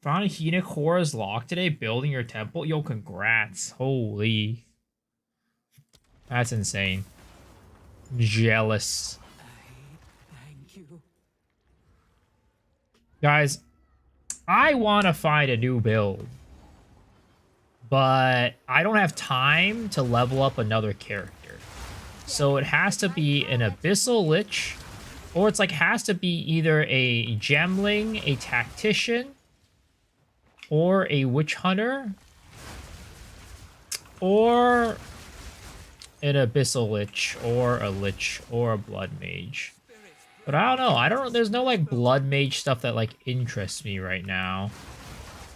Found a Hina Core's lock today, building your temple. Yo, congrats. Holy. That's insane. Jealous. Thank you. Guys, I want to find a new build. But I don't have time to level up another character. So it has to be an Abyssal Lich. Or it's like has to be either a Gemling, a Tactician, or a Witch Hunter, or an Abyssal Lich, or a Lich, or a Blood Mage. But I don't know. There's no like Blood Mage stuff that like interests me right now.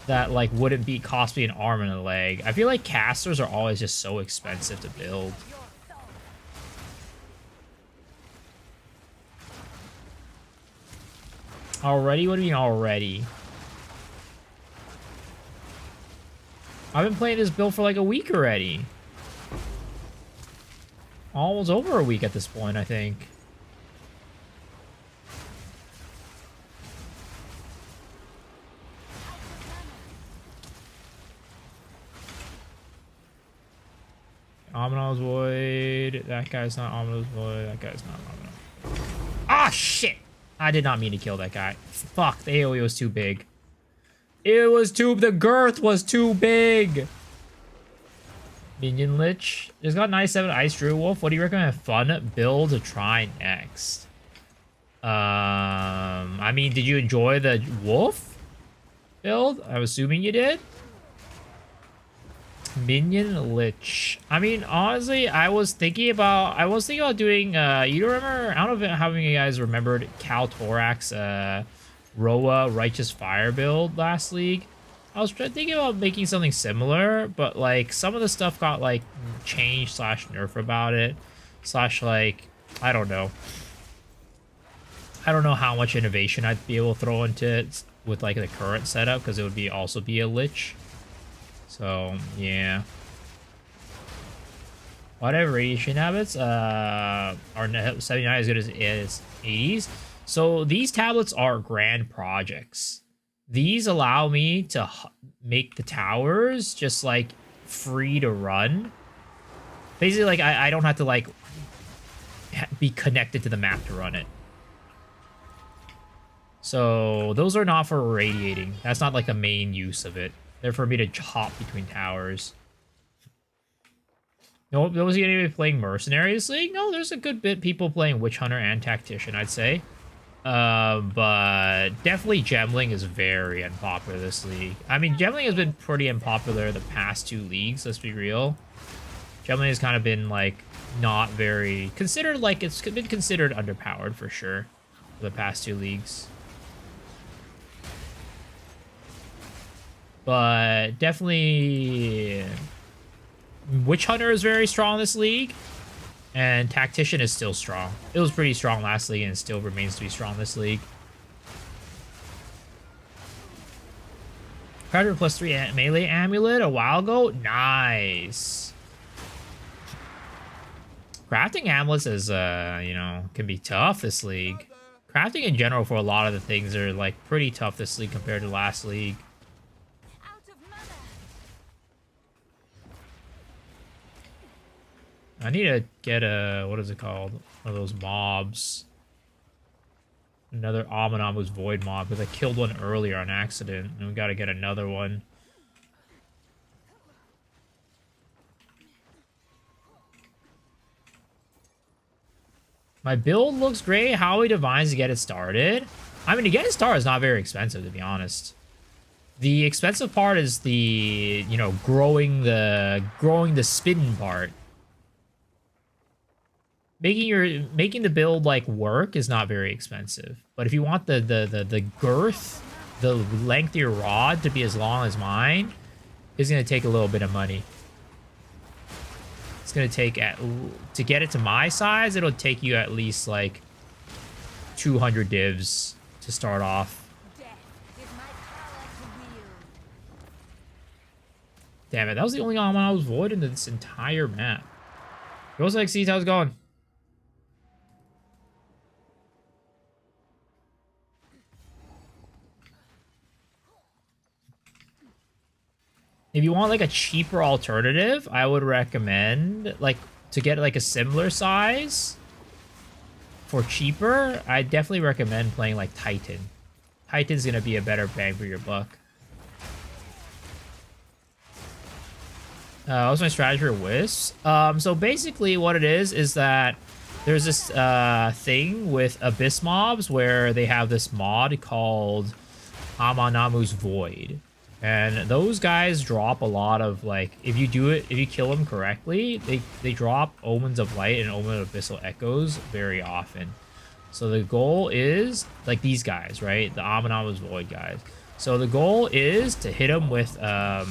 That like wouldn't be cost me an arm and a leg. I feel like casters are always just so expensive to build. Already? What do you mean already? I've been playing this build for like a week already. Almost over a week at this point, I think. Omino's Void. That guy's not Omino's Void. That guy's not Omino. Ah, shit! I did not mean to kill that guy. Fuck, the AoE was too big. The girth was too big! Minion Lich. Just got 97 Ice Druid Wolf. What do you recommend a fun build to try next? I mean, did you enjoy the Wolf build? I'm assuming you did. Minion Lich. I mean, honestly, I was thinking about doing, you remember, I don't know how many of you guys remembered Cal Thorax, Roa Righteous Fire build last league. I was thinking about making something similar, but like some of the stuff got like changed / nerf about it / like, I don't know. I don't know how much innovation I'd be able to throw into it with like the current setup, because it would also be a Lich. So, yeah. Whatever radiation habits are 79 as good as 80s. So these tablets are grand projects. These allow me to make the towers just like free to run. Basically, like I don't have to like be connected to the map to run it. So those are not for radiating. That's not like the main use of it. They're for me to hop between towers. No, was anybody playing Mercenary this league? No, there's a good bit people playing Witch Hunter and Tactician, I'd say. But definitely Gemling is very unpopular this league. I mean, Gemling has been pretty unpopular the past 2 leagues, let's be real. Gemling has kind of been, like, not very... considered, like, it's been considered underpowered for sure for the past 2 leagues. But definitely Witch Hunter is very strong this league. And Tactician is still strong. It was pretty strong last league and it still remains to be strong this league. Predator +3 melee amulet a while ago. Nice. Crafting amulets is, you know, can be tough this league. Crafting in general for a lot of the things are, like, pretty tough this league compared to last league. I need to get a, what is it called? One of those mobs. Another Omino's Void mob, because I killed one earlier on accident, and we gotta get another one. My build looks great. How he divines to get it started. I mean, to get it started is not very expensive, to be honest. The expensive part is the, you know, growing the spin part. Making the build like work is not very expensive, but if you want the girth, the length of your rod to be as long as mine, it's gonna take a little bit of money. It's gonna take to get it to my size, it'll take you at least like 200 divs to start off. Damn it, that was the only one I was void in this entire map. Ghost like sees how's it going? If you want like a cheaper alternative, I would recommend like to get like a similar size for cheaper. I definitely recommend playing like Titan. Titan's gonna be a better bang for your buck. What's my strategy for Wisps? So basically what it is that there's this thing with Abyss mobs where they have this mod called Amanamu's Void. And those guys drop a lot of, like, if you kill them correctly, they drop Omens of Light and Omen of Abyssal Echoes very often. So the goal is, like these guys, right? The Amanamu's Void guys. So the goal is to hit them with a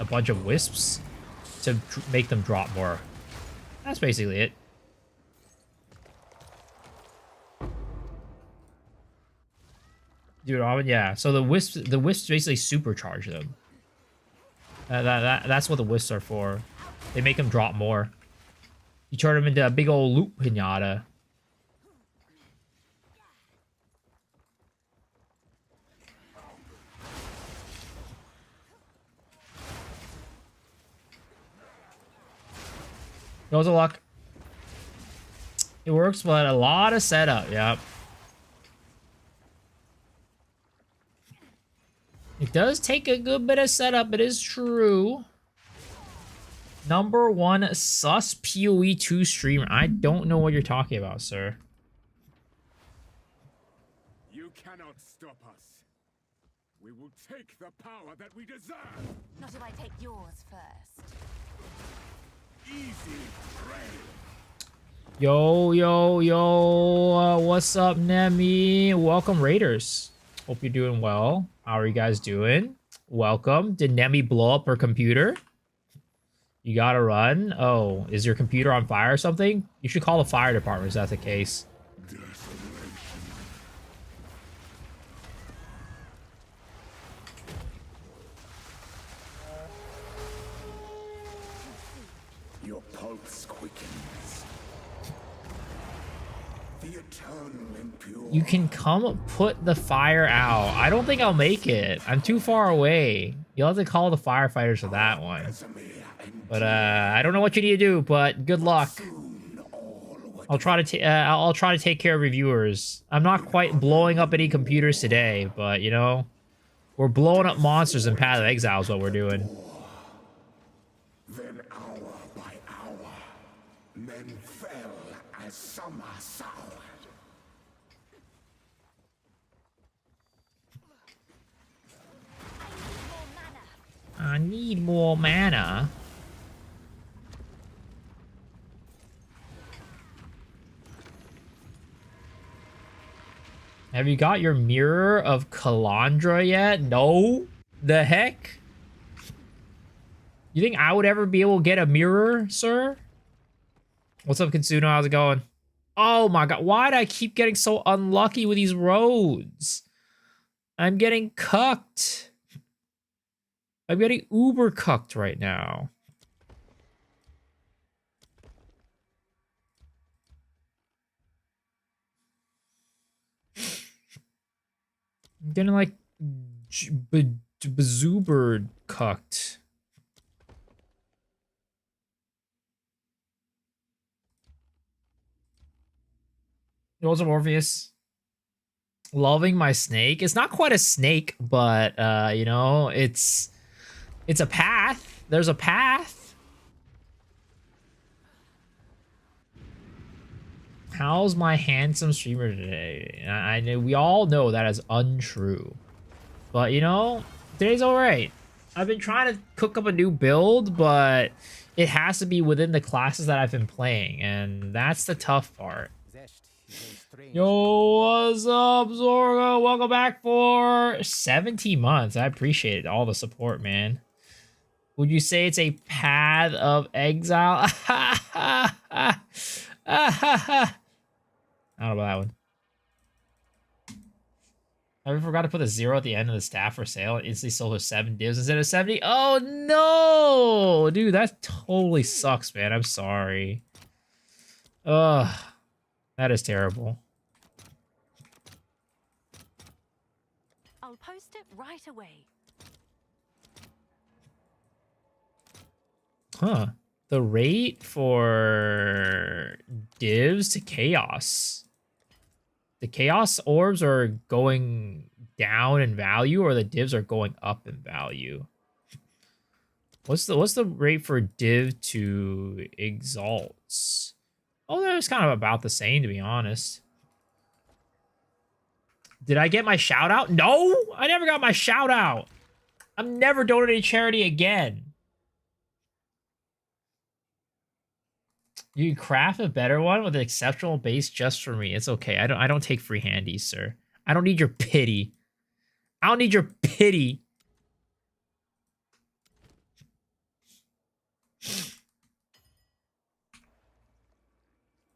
bunch of Wisps to make them drop more. That's basically it. Dude, yeah. So the wisps basically supercharge them. That's what the wisps are for. They make them drop more. You turn them into a big old loot pinata. Goes a luck. It works, but a lot of setup. Yep. It does take a good bit of setup. It is true. Number one sus PoE 2 streamer. I don't know what you're talking about, sir. You cannot stop us. We will take the power that we deserve. Not if I take yours first. Easy prey. Yo, what's up, Nemi? Welcome, Raiders. Hope you're doing well. How are you guys doing? Welcome. Did Nemi blow up her computer? You gotta run. Oh, is your computer on fire or something? You should call the fire department if that's the case. Your pulse quickens. The eternal impure. You can come put the fire out. I don't think I'll make it. I'm too far away. You'll have to call the firefighters for that one. But I don't know what you need to do, but good luck. I'll try to take care of reviewers. I'm not quite blowing up any computers today, but you know, we're blowing up monsters in Path of Exile is what we're doing. Then hour by hour, men fell as summer soured. I need more mana. Have you got your Mirror of Kalandra yet? No? The heck? You think I would ever be able to get a mirror, sir? What's up, Kitsuno? How's it going? Oh my god, why do I keep getting so unlucky with these roads? I'm getting cucked. I'm getting uber cucked right now. I'm getting like bazoobered cucked. What's up, Orpheus? Loving my snake. It's not quite a snake, but you know, it's a path. There's a path. How's my handsome streamer today? I know we all know that is untrue. But you know, today's alright. I've been trying to cook up a new build, but it has to be within the classes that I've been playing, and that's the tough part. Yo, what's up, Zorga? Welcome back for 17 months. I appreciate all the support, man. Would you say it's a Path of Exile? I don't know about that one. I forgot to put a 0 at the end of the staff for sale. It instantly sold for 7 divs instead of 70. Oh no! Dude, that totally sucks, man. I'm sorry. Ugh. That is terrible. I'll post it right away. Huh. The rate for divs to chaos. The chaos orbs are going down in value, or the divs are going up in value. What's the rate for div to exalts? Oh, that was kind of about the same, to be honest. Did I get my shout out? No, I never got my shout out. I'm never donating charity again. You can craft a better one with an exceptional base just for me. It's okay. I don't take free handies, sir. I don't need your pity. I don't need your pity.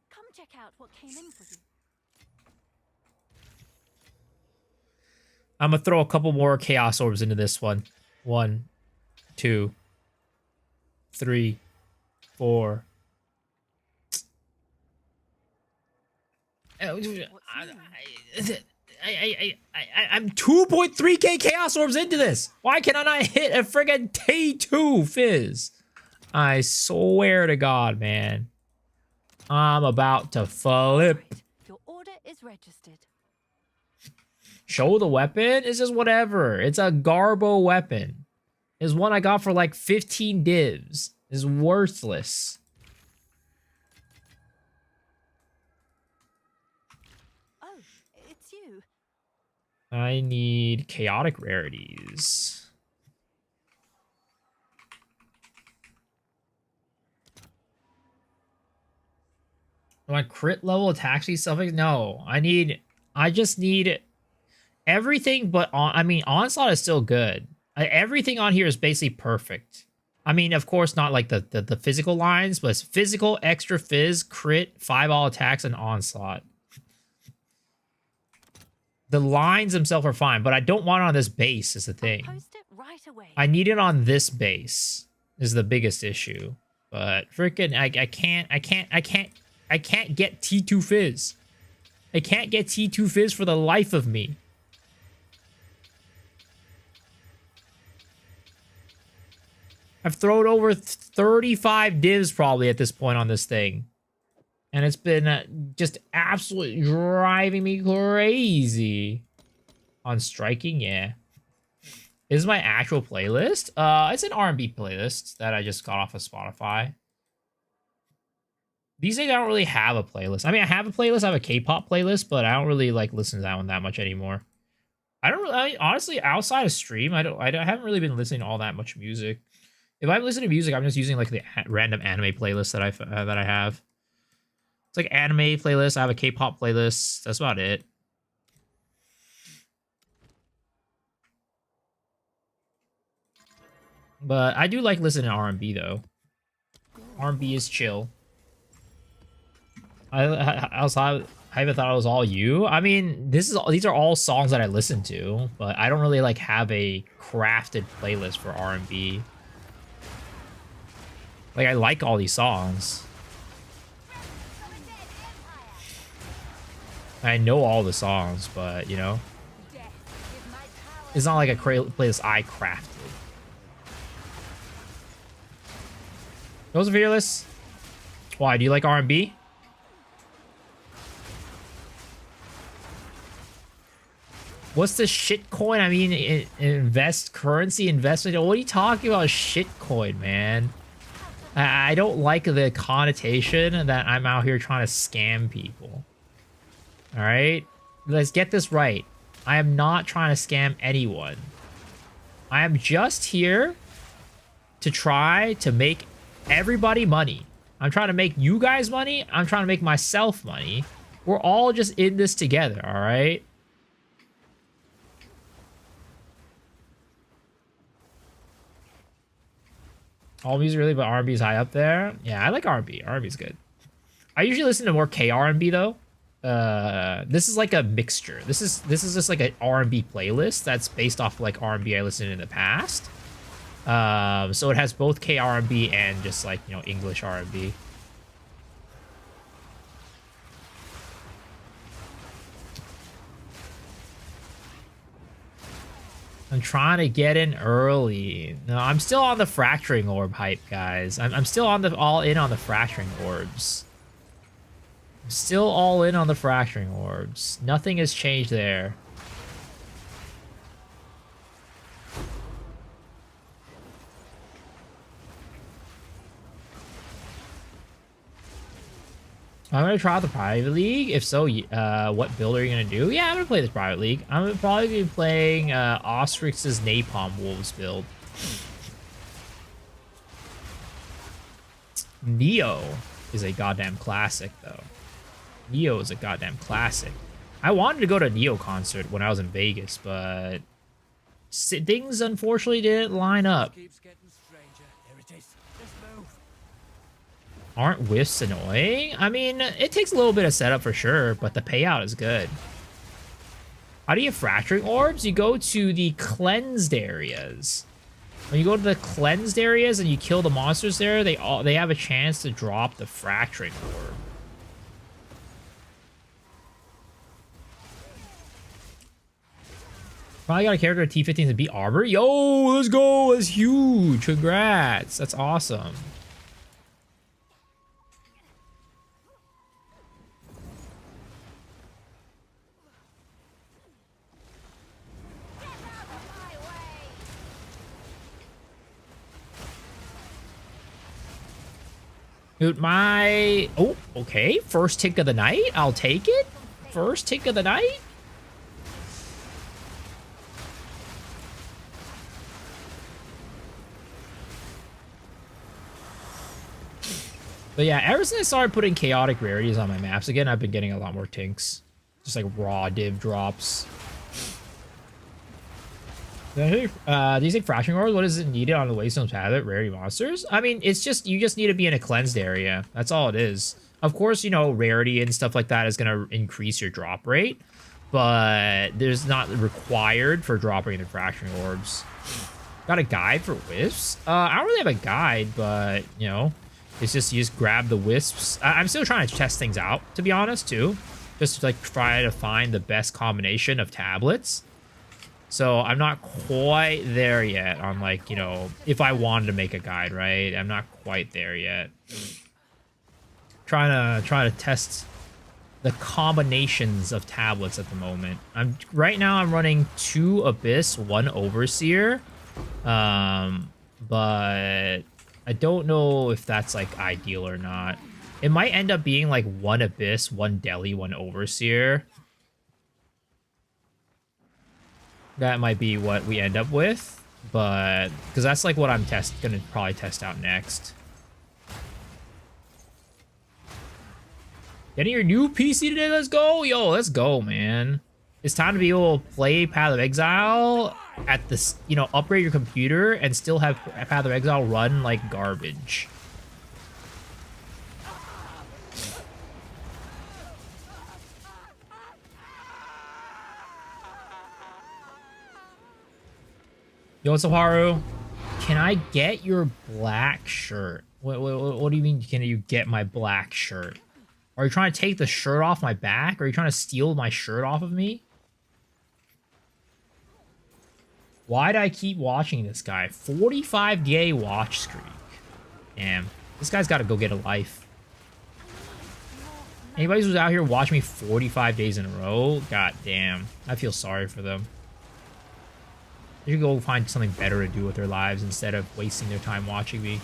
Come check out what came in for you. I'm gonna throw a couple more chaos orbs into this one. 1, 2, 3, 4. I'm 2.3k chaos orbs into this. Why can I not hit a friggin' T2 fizz? I swear to God, man. I'm about to flip. Right. Your order is registered. Show the weapon? It's just whatever. It's a Garbo weapon. It's one I got for like 15 divs. It's worthless. Oh, it's you. I need chaotic rarities. Do I crit level attack speed suffix? No, I just need everything but onslaught is still good. Everything on here is basically perfect. I mean, of course, not like the physical lines, but it's physical, extra fizz, crit, 5 all attacks, and onslaught. The lines themselves are fine, but I don't want it on this base is the thing. I'll post it right away. I need it on this base is the biggest issue. But freaking I can't get T2 Fizz. I can't get T2 Fizz for the life of me. I've thrown over 35 divs probably at this point on this thing. And it's been just absolutely driving me crazy. On striking, yeah. This is my actual playlist. It's an R&B playlist that I just got off of Spotify. These days I don't really have a playlist. I mean, I have a playlist. I have a K-pop playlist, but I don't really like listen to that one that much anymore. I don't really, honestly, outside of stream, I haven't really been listening to all that much music. If I'm listening to music, I'm just using like the random anime playlist that I have. It's like anime playlist. I have a K-pop playlist. That's about it. But I do like listening to R&B though. R&B is chill. I even thought it was all you. I mean, these are all songs that I listen to, but I don't really like have a crafted playlist for R&B. Like I like all these songs. I know all the songs, but you know, it's not like a playlist I crafted. Those are fearless. Why do you like R&B? What's the shit coin? I mean, invest currency investment. What are you talking about? Shit coin, man. I don't like the connotation that I'm out here trying to scam people. All right, let's get this right. I am not trying to scam anyone. I am just here to try to make everybody money. I'm trying to make you guys money. I'm trying to make myself money. We're all just in this together, all right? All music really, but R&B is high up there. Yeah, I like R&B. R&B is good. I usually listen to more K-R&B though. This is like a mixture. This is just like an R&B playlist that's based off like R&B I listened in the past. So it has both K-R&B and just like, you know, English R&B. I'm trying to get in early. No, I'm still on the fracturing orb hype, guys. I'm still on the all in on the fracturing orbs. I'm still all in on the fracturing orbs. Nothing has changed there. I'm gonna try out the private league. If so, what build are you gonna do? Yeah, I'm gonna play this private league. I'm gonna probably be playing Ostrix's Napalm Wolves build. Neo is a goddamn classic, though. Neo is a goddamn classic. I wanted to go to a Neo concert when I was in Vegas, but things unfortunately didn't line up. Keeps getting stranger. There it is. Just move. Aren't Wisps annoying? I mean, it takes a little bit of setup for sure, but the payout is good. How do you fracturing orbs? You go to the cleansed areas. When you go to the cleansed areas and you kill the monsters there, they have a chance to drop the fracturing orb. Probably got a character at T15 to beat Arbor. Yo, let's go. That's huge. Congrats. That's awesome. Dude, my... Oh, okay. First tick of the night. I'll take it. First tick of the night. But yeah, ever since I started putting chaotic rarities on my maps again, I've been getting a lot more tinks. Just like raw div drops. Do you think fracturing orbs? What is it needed on the Wasteland tablet? Rarity monsters? I mean, it's just, you just need to be in a cleansed area. That's all it is. Of course, you know, rarity and stuff like that is going to increase your drop rate, but there's not required for dropping the fracturing orbs. Got a guide for Wisps? I don't really have a guide, but, you know, it's just, you just grab the Wisps. I'm still trying to test things out, to be honest, too. Just to, like, try to find the best combination of tablets. So I'm not quite there yet on, like, you know, if I wanted to make a guide, right? I'm not quite there yet. Trying to test the combinations of tablets at the moment. Right now I'm running 2 Abyss, 1 Overseer. But I don't know if that's like ideal or not. It might end up being like 1 Abyss, 1 Deli, 1 Overseer. That might be what we end up with, but because that's like what I'm gonna probably test out next. Getting your new PC today, let's go. Yo, let's go, man. It's time to be able to play Path of Exile at this, you know, upgrade your computer and still have Path of Exile run like garbage. Yo, what's up, Haru? Can I get your black shirt? What do you mean, can you get my black shirt? Are you trying to take the shirt off my back? Are you trying to steal my shirt off of me? Why do I keep watching this guy? 45-day watch streak. Damn. This guy's got to go get a life. Anybody who's out here watching me 45 days in a row, god damn. I feel sorry for them. They should go find something better to do with their lives instead of wasting their time watching me.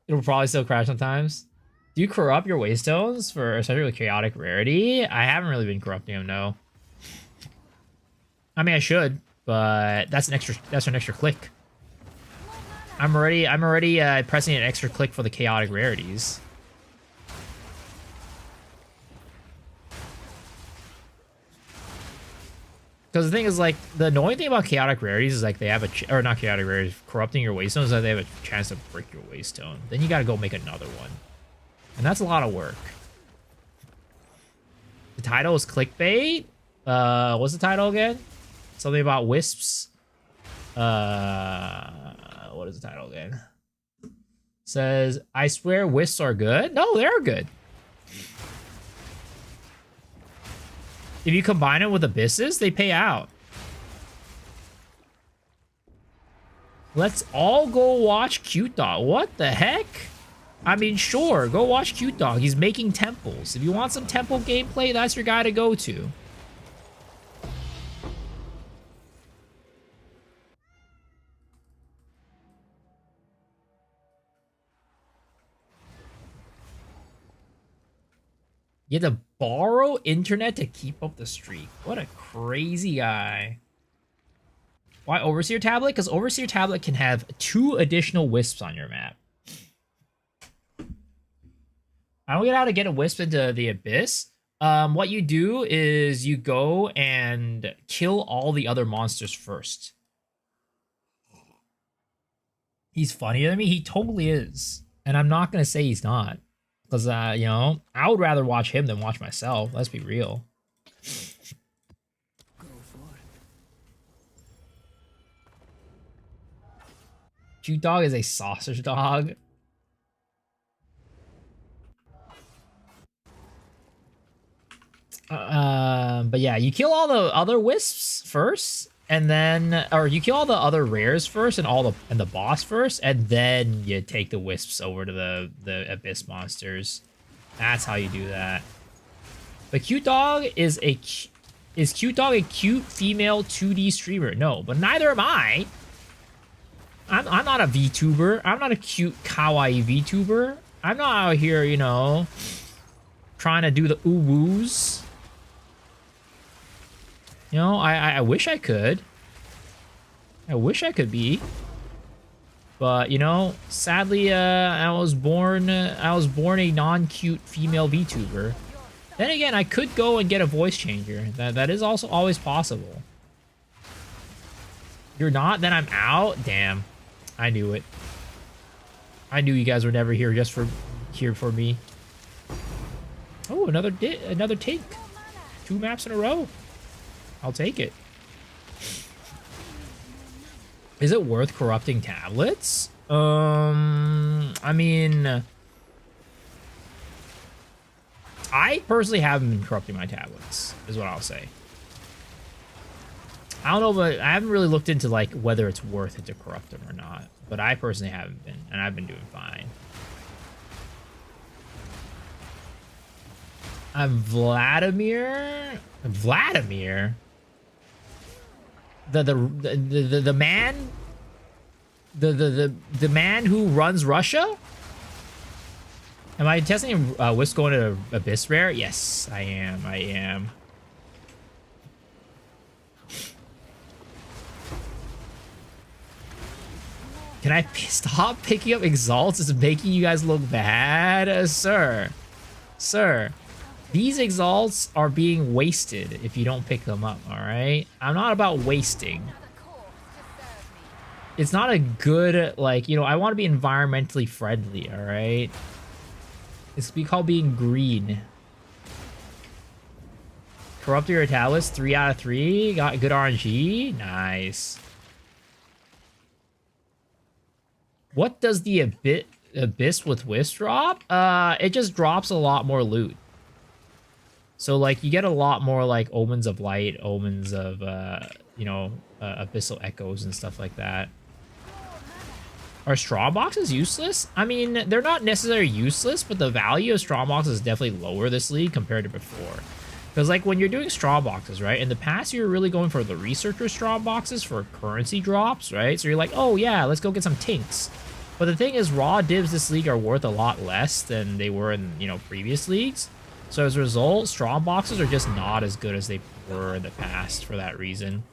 It'll probably still crash sometimes. Do you corrupt your waystones for especially with chaotic rarity? I haven't really been corrupting them, no. I mean, I should, but that's an extra click. I'm already pressing an extra click for the chaotic rarities. Because the thing is, like, the annoying thing about chaotic rarities is, like, they have or not chaotic rarities, corrupting your waystone is that they have a chance to break your waystone. Then you gotta go make another one. And that's a lot of work. The title is clickbait. What's the title again? Something about wisps. What is the title again? Says, I swear wisps are good. No, they're good. If you combine it with abysses, they pay out. Let's all go watch Cute Dog. What the heck? I mean, sure, go watch Cute Dog. He's making temples. If you want some temple gameplay, that's your guy to go to. You had to borrow internet to keep up the streak. What a crazy guy. Why Overseer Tablet? Because Overseer Tablet can have 2 additional Wisps on your map. I don't get how to get a Wisp into the Abyss. What you do is you go and kill all the other monsters first. He's funnier than me? He totally is. And I'm not going to say he's not. Because, you know, I would rather watch him than watch myself. Let's be real. Go for it. Cute Dog is a sausage dog. But yeah, you kill all the other Wisps first, and then, or you kill all the other rares first, and the boss first, and then you take the Wisps over to the Abyss monsters. That's how you do that. But Cute Dog is Cute Dog a cute female 2D streamer? No, but neither am I. I'm not a VTuber. I'm not a cute kawaii VTuber. I'm not out here, you know, trying to do the ooh-woos. You know, I wish I could. I wish I could be. But, you know, sadly, I was born a non-cute female VTuber. Then again, I could go and get a voice changer. That is also always possible. You're not? Then I'm out? Damn. I knew it. I knew you guys were never here here for me. Oh, another take. 2 maps in a row. I'll take it. Is it worth corrupting tablets? I mean, I personally haven't been corrupting my tablets, is what I'll say. I don't know, but I haven't really looked into like whether it's worth it to corrupt them or not. But I personally haven't been, and I've been doing fine. I'm Vladimir. The man. The man who runs Russia. Am I testing Wisp going to Abyss Rare? Yes, I am. Can I stop picking up exalts? It's making you guys look bad, sir. Sir, these exalts are being wasted if you don't pick them up. All right, I'm not about wasting. It's not a good, like, you know, I want to be environmentally friendly. All right, it's called being green. Corrupt your Talis, 3 out of 3. Got good RNG. Nice. What does the Abyss with Wisp drop? It just drops a lot more loot. So, like, you get a lot more, like, Omens of Light, Omens of, you know, Abyssal Echoes and stuff like that. Are strongboxes useless? I mean, they're not necessarily useless, but the value of strongboxes is definitely lower this league compared to before. Because, like, when you're doing strongboxes, right? In the past, you were really going for the researcher strongboxes for currency drops, right? So you're like, oh, yeah, let's go get some tinks. But the thing is, raw divs this league are worth a lot less than they were in, you know, previous leagues. So as a result, strongboxes are just not as good as they were in the past for that reason.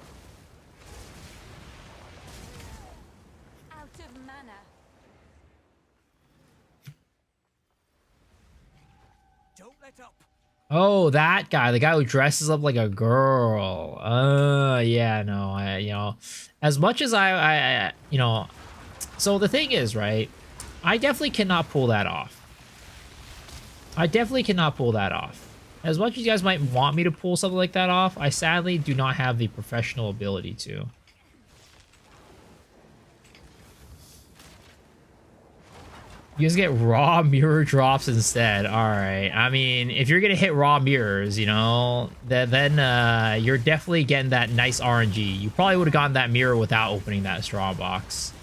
Out of mana. Don't let up. Oh, that guy, the guy who dresses up like a girl. Yeah, no, you know, as much as I you know, so the thing is, right, I definitely cannot pull that off. As much as you guys might want me to pull something like that off, I sadly do not have the professional ability to. You guys get raw mirror drops instead. All right. I mean, if you're gonna hit raw mirrors, you know, then you're definitely getting that nice RNG. You probably would have gotten that mirror without opening that straw box.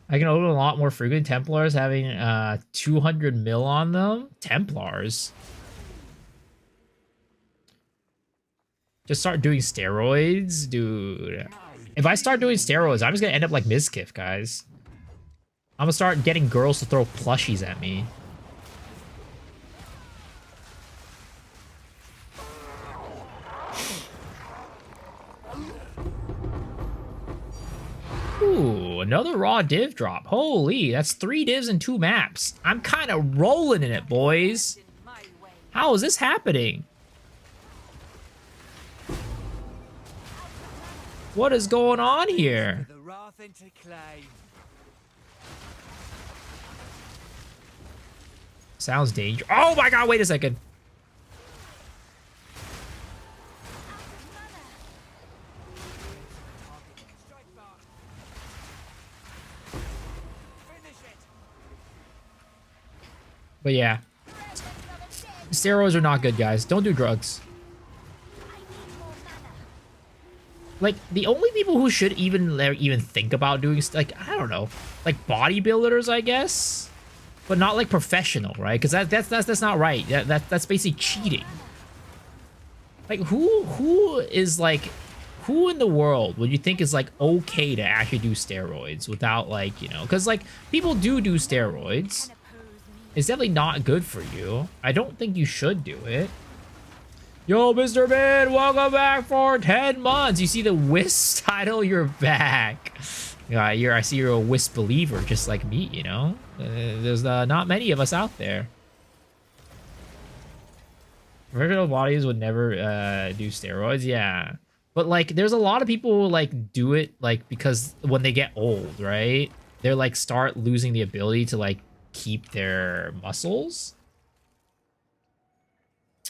I can open a lot more frequent. Templars having 200 mil on them. Templars. Just start doing steroids, dude. If I start doing steroids, I'm just gonna end up like Mizkif, guys. I'm gonna start getting girls to throw plushies at me. Ooh, another raw div drop. Holy, that's 3 divs and 2 maps. I'm kind of rolling in it, boys. How is this happening? What is going on here? The wrath into clay. Sounds dangerous. Oh my god, wait a second. Strike back. Finish it. But yeah. Steroids are not good, guys. Don't do drugs. Like, the only people who should even think about doing, like, I don't know, like bodybuilders, I guess, but not like professional, right? Because that's not right. That's basically cheating. Like, who is like, who in the world would you think is like okay to actually do steroids without like, you know? Because like people do steroids. It's definitely not good for you. I don't think you should do it. Yo, Mr. Mid, welcome back for 10 months. You see the Wisps title? You're back. Yeah, I see you're a Wisp believer, just like me, you know? There's not many of us out there. Professional bodies would never do steroids, yeah. But, like, there's a lot of people who, like, do it, like, because when they get old, right? They're, like, start losing the ability to, like, keep their muscles.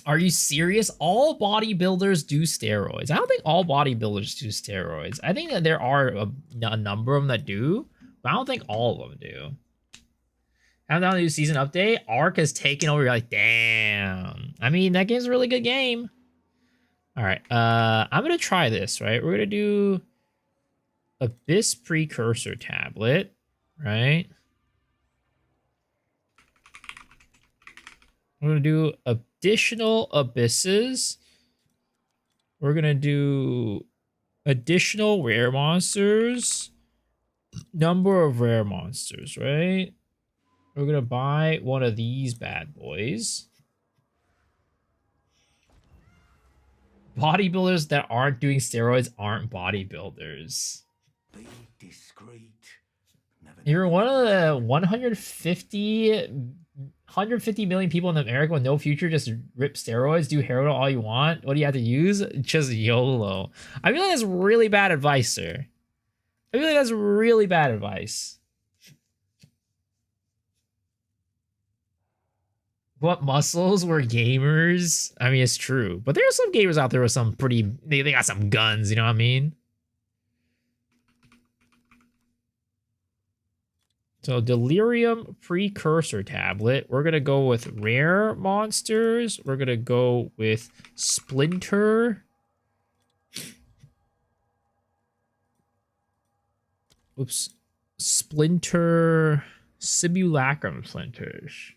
Are you serious? All bodybuilders do steroids. I don't think all bodybuilders do steroids. I think that there are a number of them that do, but I don't think all of them do. Have down the new season update. Arc has taken over. You're like, damn. I mean, that game's a really good game. All right. I'm gonna try this. Right. We're gonna do Abyss Precursor Tablet. Right. We're gonna do additional abysses. We're gonna do additional rare monsters. Number of rare monsters, right? We're gonna buy one of these bad boys. Bodybuilders that aren't doing steroids aren't bodybuilders. Be discreet. You're one of the 150 million people in America with no future. Just rip steroids, do heroin all you want. What do you have to use? Just YOLO. I feel like that's really bad advice, sir. I feel like that's really bad advice. What muscles were gamers? I mean, it's true. But there are some gamers out there with some pretty... They got some guns, you know what I mean? So, Delirium Precursor Tablet. We're going to go with rare monsters. We're going to go with Splinter. Oops. Splinter. Simulacrum Splinters.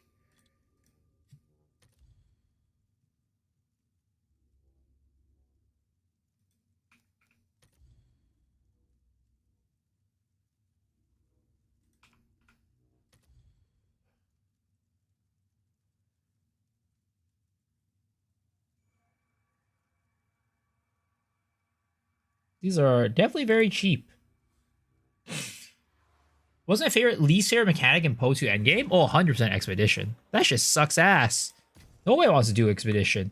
These are definitely very cheap. What's my least favorite mechanic in Poe 2 Endgame? Oh, 100% Expedition. That shit sucks ass. Nobody wants to do Expedition.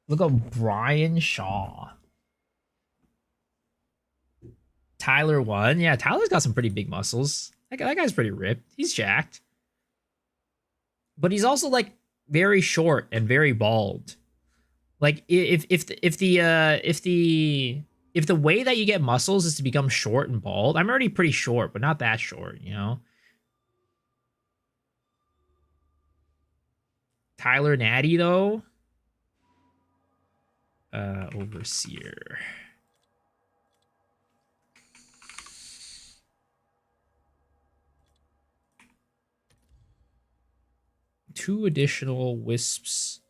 Look at Brian Shaw. Tyler won. Yeah, Tyler's got some pretty big muscles. That guy's pretty ripped. He's jacked. But he's also like very short and very bald. Like if the way that you get muscles is to become short and bald, I'm already pretty short, but not that short, you know? Tyler Natty though. Overseer. Two additional wisps.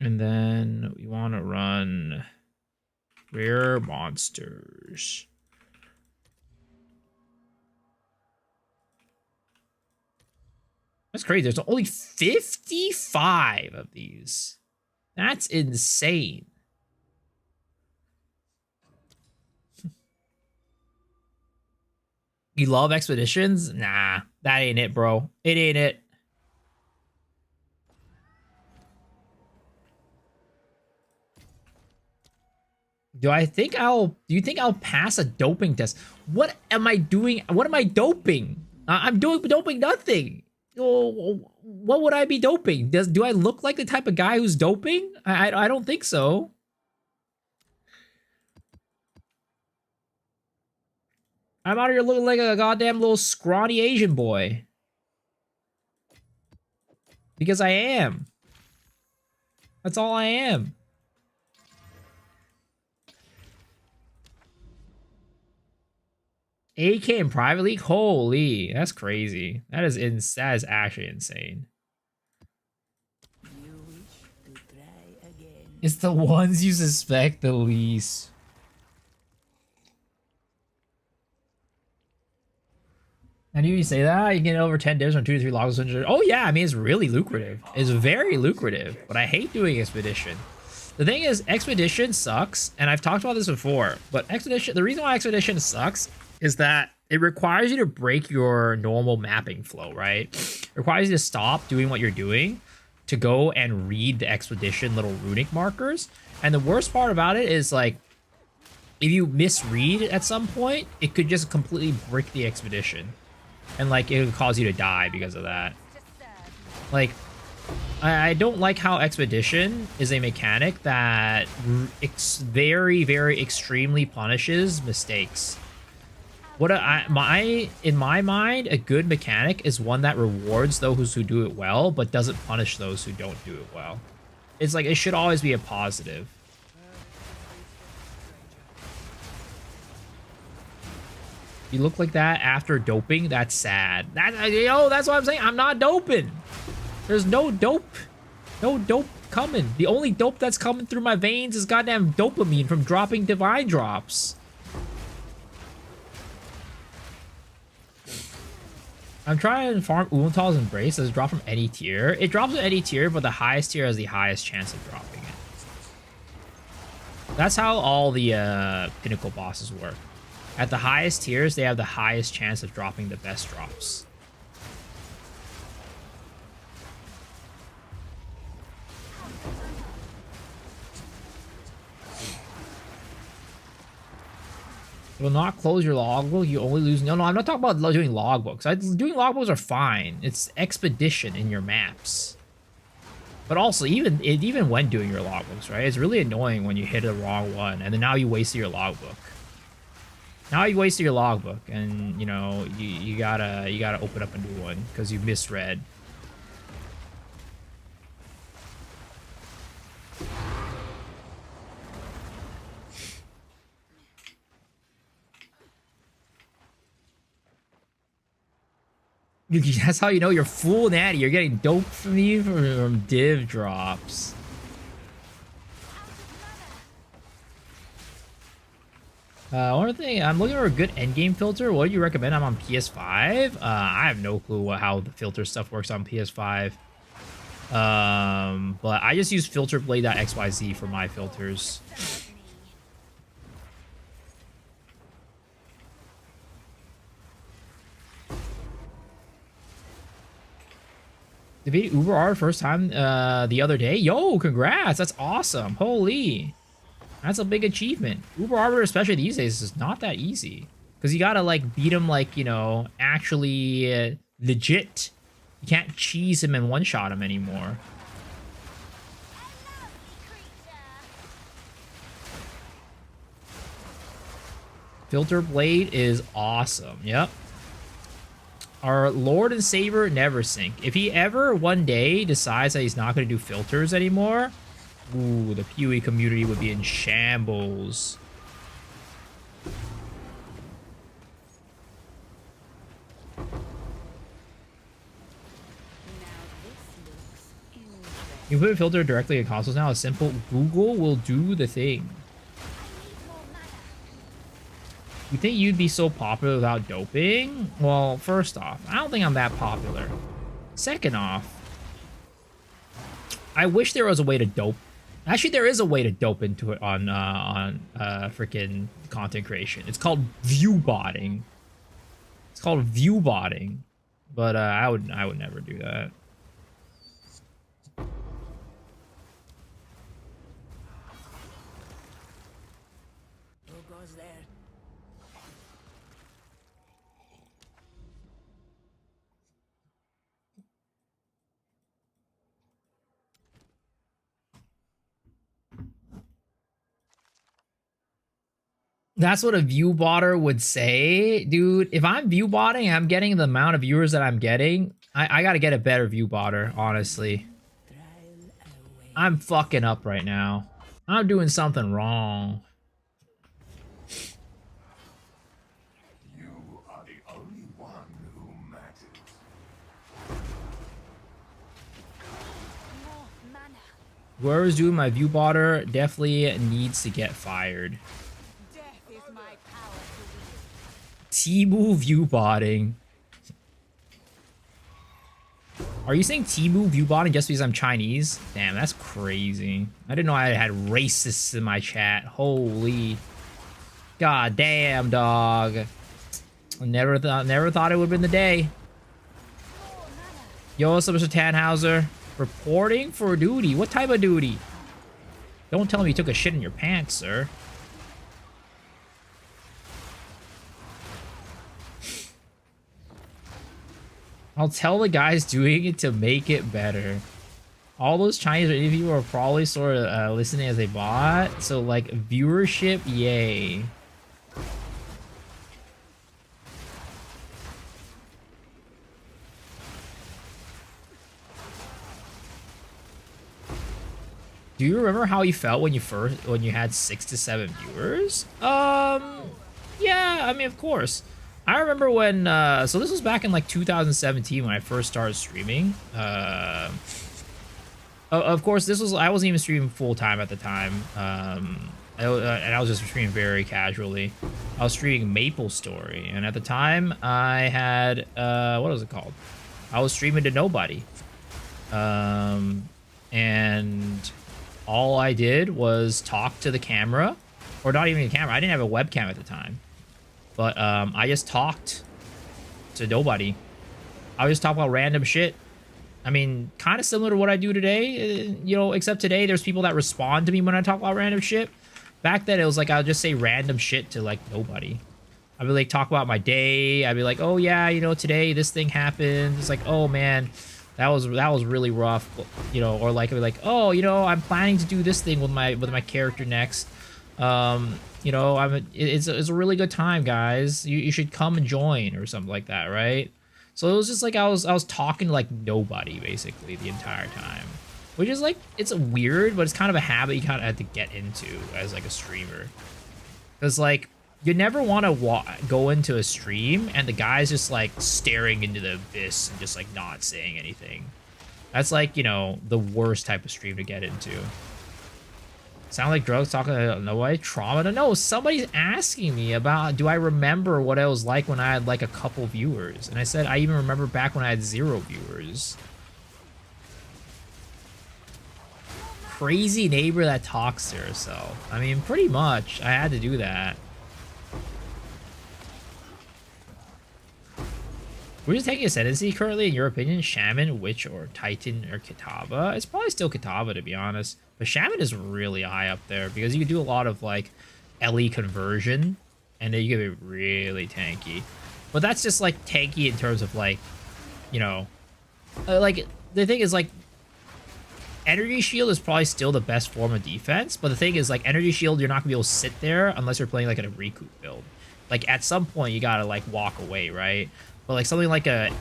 And then we want to run rare monsters. That's crazy. There's only 55 of these. That's insane. You love expeditions? Nah, that ain't it, bro. It ain't it. Do you think I'll pass a doping test? What am I doing? What am I doping? I'm doping nothing. Oh, what would I be doping? Do I look like the type of guy who's doping? I don't think so. I'm out here looking like a goddamn little scrawny Asian boy. Because I am. That's all I am. AK in private league? Holy, that's crazy. That is actually insane. You wish to try again. It's the ones you suspect the least. And you say that you get over 10 dips on 2 to 3 logs. Oh yeah, I mean it's really lucrative. It's very lucrative, but I hate doing expedition. The thing is, expedition sucks, and I've talked about this before. But expedition, the reason why expedition sucks is that it requires you to break your normal mapping flow, right? It requires you to stop doing what you're doing to go and read the expedition little runic markers. And the worst part about it is like, if you misread at some point, it could just completely break the expedition. And like, it would cause you to die because of that. Like, I don't like how expedition is a mechanic that very, very extremely punishes mistakes. In my mind, a good mechanic is one that rewards those who do it well, but doesn't punish those who don't do it well. It's like, it should always be a positive. You look like that after doping, that's sad. That's what I'm saying. I'm not doping. There's no dope. No dope coming. The only dope that's coming through my veins is goddamn dopamine from dropping divine drops. I'm trying to farm Uuntal's Embrace. Does it drop from any tier? It drops from any tier, but the highest tier has the highest chance of dropping it. That's how all the pinnacle bosses work. At the highest tiers, they have the highest chance of dropping the best drops. Will not close your logbook. You only lose. No, I'm not talking about doing logbooks. Doing logbooks are fine. It's expedition in your maps. But also, even when doing your logbooks, right? It's really annoying when you hit the wrong one, and then now you wasted your logbook. Now you wasted your logbook, and you know you gotta open up a new one because you misread. That's how you know you're full natty. You're getting dope from you from div drops. One thing, I'm looking for a good endgame filter. What do you recommend? I'm on PS5. I have no clue how the filter stuff works on PS5. But I just use filterblade.xyz for my filters. Did we Uber our first time the other day? Yo, congrats. That's awesome. Holy. That's a big achievement. Uber Arbiter, especially these days, is not that easy. Because you gotta, like, beat him, like, you know, actually legit. You can't cheese him and one-shot him anymore. Filter Blade is awesome. Yep. Our Lord and Savior Neversink. If he ever one day decides that he's not going to do filters anymore, ooh, the PoE community would be in shambles. You put a filter directly in consoles now. A simple Google will do the thing. You think you'd be so popular without doping? Well, first off, I don't think I'm that popular. Second off, I wish there was a way to dope. Actually, there is a way to dope into it on freaking content creation. It's called view botting. It's called view botting, but I would never do that. Who goes there? That's what a view botter would say, dude. If I'm view botting, I'm getting the amount of viewers that I'm getting. I gotta get a better view botter, honestly. I'm fucking up right now. I'm doing something wrong. You are the only one who matters. More mana. Whoever's doing my view botter definitely needs to get fired. Death is my power to wield. Timu view botting. Are you saying Timu view botting just because I'm Chinese? Damn, that's crazy. I didn't know I had racists in my chat. Holy. God damn, dog. I never thought it would have been the day. Yo, what's up, Mr. Tannhauser? Reporting for duty. What type of duty? Don't tell me you took a shit in your pants, sir. I'll tell the guys doing it to make it better. All those Chinese or Indian people are probably sort of listening as a bot. So, like, viewership, yay. Do you remember how you felt when you had 6 to 7 viewers? Yeah, I mean, of course. I remember when, so this was back in like 2017 when I first started streaming. Of course, I wasn't even streaming full time at the time. And I was just streaming very casually. I was streaming Maple Story, and at the time I had, what was it called? I was streaming to nobody. And all I did was talk to the camera, or not even the camera. I didn't have a webcam at the time. But I just talked to nobody. I just talk about random shit. I mean, kind of similar to what I do today, you know, except today there's people that respond to me when I talk about random shit. Back then it was like I'll just say random shit to like nobody. I'd be like, talk about my day. I'd be like, oh yeah, you know, today this thing happened. It's like, oh man, that was really rough, you know. Or like I'd be like, oh, you know, I'm planning to do this thing with my character next. You know, it's a really good time, guys. You should come and join or something like that, right? So it was just like I was talking to like nobody basically the entire time, which is like, it's weird, but it's kind of a habit you kind of had to get into as like a streamer, because like you never want to go into a stream and the guy's just like staring into the abyss and just like not saying anything. That's like, you know, the worst type of stream to get into. Sound like drugs talking to nobody? Trauma to know. Somebody's asking me about, do I remember what it was like when I had like a couple viewers? And I said, I even remember back when I had 0 viewers. Crazy neighbor that talks to herself. I mean, pretty much. I had to do that. We're just taking Ascendancy currently, in your opinion, Shaman, Witch, or Titan, or Kitava? It's probably still Kitava, to be honest. But Shaman is really high up there because you can do a lot of like LE conversion and then you can be really tanky. But that's just like tanky in terms of like, you know, like the thing is like energy shield is probably still the best form of defense. But the thing is like energy shield, you're not gonna be able to sit there unless you're playing like a recoup build. Like at some point you gotta like walk away, right? But like something like a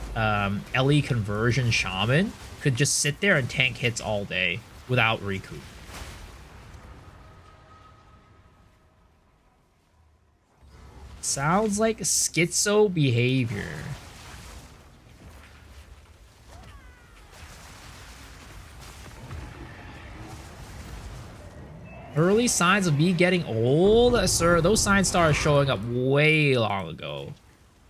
LE conversion shaman could just sit there and tank hits all day without recoup. Sounds like schizo behavior. Early signs of me getting old? Sir, those signs started showing up way long ago.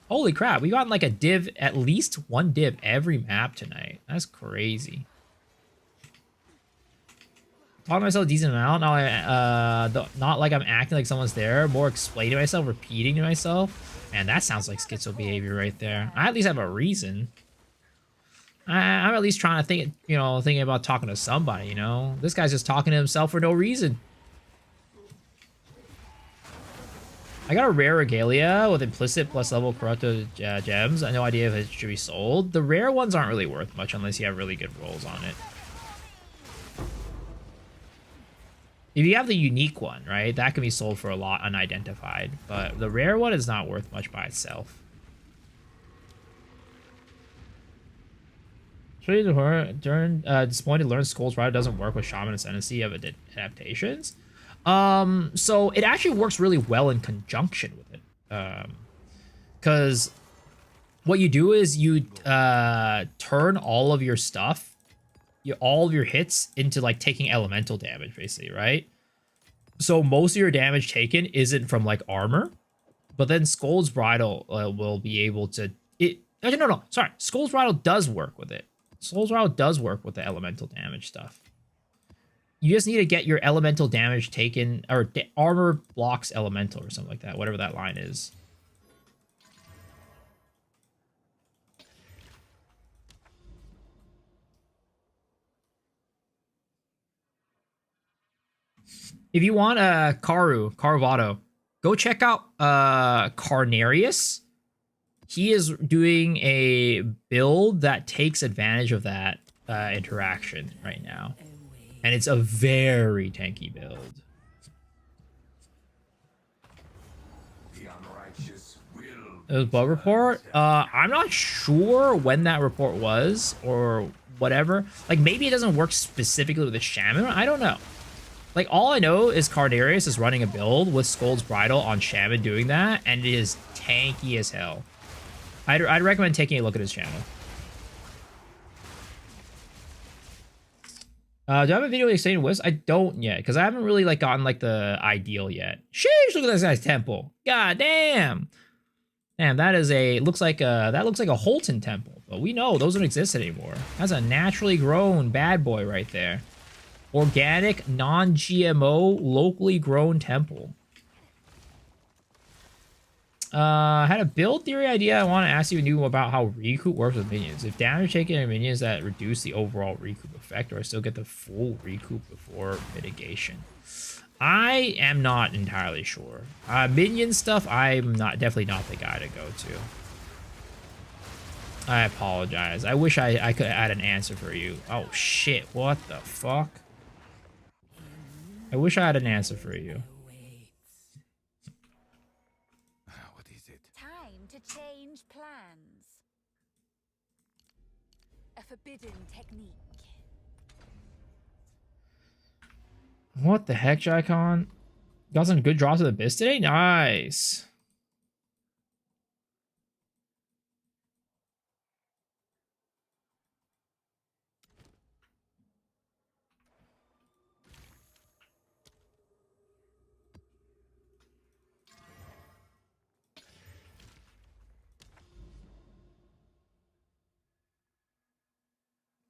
Holy crap, we got like a div, at least one div every map tonight. That's crazy. Talking to myself a decent amount. Now not like I'm acting like someone's there. More explaining to myself, repeating to myself. Man, that sounds like schizo behavior right there. I at least have a reason. I'm at least trying to think, you know, thinking about talking to somebody, you know? This guy's just talking to himself for no reason. I got a rare regalia with implicit plus level corrupted gems. I have no idea if it should be sold. The rare ones aren't really worth much unless you have really good rolls on it. If you have the unique one, right, that can be sold for a lot unidentified. But the rare one is not worth much by itself. Disappointed to learn Skull's Rider doesn't work with Shaman Ascendancy of adaptations. So it actually works really well in conjunction with it. Because what you do is you turn all of your stuff, all of your hits into like taking elemental damage, basically, right? So most of your damage taken isn't from like armor, but then Skull's Bridle will be able to. No, sorry. Skull's Bridle does work with it. Skull's Bridle does work with the elemental damage stuff. You just need to get your elemental damage taken, or armor blocks elemental or something like that, whatever that line is. If you want Carvado, go check out Carnarius. He is doing a build that takes advantage of that interaction right now. And it's a very tanky build. It was bug report. I'm not sure when that report was or whatever. Like maybe it doesn't work specifically with the Shaman. I don't know. Like all I know is Cardarius is running a build with Skull's Bridle on Shaman doing that, and it is tanky as hell. I'd recommend taking a look at his channel. Do I have a video explaining Wisps? I don't yet, because I haven't really like gotten like the ideal yet. Sheesh, look at this guy's temple. God damn. Damn, that is looks like a Holton temple, but we know those don't exist anymore. That's a naturally grown bad boy right there. Organic, non-GMO, locally grown temple. I had a build theory idea. I want to ask you if you knew about how recoup works with minions. If damage taken in minions that reduce the overall recoup effect, or I still get the full recoup before mitigation. I am not entirely sure. Minion stuff, I'm definitely not the guy to go to. I apologize. I wish I could add an answer for you. Oh shit, what the fuck? I wish I had an answer for you. What is it? Time to change plans. A forbidden technique. What the heck, Jaikon? Got some good drops of the Abyss today? Nice.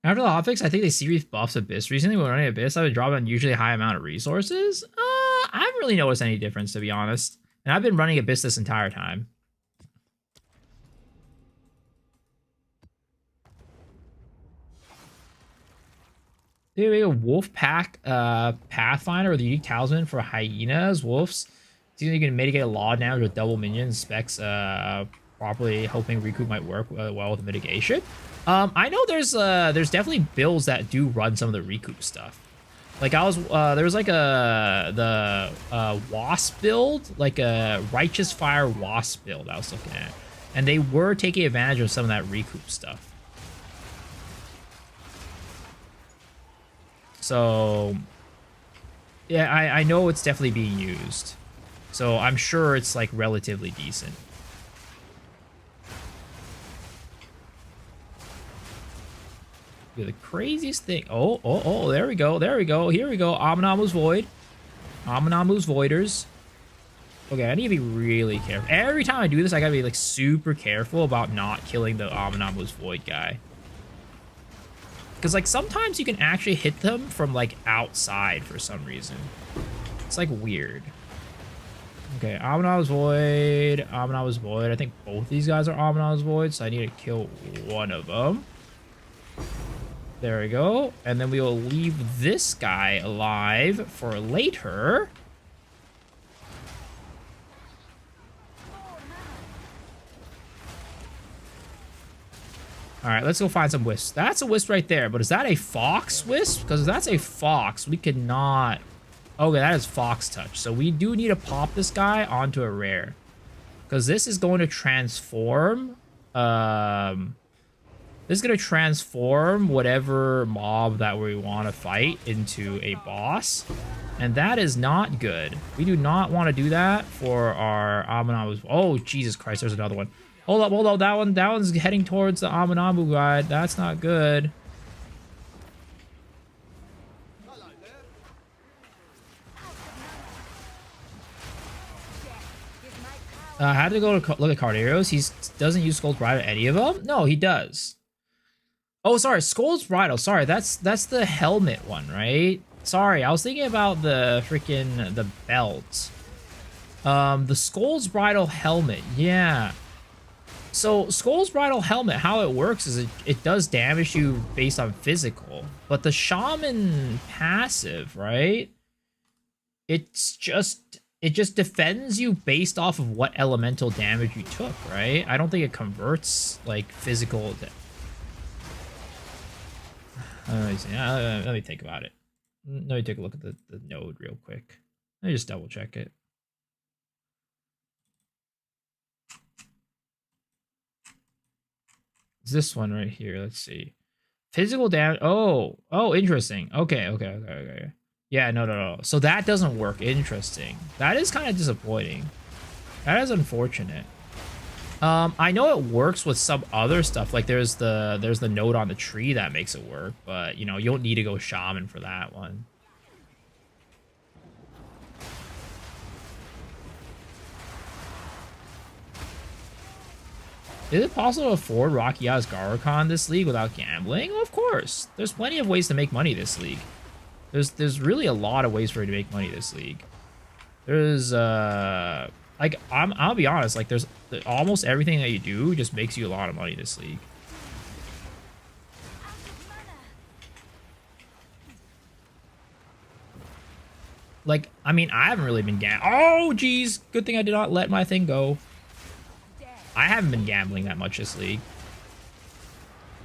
After the hotfix, I think they series buffs Abyss recently. When running Abyss, I would drop an unusually high amount of resources. I haven't really noticed any difference, to be honest. And I've been running Abyss this entire time. Maybe a wolf pack pathfinder or the unique talisman for hyenas, wolves. See, you can mitigate a lot of damage with double minions, specs properly, hoping recoup might work well with mitigation. I know there's definitely builds that do run some of the recoup stuff. Like I was there was like the wasp build, like a righteous fire wasp build I was looking at, and they were taking advantage of some of that recoup stuff. So yeah, I know it's definitely being used, so I'm sure it's like relatively decent. The craziest thing. Oh, there we go. Here we go. Aminamu's Void. Aminamu's Voiders. Okay, I need to be really careful. Every time I do this, I gotta be like super careful about not killing the Aminamu's Void guy. Because like sometimes you can actually hit them from like outside for some reason. It's like weird. Okay, Aminamu's Void. Aminamu's Void. I think both these guys are Aminamu's Void, so I need to kill one of them. There we go. And then we will leave this guy alive for later. All right, let's go find some wisps. That's a wisp right there, but is that a fox wisp? Because if that's a fox, we cannot... Okay, that is fox touch. So we do need to pop this guy onto a rare. Because this is going to transform... This is going to transform whatever mob that we want to fight into a boss. And that is not good. We do not want to do that for our Aminamu. Oh, Jesus Christ, there's another one. Hold up. That one's heading towards the Aminamu guy. That's not good. I had to go to look at card heroes. He doesn't use Skull's Bridle any of them? No, he does. Oh, sorry, Skull's Bridle. Sorry, that's the helmet one, right? Sorry, I was thinking about the freaking the belt. The Skull's Bridle helmet. Yeah. So Skull's Bridle helmet, how it works is it does damage you based on physical, but the Shaman passive, right? It just defends you based off of what elemental damage you took, right? I don't think it converts like physical. Let me think about it. Let me take a look at the node real quick. Let me just double check it. It's this one right here. Let's see. Physical damage. Oh, interesting. Okay. Yeah, no. So that doesn't work. Interesting. That is kind of disappointing. That is unfortunate. I know it works with some other stuff. Like there's the node on the tree that makes it work, but you know, you don't need to go shaman for that one. Is it possible to afford Rakia's Garokon this league without gambling? Well, of course. There's plenty of ways to make money this league. There's really a lot of ways for you to make money this league. There's like I'll be honest, like there's almost everything that you do just makes you a lot of money this league. Like, I mean, I haven't really been oh geez, good thing I did not let my thing go. I haven't been gambling that much this league,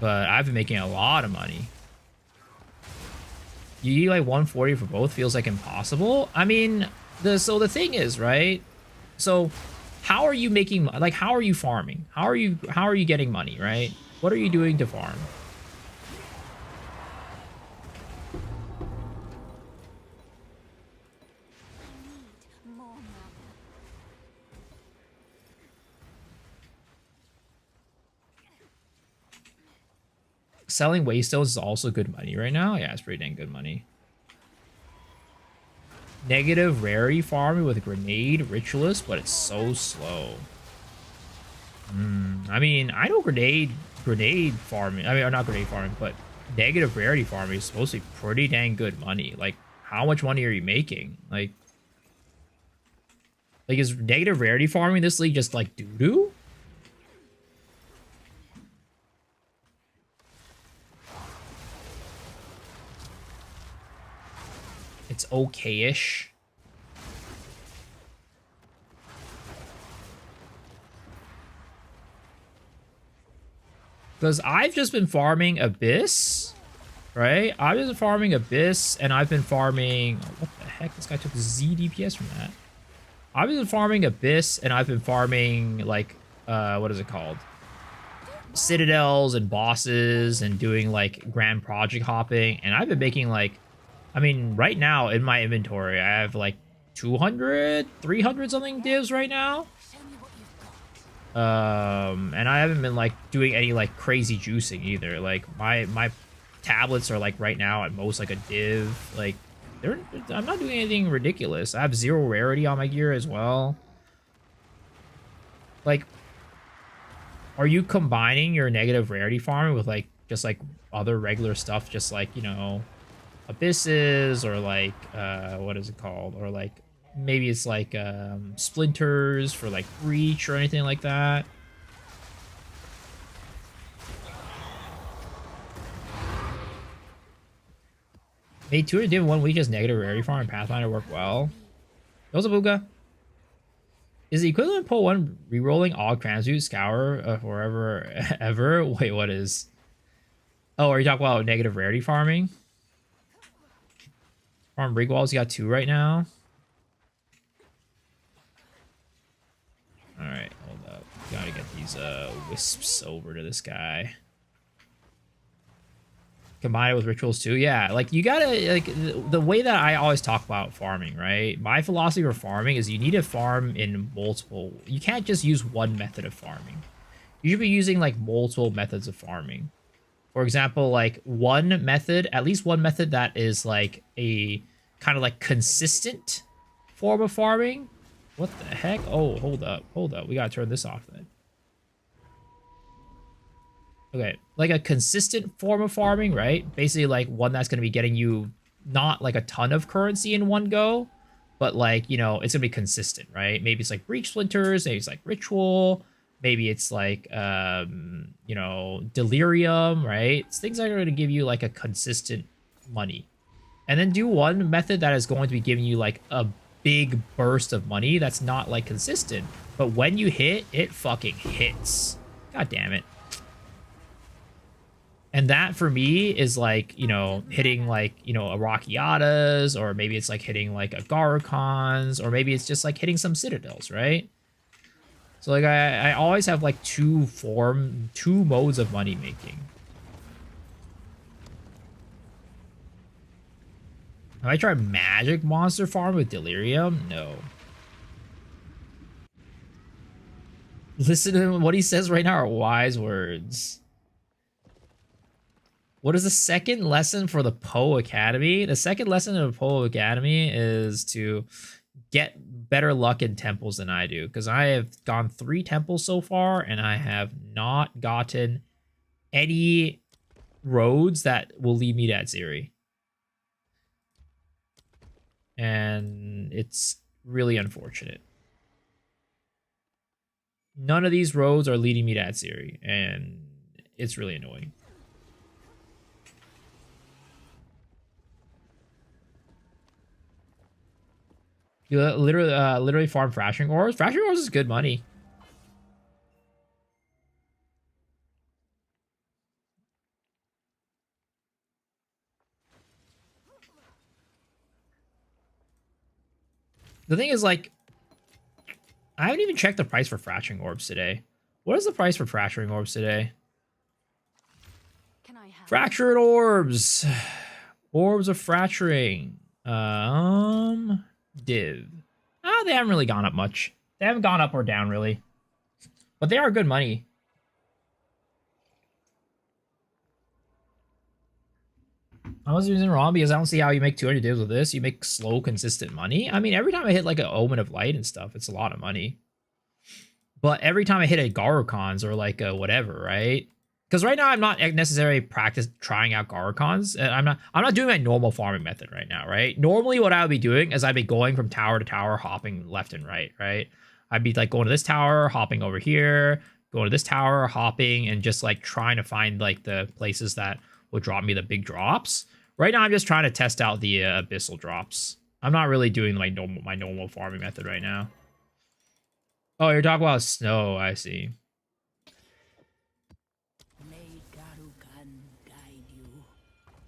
but I've been making a lot of money. You need like 140 for both feels like impossible. I mean, the thing is, right? So how are you making, like, how are you farming? How are you getting money, right? What are you doing to farm? Selling waystones is also good money right now. Yeah, it's pretty dang good money. Negative rarity farming with a grenade ritualist, but it's so slow. I mean, I know grenade farming. I mean, not grenade farming, but negative rarity farming is supposed to be pretty dang good money. Like, how much money are you making? Like is negative rarity farming this league just like doo-doo? It's okay-ish. Because I've just been farming Abyss, right? I've been farming Abyss, and I've been farming... Oh, what the heck? This guy took Z DPS from that. I've been farming Abyss, and I've been farming, like, what is it called? Citadels and bosses, and doing, like, grand project hopping. And I've been making, like... I mean, right now, in my inventory, I have, like, 200, 300 something divs right now. And I haven't been like doing any like crazy juicing either. Like my tablets are like right now at most like a div. Like I'm not doing anything ridiculous. I have 0 rarity on my gear as well. Like, are you combining your negative rarity farming with like just like other regular stuff, just like, you know, abysses, or like what is it called, or like maybe it's like splinters for like breach or anything like that? Made 200 div 1 week as negative rarity farm and Pathfinder work well. Those Abuga. Is the equivalent pull 1 rerolling all Cramsuit Scour forever ever? Wait, what is? Oh, are you talking about negative rarity farming? Farm Brig Walls, you got 2 right now. Alright, hold up. Gotta get these wisps over to this guy. Combine it with rituals too. Yeah, like you gotta, like, the way that I always talk about farming, right? My philosophy for farming is you need to farm in multiple. You can't just use one method of farming. You should be using like multiple methods of farming. For example, like one method, at least one method that is like a kind of like consistent form of farming. What the heck? Oh, hold up. Hold up. We gotta turn this off then. Okay, like a consistent form of farming, right? Basically like one that's going to be getting you not like a ton of currency in one go, but like, you know, it's going to be consistent, right? Maybe it's like breach splinters, maybe it's like ritual, maybe it's like, you know, delirium, right? It's things that are going to give you like a consistent money. And then do one method that is going to be giving you like a big burst of money that's not like consistent. But when you hit, it fucking hits. God damn it. And that for me is like, you know, hitting like, you know, a Rockiatas, or maybe it's like hitting like a Garcons, or maybe it's just like hitting some Citadels, right? So like I always have like two modes of money making. Have I tried Magic Monster Farm with Delirium? No. Listen to him. What he says right now are wise words. What is the second lesson for the Poe Academy? The second lesson of the Poe Academy is to get better luck in temples than I do. Because I have gone 3 temples so far, and I have not gotten any roads that will lead me to Atziri. And it's really unfortunate. None of these roads are leading me to Atziri, and it's really annoying. You literally farm fracturing ores. Fracturing ores is good money. The thing is, like, I haven't even checked the price for fracturing orbs today. What is the price for fracturing orbs today? Can I have Fractured orbs. Orbs of fracturing. Div. Oh, they haven't really gone up much. They haven't gone up or down, really. But they are good money. I was using wrong because I don't see how you make 200 divs with this. You make slow, consistent money. I mean, every time I hit like an Omen of Light and stuff, it's a lot of money. But every time I hit a Garocons or like a whatever, right? Because right now I'm not necessarily trying out Garocons. I'm not doing my normal farming method right now, right? Normally what I would be doing is I'd be going from tower to tower, hopping left and right, right? I'd be like going to this tower, hopping over here, going to this tower, hopping, and just like trying to find like the places that will drop me the big drops. Right now, I'm just trying to test out the abyssal drops. I'm not really doing my normal farming method right now. Oh, you're talking about snow. I see. May Garukan guide you.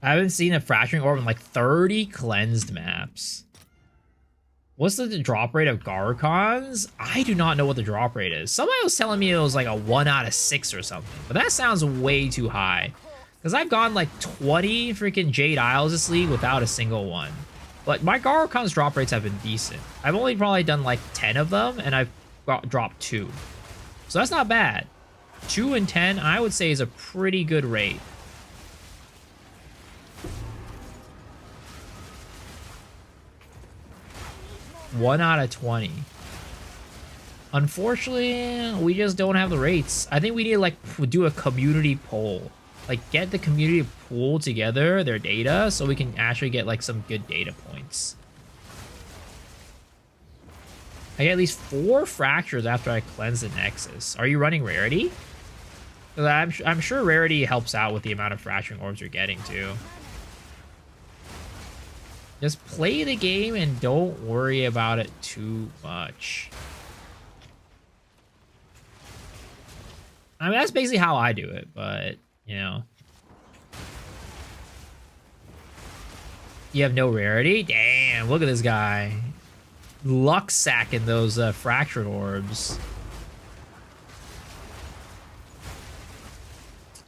I haven't seen a fracturing orb in like 30 cleansed maps. What's the drop rate of Garukons? I do not know what the drop rate is. Somebody was telling me it was like a 1 out of 6 or something. But that sounds way too high. Because I've gone like 20 freaking Jade Isles this league without a single one. But my Garukon's drop rates have been decent. I've only probably done like 10 of them, and I've dropped 2. So that's not bad. 2 and 10, I would say, is a pretty good rate. One out of 20. Unfortunately, we just don't have the rates. I think we need to like do a community poll. Like get the community pool together, their data, so we can actually get like some good data points. I get at least 4 fractures after I cleanse the Nexus. Are you running rarity? Because I'm sure rarity helps out with the amount of fracturing orbs you're getting too. Just play the game and don't worry about it too much. I mean, that's basically how I do it, but, you know. You have no rarity? Damn, look at this guy. Luck sacking those fractured orbs.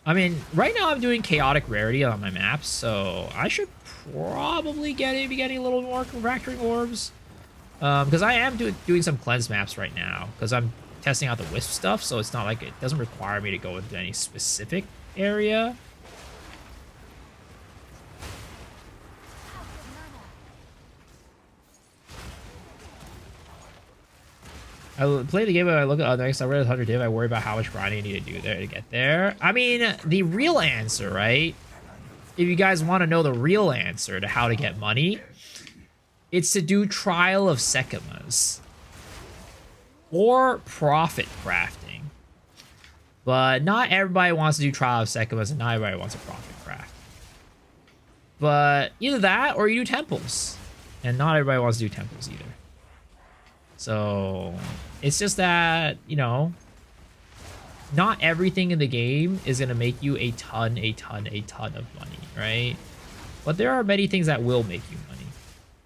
I mean, right now I'm doing chaotic rarity on my maps, so I should probably be getting a little more fracturing orbs. Because I am doing some cleanse maps right now, because I'm testing out the Wisp stuff, so it's not like it doesn't require me to go into any specific area. I play the game, but I look at next. I read 100 div. I worry about how much grinding I need to do there to get there. I mean, the real answer, right? If you guys want to know the real answer to how to get money, it's to do Trial of Sekimas or profit crafting. But not everybody wants to do Trial of Sekimas, and not everybody wants a profit craft. But either that or you do temples, and not everybody wants to do temples either. So it's just that, you know, not everything in the game is going to make you a ton of money, right? But there are many things that will make you money,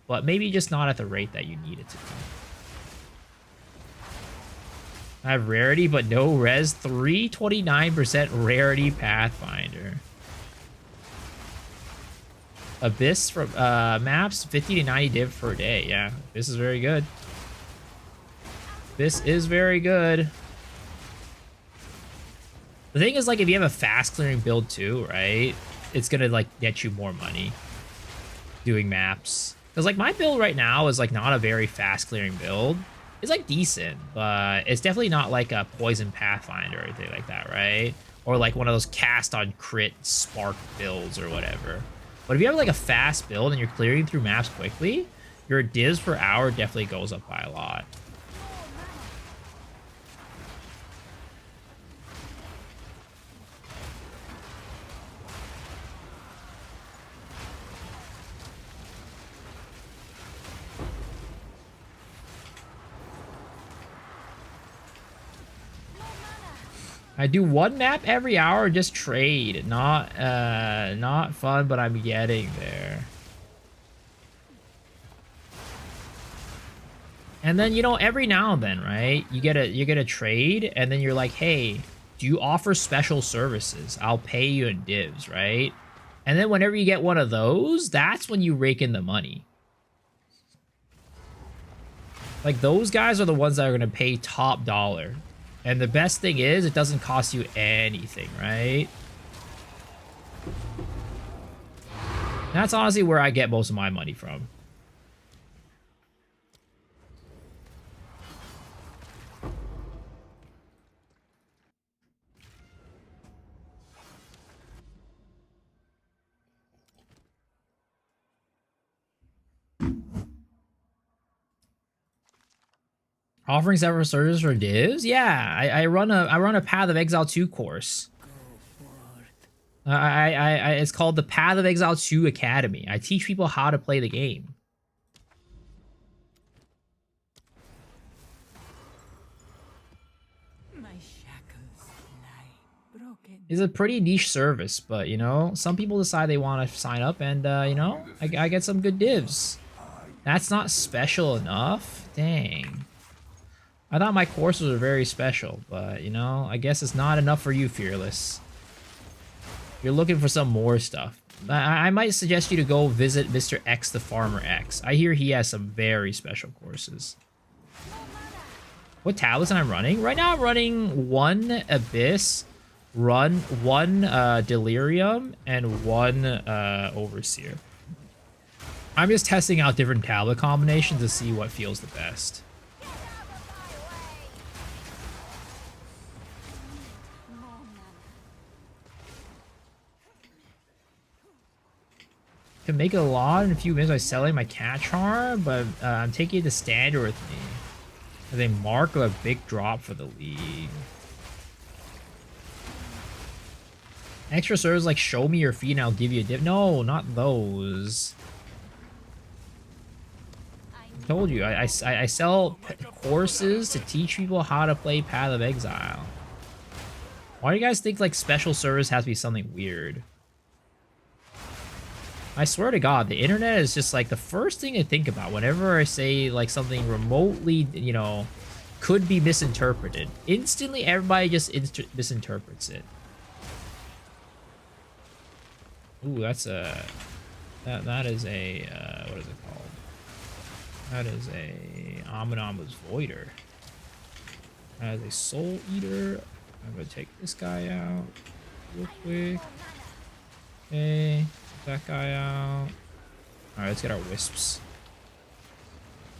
but maybe just not at the rate that you need it to be. I have rarity, but no res. 329% rarity Pathfinder. Abyss from maps, 50 to 90 div per day. Yeah, this is very good. This is very good. The thing is, like, if you have a fast clearing build too, right? It's gonna like get you more money doing maps. Because like my build right now is like not a very fast clearing build. It's like decent, but it's definitely not like a poison Pathfinder or anything like that, right? Or like one of those cast on crit spark builds or whatever. But if you have like a fast build and you're clearing through maps quickly, your divs per hour definitely goes up by a lot. I do one map every hour, just trade. Not fun, but I'm getting there. And then, you know, every now and then, right? You get a trade, and then you're like, hey, do you offer special services? I'll pay you in divs, right? And then whenever you get one of those, that's when you rake in the money. Like, those guys are the ones that are going to pay top dollar. And the best thing is, it doesn't cost you anything, right? That's honestly where I get most of my money from. Offering several services for divs? Yeah, I run a Path of Exile 2 course. Go forth. It's called the Path of Exile 2 Academy. I teach people how to play the game. My shackles lie broken. It's a pretty niche service, but you know, some people decide they want to sign up, and you know, I get some good divs. That's not special enough? Dang. I thought my courses were very special, but you know, I guess it's not enough for you, Fearless. You're looking for some more stuff. I might suggest you to go visit Mr. X the Farmer X. I hear he has some very special courses. What tablets am I running? Right now I'm running one Abyss, one Delirium, and one Overseer. I'm just testing out different tablet combinations to see what feels the best. Can make a lot in a few minutes by selling my cat charm, but I'm taking the standard with me. As a mark of a big drop for the league. Extra servers like show me your feet and I'll give you a dip. No, not those. I told you, I sell courses to teach people how to play Path of Exile. Why do you guys think like special servers has to be something weird? I swear to God, the internet is just like the first thing I think about whenever I say like something remotely, you know, could be misinterpreted. Instantly, everybody just misinterprets it. Ooh, that's a... That is a... what is it called? That is a... Amana's Voider. That is a Soul Eater. I'm gonna take this guy out real quick. Okay. That guy out. Alright, let's get our Wisps.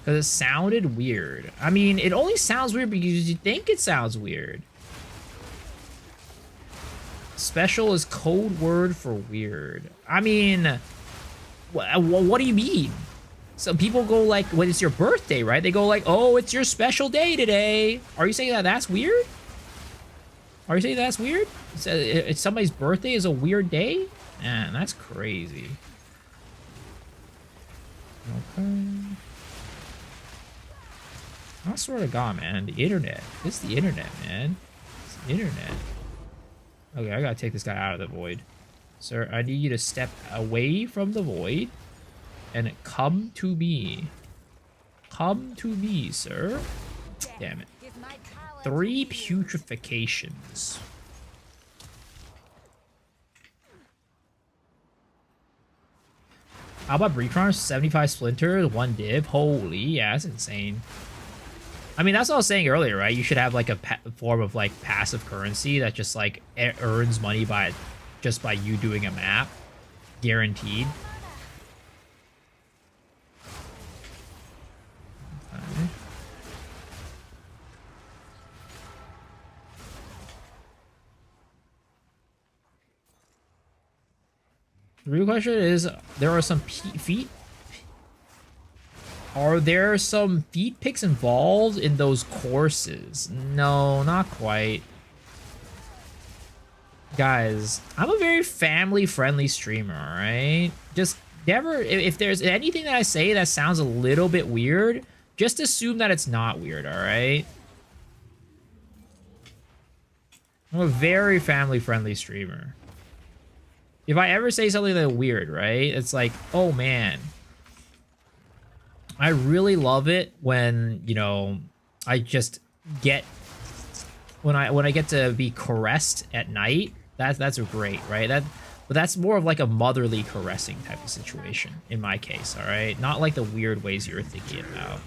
Because it sounded weird. I mean, it only sounds weird because you think it sounds weird. Special is code word for weird. I mean, what do you mean? Some people go like, when it's your birthday, right? They go like, oh, it's your special day today. Are you saying that that's weird? Are you saying that's weird? It's somebody's birthday is a weird day? Man, that's crazy. Okay. I swear to God, man, the internet. It's the internet, man. It's the internet. Okay, I gotta take this guy out of the void. Sir, I need you to step away from the void and come to me. Come to me, sir. Damn it. 3 putrefacitions. How about Recron? 75 splinters, 1 div. Holy, yeah, that's insane. I mean, that's what I was saying earlier, right? You should have like a form of like passive currency that just like earns money by just by you doing a map, guaranteed. Okay. The real question is, there are some feet. Are there some feet picks involved in those courses? No, not quite. Guys, I'm a very family-friendly streamer, alright? Just never, if there's anything that I say that sounds a little bit weird, just assume that it's not weird, alright? I'm a very family-friendly streamer. If I ever say something that's weird, right? It's like, oh man. I really love it when, you know, I just get when I get to be caressed at night. That's great, right? But that's more of like a motherly caressing type of situation in my case, all right? Not like the weird ways you're thinking about.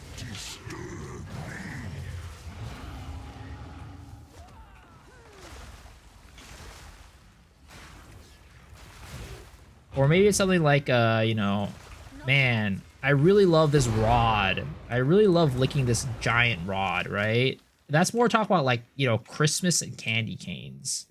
Or maybe it's something like, you know, man, I really love this rod. I really love licking this giant rod, right? That's more talk about like, you know, Christmas and candy canes.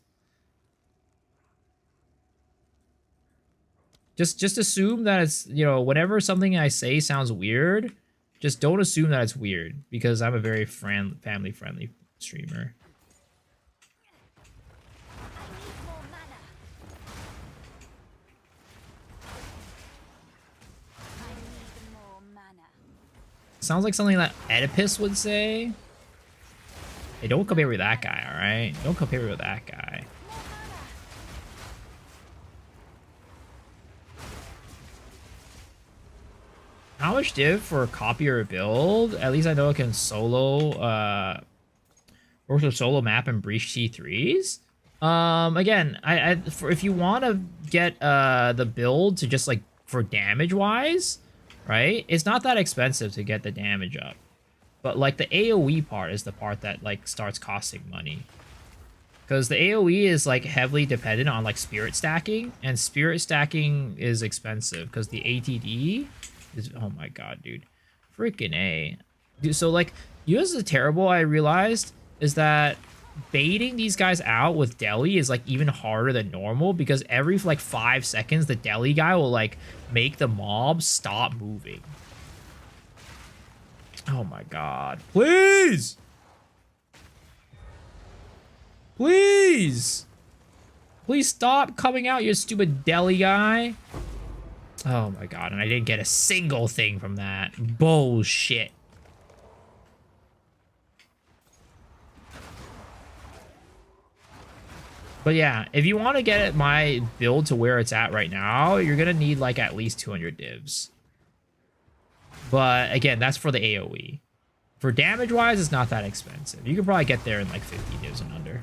Just assume that it's, you know, whenever something I say sounds weird, just don't assume that it's weird because I'm a very family-friendly streamer. Sounds like something that Oedipus would say. Hey, don't compare me with that guy, alright? Don't compare me with that guy. How much div for a copy or a build? At least I know it can solo, work with solo map and breach T3s. Again, if you want to get the build to just like for damage wise, right? It's not that expensive to get the damage up, but like the AOE part is the part that like starts costing money, because the AOE is like heavily dependent on like spirit stacking, and spirit stacking is expensive because the ATD is, oh my god, dude, freaking A. Dude, so like, you know what's terrible I realized is that baiting these guys out with deli is like even harder than normal, because every like 5 seconds the deli guy will like make the mob stop moving. Oh my god, please, please stop coming out, you stupid deli guy. Oh my god, and I didn't get a single thing from that bullshit. But yeah, if you want to get my build to where it's at right now, you're going to need like at least 200 divs. But again, that's for the AoE. For damage wise, it's not that expensive. You can probably get there in like 50 divs and under.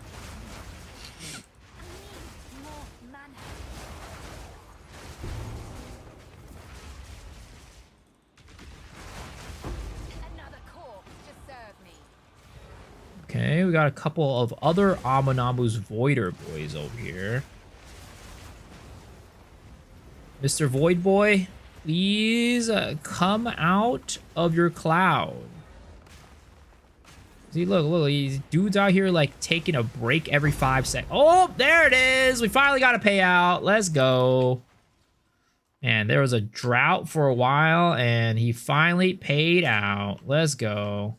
Okay, we got a couple of other Amunamu's Voider boys over here. Mr. Void Boy, please come out of your cloud. See, look, these dudes out here like taking a break every 5 seconds. Oh, there it is. We finally got a payout. Let's go. Man, there was a drought for a while and he finally paid out. Let's go.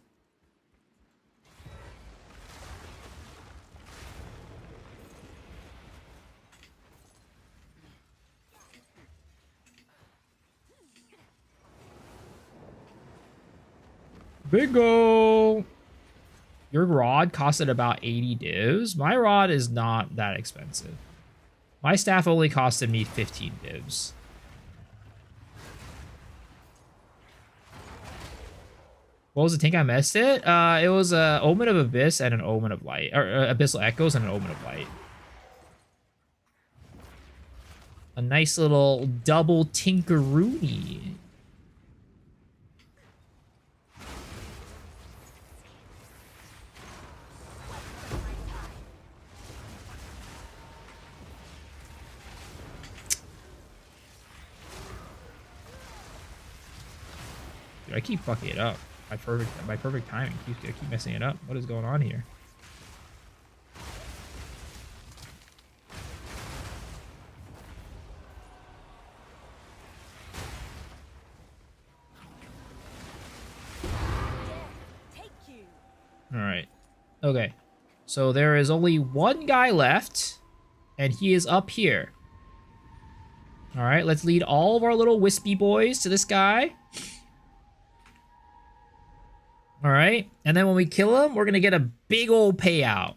Bingo! Your rod costed about 80 divs. My rod is not that expensive. My staff only costed me 15 divs. What was the tank I missed it? It was an Omen of Abyss and an Omen of Light. Or Abyssal Echoes and an Omen of Light. A nice little double Tinkeroony. I keep fucking it up. My perfect timing. I keep messing it up. What is going on here? All right. Okay. So there is only one guy left, and he is up here. All right. Let's lead all of our little wispy boys to this guy. All right, and then when we kill him, we're gonna get a big old payout.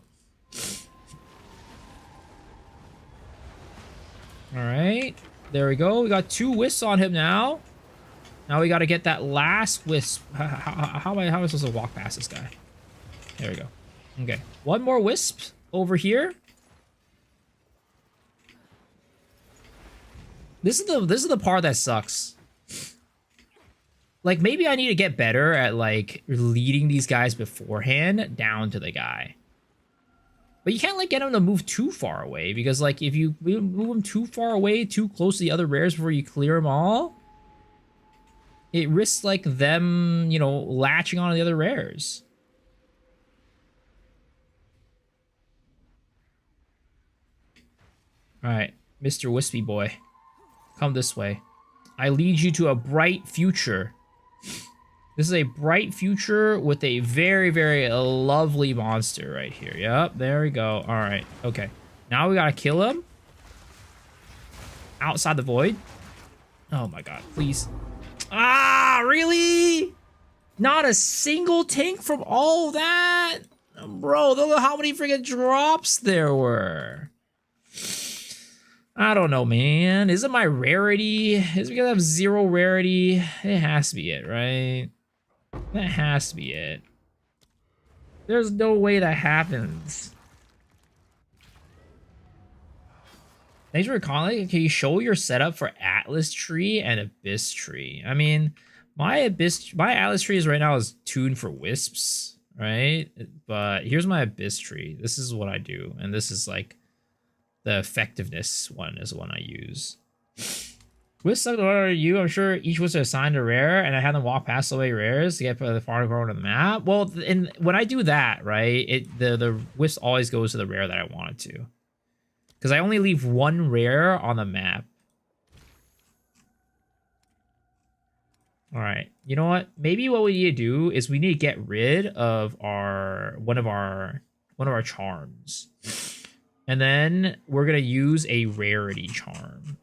All right, there we go. We got 2 wisps on him now. Now we got to get that last wisp. How am I supposed to walk past this guy? There we go. Okay, 1 more wisp over here. This is the part that sucks. Like, maybe I need to get better at, like, leading these guys beforehand down to the guy. But you can't, like, get them to move too far away, because, like, if you move them too far away, too close to the other rares before you clear them all, it risks, like, them, you know, latching onto the other rares. Alright, Mr. Wispy Boy, come this way. I lead you to a bright future. This is a bright future with a very, very lovely monster right here. Yep, there we go. All right, okay. Now we gotta kill him. Outside the void. Oh my god, please. Ah, really? Not a single tank from all that? Bro, look at how many freaking drops there were. I don't know, man. Is it my rarity? Is it because I have 0 rarity? It has to be it, right? That has to be it. There's no way that happens. Thanks for calling. Can you show your setup for Atlas Tree and Abyss Tree? I mean, my Atlas Tree is right now is tuned for Wisps, right? But here's my Abyss Tree. This is what I do, and this is like the effectiveness one is the one I use. Wisps suck to you. I'm sure each was assigned a rare, and I had them walk past the way rares to get the far corner of the map. Well, when I do that, right, the Wisp always goes to the rare that I want it to. Because I only leave 1 rare on the map. Alright, you know what? Maybe what we need to do is we need to get rid of one of our charms. And then we're gonna use a rarity charm.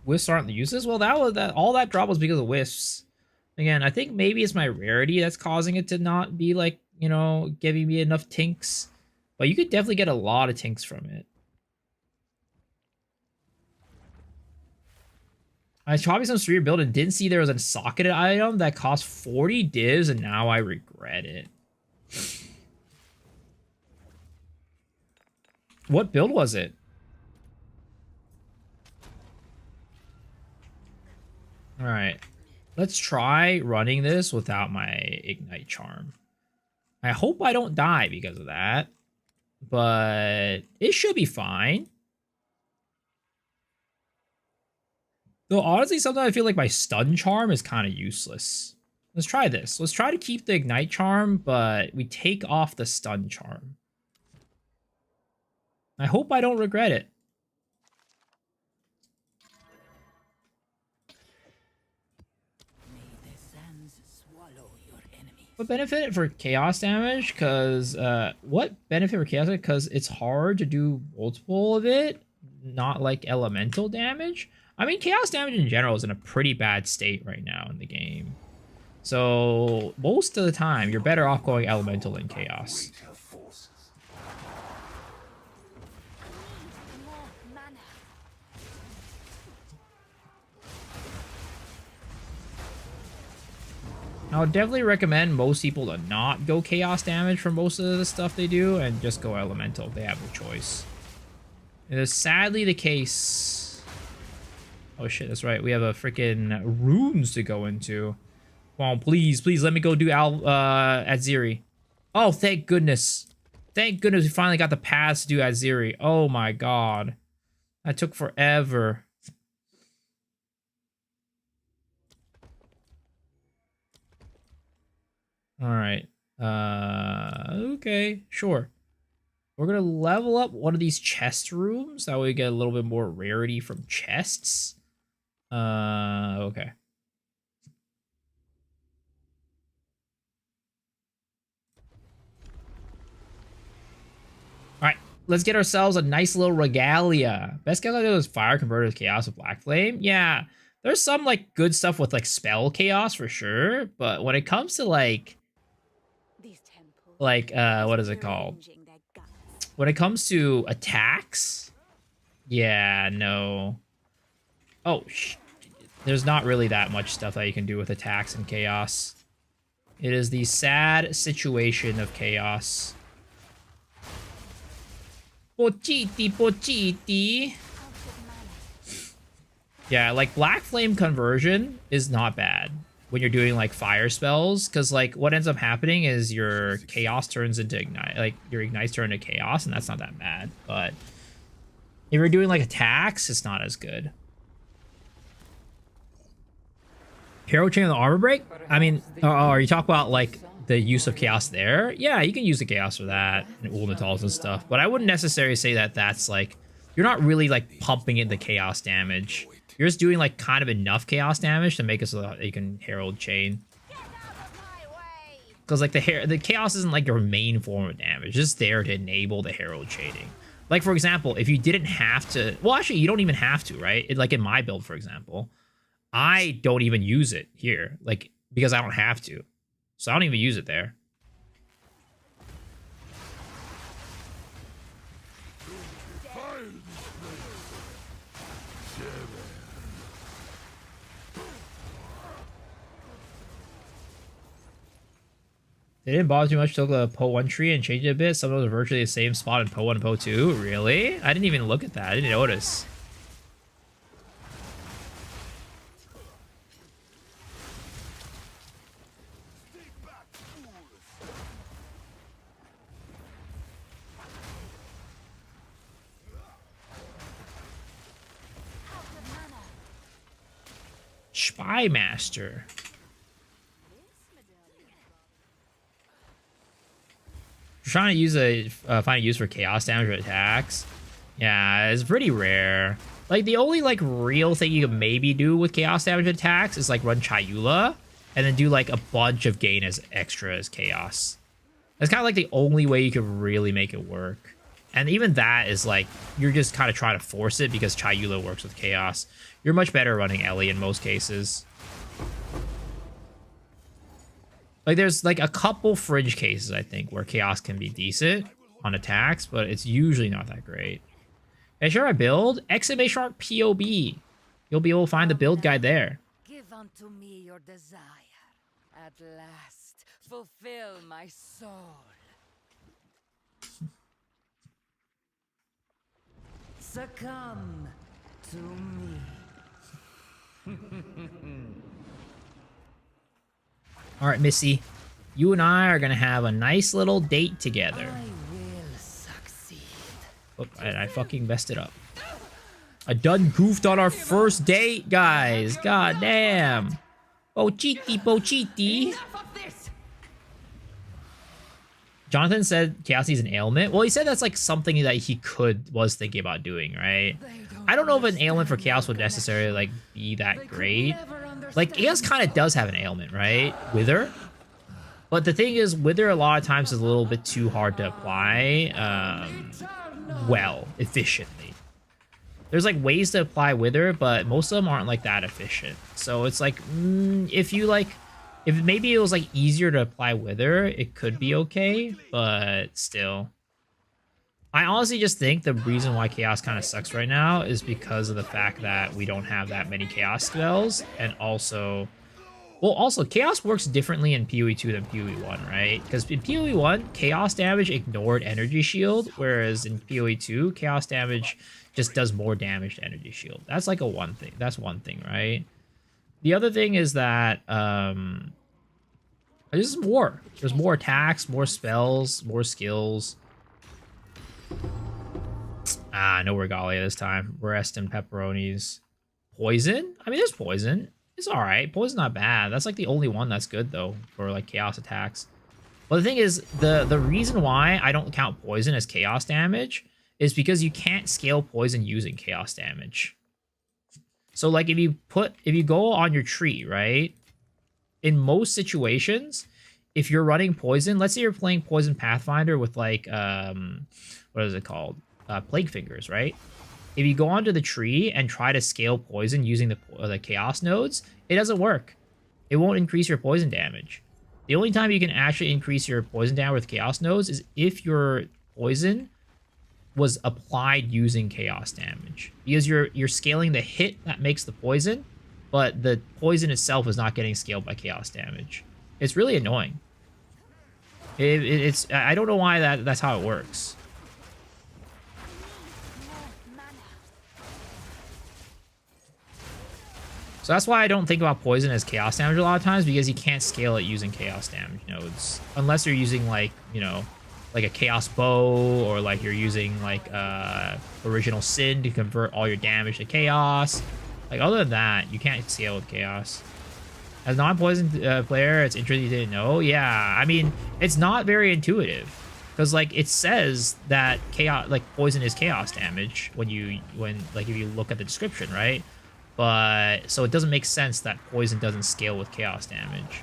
Wisps aren't the uses? Well, all that drop was because of Wisps. Again, I think maybe it's my rarity that's causing it to not be like, you know, giving me enough tinks. But you could definitely get a lot of tinks from it. I tried some 3 build and didn't see there was a socketed item that cost 40 divs, and now I regret it. What build was it? All right. Let's try running this without my Ignite Charm. I hope I don't die because of that, but it should be fine. Though honestly, sometimes I feel like my Stun Charm is kind of useless. Let's try this. Let's try to keep the Ignite Charm, but we take off the Stun Charm. I hope I don't regret it. What benefit for chaos damage? Because, what benefit for chaos damage? Because it's hard to do multiple of it, not like elemental damage. I mean, chaos damage in general is in a pretty bad state right now in the game. So, most of the time, you're better off going elemental than chaos. I would definitely recommend most people to not go chaos damage for most of the stuff they do and just go elemental if they have the choice. It is sadly the case. Oh shit, that's right. We have a freaking runes to go into. Come on, please let me go do Aziri. Oh, thank goodness. Thank goodness we finally got the paths to do Aziri. Oh my god. That took forever. All right. Okay, sure. We're gonna level up one of these chest rooms. That way we get a little bit more rarity from chests. Okay. All right, let's get ourselves a nice little regalia. Best guess I do is fire converted to chaos with black flame. Yeah, there's some like good stuff with like spell chaos for sure, but when it comes to like what is it called? When it comes to attacks, yeah, no. Oh, there's not really that much stuff that you can do with attacks and chaos. It is the sad situation of chaos. Pochiti. Yeah, like black flame conversion is not bad when you're doing like fire spells, because like what ends up happening is your chaos turns into ignite, like your ignites turn into chaos, and that's not that bad. But if you're doing like attacks, it's not as good. Hero chain on the armor break? I mean, are you talking about like the use of chaos there? Yeah, you can use the chaos for that and Ulnatals and stuff, but I wouldn't necessarily say that that's like, you're not really like pumping in the chaos damage. You're just doing like kind of enough chaos damage to make it so that you can Herald Chain. Because like the chaos isn't like your main form of damage. It's just there to enable the Herald Chaining. Like, for example, if you didn't have to... Well, actually, you don't even have to, right? Like, in my build, for example, I don't even use it here. Like, because I don't have to. So I don't even use it there. They didn't bother too much, took the Po 1 tree and changed it a bit. Some of those are virtually the same spot in Po 1 and Po 2. Really? I didn't even look at that. I didn't notice. Spy Master. Trying to use find a use for chaos damage or attacks. Yeah, it's pretty rare. Like, the only, like, real thing you could maybe do with chaos damage attacks is, like, run Chayula and then do, like, a bunch of gain as extra as chaos. That's kind of, like, the only way you could really make it work. And even that is, like, you're just kind of trying to force it because Chayula works with chaos. You're much better running Ellie in most cases. Like, there's, like, a couple fringe cases, I think, where chaos can be decent on attacks, but it's usually not that great. Hey, sure, I build? Exclamation mark POB. You'll be able to find the build guide there. Give unto me your desire. At last, fulfill my soul. Succumb to me. All right, Missy. You and I are going to have a nice little date together. I will succeed. Oh, I fucking messed it up. I done goofed on our first date, guys. God damn. Pochiti, pochiti. Jonathan said chaos needs an ailment. Well, he said that's like something that he was thinking about doing, right? I don't know if an ailment for chaos would necessarily like be that great. Like, chaos kind of does have an ailment, right? Wither. But the thing is, Wither a lot of times is a little bit too hard to apply efficiently. There's like ways to apply Wither, but most of them aren't like that efficient. So it's like, if maybe it was like easier to apply Wither, it could be okay, but still. I honestly just think the reason why Chaos kind of sucks right now is because of the fact that we don't have that many Chaos spells, and also... Well, also, Chaos works differently in PoE 2 than PoE 1, right? Because in PoE 1, Chaos damage ignored Energy Shield, whereas in PoE 2, Chaos damage just does more damage to Energy Shield. That's like one thing. That's one thing, right? The other thing is that there's more. There's more attacks, more spells, more skills. No Regalia this time. Rest and pepperonis. Poison? I mean, there's poison. It's alright. Poison's not bad. That's like the only one that's good, though, for like chaos attacks. But the thing is, the reason why I don't count poison as chaos damage is because you can't scale poison using chaos damage. So like if you go on your tree, right? In most situations, if you're running poison, let's say you're playing Poison Pathfinder with like what is it called? Plague Fingers, right? If you go onto the tree and try to scale poison using the chaos nodes, it doesn't work. It won't increase your poison damage. The only time you can actually increase your poison damage with chaos nodes is if your poison was applied using chaos damage, because you're scaling the hit that makes the poison, but the poison itself is not getting scaled by chaos damage. It's really annoying. It's I don't know why that's how it works. So that's why I don't think about poison as chaos damage a lot of times, because you can't scale it using chaos damage nodes. Unless you're using like, you know, like a chaos bow, or like you're using like original sin to convert all your damage to chaos. Like other than that, you can't scale with chaos. As a non-poison player, it's interesting you didn't know. Yeah, I mean, it's not very intuitive. Because like it says that chaos, like poison is chaos damage when like if you look at the description, right? But so it doesn't make sense that poison doesn't scale with chaos damage.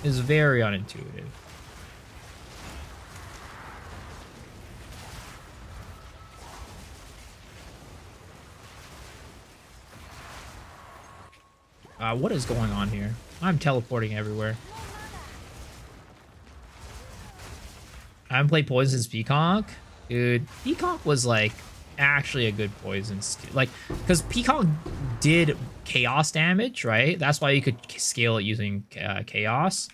is very unintuitive. What is going on here? I'm teleporting everywhere. I haven't played poison since Peacock. Dude, Peacock was like actually a good poison skill. Like, because Peacock did chaos damage, right? That's why you could scale it using chaos.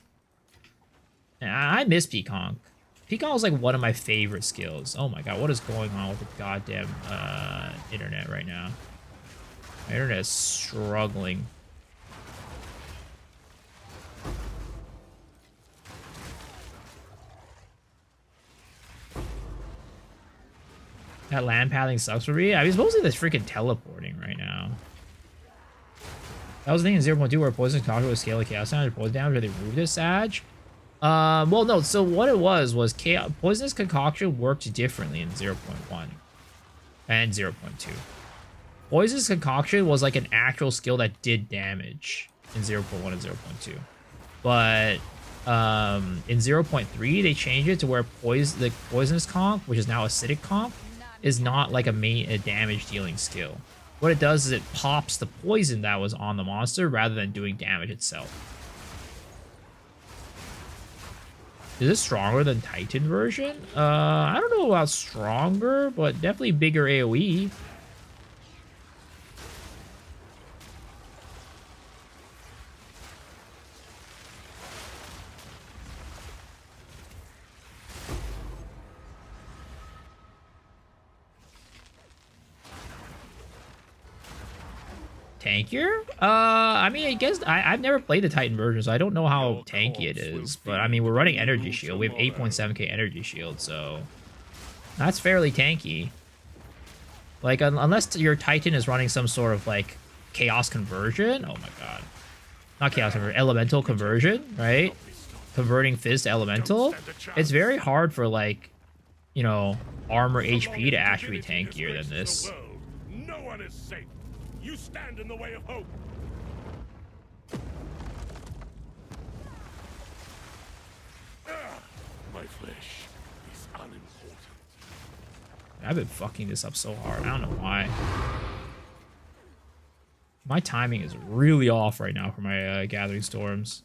And I miss Peacock. Peacock was like one of my favorite skills. Oh my god, what is going on with the goddamn internet right now? My internet is struggling. That land pathing sucks for me. I mean, it's mostly this freaking teleporting right now. That was the thing in 0.2 where poison concoction was scale of chaos damage, poison damage, where they removed this Sag. Well, no. So what it was chaos, poisonous concoction worked differently in 0.1 and 0.2. Poisonous concoction was like an actual skill that did damage in 0.1 and 0.2, but in 0.3 they changed it to where the poisonous conc, which is now acidic conc, is not like a damage dealing skill. What it does is it pops the poison that was on the monster rather than doing damage itself. Is this stronger than Titan version? I don't know about stronger, but definitely bigger AoE. Tankier? I mean, I guess I've never played the Titan version, so I don't know how tanky it is. But I mean, we're running energy shield. We have 8.7k energy shield, so that's fairly tanky. Like, unless your Titan is running some sort of like chaos conversion. Oh my god, not chaos conversion, elemental conversion, right? Converting Fizz to elemental. It's very hard for like, you know, armor HP to actually be tankier than this. No one is safe. You stand in the way of hope. My flesh is unimportant. I've been fucking this up so hard. I don't know why. My timing is really off right now for my Gathering Storms.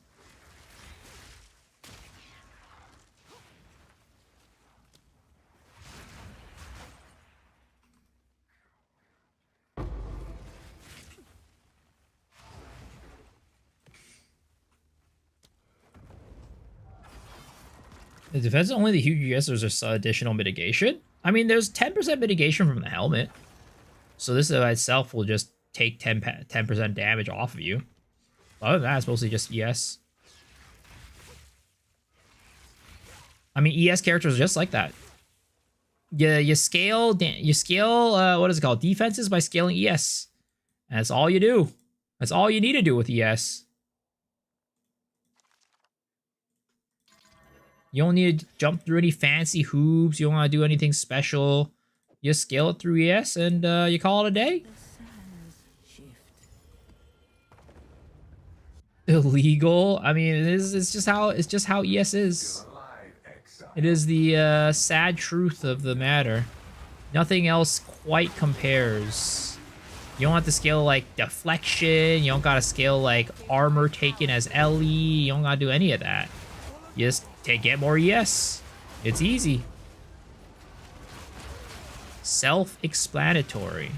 The defense is only the huge ES, there's just additional mitigation. I mean, there's 10% mitigation from the helmet. So this by itself will just take 10% damage off of you. Other than that, it's mostly just ES. I mean, ES characters are just like that. You scale, what is it called? Defenses by scaling ES. And that's all you do. That's all you need to do with ES. You don't need to jump through any fancy hoops. You don't want to do anything special. You scale it through ES and you call it a day. Illegal. I mean, it's just how ES is. It is the sad truth of the matter. Nothing else quite compares. You don't have to scale like deflection. You don't gotta scale like armor taken as LE. You don't gotta do any of that. You just get more ES. It's easy. Self-explanatory.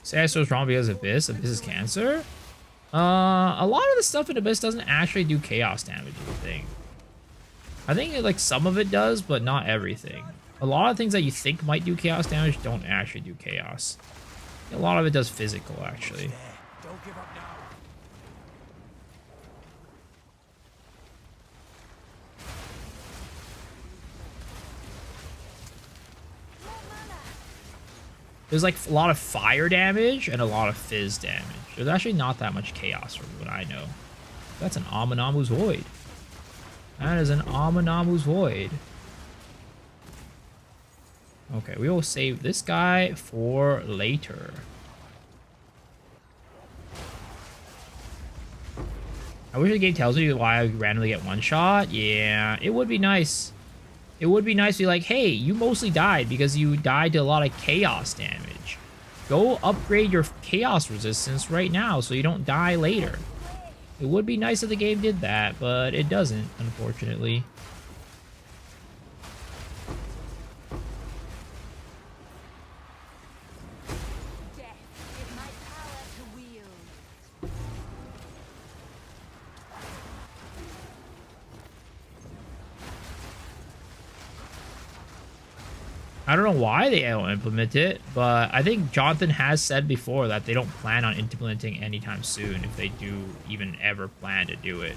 Say I so strong because of Abyss. Abyss is cancer. A lot of the stuff in Abyss doesn't actually do chaos damage, I think. I think like some of it does, but not everything. A lot of things that you think might do chaos damage don't actually do chaos. A lot of it does physical, actually. Don't give up now. There's like a lot of fire damage and a lot of fizz damage. There's actually not that much chaos from what I know. That's an Amunamu's Void. That is an Aman'Amu's Void. Okay, we will save this guy for later. I wish the game tells me why I randomly get one shot. Yeah, it would be nice. It would be nice to be like, hey, you mostly died because you died to a lot of chaos damage. Go upgrade your chaos resistance right now so you don't die later. It would be nice if the game did that, but it doesn't, unfortunately. I don't know why they don't implement it, but I think Jonathan has said before that they don't plan on implementing anytime soon if they do even ever plan to do it.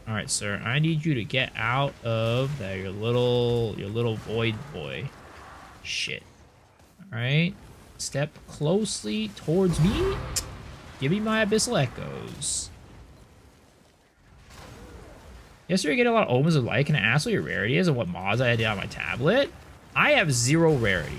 All right, sir, I need you to get out of there, your little void boy. Shit. All right, step closely towards me. Give me my Abyssal Echoes. Yesterday, I get a lot of Omens of Light. Can I ask what your rarity is and what mods I did on my tablet? I have 0 rarity.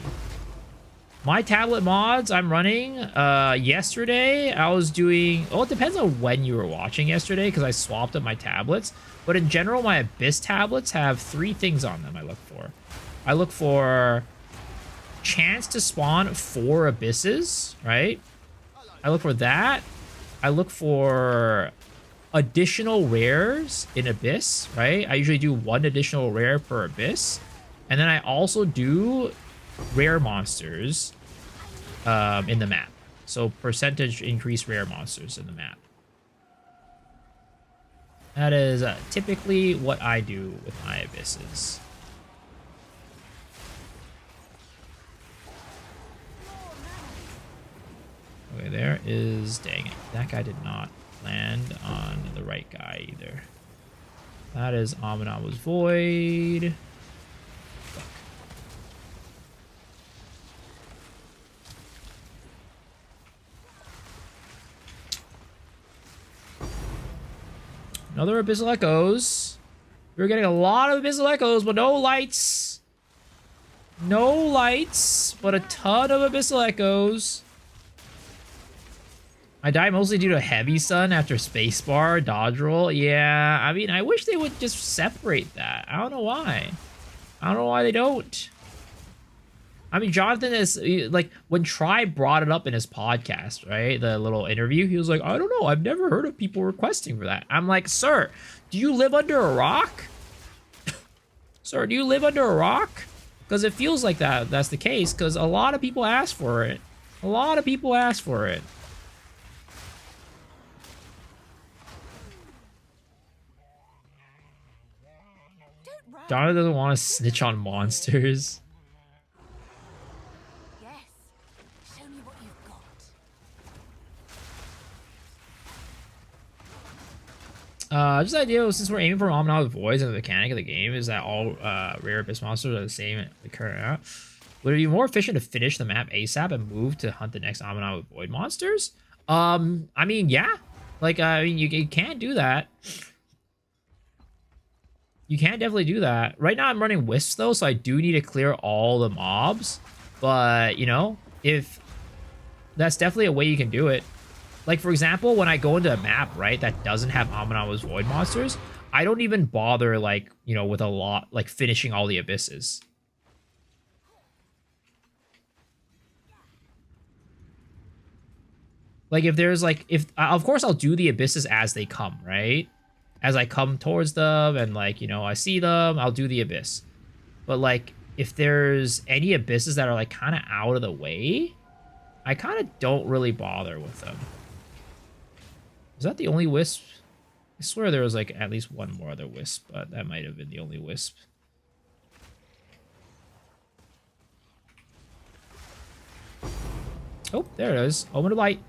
My tablet mods I'm running, yesterday, I was doing... Oh, it depends on when you were watching yesterday, because I swapped up my tablets. But in general, my Abyss tablets have 3 things on them I look for. I look for chance to spawn 4 Abysses, right? I look for that. I look for additional rares in Abyss, right? I usually do 1 additional rare per Abyss. And then I also do rare monsters in the map. So percentage increase rare monsters in the map. That is typically what I do with my Abysses. Okay, there is... Dang it. That guy did not land on the right guy either. That is Aman'Amu's Void. Fuck. Another Abyssal Echoes. We're getting a lot of Abyssal Echoes, but no lights. No lights, but a ton of Abyssal Echoes. I died mostly due to heavy sun after spacebar, dodge roll. Yeah, I mean, I wish they would just separate that. I don't know why. I don't know why they don't. I mean, Jonathan is, like, when Tribe brought it up in his podcast, right? The little interview, he was like, I don't know. I've never heard of people requesting for that. I'm like, sir, do you live under a rock? Sir, do you live under a rock? Because it feels like that's the case, because a lot of people ask for it. A lot of people ask for it. Donna doesn't want to snitch on monsters. Yes. Show me what you've got. Just the idea, since we're aiming for Aman'Amu's Voids and the mechanic of the game is that all rare Abyss monsters are the same at the current map, would it be more efficient to finish the map ASAP and move to hunt the next Aman'Amu's Void monsters? I mean, yeah. Like, I mean, you can't do that. You can definitely do that. Right now I'm running Wisps though, so I do need to clear all the mobs. But, you know, if that's definitely a way you can do it. Like, for example, when I go into a map, right, that doesn't have Aman'Amu's Void monsters, I don't even bother, like, you know, with a lot, like, finishing all the Abysses. Like, if there's, like, of course I'll do the Abysses as they come, right? As I come towards them and, like, you know, I see them, I'll do the Abyss. But, like, if there's any Abysses that are, like, kind of out of the way, I kind of don't really bother with them. Is that the only Wisp? I swear there was, like, at least one more other Wisp, but that might have been the only Wisp. Oh, there it is. Omen of Light.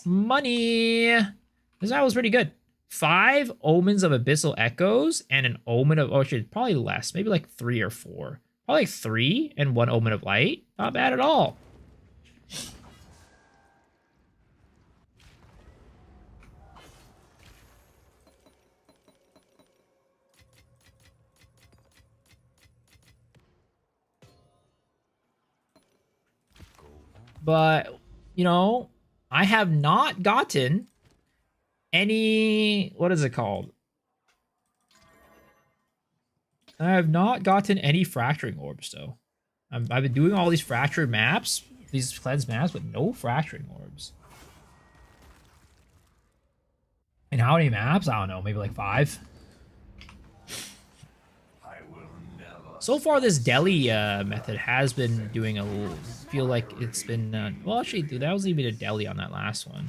Money. This battle was pretty good. 5 Omens of Abyssal Echoes and an Omen of... Oh, shit, probably less. Maybe like 3 or 4. Probably like 3 and 1 Omen of Light. Not bad at all. But, you know, I have not gotten any, what is it called? I have not gotten any fracturing orbs, though. I've been doing all these fractured maps, these cleanse maps, but no fracturing orbs. And how many maps? I don't know, maybe like 5. So far, this Delhi method has been doing a little, feel like it's been, well, actually, dude, that was even a Delhi on that last one.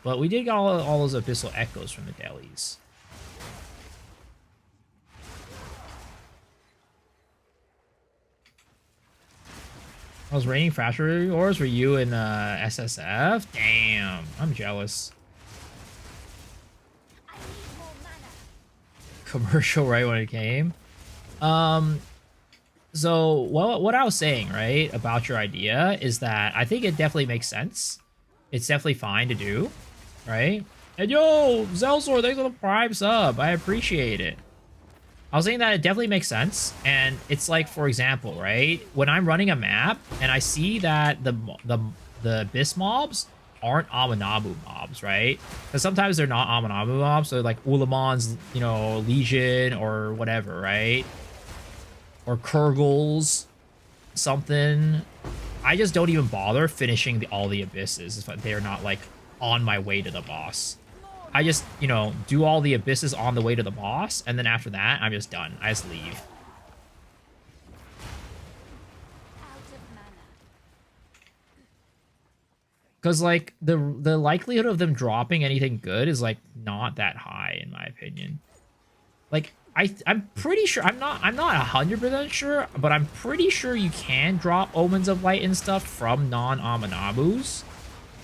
But we did get all those Abyssal Echoes from the Delis. I was raining fracturing ores for you in SSF? Damn, I'm jealous. Commercial right when it came. So what I was saying, right, about your idea is that I think it definitely makes sense. It's definitely fine to do, right? And yo, Zelsor, thanks for the Prime sub. I appreciate it. I was saying that it definitely makes sense, and it's like, for example, right, when I'm running a map and I see that the Abyss mobs aren't Amanabu mobs, right? Because sometimes they're not Amanabu mobs, so like Ulamon's, you know, Legion or whatever, right? Or Kurgles, something. I just don't even bother finishing all the Abysses if they're not like on my way to the boss. I just, you know, do all the Abysses on the way to the boss, and then after that, I'm just done. I just leave. Because, like, the likelihood of them dropping anything good is, like, not that high, in my opinion. Like, I'm pretty sure, I'm not 100% sure, but I'm pretty sure you can drop Omens of Light and stuff from non-Amanabus.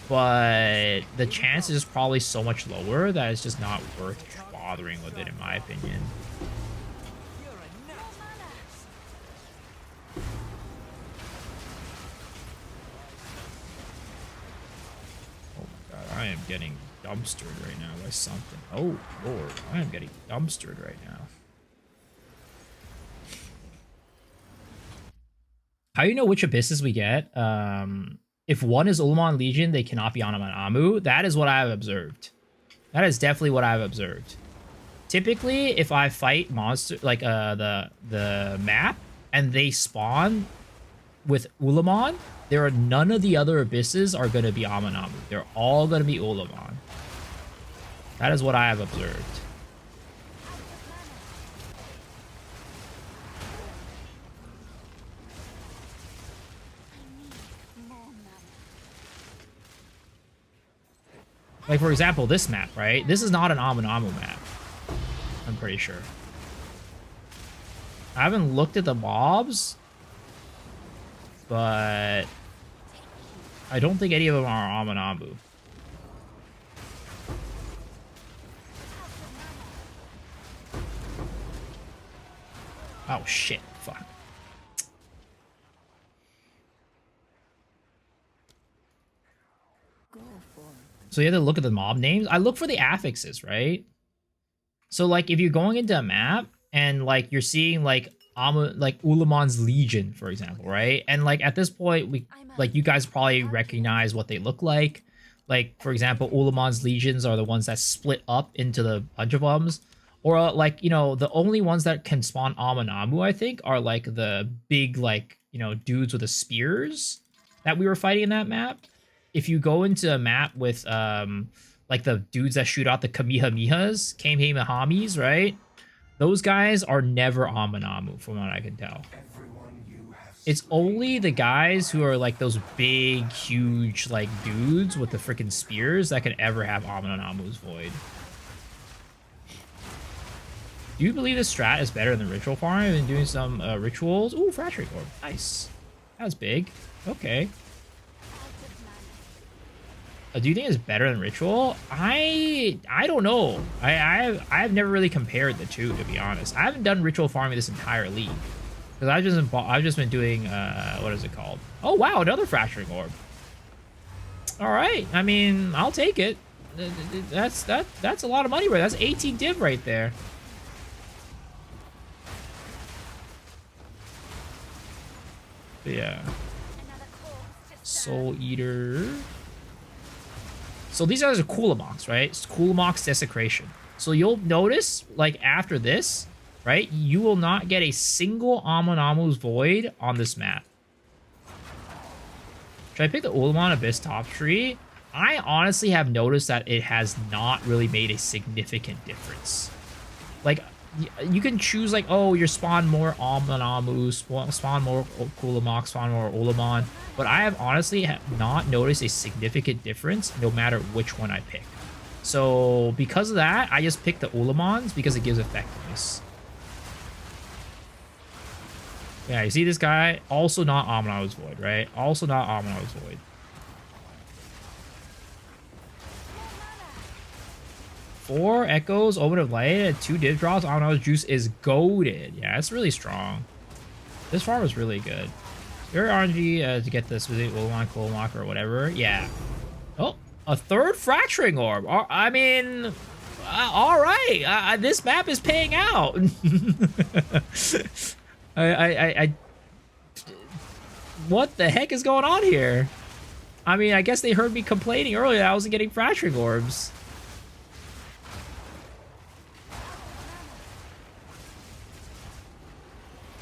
But the chance is probably so much lower that it's just not worth bothering with it, in my opinion. Oh my god, I am getting dumpstered right now by something. Oh lord, I am getting dumpstered right now. How do you know which abysses we get? If one is Ulamon Legion, they cannot be Anaman Amu. That is what I have observed. That is definitely what I've observed. Typically, if I fight monster like the map and they spawn with Ulamon, there are none of the other abysses are going to be Amanamu. They're all going to be Ulamon. That is what I have observed. Like, for example, this map, right? This is not an Amanamu map. I'm pretty sure. I haven't looked at the mobs, but I don't think any of them are Amanamu. Oh, shit. Fuck. So you have to look at the mob names. I look for the affixes, right? So like if you're going into a map and like you're seeing like Ulamon's Legion, for example, right? And like at this point, you guys probably recognize what they look like. Like for example, Ulamon's Legions are the ones that split up into the bunch of ums. Or like, you know, the only ones that can spawn Amanamu, I think, are like the big like, you know, dudes with the spears that we were fighting in that map. If you go into a map with like the dudes that shoot out the Kamehamehas, Kamehamehas, right? Those guys are never Amanamu, from what I can tell. It's only the guys who are like those big, huge, like dudes with the freaking spears that can ever have Amanamu's Void. Do you believe this strat is better than ritual farm? I've been doing some rituals. Ooh, fracturing orb. Nice. That was big. Okay. Do you think it's better than ritual? I don't know. I've never really compared the two, to be honest. I haven't done ritual farming this entire league because I've just been doing what is it called? Oh wow, another fracturing orb. All right, I mean I'll take it. That's a lot of money, right? That's 18 div right there. But yeah. Soul Eater. So these guys are Kulamox, right? It's Kulamox Desecration. So you'll notice, like, after this, right, you will not get a single Amunamu's Void on this map. Should I pick the Ulamon Abyss top tree? I honestly have noticed that it has not really made a significant difference. Like, you can choose, like, oh, you spawn more Amunamu, spawn more Kulamox, spawn more Ulamon, but I have honestly not noticed a significant difference no matter which one I pick. So, because of that, I just picked the Ulamons because it gives effectiveness. Yeah, you see this guy? Also not Amunamu's Void, right? Also not Amunamu's Void. Four Echoes, Omen of Light, and 2 div drops. Amunamu's Juice is goated. Yeah, it's really strong. This farm is really good. Very RNG to get this specific Ulamon, Kolomok, or whatever. Yeah. Oh, a 3rd Fracturing Orb. I mean, all right. This map is paying out. What the heck is going on here? I mean, I guess they heard me complaining earlier that I wasn't getting Fracturing Orbs.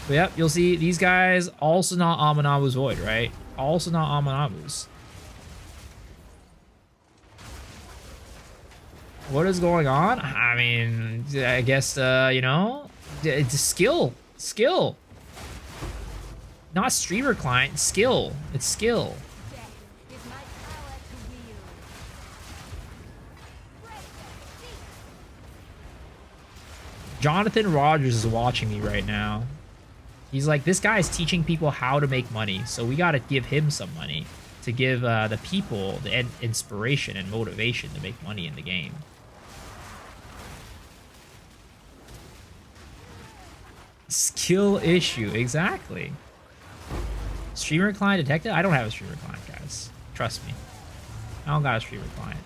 But yep, you'll see these guys also not Amunamu's Void, right? Also not Amunamu's. What is going on? I mean, I guess, you know, it's skill. Skill. Not streamer client, skill. It's skill. Jonathan Rogers is watching me right now. He's like, this guy is teaching people how to make money, so we got to give him some money to give the people the inspiration and motivation to make money in the game. Skill issue, exactly. Streamer client detected? I don't have a streamer client, guys. Trust me. I don't got a streamer client.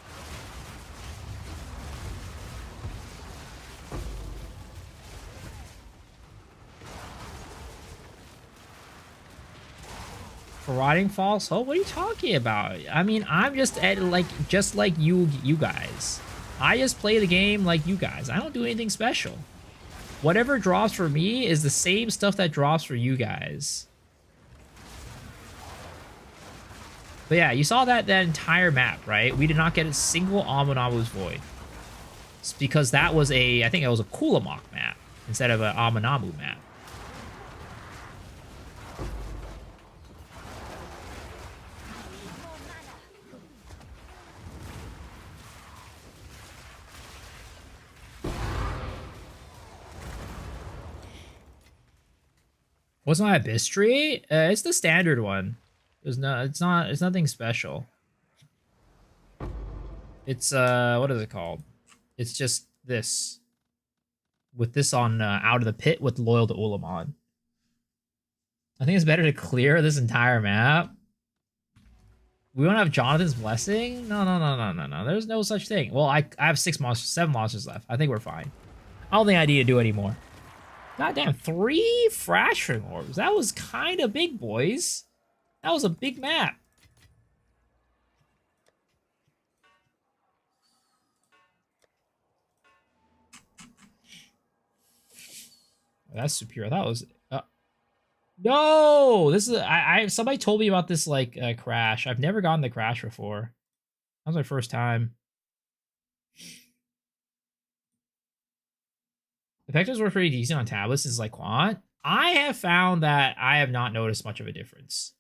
Providing false hope? What are you talking about? I mean, I'm just like you guys. I just play the game like you guys. I don't do anything special. Whatever drops for me is the same stuff that drops for you guys. But yeah, you saw that entire map, right? We did not get a single Amunamu's Void. It's because that was I think it was a Kulamok map instead of an Amunamu map. What's my Abyss tree? It's the standard one. It's nothing special. It's what is it called? It's just this. With this on Out of the Pit with Loyal to Ulamon. I think it's better to clear this entire map. We don't have Jonathan's Blessing? No. There's no such thing. Well, I have 7 monsters left. I think we're fine. I don't think I need to do any more. Goddamn, 3 Fracturing Orbs. That was kind of big, boys. That was a big map. That's superior. That was... no! This is... somebody told me about this, like, crash. I've never gotten the crash before. That was my first time. Effectives were pretty decent on tablets since like quant. I have found that I have not noticed much of a difference.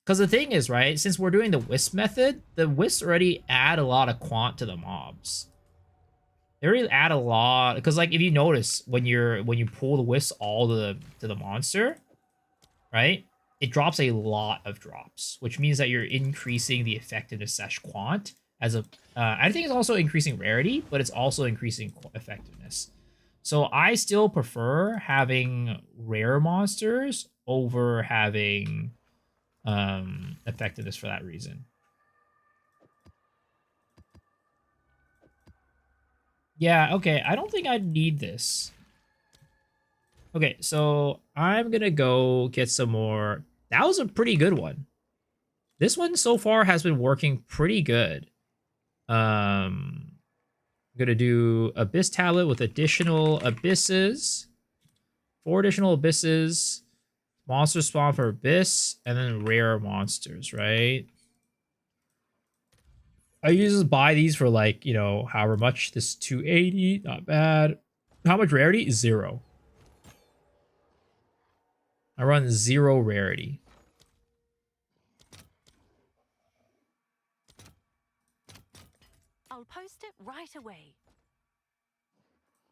Because the thing is, right, since we're doing the Wisp method, the Wisps already add a lot of quant to the mobs. They already add a lot, because like if you notice when you pull the Wisps all to the monster, right, it drops a lot of drops, which means that you're increasing the effectiveness / quant. I think it's also increasing rarity, but it's also increasing effectiveness. So I still prefer having rare monsters over having effectiveness for that reason. Yeah, okay, I don't think I need this. Okay, so I'm gonna go get some more That was a pretty good one. This one so far has been working pretty good. I'm gonna do Abyss Tablet with additional abysses. 4 additional abysses. Monster spawn for Abyss, and then rare monsters, right? I usually just buy these for like, you know, however much. This 280, not bad. How much rarity? 0. I run 0 rarity. I'll post it right away.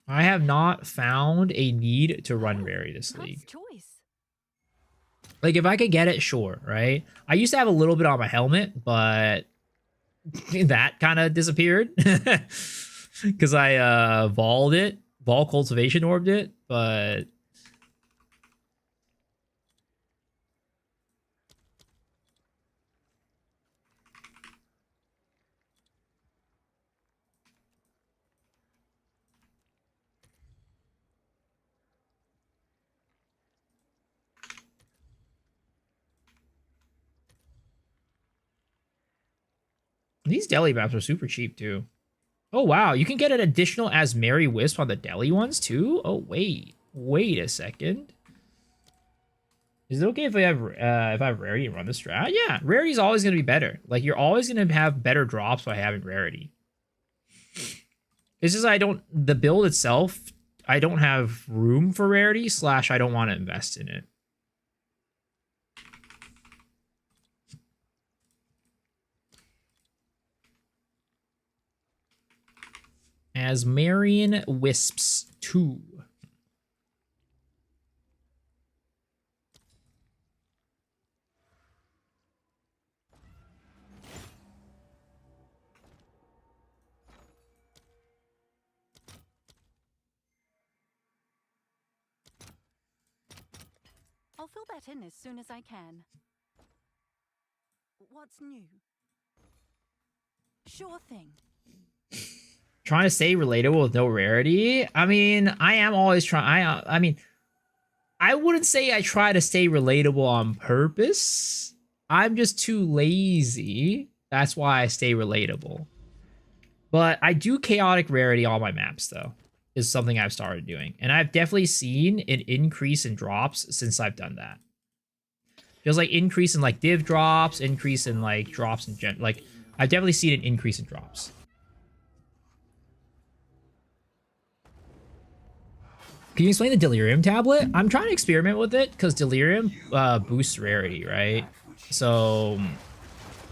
I have not found a need to run rarity this league. Nice choice. Like, if I could get it, sure, right? I used to have a little bit on my helmet, but that kind of disappeared. Because I Vol Cultivation Orbed it, but... These deli maps are super cheap, too. Oh, wow. You can get an additional as Mary Wisp on the deli ones, too? Oh, wait. Wait a second. Is it okay if I have rarity and run the strat? Yeah, rarity is always going to be better. Like, you're always going to have better drops by having rarity. It's just the build itself, I don't have room for rarity, / I don't want to invest in it. As Marion Wisps 2. I'll fill that in as soon as I can. What's new? Sure thing. Trying to stay relatable with no rarity. I mean, I am always trying. I mean, I wouldn't say I try to stay relatable on purpose. I'm just too lazy. That's why I stay relatable. But I do chaotic rarity all my maps, though, is something I've started doing. And I've definitely seen an increase in drops since I've done that. Feels like increase in like div drops, increase in like drops in gen. Like, I've definitely seen an increase in drops. Can you explain the Delirium tablet? I'm trying to experiment with it because Delirium boosts rarity, right? So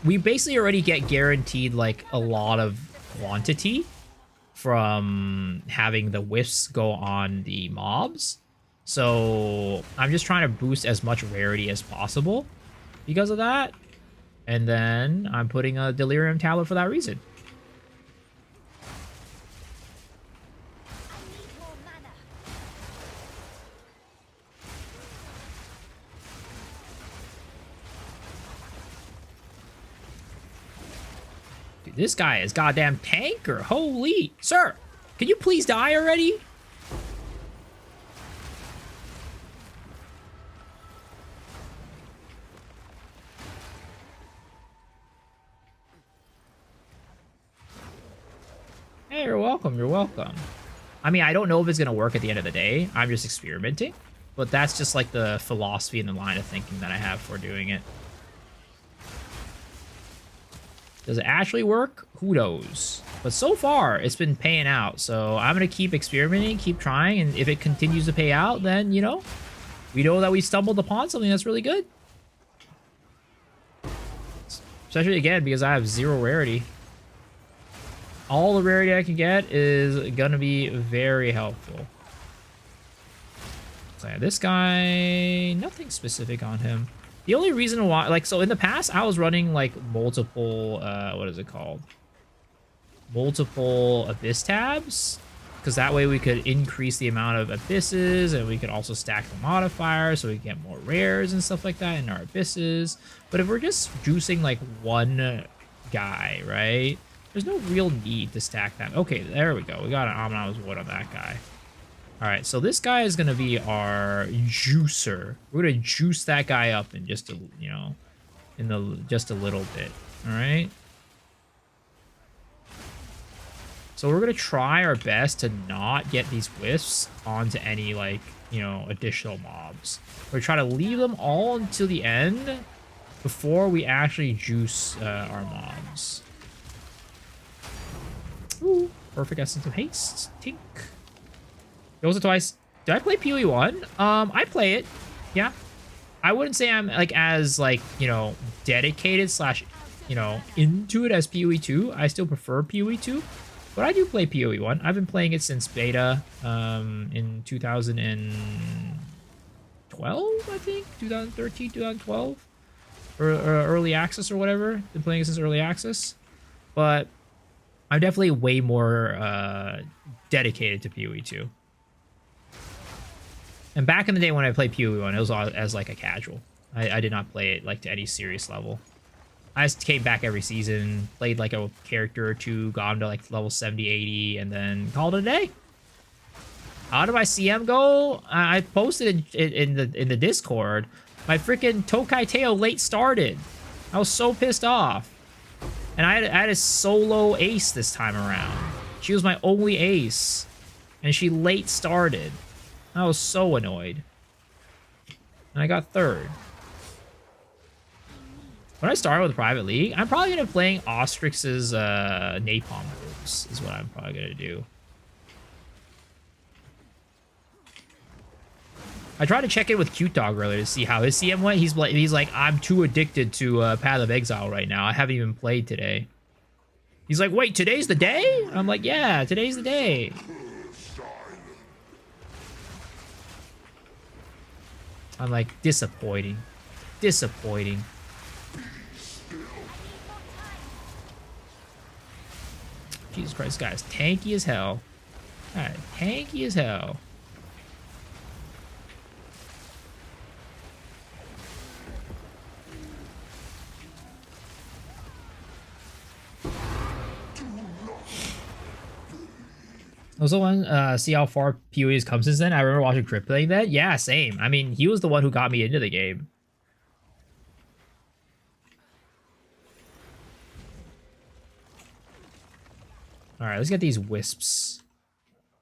we basically already get guaranteed like a lot of quantity from having the Wisps go on the mobs. So I'm just trying to boost as much rarity as possible because of that. And then I'm putting a Delirium tablet for that reason. This guy is goddamn tanker. Holy. Sir, can you please die already? Hey, you're welcome. You're welcome. I mean, I don't know if it's going to work at the end of the day. I'm just experimenting. But that's just like the philosophy and the line of thinking that I have for doing it. Does it actually work? Who knows? But so far, it's been paying out. So I'm going to keep experimenting, keep trying. And if it continues to pay out, then, you know, we know that we stumbled upon something that's really good. Especially, again, because I have 0 rarity. All the rarity I can get is going to be very helpful. So yeah, this guy, nothing specific on him. The only reason why, like, so in the past, I was running, like, multiple, what is it called? Multiple Abyss tabs. Because that way we could increase the amount of Abysses, and we could also stack the modifiers, so we get more rares and stuff like that in our Abysses. But if we're just juicing, like, one guy, right? There's no real need to stack that. Okay, there we go. We got an Omnibus Wood on that guy. All right, so this guy is gonna be our juicer. We're gonna juice that guy up in just a, you know, in the just a little bit. All right. So we're gonna try our best to not get these wisps onto any, like, you know, additional mobs. We're trying to leave them all until the end before we actually juice our mobs. Ooh, perfect essence of haste. Tink. Goes it twice. Did I play PoE 1? I play it. Yeah. I wouldn't say I'm like as like, you know, dedicated slash, you know, into it as PoE 2. I still prefer PoE 2. But I do play PoE 1. I've been playing it since beta in 2012, I think. 2013, 2012. Or early access or whatever. Been playing it since early access. But I'm definitely way more dedicated to PoE 2. And back in the day when I played PoE 1, it was all as like a casual. I did not play it like to any serious level. I just came back every season, played like a character or two, got him to like level 70, 80, and then called it a day. How did my CM go? I posted in the Discord. My freaking Tokai Teo late started. I was so pissed off. And I had a solo ace this time around. She was my only ace. And she late started. I was so annoyed. And I got third. When I start with Private League, I'm probably going to be playing Ostrix's Napalm Wolves, is what I'm probably going to do. I tried to check in with Cute Dog earlier to see how his CM went. He's like, I'm too addicted to Path of Exile right now. I haven't even played today. He's like, wait, today's the day? I'm like, yeah, today's the day. I'm like, disappointing. Disappointing. Jesus Christ, guys, tanky as hell. Alright, tanky as hell. Also want to see how far PoE has come since then. I remember watching Crypt playing that. Yeah, same. I mean, he was the one who got me into the game. All right, let's get these wisps.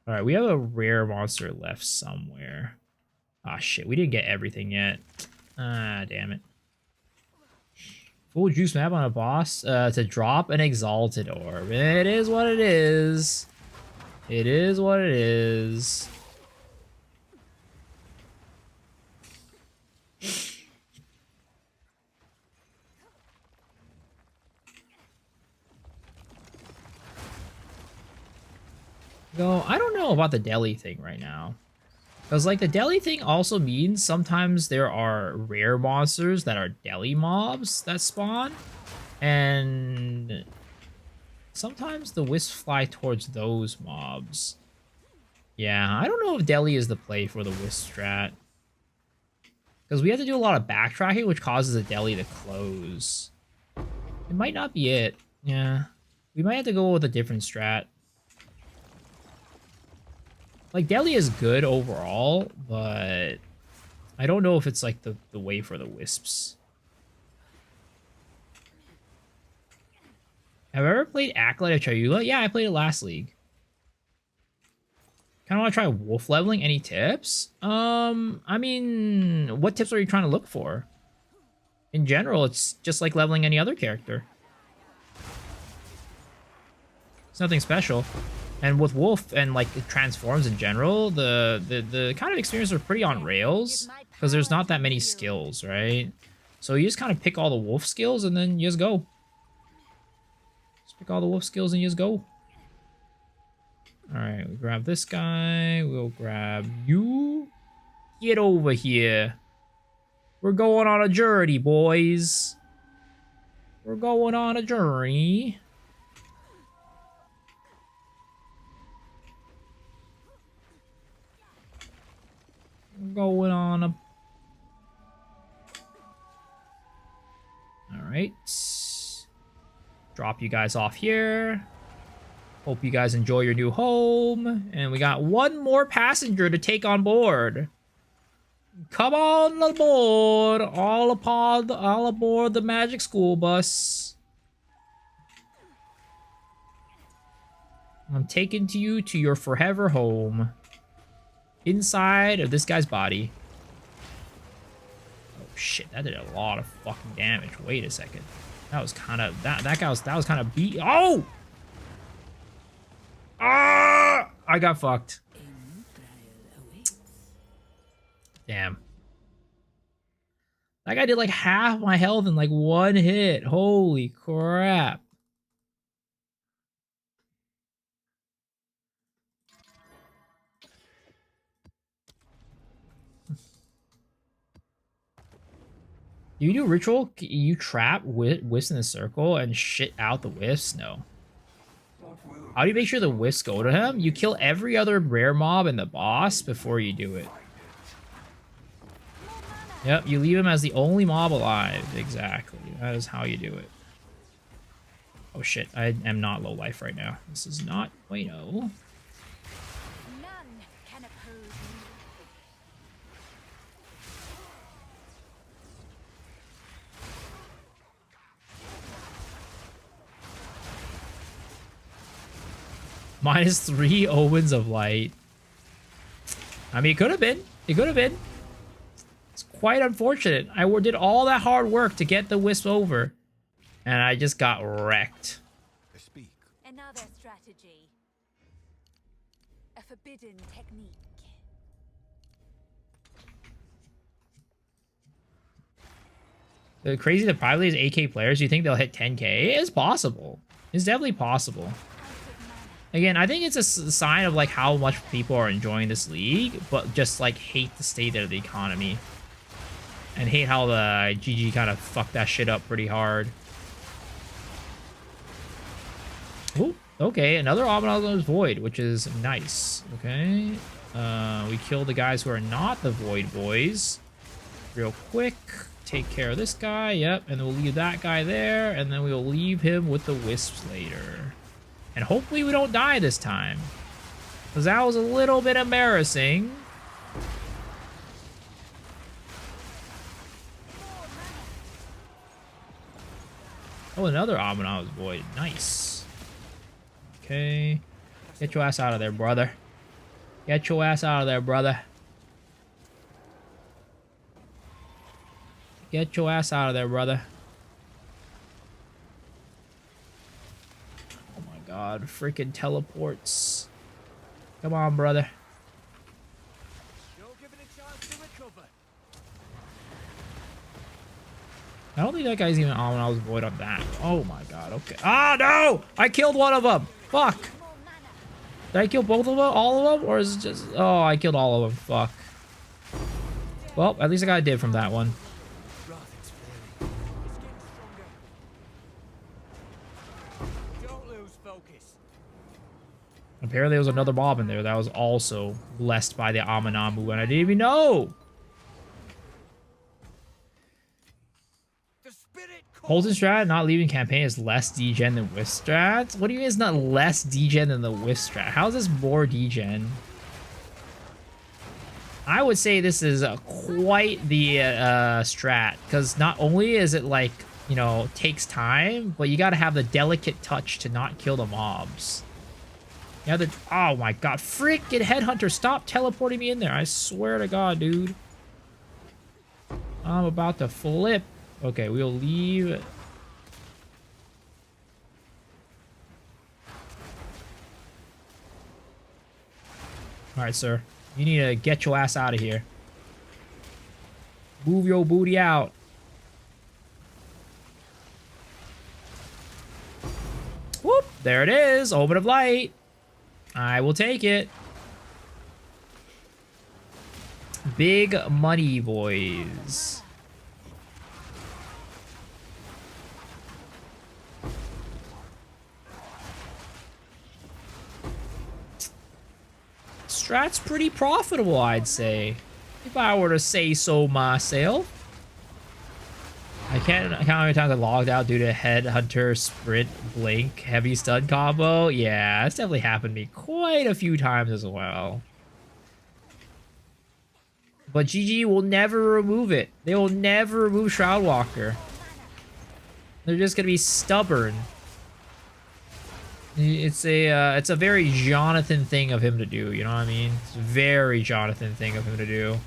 All right, we have a rare monster left somewhere. Ah, shit, we didn't get everything yet. Ah, damn it. Full juice map on a boss to drop an exalted orb. It is what it is. It is what it is. Go, I don't know about the deli thing right now. Because, like, the deli thing also means sometimes there are rare monsters that are deli mobs that spawn. And sometimes the wisps fly towards those mobs. Yeah, I don't know if deli is the play for the wisp strat. Because we have to do a lot of backtracking, which causes the deli to close. It might not be it. Yeah. We might have to go with a different strat. Like, deli is good overall, but I don't know if it's, like, the way for the wisps. Have I ever played Acolyte of Chayula? Yeah, I played it last league. Kind of want to try wolf leveling. Any tips? I mean, what tips are you trying to look for? In general, it's just like leveling any other character. It's nothing special. And with wolf and like it transforms in general, the kind of experiences are pretty on rails because there's not that many skills, right? So you just kind of pick all the wolf skills and then you just go. Just pick all the wolf skills and you just go. All right, we grab this guy. We'll grab you. Get over here. We're going on a journey, boys. We're going on a journey. We're going on a... All right. Drop you guys off here. Hope you guys enjoy your new home. And we got one more passenger to take on board. Come on aboard. All aboard the Magic School Bus. I'm taking you to your forever home. Inside of this guy's body. Oh shit, that did a lot of fucking damage. Wait a second. That was kind of that was kind of beat. Oh! Ah! I got fucked. Damn. That guy did like half my health in like one hit. Holy crap. You do ritual? You trap wisps in a circle and shit out the wisps? No. How do you make sure the wisps go to him? You kill every other rare mob and the boss before you do it. Yep, you leave him as the only mob alive. Exactly. That is how you do it. Oh shit, I am not low life right now. This is not bueno. None can oppose me. -3 omens of light. I mean, it could have been. It could have been. It's quite unfortunate. I did all that hard work to get the wisp over, and I just got wrecked. Another strategy. A forbidden technique. The crazy that probably is AK players. You think they'll hit 10k? It's possible. It's definitely possible. Again, I think it's a sign of like how much people are enjoying this league, but just like hate the state of the economy. And hate how the GG kind of fucked that shit up pretty hard. Ooh, okay, another Ominous Void, which is nice. Okay. We kill the guys who are not the Void Boys. Real quick. Take care of this guy, yep. And then we'll leave that guy there, and then we'll leave him with the Wisps later. And hopefully we don't die this time. Because that was a little bit embarrassing. Oh, another Ominous Void. Nice. Okay. Get your ass out of there, brother. Get your ass out of there, brother. Get your ass out of there, brother. Oh my god, freaking teleports. Come on, brother. I don't think that guy's even on when I was void on that. Oh my god, okay. Ah, no! I killed one of them! Fuck! Did I kill both of them? All of them? Or is it just... Oh, I killed all of them. Fuck. Well, at least I got a dib from that one. Apparently there was another mob in there that was also blessed by the Aminamu, and I didn't even know! Holden strat, not leaving campaign, is less degen than Wisp strat? What do you mean it's not less degen than the Wisp strat? How is this more degen? I would say this is quite the strat, because not only is it like, you know, takes time, but you gotta have the delicate touch to not kill the mobs. Yeah, oh my god, freaking headhunter, stop teleporting me in there. I swear to god, dude. I'm about to flip. Okay, we'll leave. Alright, sir. You need to get your ass out of here. Move your booty out. Whoop! There it is. Omen of Light. I will take it. Big money, boys. Strat's pretty profitable, I'd say. If I were to say so myself. I can't count how many times I logged out due to headhunter, sprint, blink, heavy stun combo. Yeah, that's definitely happened to me quite a few times as well. But GG will never remove it. They will never remove Shroudwalker. They're just gonna be stubborn. It's a very Jonathan thing of him to do. You know what I mean? It's a very Jonathan thing of him to do.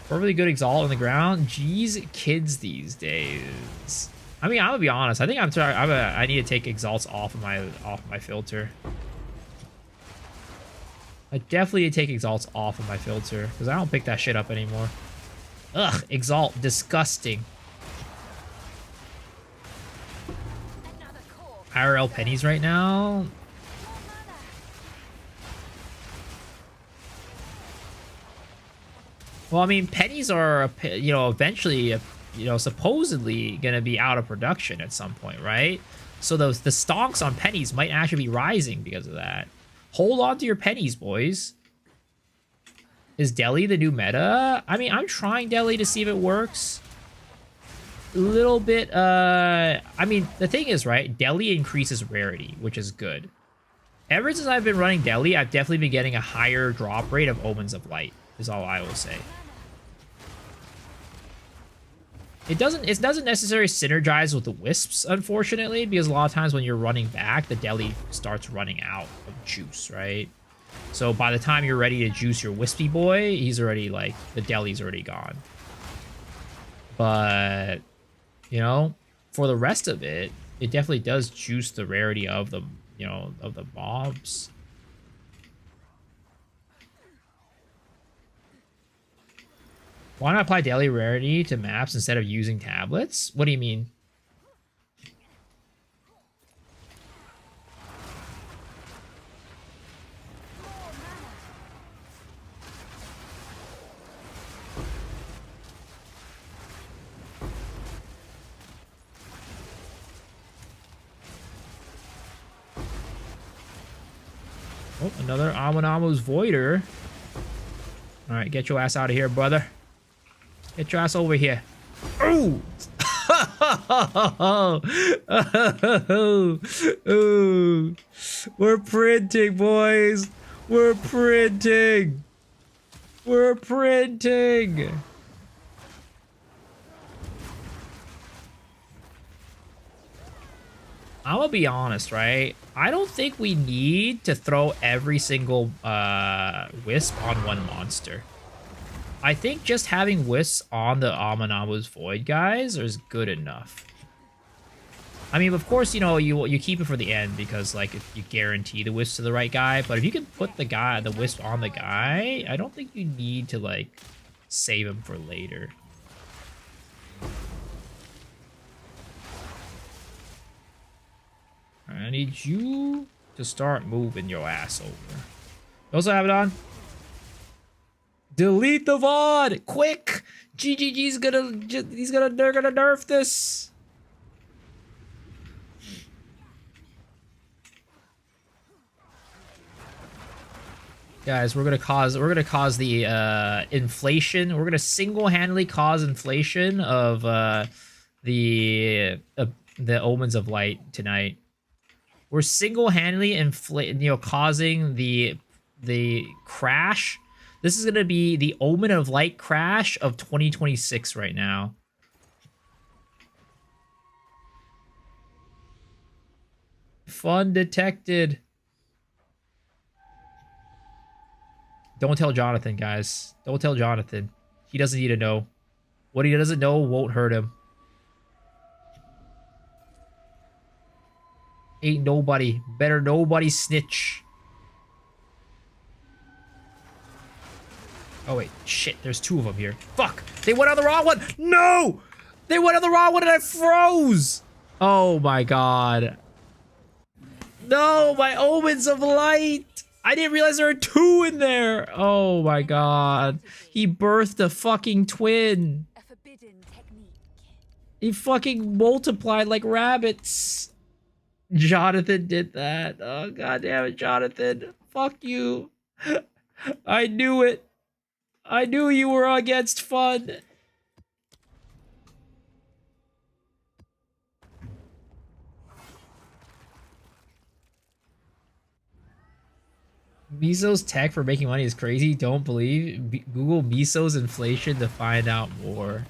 Perfectly good exalt on the ground. Jeez, kids these days. I mean, I'm gonna be honest. I think I need to take exalts off of my filter. I definitely need to take exalts off of my filter because I don't pick that shit up anymore. Ugh, exalt, disgusting. IRL pennies right now. Well, I mean, pennies are, you know, eventually, you know, supposedly going to be out of production at some point, right? So the stonks on pennies might actually be rising because of that. Hold on to your pennies, boys. Is Deli the new meta? I mean, I'm trying Deli to see if it works. A little bit, I mean, the thing is, right, Deli increases rarity, which is good. Ever since I've been running Deli, I've definitely been getting a higher drop rate of Omens of Light, is all I will say. It doesn't necessarily synergize with the Wisps, unfortunately, because a lot of times when you're running back, the Deli starts running out of juice, right? So by the time you're ready to juice your Wispy boy, he's already, like, the Deli's already gone. But, you know, for the rest of it, it definitely does juice the rarity of the, you know, of the mobs. Why not apply daily rarity to maps instead of using tablets? What do you mean? Oh, another Amunamu's Voider. Alright, get your ass out of here, brother. Get your ass over here. Oh! Oh! We're printing, boys! We're printing! We're printing! I'm gonna be honest, right? I don't think we need to throw every single Wisp on one monster. I think just having Wisps on the Amunamu's Void guys is good enough. I mean, of course, you know, you keep it for the end because, like, you guarantee the Wisp to the right guy. But if you can put the Wisp on the guy, I don't think you need to, like, save him for later. I need you to start moving your ass over. You also have it on. Delete the VOD! Quick! GGG's they're gonna nerf this! Guys, we're gonna cause the inflation. We're gonna single-handedly cause inflation of the Omens of Light tonight. We're single-handedly causing the crash. This is going to be the Omen of Light crash of 2026 right now. Fun detected. Don't tell Jonathan, guys. Don't tell Jonathan. He doesn't need to know. What he doesn't know won't hurt him. Ain't nobody. Better nobody snitch. Oh, wait. Shit, there's two of them here. Fuck! They went on the wrong one! No! They went on the wrong one and I froze! Oh my god. No, my Omens of Light! I didn't realize there were two in there! Oh my god. He birthed a fucking twin. A forbidden technique. He fucking multiplied like rabbits. Jonathan did that. Oh, god damn it, Jonathan. Fuck you. I knew it. I knew you were against fun. Miso's tech for making money is crazy. Don't believe. Google Miso's inflation to find out more.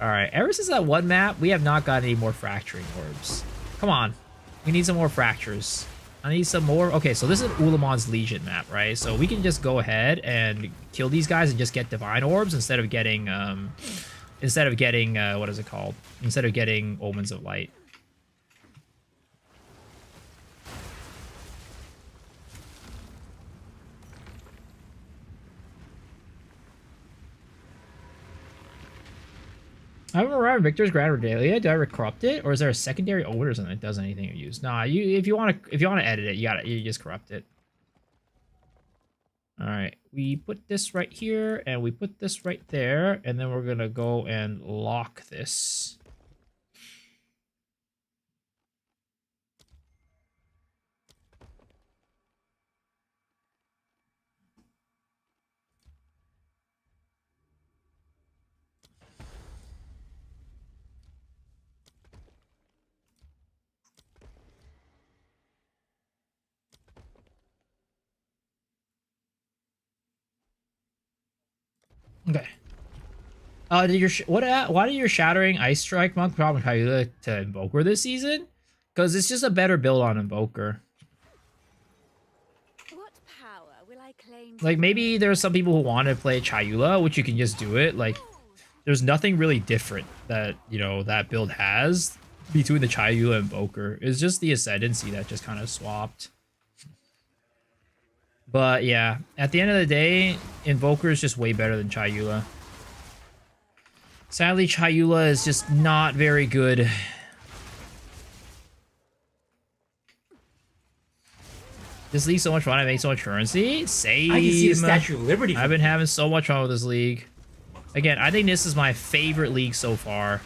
Alright, ever since that one map, we have not got any more fracturing orbs. Come on. We need some more fractures. I need some more. Okay, so this is Ulamon's Legion map, right? So we can just go ahead and kill these guys and just get divine orbs instead of getting what is it called? Instead of getting Omens of Light. I haven't arrived Victor's Grand Regalia. Do I ever corrupt it, or is there a secondary omen or something that does anything you use? Nah, if you want to edit it, you just corrupt it. All right, we put this right here, and we put this right there, and then we're gonna go and lock this. Okay. Why did your Shattering Ice Strike Monk problem to Invoker this season? Because it's just a better build on Invoker. What power will I claim? Like, maybe there's some people who want to play Chayula, which you can just do it. Like, there's nothing really different that, you know, that build has between the Chayula and Invoker. It's just the Ascendancy that just kind of swapped. But yeah, at the end of the day, Invoker is just way better than Chayula. Sadly, Chayula is just not very good. This league's so much fun. I make so much currency. Same. I can see the Statue of Liberty. I've been having so much fun with this league. Again, I think this is my favorite league so far.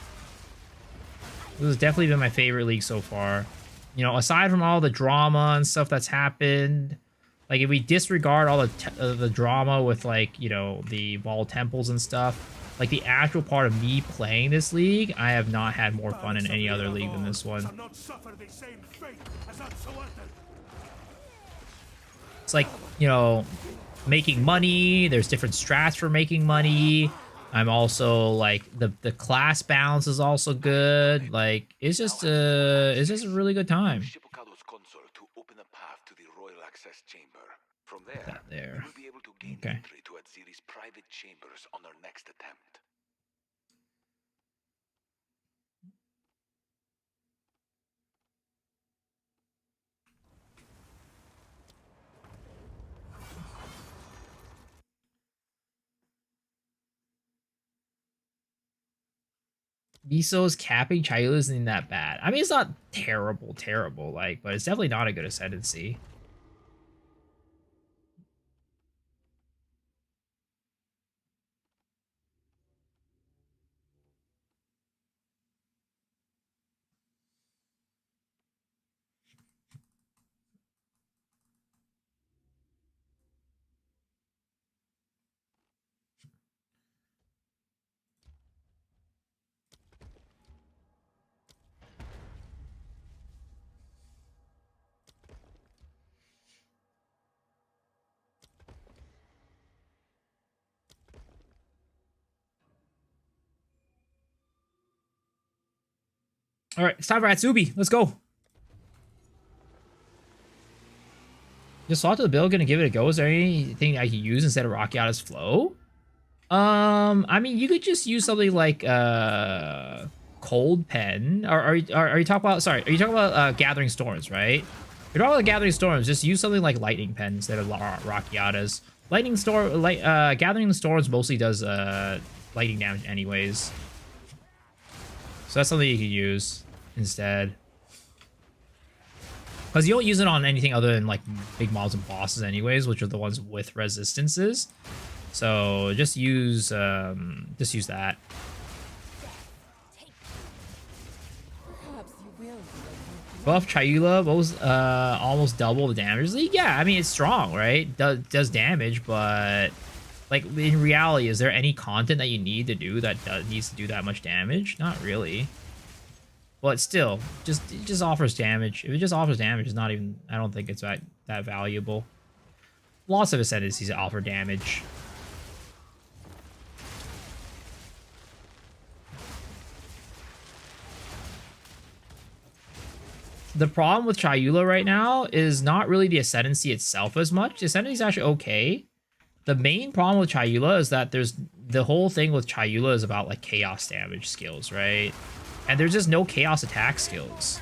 This has definitely been my favorite league so far. You know, aside from all the drama and stuff that's happened, like if we disregard all the drama with, like, you know, the Vol Temples and stuff, like the actual part of me playing this league, I have not had more fun in any other league than this one. It's like, you know, making money. There's different strats for making money. I'm also like the class balance is also good. Like it's just a really good time. That there. Okay. Private chambers on our next attempt. Miso's capping Chayula isn't that bad. I mean, it's not terrible, like, but it's definitely not a good Ascendancy. All right, it's time for Atsubi. Let's go. Just swap to the build, gonna give it a go. Is there anything I can use instead of Rakiata's Flow? I mean, you could just use something like Cold Pen. Or are you talking about? Sorry, are you talking about Gathering Storms? Right? If you're talking about Gathering Storms, just use something like Lightning Pen instead of Rakiata's. Gathering Storms mostly does lightning damage anyways. So that's something you can use instead. Because you don't use it on anything other than like big mobs and bosses anyways, which are the ones with resistances. So just use that. Buff Chayula was almost double the damage. Yeah, I mean it's strong, right? Does damage, but like in reality, is there any content that you need to do that needs to do that much damage? Not really. But still, it just offers damage. If it just offers damage, it's not even. I don't think it's that valuable. Lots of Ascendancies offer damage. The problem with Chayula right now is not really the Ascendancy itself as much. The Ascendancy is actually okay. The main problem with Chayula is that there's the whole thing with Chayula is about like chaos damage skills, right? And there's just no chaos attack skills.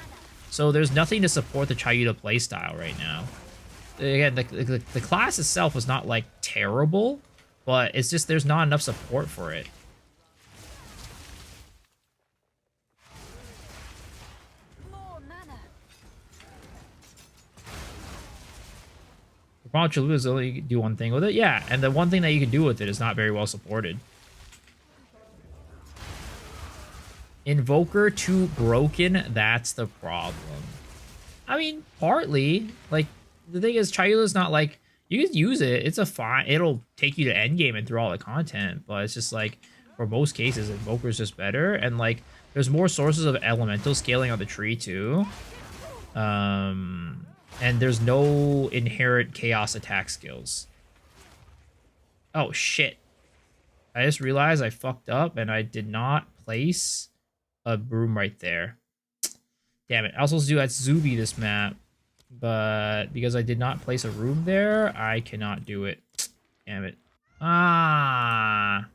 So there's nothing to support the Chayula playstyle right now. Again, the class itself is not like terrible, but it's just there's not enough support for it. The problem with Chayula is only you can do one thing with it. Yeah, and the one thing that you can do with it is not very well supported. Invoker too broken, that's the problem. I mean, partly, like, the thing is, Chayula's not like, you can use it, it's a fine, it'll take you to endgame and through all the content, but it's just like, for most cases, Invoker's just better, and like, there's more sources of elemental scaling on the tree too. And there's no inherent chaos attack skills. Oh, shit. I just realized I fucked up and I did not place a broom right there. Damn it. I was supposed to do at Zuby this map, but because I did not place a room there, I cannot do it. Damn it. Ah.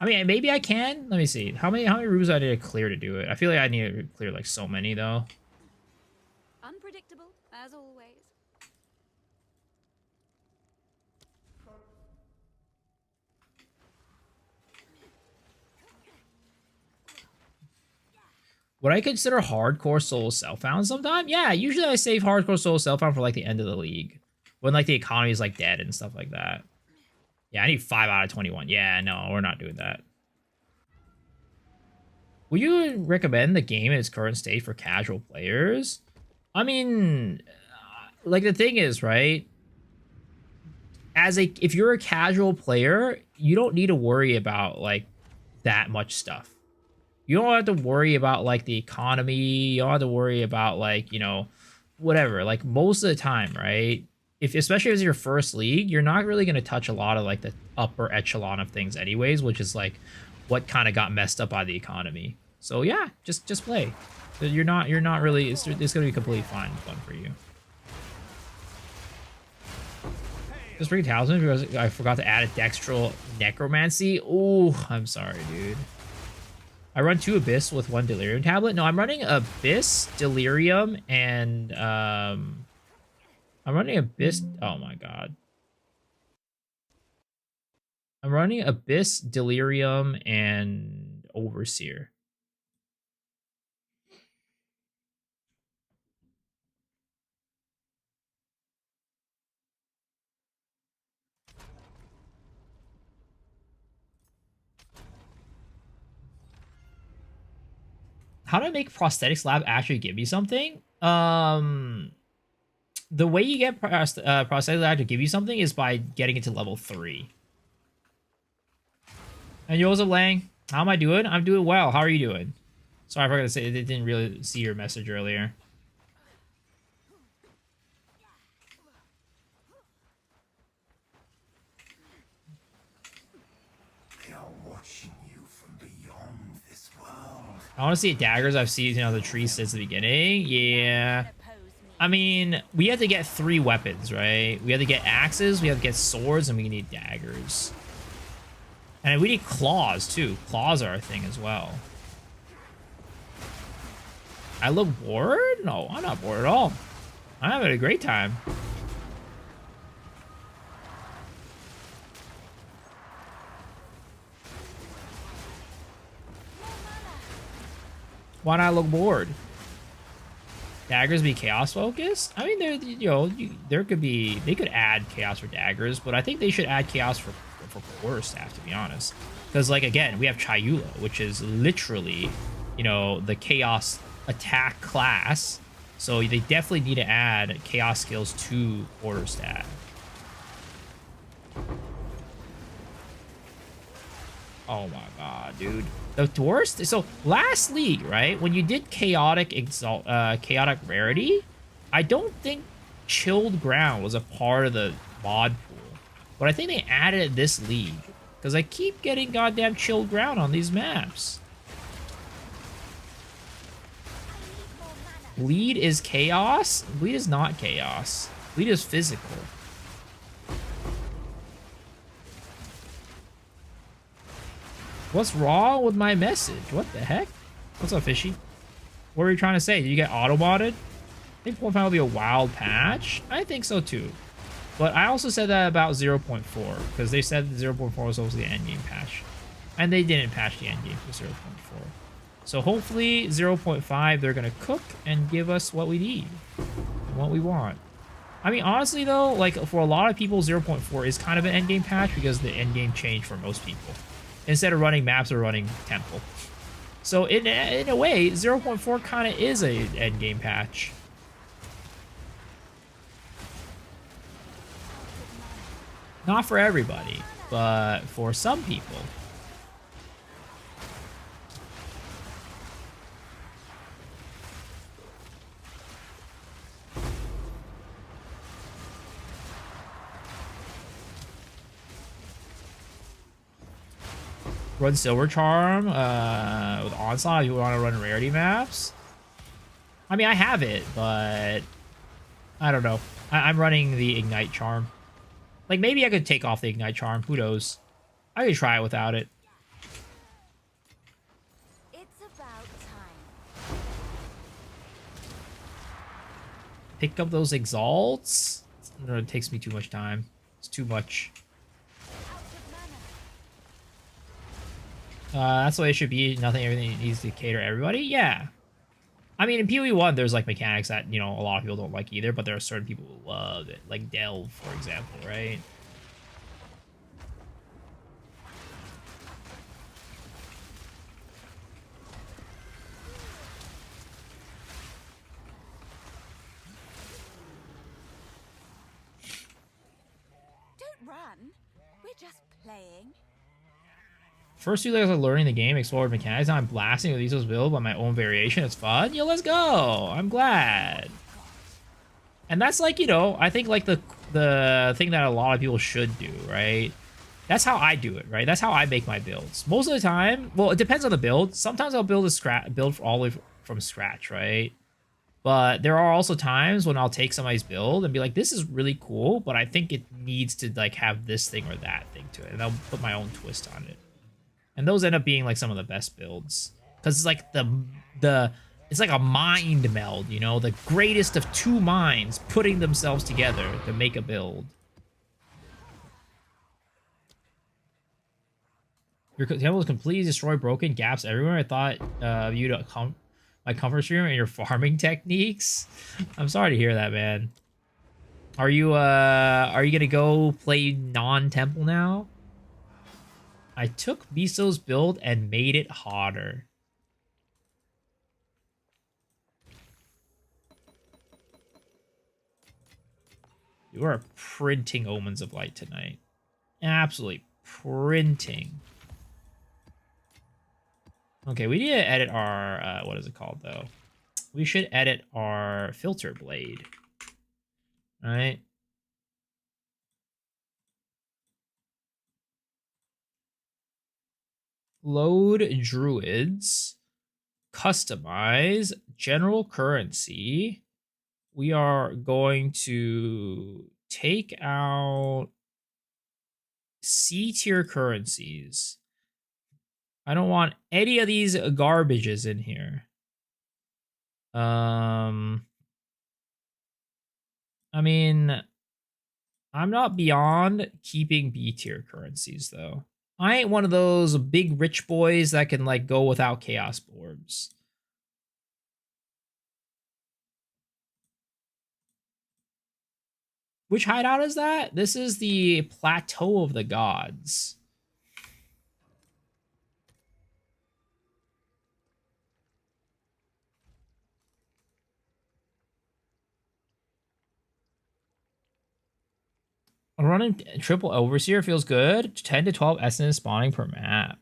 I mean, maybe I can. Let me see. How many rooms do I need to clear to do it? I feel like I need to clear like so many though. Unpredictable, as always. Would I consider hardcore solo self-found sometime? Yeah, usually I save hardcore solo self-found for like the end of the league. When like the economy is like dead and stuff like that. Yeah, I need 5 out of 21. Yeah, no, we're not doing that. Would you recommend the game in its current state for casual players? I mean, like the thing is, right? If you're a casual player, you don't need to worry about like that much stuff. You don't have to worry about like the economy. You don't have to worry about like, you know, whatever. Like most of the time, right? Especially if it's your first league, you're not really going to touch a lot of like the upper echelon of things anyways, which is like what kind of got messed up by the economy. So yeah, just play. You're not really, it's going to be completely fine and fun for you. Just bring talisman because I forgot to add a dextral necromancy. Oh, I'm sorry, dude. I run 2 Abyss with 1 Delirium tablet. No, I'm running Abyss, Delirium, and I'm running Abyss. Oh my god. I'm running Abyss, Delirium, and Overseer. How do I make Prosthetics Lab actually give me something? The way you get Prosthetics Lab to give you something is by getting it to level 3. And Joseph Lang, how am I doing? I'm doing well. How are you doing? Sorry, I forgot to say, I didn't really see your message earlier. I want to see daggers I've seen, you know, the tree since the beginning. Yeah. I mean, we had to get 3 weapons, right? We had to get axes, we had to get swords, and we need daggers. And we need claws, too. Claws are a thing as well. I look bored? No, I'm not bored at all. I'm having a great time. Why not look bored? Daggers be chaos focused? I mean, there could be, they could add chaos for daggers, but I think they should add chaos for quarterstaff, to be honest. Because, like, again, we have Chayula, which is literally, you know, the chaos attack class. So they definitely need to add chaos skills to quarterstaff. Oh my god, dude. The worst. So last league, right? When you did chaotic rarity, I don't think chilled ground was a part of the mod pool, but I think they added it this league because I keep getting goddamn chilled ground on these maps. Bleed is chaos. Bleed is not chaos. Bleed is physical. What's wrong with my message? What the heck? What's up, Fishy? What were you trying to say? Did you get auto-modded? I think 0.5 will be a wild patch. I think so too. But I also said that about 0.4 because they said 0.4 was supposed to be the endgame patch. And they didn't patch the endgame for 0.4. So hopefully 0.5 they're going to cook and give us what we need and what we want. I mean, honestly though, like for a lot of people, 0.4 is kind of an endgame patch because the endgame changed for most people. Instead of running maps, we're running temple. So in a way, 0.4 kind of is a endgame patch. Not for everybody, but for some people. Run Silver Charm with Onslaught if you want to run rarity maps. I mean, I have it, but I don't know. I'm running the Ignite Charm. Like, maybe I could take off the Ignite Charm. Who knows? I could try it without it. It's about time. Pick up those Exalts? No, it takes me too much time. It's too much. That's the way it should be. Everything needs to cater to everybody. Yeah. I mean, in PoE1, there's like mechanics that, you know, a lot of people don't like either, but there are certain people who love it. Like Delve, for example, right? Don't run. We're just playing. First 2 days of learning the game, explored mechanics, now I'm blasting with Iso's build by my own variation. It's fun. Yo, let's go. I'm glad. And that's like, you know, I think like the thing that a lot of people should do, right? That's how I do it, right? That's how I make my builds. Most of the time, well, it depends on the build. Sometimes I'll build all the way from scratch, right? But there are also times when I'll take somebody's build and be like, this is really cool, but I think it needs to like have this thing or that thing to it. And I'll put my own twist on it. And those end up being like some of the best builds. Because it's like it's like a mind meld, you know? The greatest of two minds putting themselves together to make a build. Your temple is completely destroyed, broken, gaps everywhere. I thought you to my comfort stream and your farming techniques. I'm sorry to hear that, man. Are you gonna go play non-temple now? I took Miso's build and made it hotter. You are printing Omens of Light tonight. Absolutely printing. Okay, we need to edit our, what is it called, though? We should edit our filter blade. All right. Load druids. Customize. General currency. We are going to take out C tier currencies. I don't want any of these garbages in here. I mean, I'm not beyond keeping B tier currencies though. I ain't one of those big rich boys that can like go without chaos orbs. Which hideout is that? This is the Plateau of the Gods. Running triple overseer feels good. 10 to 12 essence spawning per map.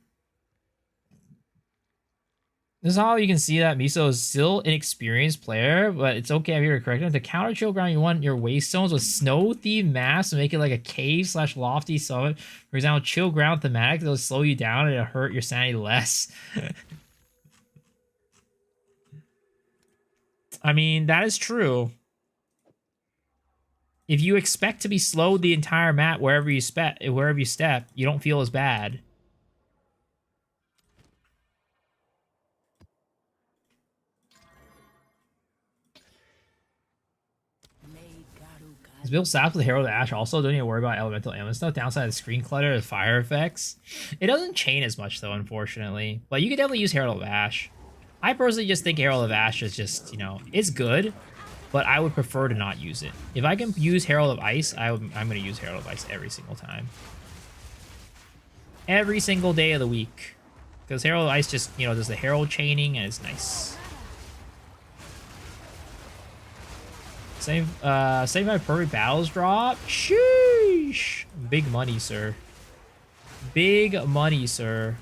This is how you can see that Miso is still an experienced player, but it's okay if you're correct. To counter chill ground, you want your waystones with snow themed maps to make it like a cave / lofty summit. For example, chill ground thematic, that'll slow you down and it'll hurt your sanity less. I mean, that is true. If you expect to be slowed the entire map wherever you step, you don't feel as bad. Is build south with Herald Ash also? Don't need to worry about elemental ammo stuff. Downside of screen clutter and fire effects. It doesn't chain as much though, unfortunately. But you can definitely use Herald of Ash. I personally just think Herald of Ash is just, you know, it's good, but I would prefer to not use it. If I can use Herald of Ice, I'm going to use Herald of Ice every single time. Every single day of the week. Because Herald of Ice just, you know, does the Herald chaining and it's nice. Same my perfect battles drop. Sheesh. Big money, sir. Big money, sir.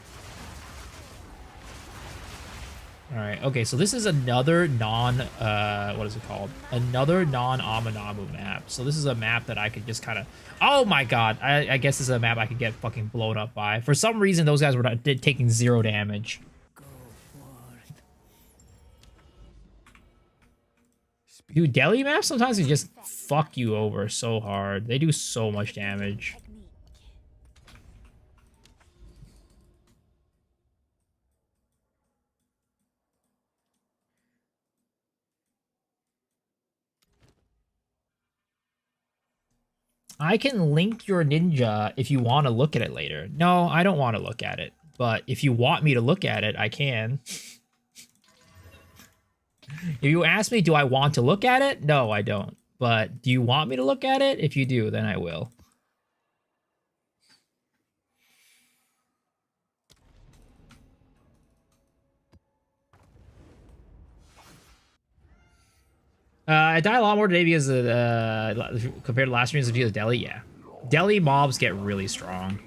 Alright, okay, so this is another what is it called? Another non-Amanamu map. So this is a map that I could just kind of... Oh my god, I guess this is a map I could get fucking blown up by. For some reason, those guys were taking 0 damage. Dude, Delhi maps sometimes they just fuck you over so hard. They do so much damage. I can link your ninja if you want to look at it later. No, I don't want to look at it. But if you want me to look at it, I can. If you ask me, do I want to look at it? No, I don't. But do you want me to look at it? If you do, then I will. I die a lot more today because of, compared to last streams because of Delhi, yeah. Delhi mobs get really strong.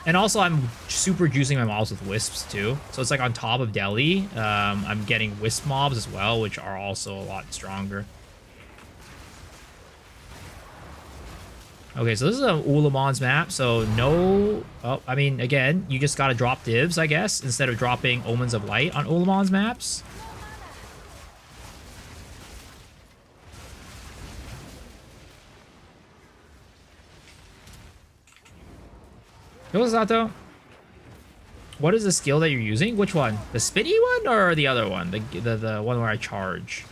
And also, I'm super juicing my mobs with Wisps, too. So it's like on top of Delhi, I'm getting Wisp mobs as well, which are also a lot stronger. Okay, so this is a Ulamon's map, so no... Oh, I mean, again, you just gotta drop divs, I guess, instead of dropping Omens of Light on Ulamon's maps. Sato, what is the skill that you're using? Which one? The spinny one or the other one? The one where I charge?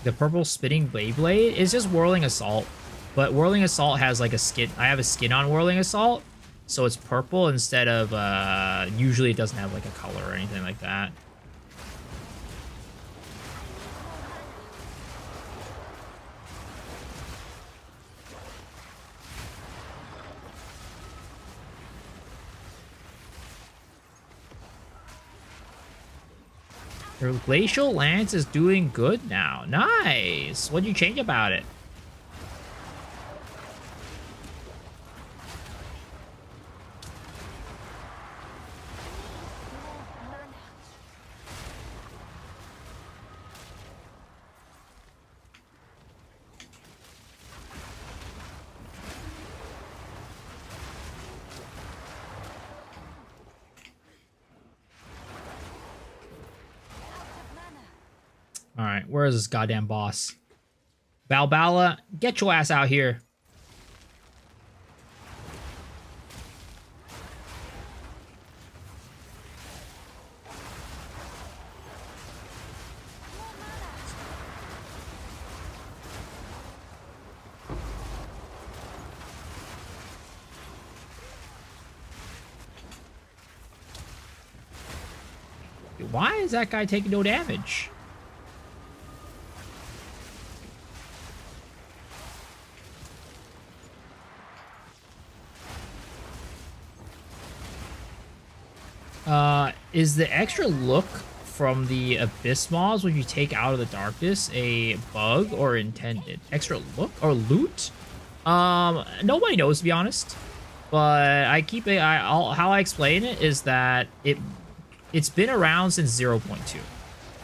The purple spinning Beyblade is just Whirling Assault, but Whirling Assault has like a skin. I have a skin on Whirling Assault. So it's purple instead of, usually it doesn't have like a color or anything like that. Your Glacial Lance is doing good now. Nice! What'd you change about it? Alright, where is this goddamn boss? Balbala, get your ass out here. Why is that guy taking no damage? Is the extra look from the Abyss mobs when you take out of the darkness a bug or intended? Extra look or loot? Nobody knows, to be honest. But I keep it. How I explain it is that it's been around since 0.2.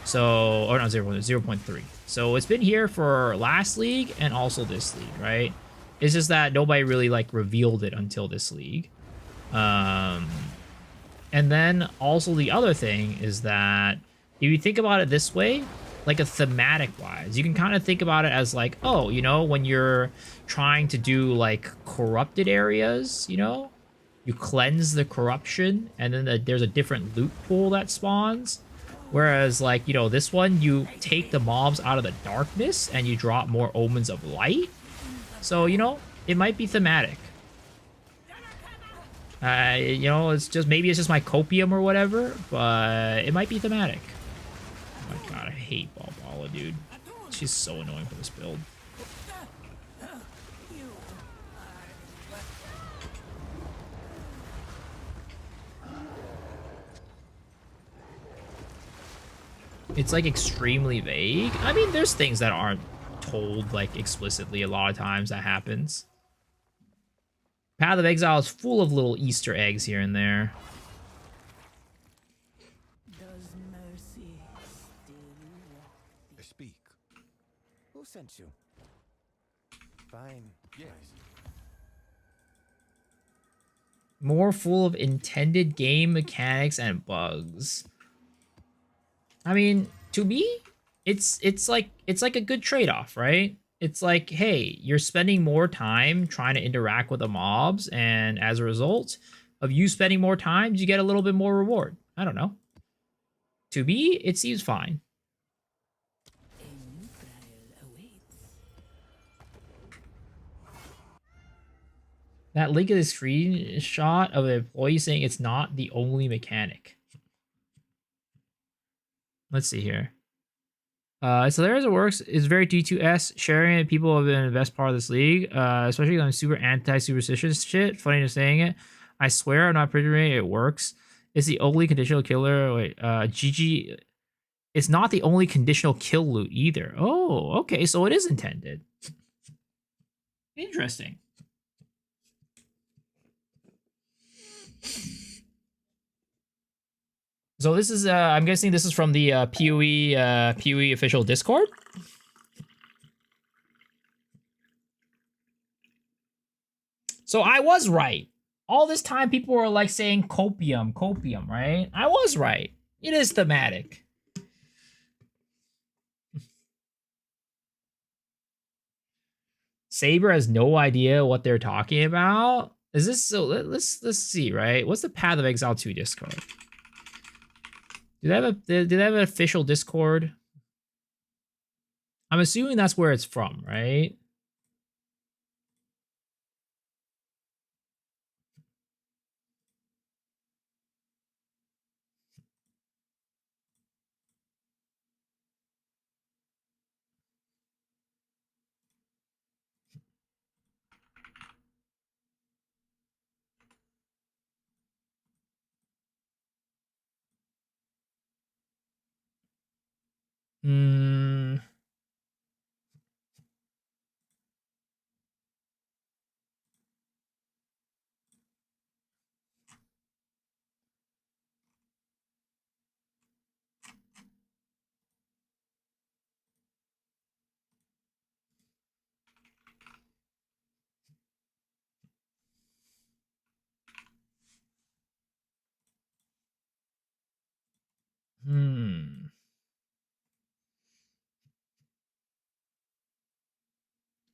So, or not 0.3. So it's been here for last league and also this league, right? It's just that nobody really like revealed it until this league. And then also the other thing is that if you think about it this way, like a thematic wise, you can kind of think about it as like, oh, you know, when you're trying to do like corrupted areas, you know, you cleanse the corruption and then there's a different loot pool that spawns. Whereas like, you know, this one, you take the mobs out of the darkness and you drop more omens of light. So, you know, it might be thematic. You know, it's just, maybe it's just my copium or whatever, but it might be thematic. Oh my god, I hate Balbala, dude. She's so annoying for this build. It's like extremely vague. I mean, there's things that aren't told like explicitly a lot of times that happens. Path of Exile is full of little Easter eggs here and there. Does mercy still walk? Speak. Who sent you? Fine. Yes. More full of intended game mechanics and bugs. I mean, to me, it's like a good trade-off, right? It's like, hey, you're spending more time trying to interact with the mobs, and as a result of you spending more time, you get a little bit more reward. I don't know. To me, it seems fine. A new trial awaits. That link of the screenshot of an employee saying it's not the only mechanic. Let's see here. It's hilarious it works. It's very D2S. Sharing it, people have been the best part of this league, especially on super anti-superstitious shit. Funny to saying it. I swear I'm not pretending it works. It's the only conditional killer. Wait, GG. It's not the only conditional kill loot either. Oh, okay, so it is intended. Interesting. So this is, I'm guessing this is from the PoE official Discord. So I was right. All this time people were like saying copium, right? I was right. It is thematic. Saber has no idea what they're talking about. Is this so? Let's see, right? What's the Path of Exile 2 Discord? Do they have an official Discord? I'm assuming that's where it's from, right? Hmm.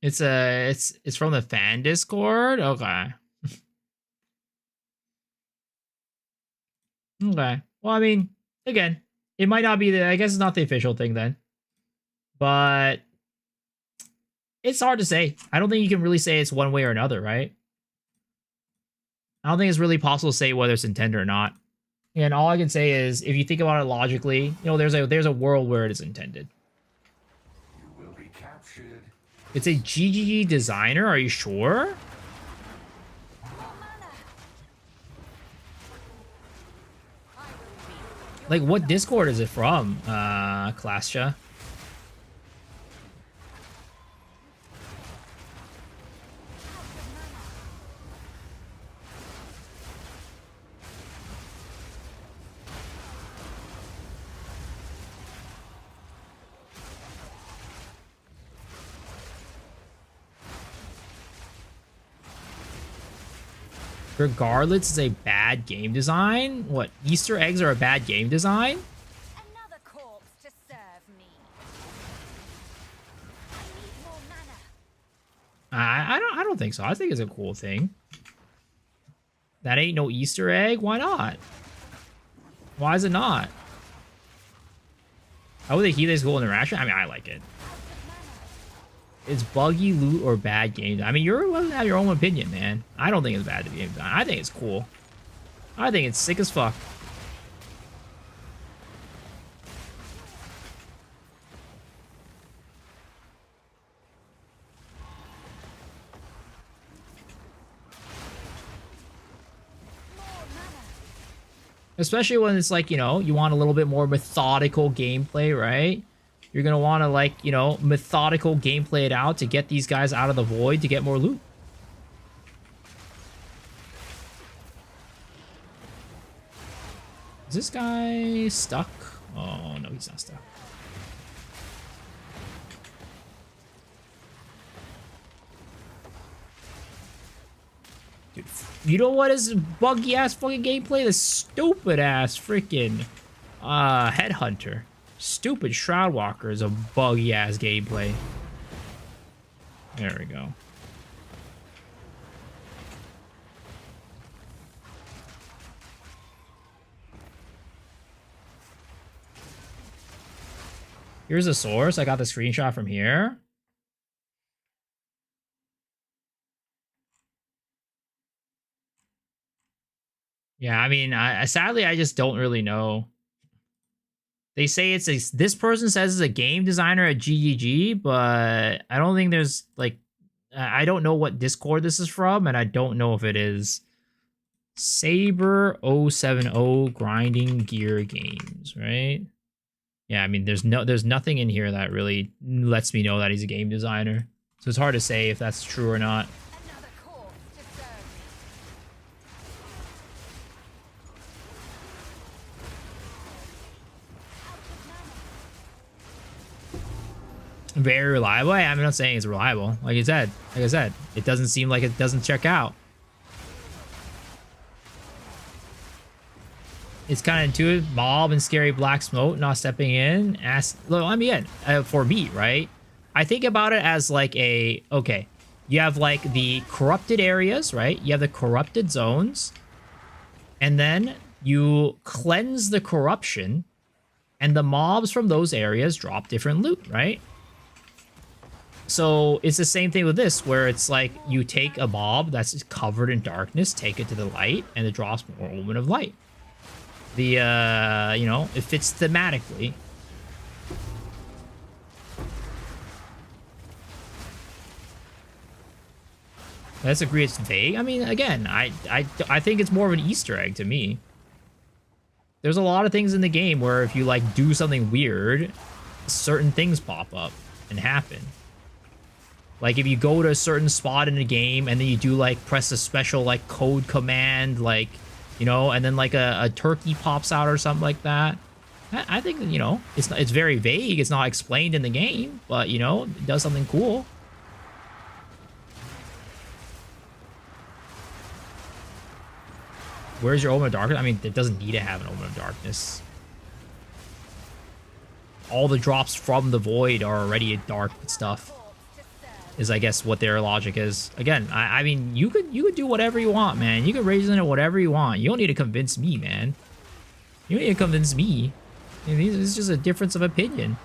It's from the fan Discord. Okay. Okay. Well, I mean, again, it might not be the. I guess it's not the official thing then, but it's hard to say. I don't think you can really say it's one way or another, right? I don't think it's really possible to say whether it's intended or not. And all I can say is, if you think about it logically, you know, there's a world where it is intended. You will be captured. It's a GGG designer. Are you sure? Like, what Discord is it from, Classcha? Regardless, is a bad game design? What, Easter eggs are a bad game design? Another corpse to serve me. I need more mana. I don't think so. I think it's a cool thing. That ain't no Easter egg. Why not? Why is it not? How would the Healy's cool interaction? I mean, I like it. It's buggy loot or bad game. I mean, you're welcome to have your own opinion, man. I don't think it's bad game design. I think it's cool. I think it's sick as fuck. Especially when it's like, you know, you want a little bit more methodical gameplay, right? You're going to want to, like, you know, methodical gameplay it out to get these guys out of the void to get more loot. Is this guy stuck? Oh, no, he's not stuck. Dude, you know what is buggy ass fucking gameplay? The stupid ass freaking headhunter. Stupid Shroud Walker is a buggy ass gameplay. There we go. Here's the source. I got the screenshot from here. Yeah, I mean, sadly, I just don't really know. They say it's a, this person says it's a game designer at GGG, but I don't think there's, like, I don't know what Discord this is from, and I don't know if it is Saber 070 Grinding Gear Games, right? Yeah, I mean, there's nothing in here that really lets me know that he's a game designer. So it's hard to say if that's true or not. Another corpse to serve me. Very reliable. I'm not saying it's reliable. Like I said, it doesn't seem like it doesn't check out. It's kind of intuitive. Mob and scary black smoke not stepping in. Look, I mean, for me, right? I think about it as like a, okay, you have like the corrupted areas, right? You have the corrupted zones, and then you cleanse the corruption, and the mobs from those areas drop different loot, right? So it's the same thing with this, where it's like you take a mob that's covered in darkness, take it to the light, and it drops more Omen of Light. The, you know, it fits thematically. Let's agree it's vague. I mean, again, I think it's more of an Easter egg to me. There's a lot of things in the game where if you, like, do something weird, certain things pop up and happen. Like, if you go to a certain spot in the game and then you do, like, press a special, like, code command, like, you know, and then, like, a turkey pops out or something like that. I think, you know, it's very vague. It's not explained in the game, but, you know, it does something cool. Where's your Omen of Darkness? I mean, it doesn't need to have an Omen of Darkness. All the drops from the void are already dark stuff, is, I guess, what their logic is. Again, I mean, you could do whatever you want, man. You could raise it whatever you want. You don't need to convince me, man. You don't need to convince me. I mean, it's just a difference of opinion.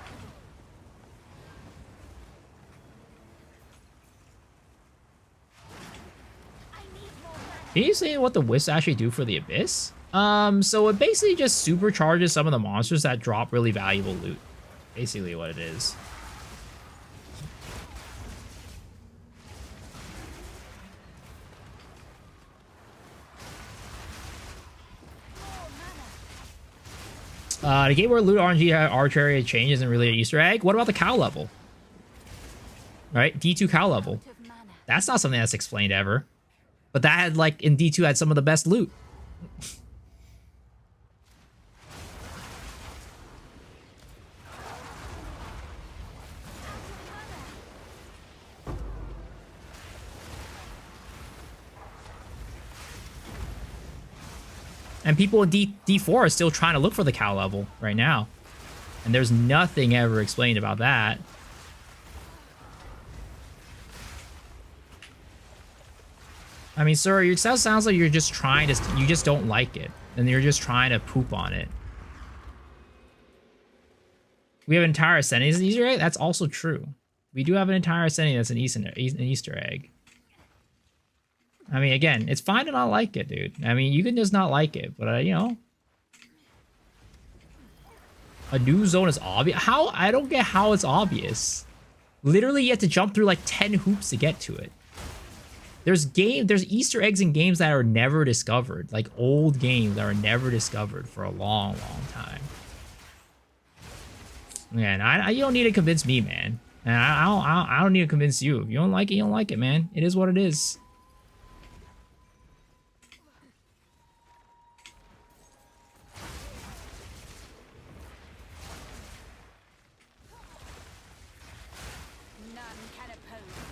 Can you say what the Wisps actually do for the Abyss? So it basically just supercharges some of the monsters that drop really valuable loot. Basically what it is. The gate where loot RNG arbitrary change isn't really an Easter egg. What about the cow level? Right, D2 cow level. Of mana. That's not something that's explained ever. But that had, like, in D2 had some of the best loot. And people in D4 are still trying to look for the cow level right now. And there's nothing ever explained about that. I mean, sir, it sounds like you're just trying to, you just don't like it. And you're just trying to poop on it. We have an entire Ascendancy as an Easter egg? That's also true. We do have an entire Ascendancy that's an Easter egg. I mean, again, it's fine to not like it, dude. I mean, you can just not like it, but, you know. A new zone is obvious. How? I don't get how it's obvious. Literally, you have to jump through like 10 hoops to get to it. There's Easter eggs in games that are never discovered. Like old games that are never discovered for a long, long time. Man, you don't need to convince me, man. And I don't need to convince you. If you don't like it, you don't like it, man. It is what it is. None can oppose me.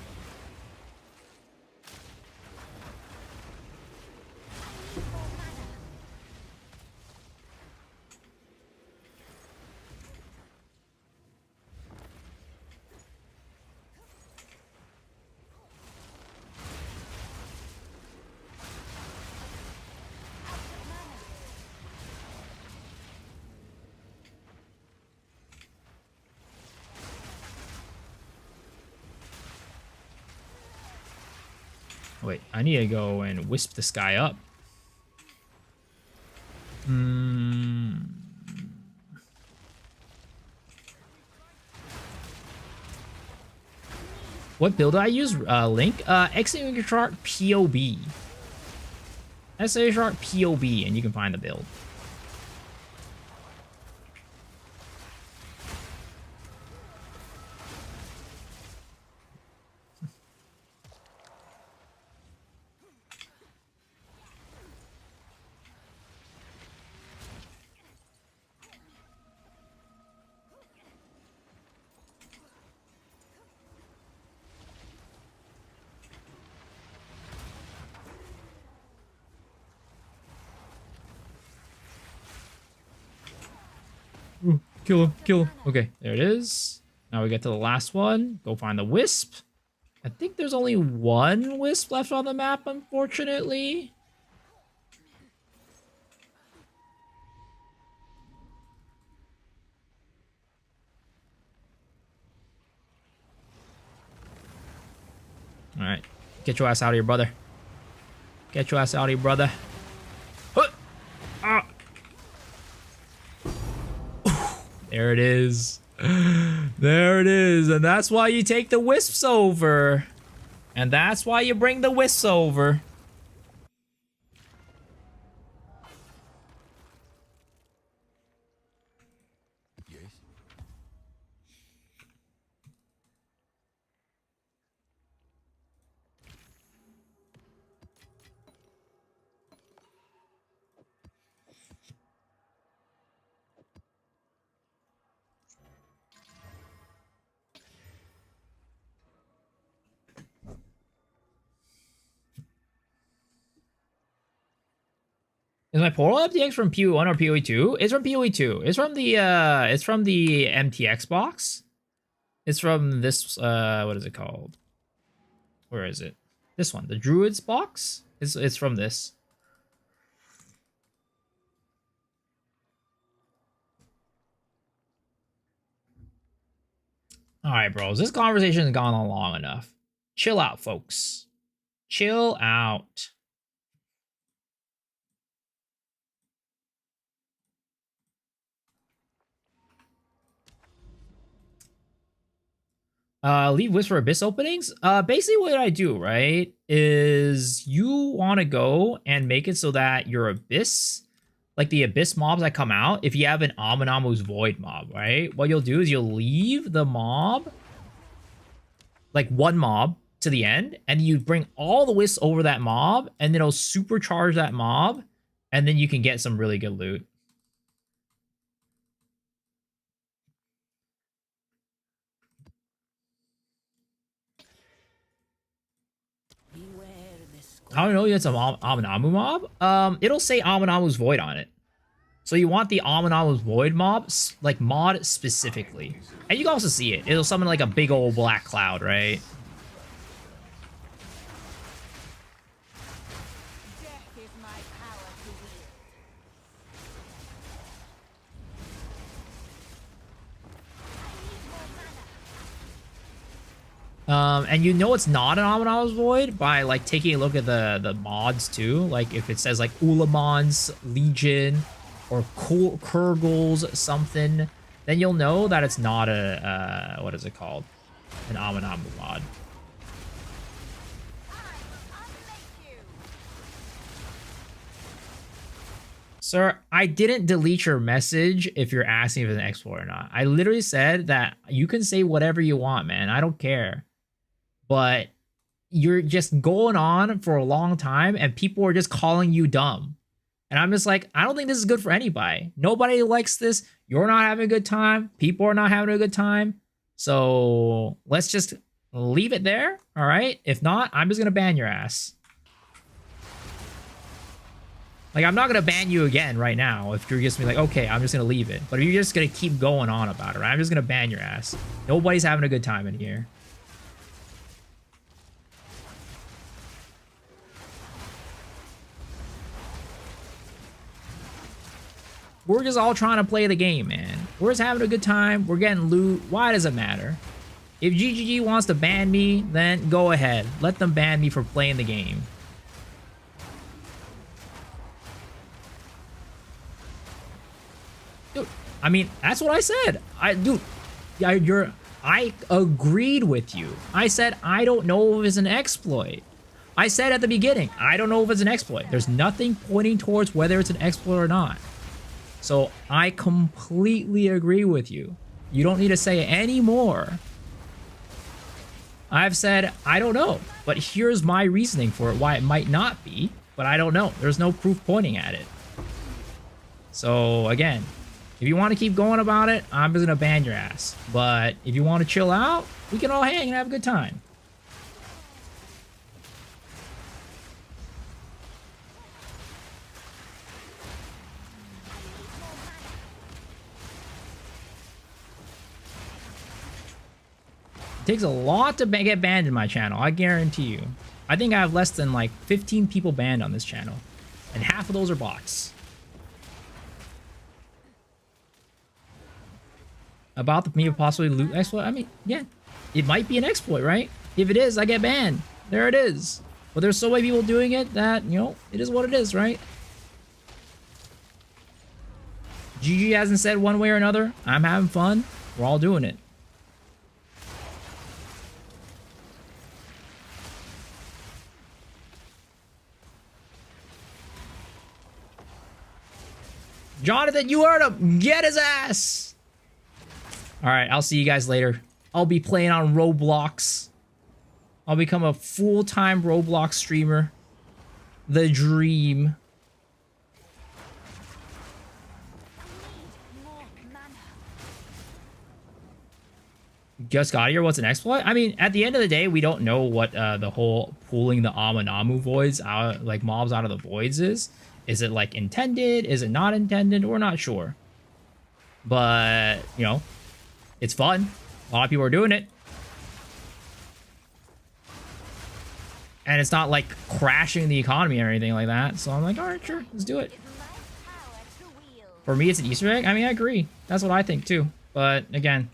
Wait, I need to go and wisp this guy up. What build do I use? Link? Executing chart POB. SA chart POB, and you can find the build. Ooh, kill him, kill him. Okay, there it is. Now we get to the last one. Go find the Wisp. I think there's only one Wisp left on the map, unfortunately. Alright. Get your ass out of here, brother. Get your ass out of here, brother. Ah. There it is. There it is. And that's why you take the Wisps over. And that's why you bring the Wisps over. Yes. Is my portal MTX from PoE1 or PoE2? It's from PoE2. It's from the MTX box. It's from this what is it called? Where is it? This one, the Druids box. It's from this. All right, bros. This conversation has gone on long enough. Chill out, folks. Chill out. Leave Whisper Abyss openings. Basically what I do, right, is you want to go and make it so that your Abyss, like the Abyss mobs that come out, if you have an Amunamu's Void mob, right? What you'll do is you'll leave the mob, like one mob, to the end, and you bring all the Wisps over that mob, and then it'll supercharge that mob, and then you can get some really good loot. I don't know if it's an Amunamu mob. It'll say Amunamu's Void on it. So you want the Amunamu's Void mob, like mod specifically. And you can also see it. It'll summon like a big old black cloud, right? Death is my power to wield. And you know it's not an Amunamu's Void by like taking a look at the mods too. Like if it says like Ulamon's Legion or Kurgle's something, then you'll know that it's not a what is it called? An Amunamu mod. Sir, I didn't delete your message if you're asking if it's an exploit or not. I literally said that you can say whatever you want, man. I don't care. But you're just going on for a long time and people are just calling you dumb. And I'm just like, I don't think this is good for anybody. Nobody likes this. You're not having a good time. People are not having a good time. So let's just leave it there. All right. If not, I'm just going to ban your ass. Like, I'm not going to ban you again right now if you're just like, okay, I'm just going to leave it. But if you're just going to keep going on about it, right? I'm just going to ban your ass. Nobody's having a good time in here. We're just all trying to play the game, man. We're just having a good time. We're getting loot. Why does it matter? If GGG wants to ban me, then go ahead. Let them ban me for playing the game. Dude, I mean, that's what I said. I agreed with you. I said, I don't know if it's an exploit. I said at the beginning, I don't know if it's an exploit. There's nothing pointing towards whether it's an exploit or not. So I completely agree with you. You don't need to say any more. I've said, I don't know, but here's my reasoning for it, why it might not be, but I don't know. There's no proof pointing at it. So again, if you want to keep going about it, I'm just going to ban your ass. But if you want to chill out, we can all hang and have a good time. It takes a lot to get banned in my channel, I guarantee you. I think I have less than like 15 people banned on this channel. And half of those are bots. About the me of possibly loot exploit? I mean, yeah. It might be an exploit, right? If it is, I get banned. There it is. But there's so many people doing it that, you know, it is what it is, right? GG hasn't said one way or another. I'm having fun. We're all doing it. Jonathan, you heard him. Get his ass. All right, I'll see you guys later. I'll be playing on Roblox. I'll become a full-time Roblox streamer. The dream. Just got here. What's an exploit? I mean, at the end of the day, we don't know what the whole pulling the Amunamu voids out, like mobs out of the voids is. Is it like intended? Is it not intended? We're not sure. But, you know, it's fun. A lot of people are doing it. And it's not like crashing the economy or anything like that. So I'm like, all right, sure, let's do it. For me, it's an Easter egg. I mean, I agree. That's what I think too. But again,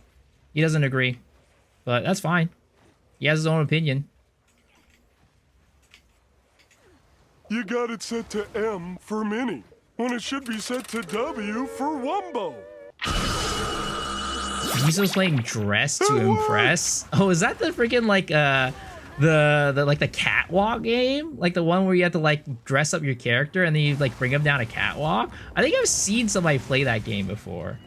he doesn't agree. But that's fine. He has his own opinion. You got it set to M for mini, when it should be set to W for Wumbo. He's just playing dress to impress. Oh, is that the freaking like the like the catwalk game, like the one where you have to like dress up your character and then you like bring him down a catwalk. I think I've seen somebody play that game before.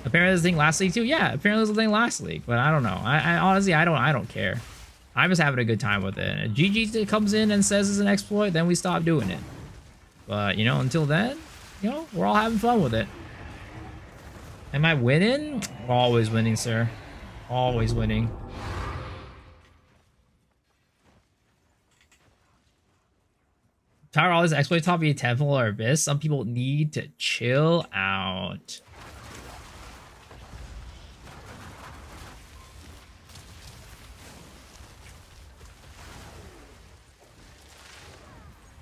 Apparently there's a thing last league too. Yeah, apparently there's a thing last league, but I don't know. I honestly I don't care. I'm just having a good time with it. And if GG comes in and says it's an exploit, then we stop doing it. But you know, until then, you know, we're all having fun with it. Am I winning? Always winning, sir. Always winning. Tired of all this exploit top be Temple or Abyss. Some people need to chill out.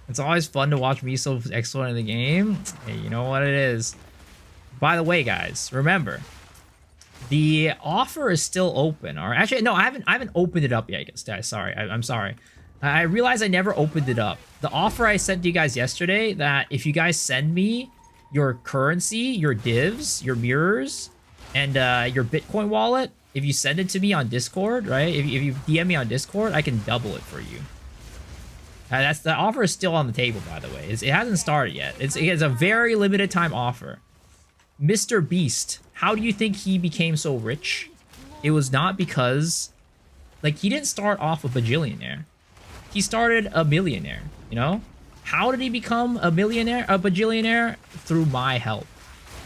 It's always fun to watch me so excellent in the game. Hey, you know what it is. By the way, guys, remember the offer is still open. Or actually, no, I haven't opened it up yet. Guys, sorry, I'm sorry. I realized I never opened it up. The offer I sent to you guys yesterday, that if you guys send me your currency, your divs, your mirrors, and your Bitcoin wallet, if you send it to me on Discord, right? If you DM me on Discord, I can double it for you. The offer is still on the table, by the way. It hasn't started yet. It's a very limited time offer. Mr. Beast, how do you think he became so rich? It was not because, like, he didn't start off a bajillionaire. He started a millionaire, you know? How did he become a millionaire, a bajillionaire? Through my help.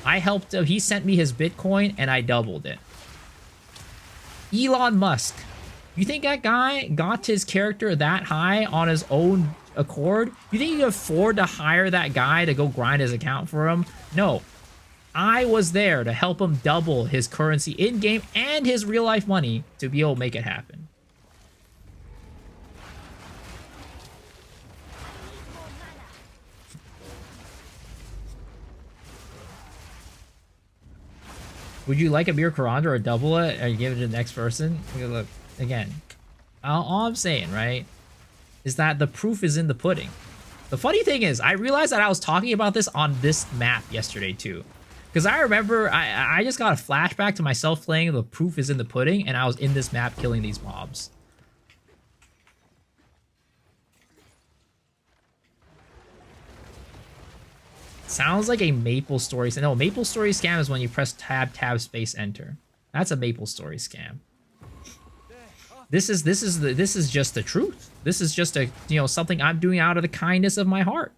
I helped him. He sent me his Bitcoin and I doubled it. Elon Musk. You think that guy got his character that high on his own accord? You think he could afford to hire that guy to go grind his account for him? No. I was there to help him double his currency in-game and his real-life money to be able to make it happen. Would you like a beer Karandra or double it or give it to the next person? Look, again, all I'm saying, right, is that the proof is in the pudding. The funny thing is, I realized that I was talking about this on this map yesterday too. Because I remember, I just got a flashback to myself playing the proof is in the pudding, and I was in this map killing these mobs. Sounds like a Maple Story. No, Maple Story scam is when you press tab, space, enter. That's a Maple Story scam. This is just the truth. This is just a, you know, something I'm doing out of the kindness of my heart.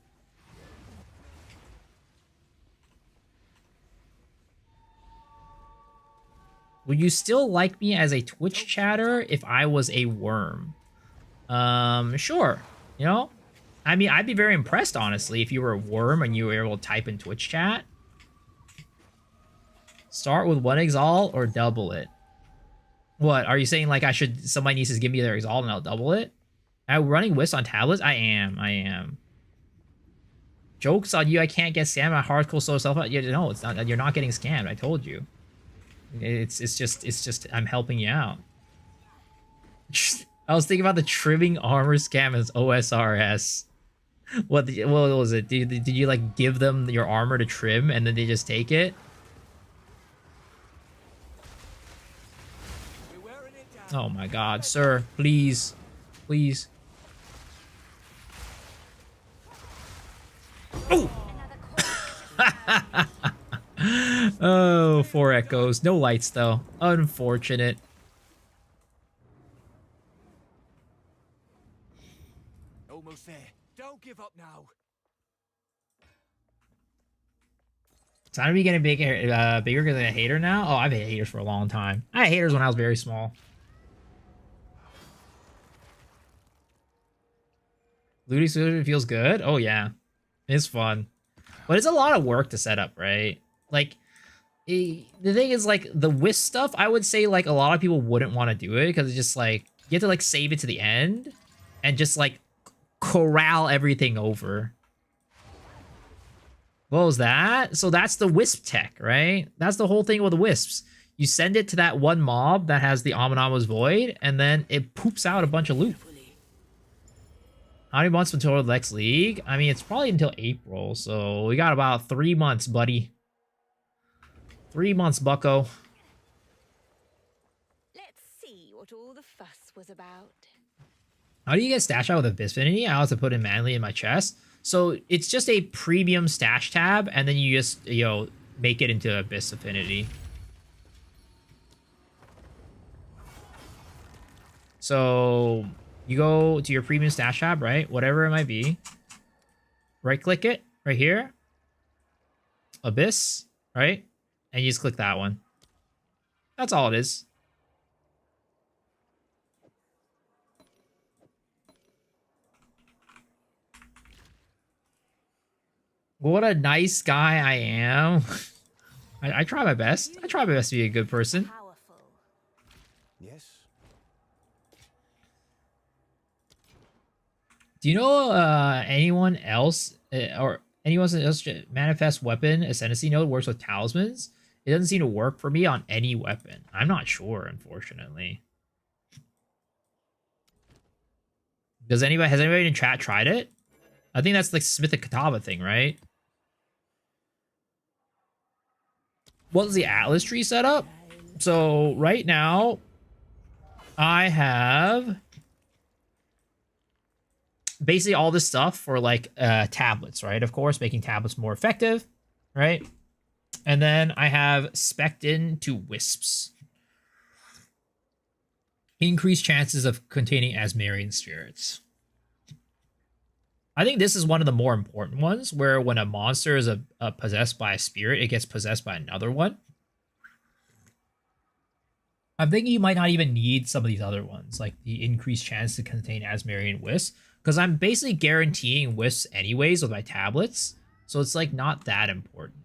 Would you still like me as a Twitch chatter if I was a worm? Sure. You know? I mean, I'd be very impressed, honestly, if you were a worm and you were able to type in Twitch chat. Start with one exalt or double it. What, are you saying like somebody needs to give me their exalt and I'll double it? Am I running Wisps on tablets? I am. Jokes on you, I can't get scammed at hardcore solo self. No, it's not, you're not getting scammed, I told you. It's just I'm helping you out. I was thinking about the trimming armor scam as OSRS. What was it? Did you like give them your armor to trim and then they just take it? Oh my god, sir, please. Please. Oh! Oh, 4 echoes. No lights, though. Unfortunate. Almost there. Don't give up now. So how are we getting bigger because I'm a hater now? Oh, I've had haters for a long time. I had haters when I was very small. Looting solution feels good. Oh yeah, it's fun, but it's a lot of work to set up, right? Like, the thing is, like, the Wisp stuff, I would say, like, a lot of people wouldn't want to do it because it's just like you have to like save it to the end and just like corral everything over. What was that? So that's the Wisp tech, right? That's the whole thing with the Wisps. You send it to that one mob that has the Amanama's Void, and then it poops out a bunch of loot. How many months until the next league? I mean, it's probably until April, so we got about 3 months, buddy. 3 months, bucko. Let's see what all the was about. How do you get stash out with Abyss Affinity? I also put it manually in my chest. So it's just a premium stash tab, and then you just, you know, make it into Abyss Affinity. So you go to your premium stash tab, right? Whatever it might be. Right click it right here. Abyss, right? And you just click that one. That's all it is. What a nice guy I am. I try my best. I try my best to be a good person. Powerful. Yes. Do you know anyone else or anyone else manifest weapon ascendancy node works with talismans? It doesn't seem to work for me on any weapon. I'm not sure, unfortunately. Has anybody in chat tried it? I think that's like Smith and Katava thing, right? What's the Atlas tree setup? So right now, I have basically all this stuff for like tablets, right? Of course, making tablets more effective, right? And then I have spec'd into Wisps. Increased chances of containing Asmarian spirits. I think this is one of the more important ones, where when a monster is possessed by a spirit, it gets possessed by another one. I'm thinking you might not even need some of these other ones, like the increased chance to contain Asmarian Wisps, because I'm basically guaranteeing Wisps anyways with my tablets, so it's like not that important.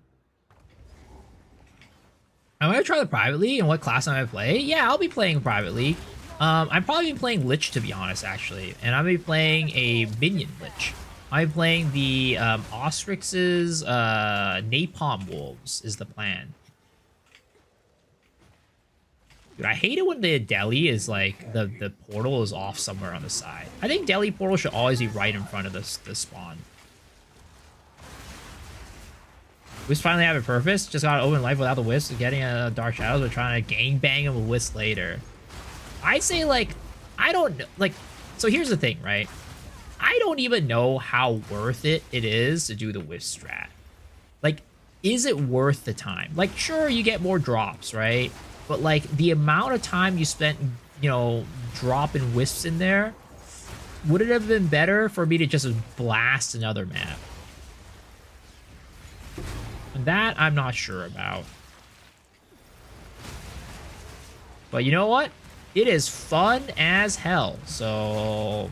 I'm going to try the Private League, and what class am I play? Yeah, I'll be playing Private League. I'm probably playing Lich, to be honest, actually. And I'm going to be playing a Minion Lich. I'm playing the Ostrix's Napalm Wolves is the plan. Dude, I hate it when the deli is like, the portal is off somewhere on the side. I think deli portal should always be right in front of the spawn. Wisps finally have a purpose. Just got open life without the Wisps and getting a Dark Shadows. We're trying to gangbang him with Wisps later. I'd say, like, I don't know. Like, so here's the thing, right? I don't even know how worth it is to do the Wisp strat. Like, is it worth the time? Like, sure, you get more drops, right? But, like, the amount of time you spent, you know, dropping Wisps in there, would it have been better for me to just blast another map? That I'm not sure about. But you know what? It is fun as hell. So,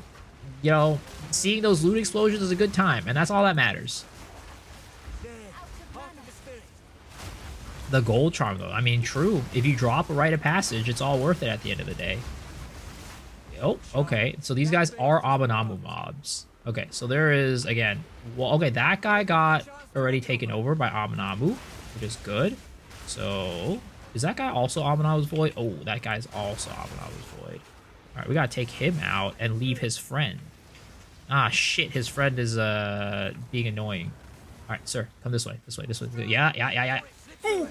you know, seeing those loot explosions is a good time, and that's all that matters. The gold charm, though. I mean, true. If you drop a rite of passage, it's all worth it at the end of the day. Oh, okay. So these guys are Abonamu mobs. Okay, so there is, again... Well, okay, that guy got already taken over by Abonamu, which is good. So, is that guy also Abonamu's Void? Oh, that guy's also Abonamu's Void. Alright, we gotta take him out and leave his friend. Ah, shit, his friend is, being annoying. Alright, sir, come this way, this way, this way. Yeah. Ooh.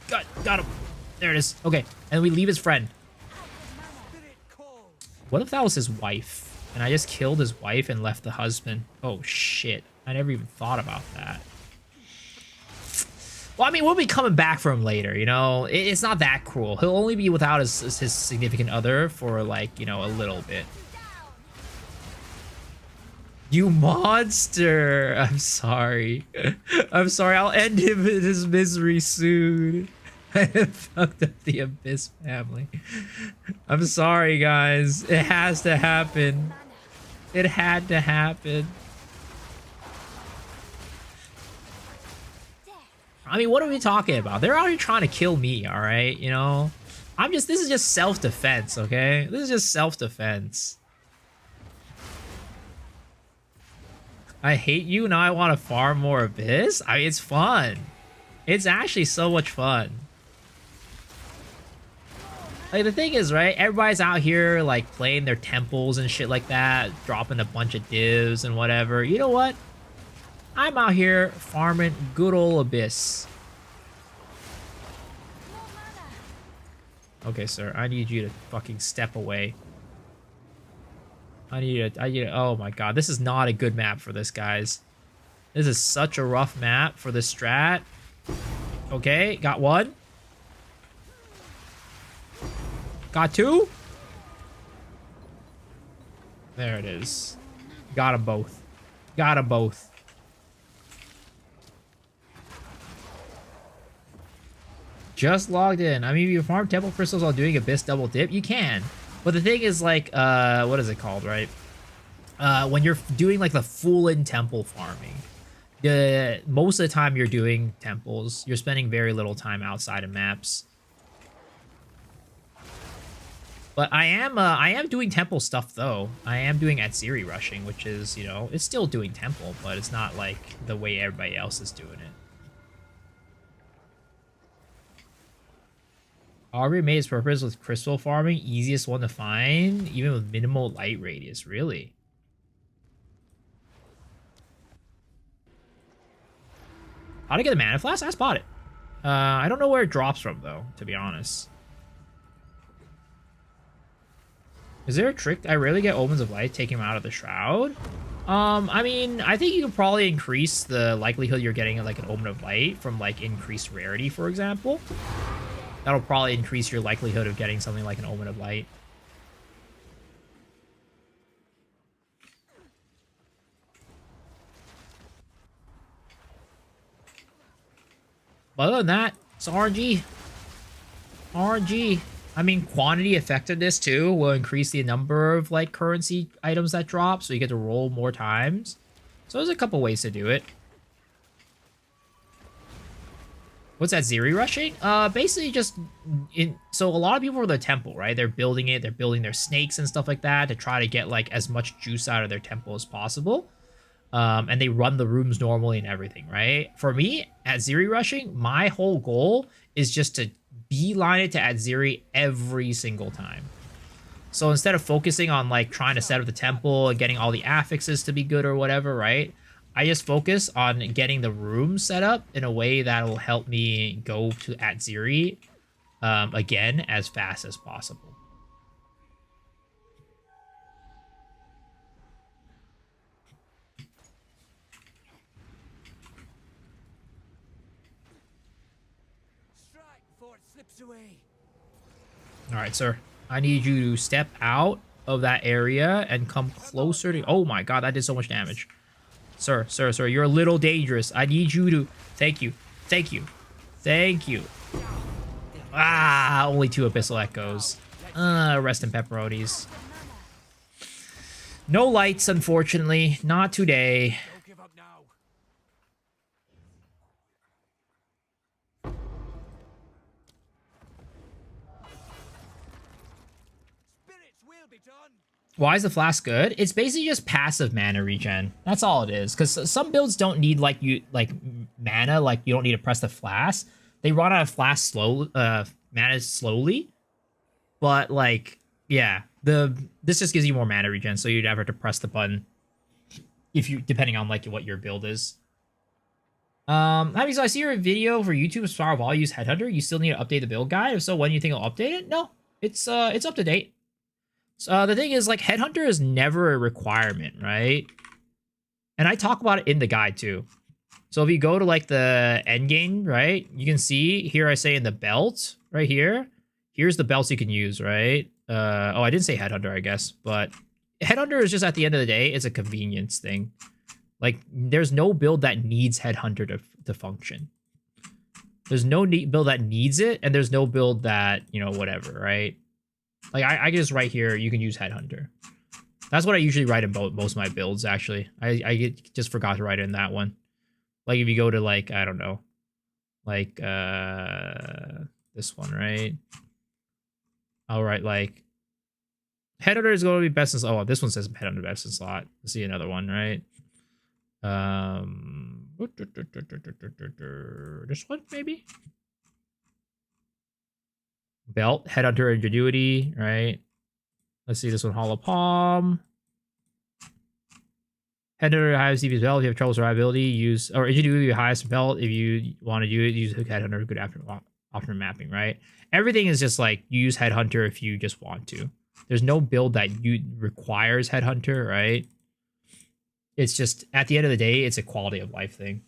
Got him. There it is. Okay, and we leave his friend. What if that was his wife? And I just killed his wife and left the husband. Oh, shit. I never even thought about that. Well, I mean, we'll be coming back for him later, you know? It's not that cruel. He'll only be without his significant other for, like, you know, a little bit. You monster! I'm sorry. I'm sorry. I'll end him in his misery soon. I have fucked up the Abyss family. I'm sorry, guys. It has to happen. It had to happen. I mean, what are we talking about? They're out here trying to kill me, alright? You know? This is just self-defense, okay? This is just self-defense. I hate you, now I want to farm more Abyss? I mean, it's fun. It's actually so much fun. Like, the thing is, right, everybody's out here, like, playing their temples and shit like that, dropping a bunch of divs and whatever. You know what? I'm out here farming good old Abyss. Okay, sir, I need you to fucking step away. I need to, oh my god, this is not a good map for this, guys. This is such a rough map for this strat. Okay, got one. Got two. There it is. Got them both. Got them both. Just logged in. I mean, if you farm temple crystals while doing Abyss double dip, you can. But the thing is, like, what is it called, right? When you're doing, like, the full-in temple farming, most of the time you're doing temples. You're spending very little time outside of maps. But I am doing temple stuff, though. I am doing Atziri rushing, which is, you know, it's still doing temple, but it's not, like, the way everybody else is doing it. Aubrey made its purpose with crystal farming, easiest one to find, even with minimal light radius, really. How to get a mana flask? I spot it. I don't know where it drops from, though, to be honest. Is there a trick? I rarely get Omens of Light taking him out of the Shroud. I mean, I think you could probably increase the likelihood you're getting like an Omen of Light from like increased rarity, for example. That'll probably increase your likelihood of getting something like an Omen of Light. But other than that, it's RNG. RNG. I mean, quantity effectiveness, too, will increase the number of, like, currency items that drop, so you get to roll more times. So there's a couple ways to do it. What's that, Zeri rushing? Basically just, so a lot of people are the temple, right? They're building it, they're building their snakes and stuff like that to try to get, like, as much juice out of their temple as possible. And they run the rooms normally and everything, right? For me, at Zeri rushing, my whole goal is just to beeline it to Atziri every single time. So instead of focusing on like trying to set up the temple and getting all the affixes to be good or whatever, right? I just focus on getting the room set up in a way that will help me go to Atziri again as fast as possible. All right, sir. I need you to step out of that area and come closer to... Oh my god, that did so much damage. Sir, you're a little dangerous. I need you to... Thank you. Thank you. Ah, only 2 Abyssal Echoes. Rest in pepperonis. No lights, unfortunately. Not today. Why is the flask good? It's basically just passive mana regen. That's all it is. Because some builds don't need like mana, like you don't need to press the flask. They run out of flask mana slowly. But like, yeah, this just gives you more mana regen, so you'd never have to press the button if you, depending on like what your build is. So I see your video for YouTube Star of All use Headhunter. You still need to update the build guide. If so, when do you think I'll update it? No, it's up to date. The thing is, like, Headhunter is never a requirement, right? And I talk about it in the guide, too. So if you go to, like, the endgame, right? You can see, here I say in the belt, right here. Here's the belts you can use, right? Oh, I didn't say Headhunter, I guess. But Headhunter is just, at the end of the day, it's a convenience thing. Like, there's no build that needs Headhunter to function. There's no build that needs it, and there's no build that, you know, whatever, right? Like, I can just write here, you can use Headhunter. That's what I usually write in most of my builds, actually. I just forgot to write it in that one. Like, if you go to, like, I don't know. Like, this one, right? I'll write, like, Headhunter is going to be best in slot. Oh, this one says Headhunter best in slot. Let's see another one, right? This one, maybe? Belt, Headhunter, Ingenuity, right? Let's see this one, Hollow Palm. Headhunter, highest DPS belt. If you have trouble survivability, use, or Ingenuity, highest belt. If you want to do it, use Headhunter, good after mapping, right? Everything is just like, you use Headhunter if you just want to. There's no build that you requires Headhunter, right? It's just at the end of the day, it's a quality of life thing.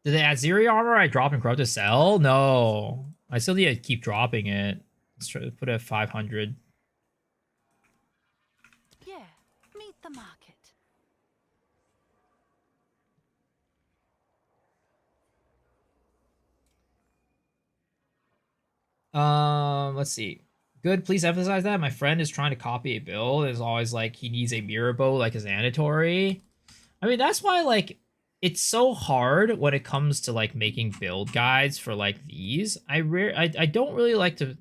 Did they add Zeri armor? I drop and corrupt to sell? No. I still need to keep dropping it. Let's try to put it at 500. Yeah, meet the market. Let's see. Good, please emphasize that. My friend is trying to copy a build. Is always like he needs a mirror bow like his Andatory. I mean, that's why like it's so hard when it comes to like making build guides for like these. I don't really like to.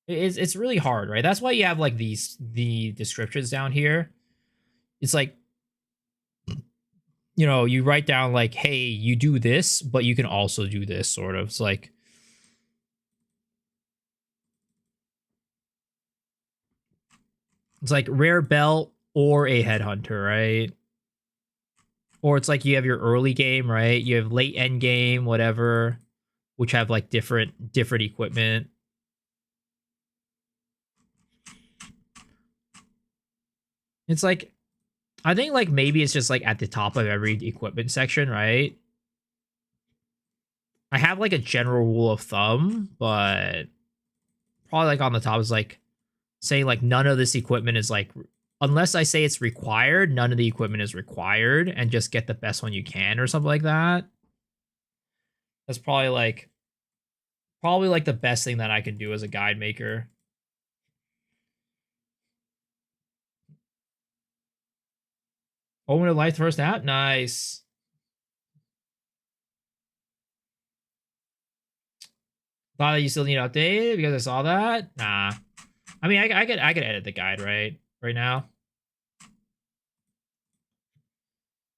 It's really hard, right? That's why you have like the descriptions down here. It's like, you know, you write down like, hey, you do this, but you can also do this, sort of. It's like, rare belt or a headhunter, right? Or it's like you have your early game, right? You have late end game, whatever, which have like different equipment. It's like, I think like maybe it's just like at the top of every equipment section, right? I have like a general rule of thumb, but probably like on the top is like saying like none of this equipment is like, unless I say it's required, none of the equipment is required, and just get the best one you can or something like that. That's probably like the best thing that I can do as a guide maker. Omen of Life first app? Nice. Thought that you still need to update it because I saw that? Nah. I mean, I could edit the guide right now.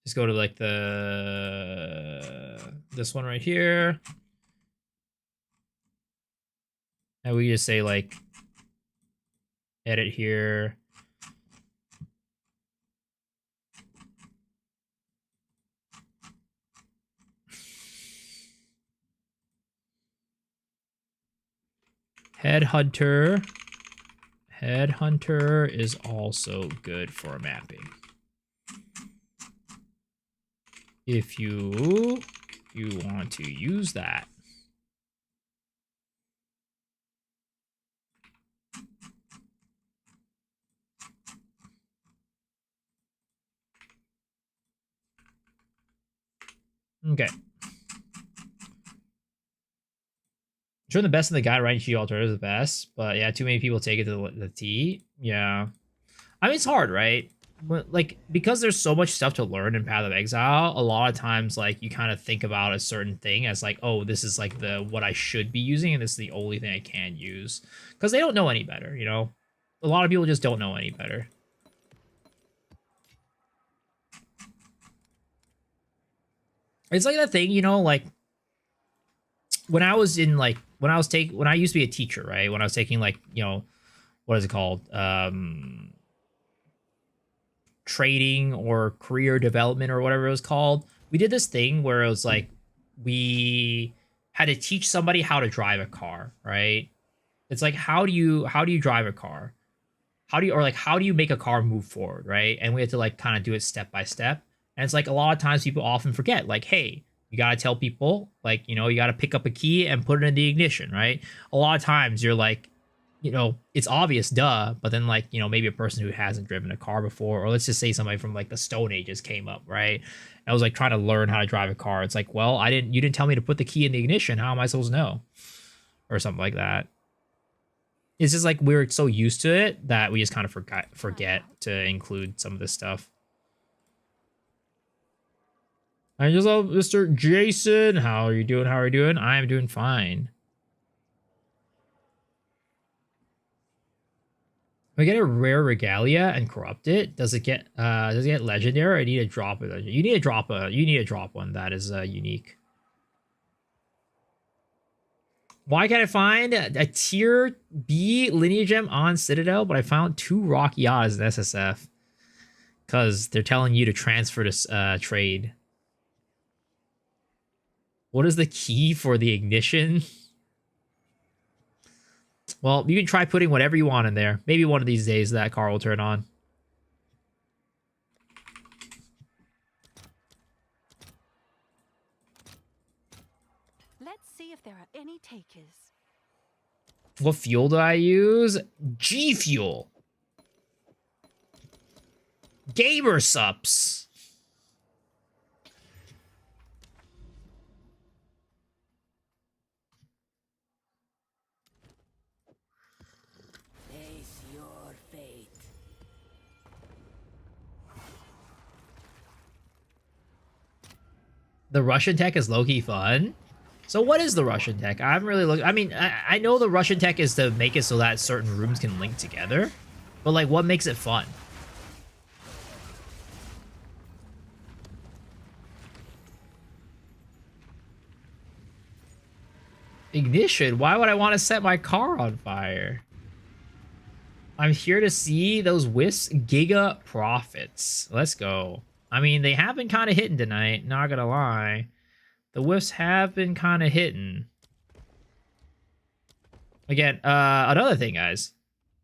Just go to like this one right here. And we just say like edit here. Headhunter. Headhunter is also good for mapping. If you want to use that. Okay. Sure, the best in the guide, right? She alternative is the best, but yeah, too many people take it to the T. Yeah, I mean it's hard, right? But like because there's so much stuff to learn in Path of Exile, a lot of times like you kind of think about a certain thing as like, oh, this is like what I should be using, and this is the only thing I can use because they don't know any better, you know. A lot of people just don't know any better. It's like that thing, you know, like when I was in like when I used to be a teacher, right? When I was taking like, you know, what is it called? Trading or career development or whatever it was called. We did this thing where it was like we had to teach somebody how to drive a car, right? It's like how do you drive a car? How do you make a car move forward, right? And we had to like kind of do it step by step. And it's like a lot of times people often forget, like, hey, you got to tell people, like, you know, you got to pick up a key and put it in the ignition, right? A lot of times you're like, you know, it's obvious, duh, but then like, you know, maybe a person who hasn't driven a car before, or let's just say somebody from like the Stone Ages came up, right? And I was like trying to learn how to drive a car. It's like, well, you didn't tell me to put the key in the ignition. How am I supposed to know? Or something like that. It's just like we're so used to it that we just kind of forget to include some of this stuff. I just love Mr. Jason. How are you doing? How are you doing? I am doing fine. If I get a rare regalia and corrupt it, does it get legendary? I need to drop it. You need to drop one that is unique. Why can't I find a tier B lineage gem on Citadel, but I found 2 Rocky Odds in SSF? Because they're telling you to transfer this trade. What is the key for the ignition? Well, you can try putting whatever you want in there. Maybe one of these days that car will turn on. Let's see if there are any takers. What fuel do I use? G Fuel. Gamer Sups. Face your fate. The Russian tech is low-key fun. So what is the Russian tech? I haven't really looked. I mean, I know the Russian tech is to make it so that certain rooms can link together. But, like, what makes it fun? Ignition? Why would I want to set my car on fire? I'm here to see those Wisps Giga profits. Let's go. I mean, they have been kind of hitting tonight, not gonna lie. The Wisps have been kind of hitting. Again, another thing, guys.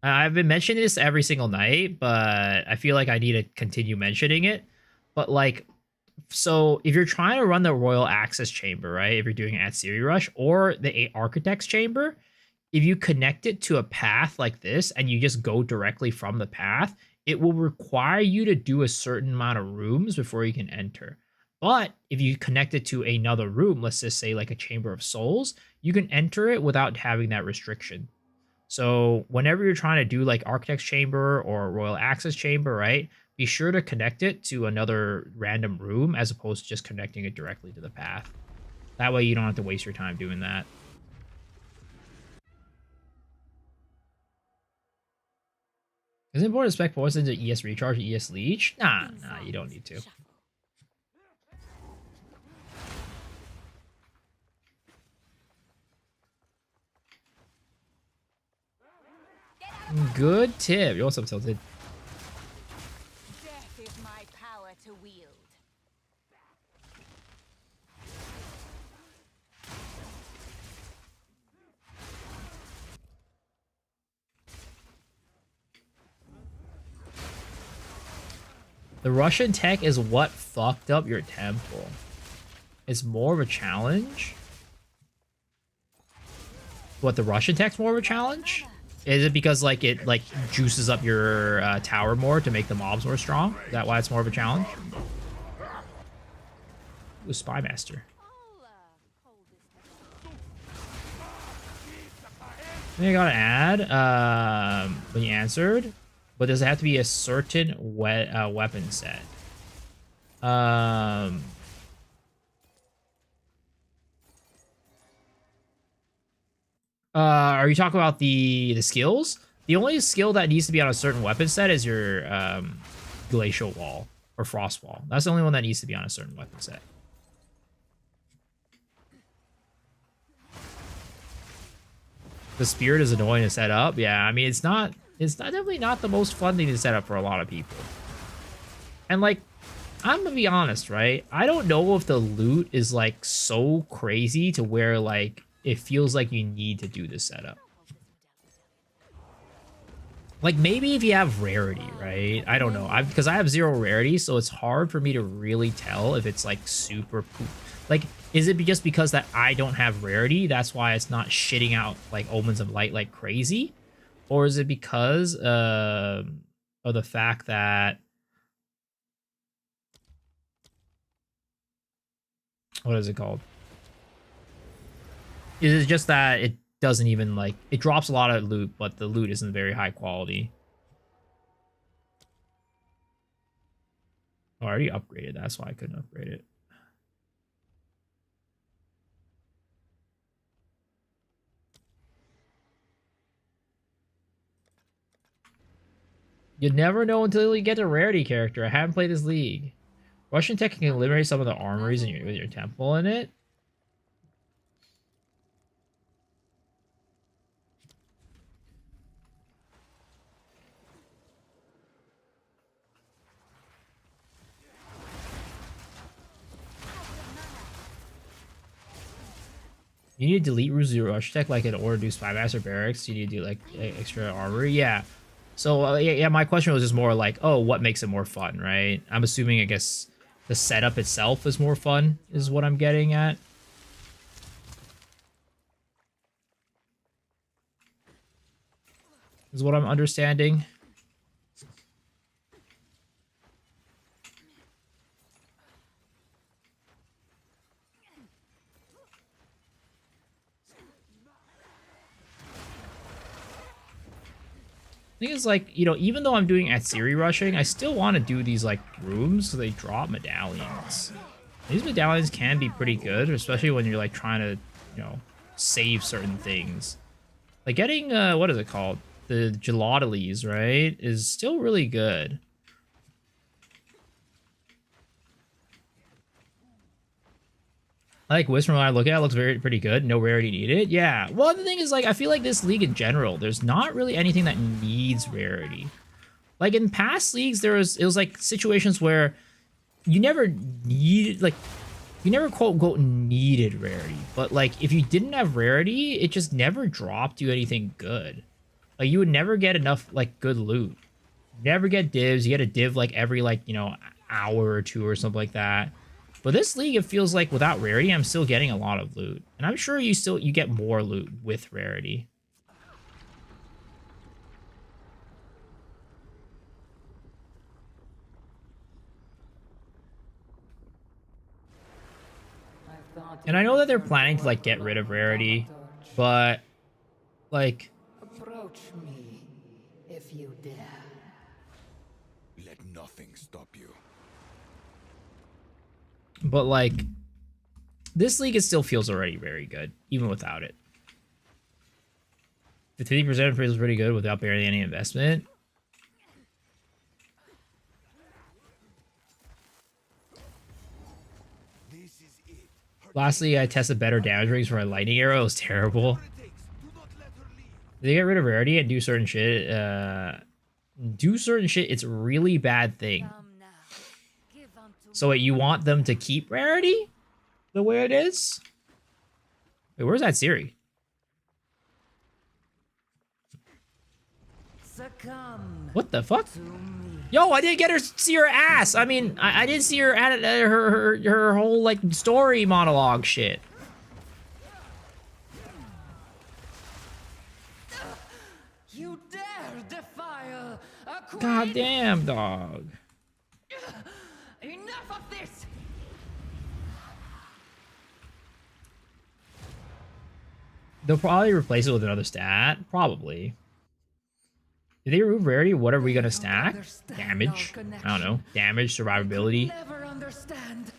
I've been mentioning this every single night, but I feel like I need to continue mentioning it. But, like, so if you're trying to run the Royal Access Chamber, right? If you're doing it at Siri Rush or the Architect's Chamber, if you connect it to a path like this and you just go directly from the path, it will require you to do a certain amount of rooms before you can enter. But if you connect it to another room, let's just say like a Chamber of Souls, you can enter it without having that restriction. So whenever you're trying to do like Architect's Chamber or Royal Access Chamber, right, be sure to connect it to another random room as opposed to just connecting it directly to the path. That way you don't have to waste your time doing that. Is it important to spec poison to ES Recharge or ES Leech? Nah, you don't need to. Good tip. Yo, what's up, Tilted? Death is my power to wield. The Russian tech is what fucked up your temple. It's more of a challenge? What, the Russian tech's more of a challenge? Is it because, like, it, like, juices up your tower more to make the mobs more strong? Is that why it's more of a challenge? Ooh, Spy Master. I think I got an ad when you answered. But does it have to be a certain weapon set? Are you talking about the skills? The only skill that needs to be on a certain weapon set is your Glacial Wall or Frost Wall. That's the only one that needs to be on a certain weapon set. The Spirit is annoying to set up. Yeah, I mean, it's definitely not the most fun thing to set up for a lot of people. And, like, I'm gonna be honest, right? I don't know if the loot is, like, so crazy to where, like, it feels like you need to do this setup. Like, maybe if you have rarity, right? I don't know. Because I have 0 rarity, so it's hard for me to really tell if it's, like, super poop. Like, is it just because that I don't have rarity? That's why it's not shitting out, like, Omens of Light like crazy? Or is it because of the fact that... What is it called? Is it just that it doesn't even, like... It drops a lot of loot, but the loot isn't very high quality. Oh, I already upgraded. That's why I couldn't upgrade it. You never know until you get a rarity character. I haven't played this league. Russian tech can eliminate some of the armories in with your temple in it. You need to delete Ruse Zero Rush Tech like in order to do Spymaster Barracks. You need to do like extra armory. Yeah. So yeah, my question was just more like, oh, what makes it more fun, right? I'm assuming, I guess, the setup itself is more fun, is what I'm getting at. Is what I'm understanding. Thing is, like, you know, even though I'm doing Atsiri rushing, I still want to do these, like, rooms so they drop medallions. These medallions can be pretty good, especially when you're, like, trying to, you know, save certain things. Like, getting, what is it called? The Gelatiles, right? Is still really good. I like Wisps, when I look at it, looks pretty good. No rarity needed. Yeah. Well, the thing is, like, I feel like this league in general, there's not really anything that needs rarity. Like, in past leagues, it was like situations where you never needed, like, you never quote unquote needed rarity. But, like, if you didn't have rarity, it just never dropped you anything good. Like, you would never get enough, like, good loot. Never get divs. You get a div, like, every, like, you know, hour or two or something like that. But this league, it feels like without rarity, I'm still getting a lot of loot. And I'm sure you get more loot with rarity. And I know that they're planning to, like, get rid of rarity, but, like... Approach me, if you dare. Let nothing stop you. But, like, this league, it still feels already very good, even without it. The 50% feels pretty good without barely any investment. Lastly, I tested better damage rings for my lightning arrow. It was terrible. They get rid of rarity and do certain shit. It's a really bad thing. So wait, you want them to keep rarity the way it is? Wait, where's that Siri? What the fuck? Yo, I didn't get her see her ass. I mean, I didn't see her at her whole like story monologue shit. You dare defile a queen? God damn, dog. Enough of this. They'll probably replace it with another stat. Probably. If they remove rarity, what are we gonna stack? Damage. I don't know. Damage, survivability. Never understand.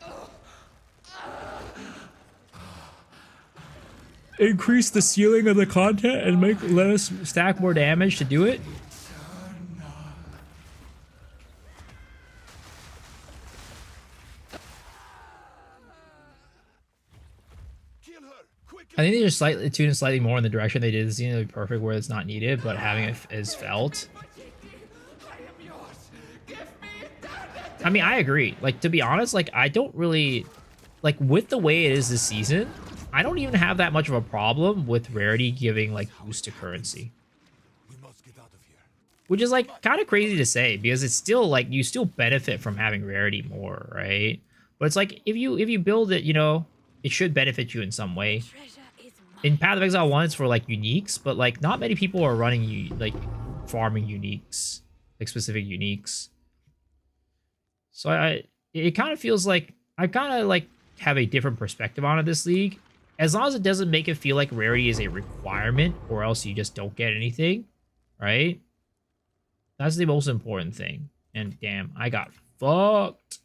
Increase the ceiling of the content and let us stack more damage to do it. I think they just slightly tune it slightly more in the direction they did. It seems to be perfect where it's not needed, but having it is felt. I mean, I agree. Like, to be honest, like, I don't really... Like, with the way it is this season, I don't even have that much of a problem with rarity giving, like, boost to currency. Which is, like, kind of crazy to say, because it's still, like, you still benefit from having rarity more, right? But it's like, if you build it, you know, it should benefit you in some way. In Path of Exile 1, it's for, like, uniques, but, like, not many people are running, like, farming uniques. Like, specific uniques. So, it kind of feels like... I kind of, like, have a different perspective on it this league. As long as it doesn't make it feel like rarity is a requirement, or else you just don't get anything, right? That's the most important thing. And, damn, I got fucked.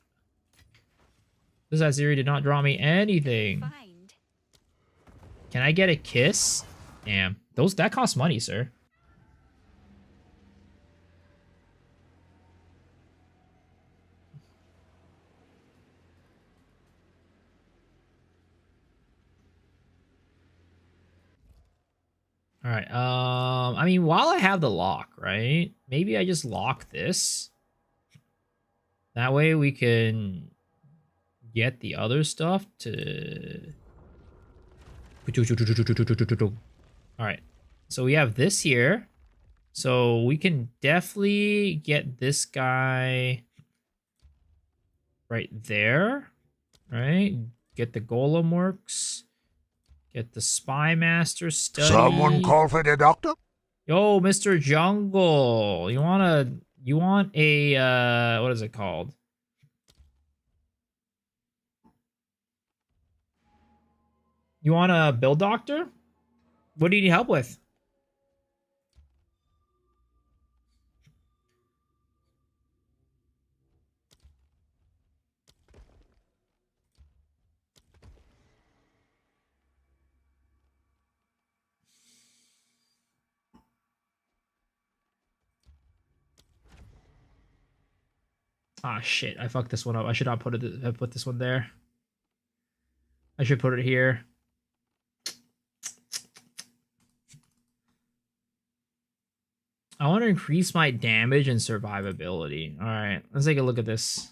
This Aziri did not draw me anything. Can I get a kiss? Damn. That costs money, sir. Alright, I mean, while I have the lock, right? Maybe I just lock this. That way we can get the other stuff to All right. So we have this here. So we can definitely get this guy right there. Right? Get the golem works. Get the spy master study. Someone call for the doctor? Yo, Mr. Jungle. You want a what is it called? You want a build doctor? What do you need help with? Ah, shit. I fucked this one up. I should not have put this one there. I should put it here. I want to increase my damage and survivability. All right, let's take a look at this.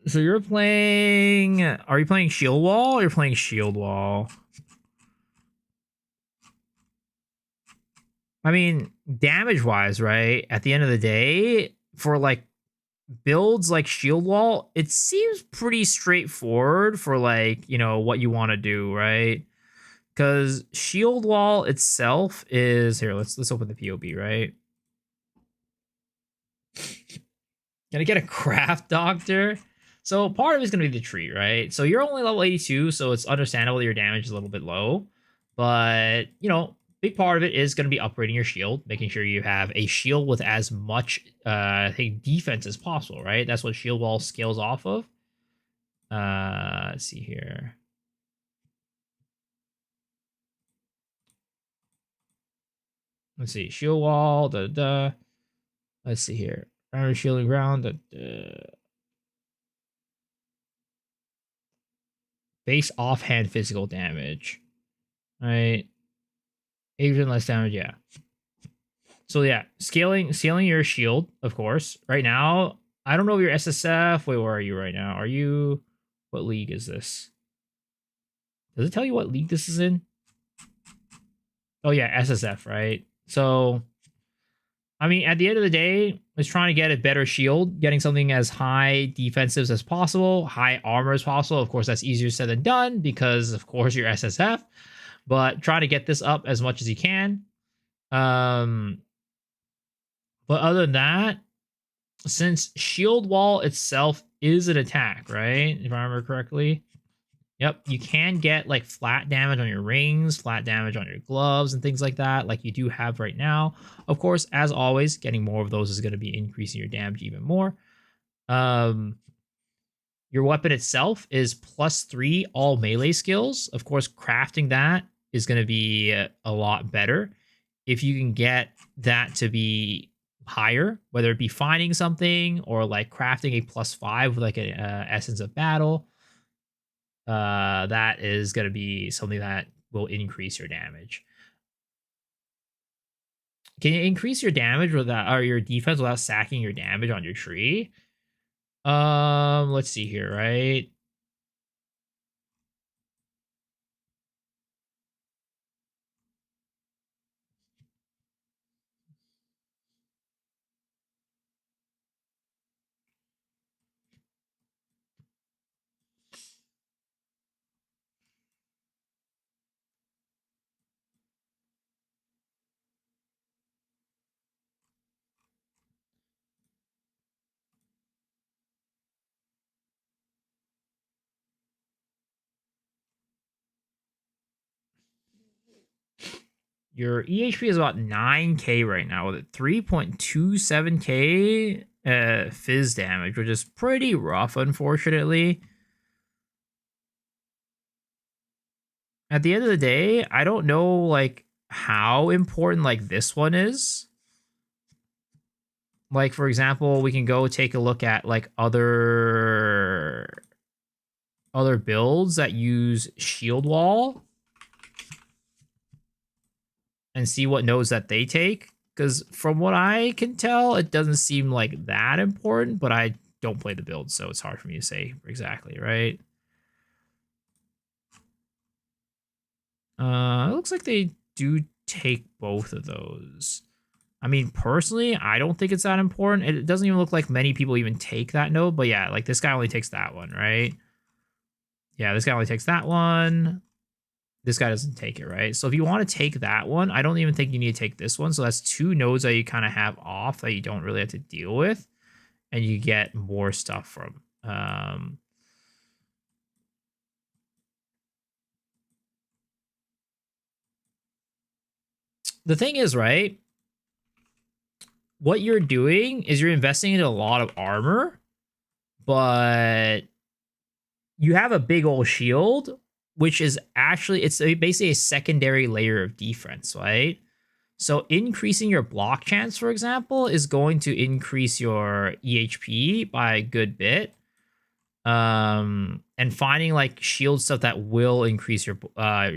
So you're playing... Are you playing Shield Wall or you're playing Shield Wall? I mean, damage-wise, right? At the end of the day, for, like, builds like Shield Wall, it seems pretty straightforward for, like, you know, what you want to do, right? Because Shield Wall itself is... Here, let's open the POB, right? Gonna get a Craft Doctor. So part of it's going to be the tree, right? So you're only level 82, so it's understandable that your damage is a little bit low. But, you know, big part of it is going to be upgrading your shield, making sure you have a shield with as much defense as possible, right? That's what Shield Wall scales off of. Let's see here. Let's see, Shield Wall, Let's see here. Primary shielding ground, base offhand physical damage. Right. 8% less damage, yeah. So yeah, scaling your shield, of course. Right now, I don't know if you're SSF. Wait, where are you right now? Are you... What league is this? Does it tell you what league this is in? Oh yeah, SSF, right? So, I mean, at the end of the day, it's trying to get a better shield, getting something as high defensives as possible, high armor as possible. Of course, that's easier said than done because, of course, you're SSF. But try to get this up as much as you can. But other than that, since Shield Wall itself is an attack, right? If I remember correctly. Yep, you can get like flat damage on your rings, flat damage on your gloves, and things like that, like you do have right now. Of course, as always, getting more of those is going to be increasing your damage even more. Your weapon itself is +3 all melee skills. Of course, crafting that is going to be a lot better. If you can get that to be higher, whether it be finding something or like crafting a +5 with like an Essence of Battle, that is going to be something that will increase your damage. Can you increase your damage without, or your defense without sacking your damage on your tree? Let's see here, right? Your EHP is about 9k right now with 3.27k fizz damage, which is pretty rough, unfortunately. At the end of the day, I don't know like how important like this one is. Like, for example, we can go take a look at like other builds that use Shield Wall and see what nodes that they take. Because from what I can tell, it doesn't seem like that important, but I don't play the build, so it's hard for me to say exactly, right? It looks like they do take both of those. I mean, personally, I don't think it's that important. It doesn't even look like many people even take that node, but yeah, like this guy only takes that one, right? Yeah, this guy only takes that one. This guy doesn't take it, right? So if you want to take that one, I don't even think you need to take this one. So that's two nodes that you kind of have off that you don't really have to deal with, and you get more stuff from. The thing is, right? What you're doing is you're investing in a lot of armor, but you have a big old shield, which is actually, it's basically a secondary layer of defense, right? So increasing your block chance, for example, is going to increase your EHP by a good bit. And finding like shield stuff that will increase your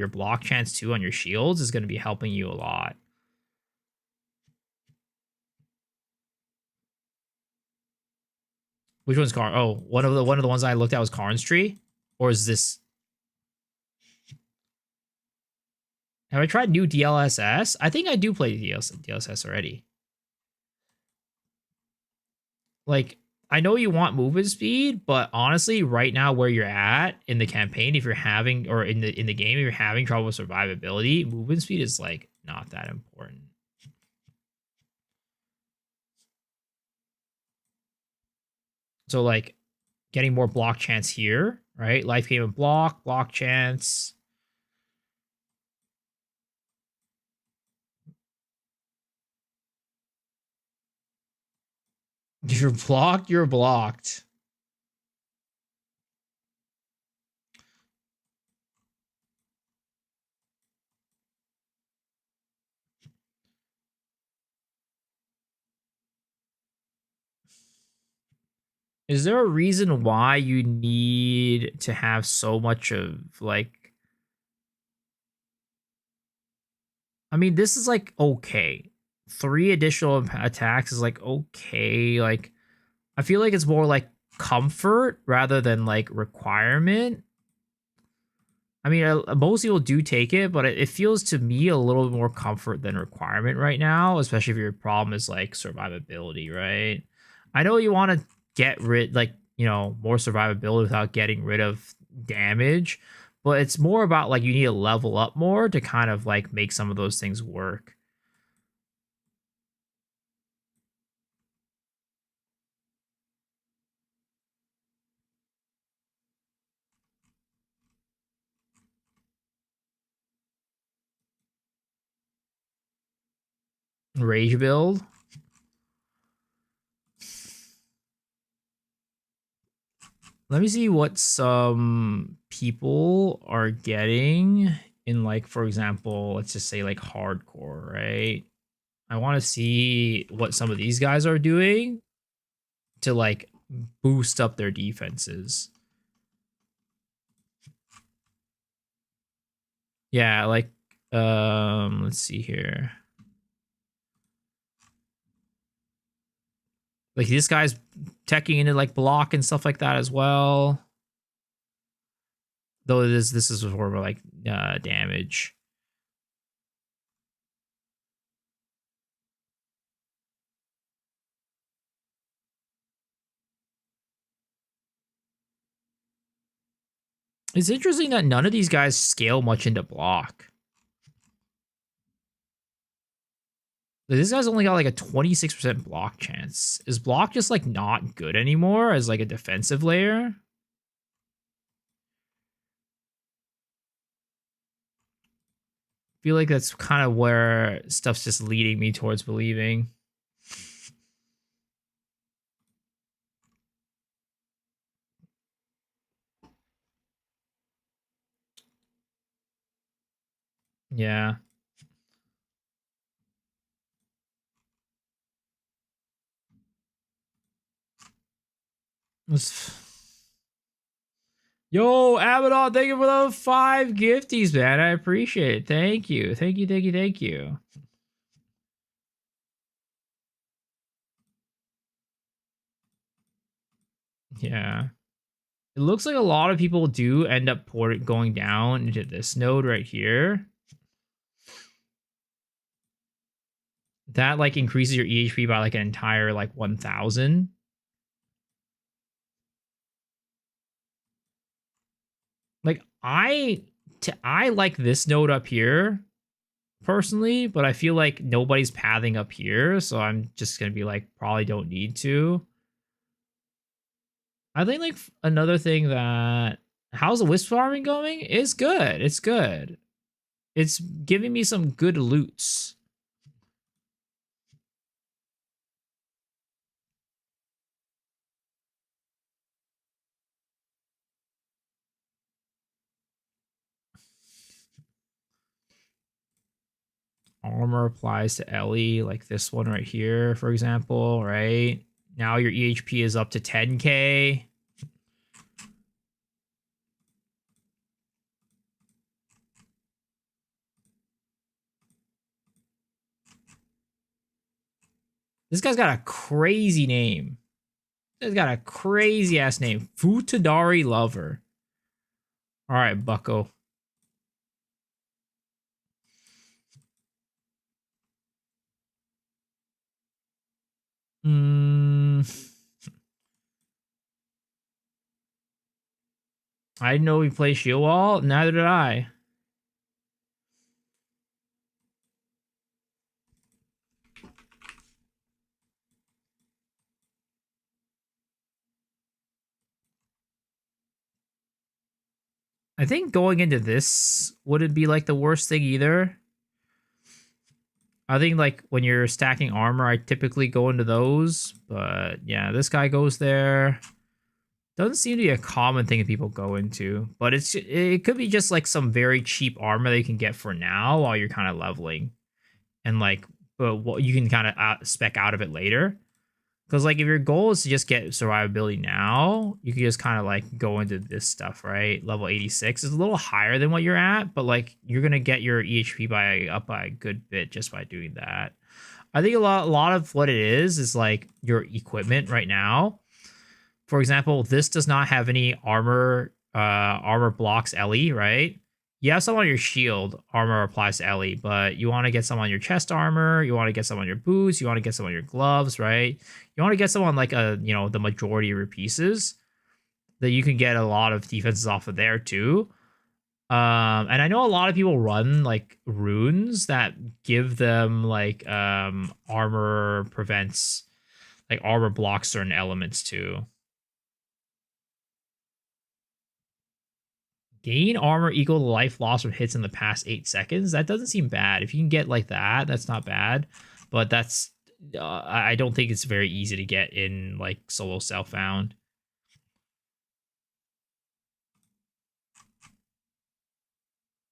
block chance too on your shields is going to be helping you a lot. Which one's Karn? Oh, one of the ones I looked at was Karn's tree, or is this? Have I tried new DLSS? I think I do play DLSS already. Like, I know you want movement speed, but honestly, right now where you're at in the campaign, if you're having, or in the game, if you're having trouble with survivability, movement speed is like not that important. So like getting more block chance here, right? Life gain and block chance. If you're blocked, you're blocked. Is there a reason why you need to have so much of like, I mean, this is like okay. 3 additional attacks is like okay. Like, I feel like it's more like comfort rather than like requirement. I mean, most people do take it, but it feels to me a little more comfort than requirement right now, especially if your problem is like survivability, right? I know you want to get rid, like, you know, more survivability without getting rid of damage, but it's more about like you need to level up more to kind of like make some of those things work. Rage build. Let me see what some people are getting in, like, for example, let's just say like hardcore, right? I want to see what some of these guys are doing to like boost up their defenses. Yeah, like let's see here. Like this guy's teching into like block and stuff like that as well. Though this is more like damage. It's interesting that none of these guys scale much into block. This guy's only got like a 26% block chance. Is block just like not good anymore as like a defensive layer? Feel like that's kind of where stuff's just leading me towards believing. Yeah. Yo, Abaddon, thank you for the 5 gifties, man. I appreciate it. Thank you. Thank you, thank you, thank you. Yeah. It looks like a lot of people do end up going down into this node right here. That like increases your EHP by like an entire like 1,000. Like I like this node up here personally, but I feel like nobody's pathing up here, so I'm just gonna be like probably don't need to. I think like another thing that how's the wisp farming going? It's good. It's good. It's giving me some good loots. Armor applies to Ellie, like this one right here, for example, right? Now your EHP is up to 10k. This guy's got a crazy name. This guy's got a crazy ass name. Futadari Lover. All right, bucko. I didn't know we play Shield Wall. Neither did I. I think going into this wouldn't be like the worst thing either. I think like when you're stacking armor, I typically go into those. But yeah, this guy goes there. Doesn't seem to be a common thing that people go into. But it could be just like some very cheap armor that you can get for now while you're kind of leveling. And like, but what you can kind of spec out of it later. Because like if your goal is to just get survivability now, you can just kind of like go into this stuff, right? Level 86 is a little higher than what you're at, but like you're gonna get your EHP up by a good bit just by doing that. I think a lot of what it is like your equipment right now. For example, this does not have any armor blocks Ellie, right? You have some on your shield, armor applies to Ellie, but you want to get some on your chest armor, you want to get some on your boots, you want to get some on your gloves, right? You want to get some on like the majority of your pieces that you can get a lot of defenses off of there too. And I know a lot of people run like runes that give them like armor prevents, like armor blocks certain elements too. Gain armor equal to life loss from hits in the past 8 seconds. That doesn't seem bad. If you can get like that, that's not bad. But that's I don't think it's very easy to get in like solo self-found.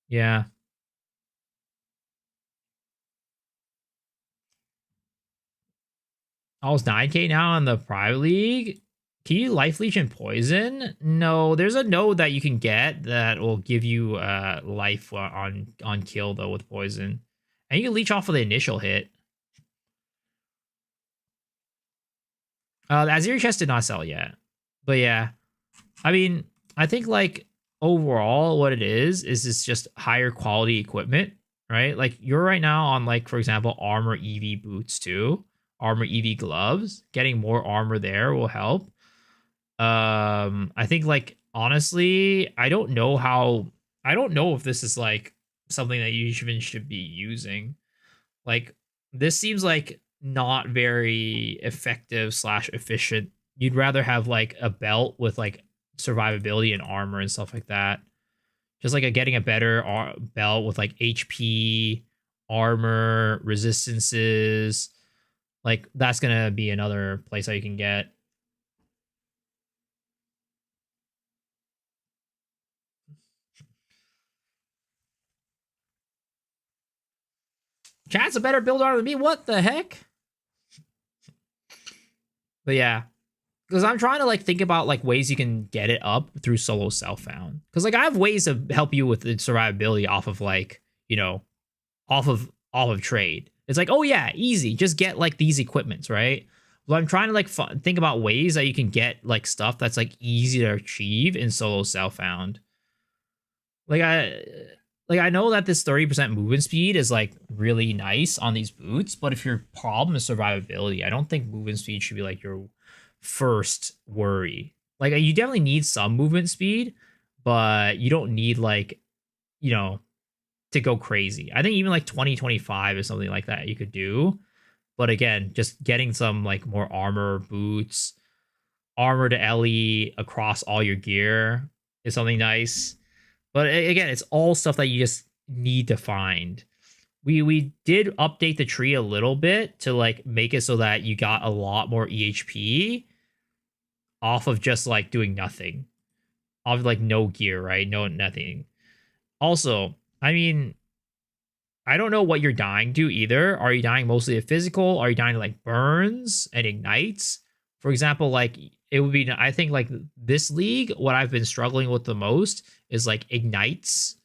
Yeah. I was 9k now on the private league. Can you life leech and poison? No, there's a node that you can get that will give you life on kill though with poison. And you can leech off of the initial hit. The Azir chest did not sell yet. But yeah. I mean, I think like overall what it is it's just higher quality equipment, right? Like you're right now on like, for example, armor EV boots too. Armor EV gloves. Getting more armor there will help. I think like honestly, I don't know if this is like something that you even should be using. Like this seems like not very effective / efficient. You'd rather have like a belt with like survivability and armor and stuff like that. Just like getting a better belt with like HP, armor, resistances. Like that's gonna be another place that you can get. Chat's a better build armor than me. What the heck? But yeah, because I'm trying to like think about like ways you can get it up through solo self-found. Because like I have ways to help you with the survivability off of like, off of trade. It's like, oh yeah, easy. Just get like these equipments, right? But I'm trying to like think about ways that you can get like stuff that's like easy to achieve in solo self-found. Like like, I know that this 30% movement speed is like really nice on these boots, but if your problem is survivability, I don't think movement speed should be like your first worry. Like, you definitely need some movement speed, but you don't need like, you know, to go crazy. I think even like 2025 is something like that you could do. But again, just getting some like more armor, boots, armor to LE across all your gear is something nice. But again, it's all stuff that you just need to find. We did update the tree a little bit to like make it so that you got a lot more EHP off of just like doing nothing. Off of like no gear, right? No nothing. Also, I mean, I don't know what you're dying to either. Are you dying mostly to physical? Are you dying to like burns and ignites? For example, like it would be, I think like this league, what I've been struggling with the most is like ignites,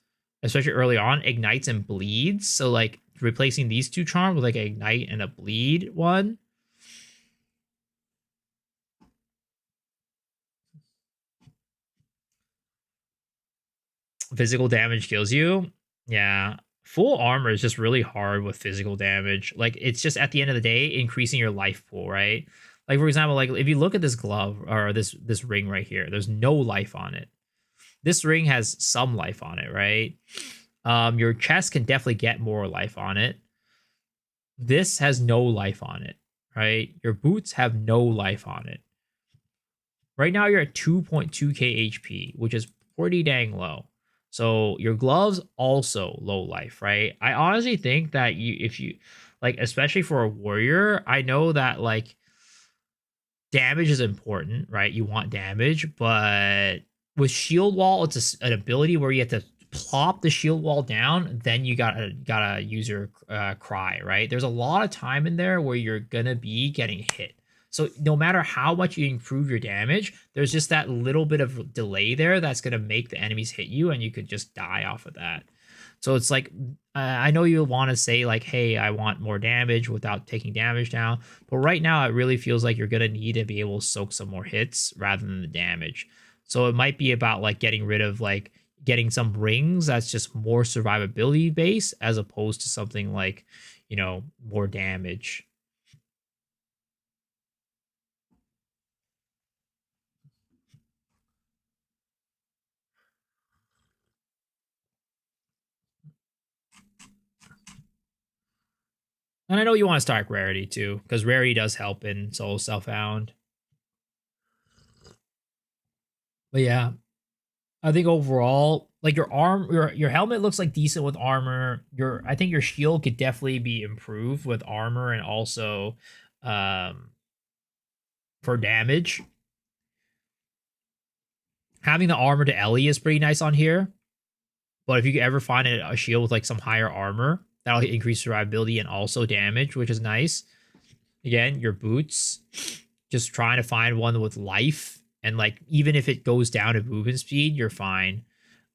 especially early on, ignites and bleeds. So like replacing these two charms with like an ignite and a bleed one. Physical damage kills you. Yeah. Full armor is just really hard with physical damage. Like it's just at the end of the day increasing your life pool, right? Like for example, like if you look at this glove or this ring right here, there's no life on it. This ring has some life on it, right? Your chest can definitely get more life on it. This has no life on it, right? Your boots have no life on it. Right now you're at 2.2k HP, which is pretty dang low. So your gloves also low life, right? I honestly think that if you like, especially for a warrior, I know that like damage is important, right? You want damage, but with shield wall, it's an ability where you have to plop the shield wall down, then you gotta use your cry, right? There's a lot of time in there where you're gonna be getting hit. So no matter how much you improve your damage, there's just that little bit of delay there that's gonna make the enemies hit you, and you could just die off of that. So it's like, I know you want to say like, hey, I want more damage without taking damage down. But right now, it really feels like you're going to need to be able to soak some more hits rather than the damage. So it might be about like getting rid of like getting some rings that's just more survivability based as opposed to something like, you know, more damage. And I know you want to start rarity too, because rarity does help in solo self-found. But yeah, I think overall, like your helmet looks like decent with armor. I think your shield could definitely be improved with armor and also um for damage. Having the armor to Ellie is pretty nice on here. But if you could ever find a shield with like some higher armor, that'll increase survivability and also damage, which is nice. Again, your boots, just trying to find one with life. And like even if it goes down to movement speed, you're fine.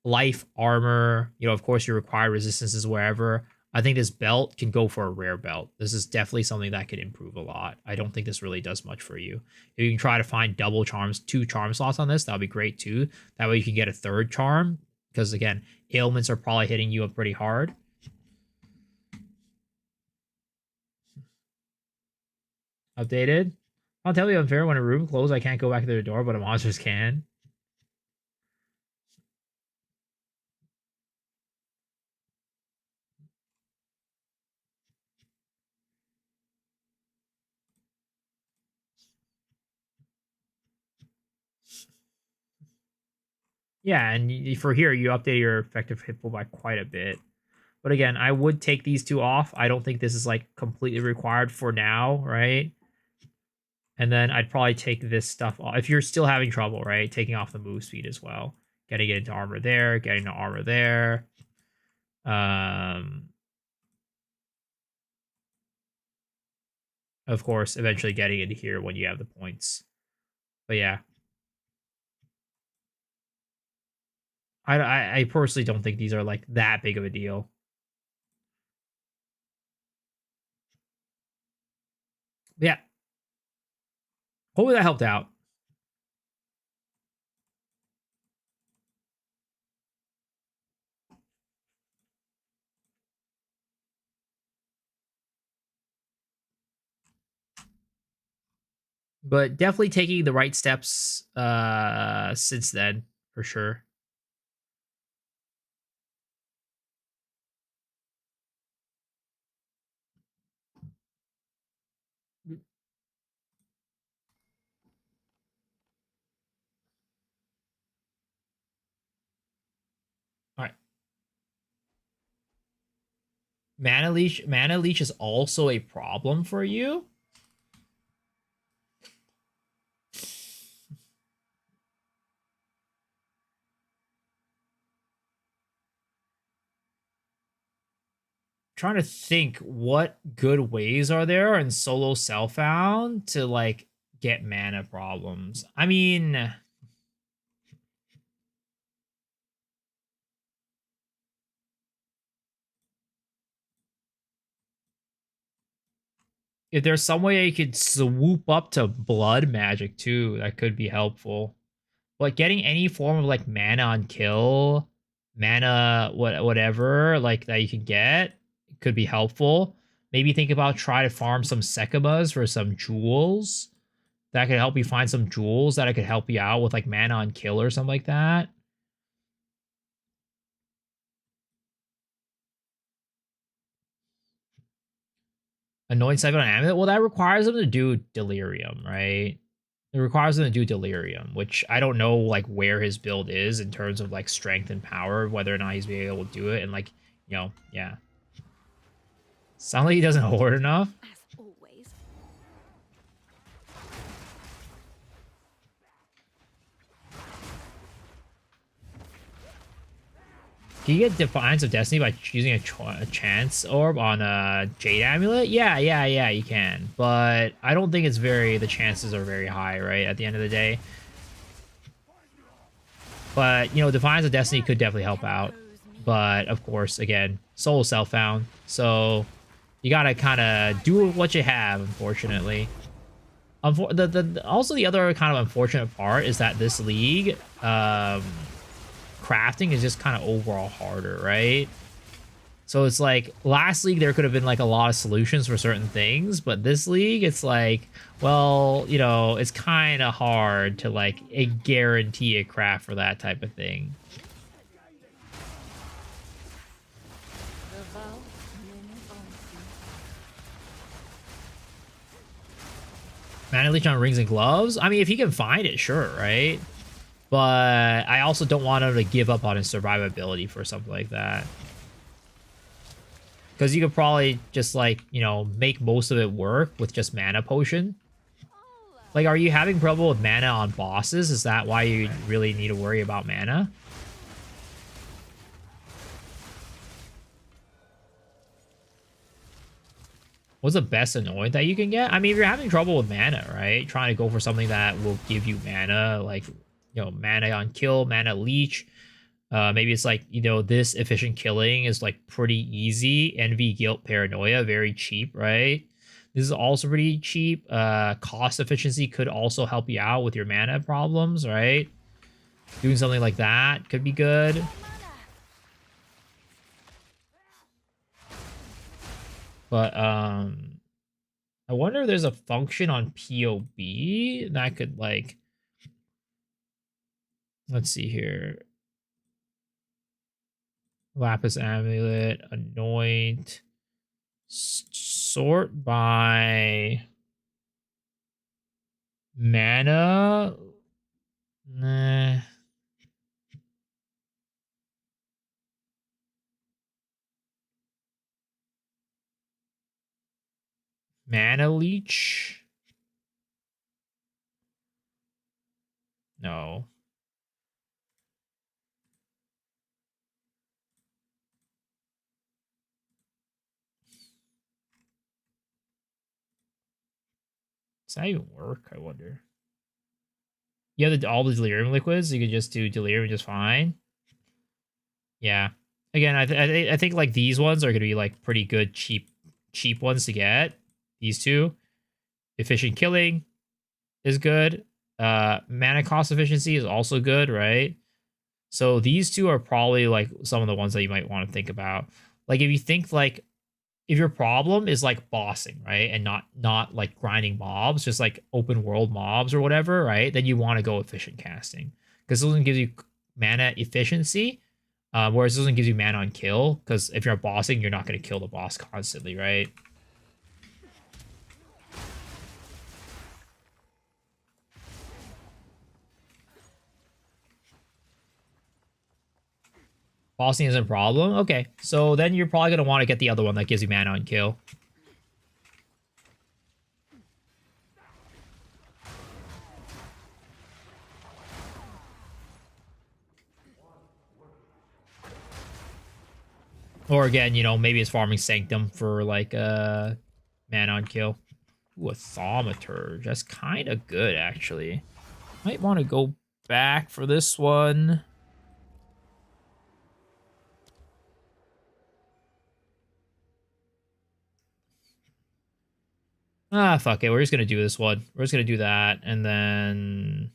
Life, armor, you know, of course, your required resistances wherever. I think this belt can go for a rare belt. This is definitely something that could improve a lot. I don't think this really does much for you. If you can try to find double charms, 2 charm slots on this, that'll be great too. That way you can get a 3rd charm. Because again, ailments are probably hitting you up pretty hard. Updated. I'll tell you unfair when a room closed, I can't go back to the door, but a monsters can. Yeah, and for here, you update your effective hit pool by quite a bit. But again, I would take these 2 off. I don't think this is like completely required for now, right? And then I'd probably take this stuff off. If you're still having trouble, right? Taking off the move speed as well. Getting it into armor there, getting the armor there. Of course, eventually getting into here when you have the points. But yeah. I personally don't think these are like that big of a deal. But yeah. Hopefully that helped out. But definitely taking the right steps since then, for sure. All right. Mana leech is also a problem for you. Trying to think what good ways are there in solo self-found to like get mana problems. I mean, if there's some way you could swoop up to blood magic too, that could be helpful. But getting any form of like mana on kill, mana whatever like that you can get could be helpful. Maybe think about try to farm some Sekimas for some jewels. That could help you find some jewels that I could help you out with like mana on kill or something like that. Anoint Siphon on Amulet. Well, that requires them to do Delirium, right? It requires them to do Delirium, which I don't know like where his build is in terms of like strength and power, whether or not he's being able to do it. And like, yeah. Sounds like he doesn't hoard enough. As always. Can you get Defiance of Destiny by using a chance orb on a Jade Amulet? Yeah, you can. But I don't think it's the chances are very high, right, at the end of the day. But, Defiance of Destiny could definitely help out. But, of course, again, solo self-found. So, you gotta kind of do what you have, unfortunately. Also, the other kind of unfortunate part is that this league, crafting is just kind of overall harder, right? So it's like last league there could have been like a lot of solutions for certain things, but this league it's like, well, it's kind of hard to like guarantee a craft for that type of thing. Mana Leech on rings and gloves? I mean, if he can find it, sure, right? But I also don't want him to give up on his survivability for something like that. Because you could probably just, like, make most of it work with just mana potion. Like, are you having trouble with mana on bosses? Is that why you really need to worry about mana? What's the best anoint that you can get? I mean, if you're having trouble with mana, right? Trying to go for something that will give you mana, like, mana on kill, mana leech. Maybe it's like, this efficient killing is like pretty easy. Envy, guilt, paranoia, very cheap, right? This is also pretty cheap. Cost efficiency could also help you out with your mana problems, right? Doing something like that could be good. But I wonder if there's a function on POB that could like, let's see here. Lapis Amulet, Anoint, sort by mana. Nah. Mana Leech? No. Does that even work? I wonder. You have all the Delirium liquids, so you could just do Delirium just fine. Yeah. Again, I think like these ones are going to be like pretty good, cheap ones to get. These two. Efficient killing is good. Mana cost efficiency is also good, right? So these two are probably like some of the ones that you might want to think about. Like if you think like if your problem is like bossing, right, and not like grinding mobs, just like open world mobs or whatever, right, then you want to go efficient casting because this one gives you mana efficiency, whereas this one gives you mana on kill. Because if you're bossing, you're not going to kill the boss constantly, right? Bossing isn't a problem. Okay, so then you're probably going to want to get the other one that gives you mana on kill. Or again, you know, maybe it's farming Sanctum for like mana on kill. Ooh, a Thaumaturge. That's kind of good, actually. Might want to go back for this one. Ah, fuck it. We're just going to do this one. We're just going to do that. And then...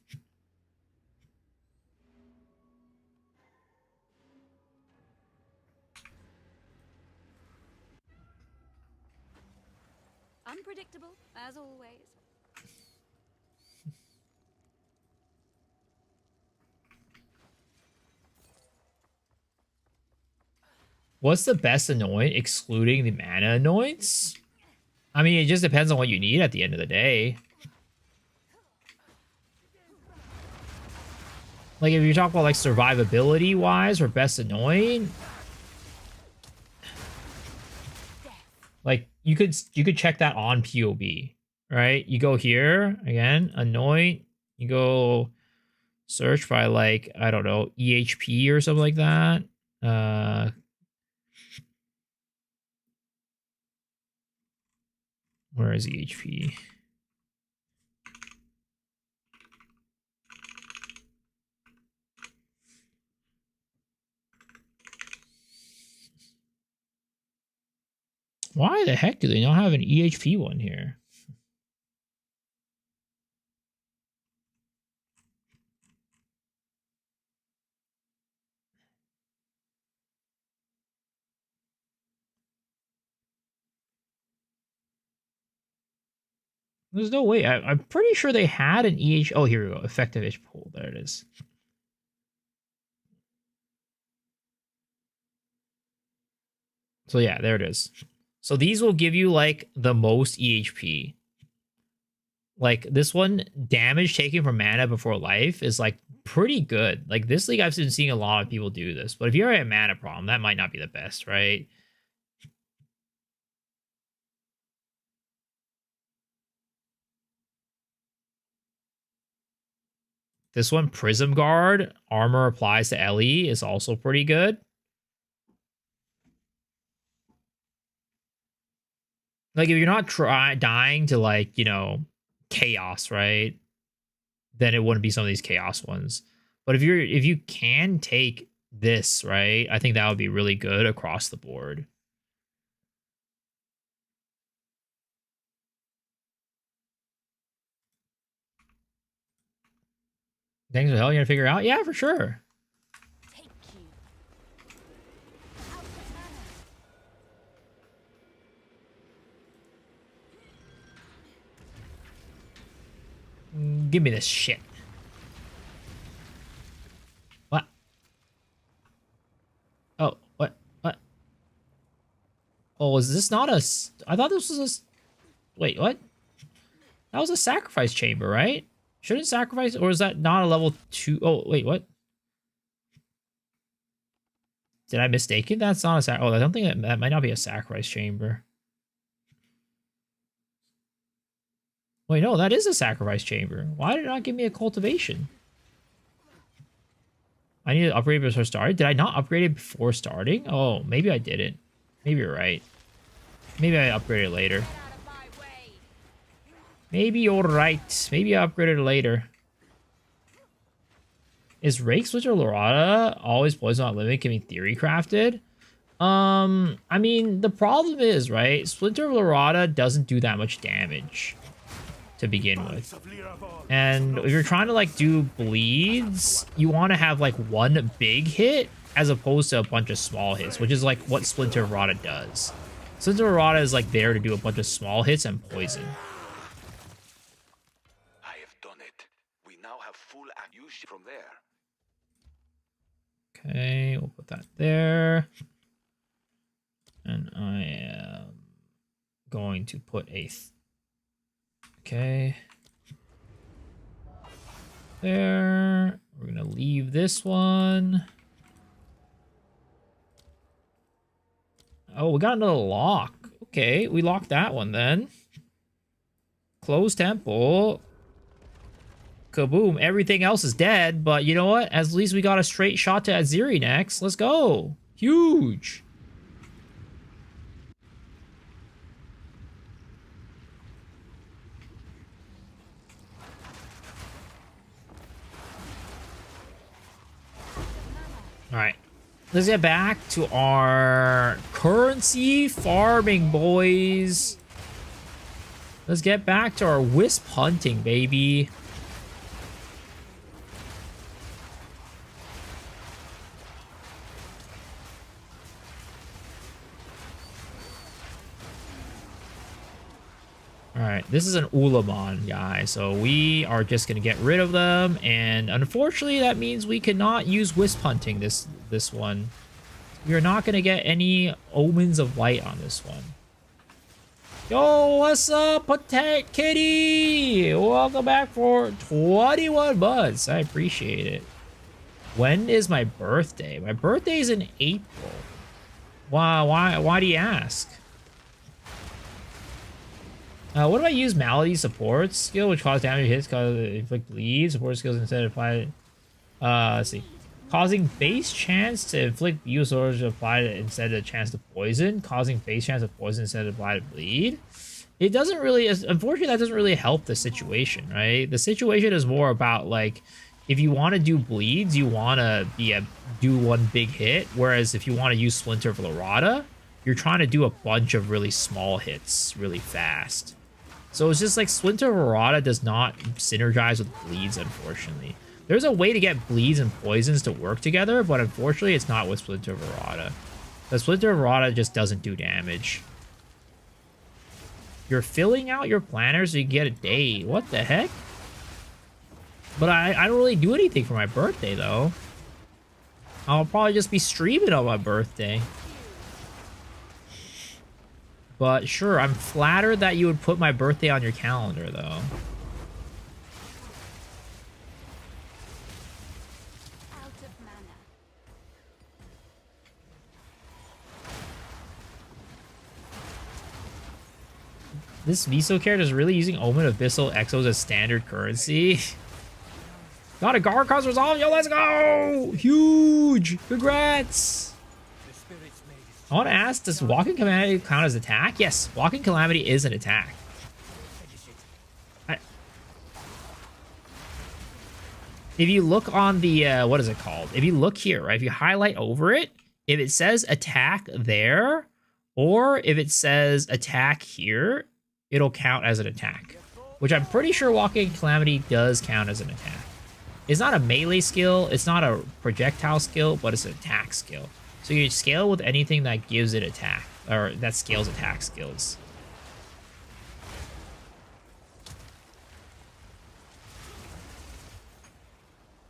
Unpredictable, as always. What's the best annoyance excluding the mana annoyance? I mean, it just depends on what you need at the end of the day. Like, if you're talking about, like, survivability-wise or best annoying... Like, you could check that on POB, right? You go here, again, anoint. You go search by, like, I don't know, EHP or something like that. Where is EHP? Why the heck do they not have an EHP one here? There's no way. I'm pretty sure they had an EH. Oh, here we go. Effective itch pull. There it is. So yeah, there it is. So these will give you like the most EHP. Like this one, damage taken from mana before life is like pretty good. Like this league, I've been seeing a lot of people do this. But if you're at a mana problem, that might not be the best, right? This one, Prism Guard, armor applies to LE is also pretty good. Like if you're not dying to like, you know, chaos, right? Then it wouldn't be some of these chaos ones. But if you can take this, right? I think that would be really good across the board. Things the hell you gonna figure out? Yeah, for sure. Take you. Give me this shit. What? Oh, what? What? Oh, is this not a... I thought this was a... Wait, what? That was a sacrifice chamber, right? Shouldn't sacrifice... Or is that not a level 2? Oh, wait, what? Did I mistake it? That's not a sac... Oh, I don't think that might not be a sacrifice chamber. Wait, no, that is a sacrifice chamber. Why did it not give me a cultivation? I need to upgrade before starting. Did I not upgrade it before starting? Oh, maybe I didn't. Maybe you're right. Maybe I upgraded it later. Maybe you're right. Maybe I upgraded it later. Is Rake Switcher Lorata always poison not living can be theory crafted? I mean, the problem is, right? Splinter of Lorata doesn't do that much damage to begin with. And if you're trying to like do bleeds, you want to have like one big hit as opposed to a bunch of small hits, which is like what Splinter of Lorata does. Splinter Rod is like there to do a bunch of small hits and poison. I have done it. We now have full use from there. Okay, we'll put that there. And I am going to put a... okay. There. We're going to leave this one. Oh, we got another lock. Okay, we locked that one then. Closed temple. Kaboom. Everything else is dead, but you know what? At least we got a straight shot to Aziri next. Let's go. Huge. All right. Let's get back to our currency farming, boys. Let's get back to our wisp hunting, baby. Alright, this is an Ulamon guy, so we are just going to get rid of them, and unfortunately that means we cannot use wisp hunting this one. We are not going to get any omens of light on this one. Yo, what's up, Potato Kitty? Welcome back for 21 months. I appreciate it. When is my birthday? My birthday is in April. Wow, why do you ask? What do I use? Malady support skill, which causes damage hits, cause inflict bleed. Support skills instead of apply. Let's see. Causing base chance to inflict use orders apply instead of chance to poison. Causing base chance of poison instead of apply to bleed. It doesn't really, unfortunately, that doesn't really help the situation, right? The situation is more about like, if you want to do bleeds, you want to do one big hit. Whereas if you want to use Splinter of Larada, you're trying to do a bunch of really small hits really fast. So it's just like Splinter of Larada does not synergize with bleeds, unfortunately. There's a way to get bleeds and poisons to work together, but unfortunately it's not with Splinter of Larada. The Splinter of Larada just doesn't do damage. You're filling out your planner so you get a day. What the heck? But I don't really do anything for my birthday, though. I'll probably just be streaming on my birthday. But sure, I'm flattered that you would put my birthday on your calendar, though. Out of mana. This Miso character is really using Omen Abyssal Exos as standard currency. Got a Garkaz resolve, yo, let's go! Huge! Congrats! I want to ask, does Walking Calamity count as attack? Yes, Walking Calamity is an attack. If you look on the, what is it called? If you look here, right? If you highlight over it, if it says attack there, or if it says attack here, it'll count as an attack. Which I'm pretty sure Walking Calamity does count as an attack. It's not a melee skill, it's not a projectile skill, but it's an attack skill. So you scale with anything that gives it attack, or that scales attack skills.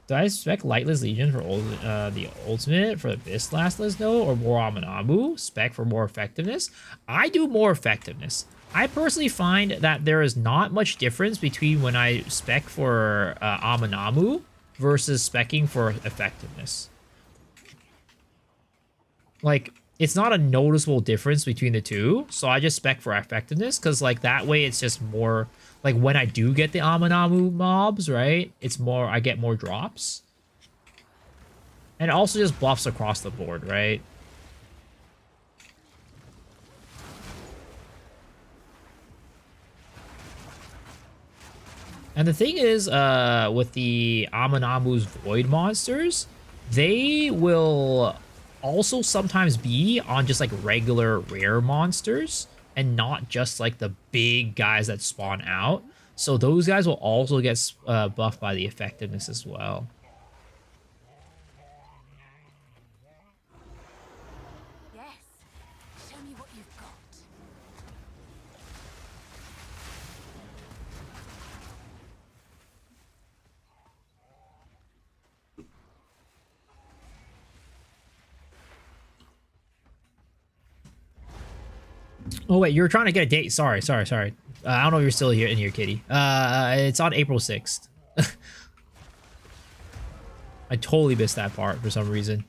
Do I expect Lightless Legion for the ultimate for this last list though, or more Aminamu? Spec for more effectiveness? I do more effectiveness. I personally find that there is not much difference between when I spec for Aminamu versus specking for effectiveness. Like, it's not a noticeable difference between the two, so I just spec for effectiveness, because like that way it's just more like when I do get the Aminamu mobs, right, it's more, I get more drops, and it also just buffs across the board, right? And the thing is, with the Aminamu's void monsters, they will also sometimes be on just like regular rare monsters and not just like the big guys that spawn out. So those guys will also get buffed by the effectiveness as well. Yes. Show me what you've got. Oh wait, you're trying to get a date. Sorry. I don't know if you're still here in here, Kitty. It's on April 6th. I totally missed that part for some reason.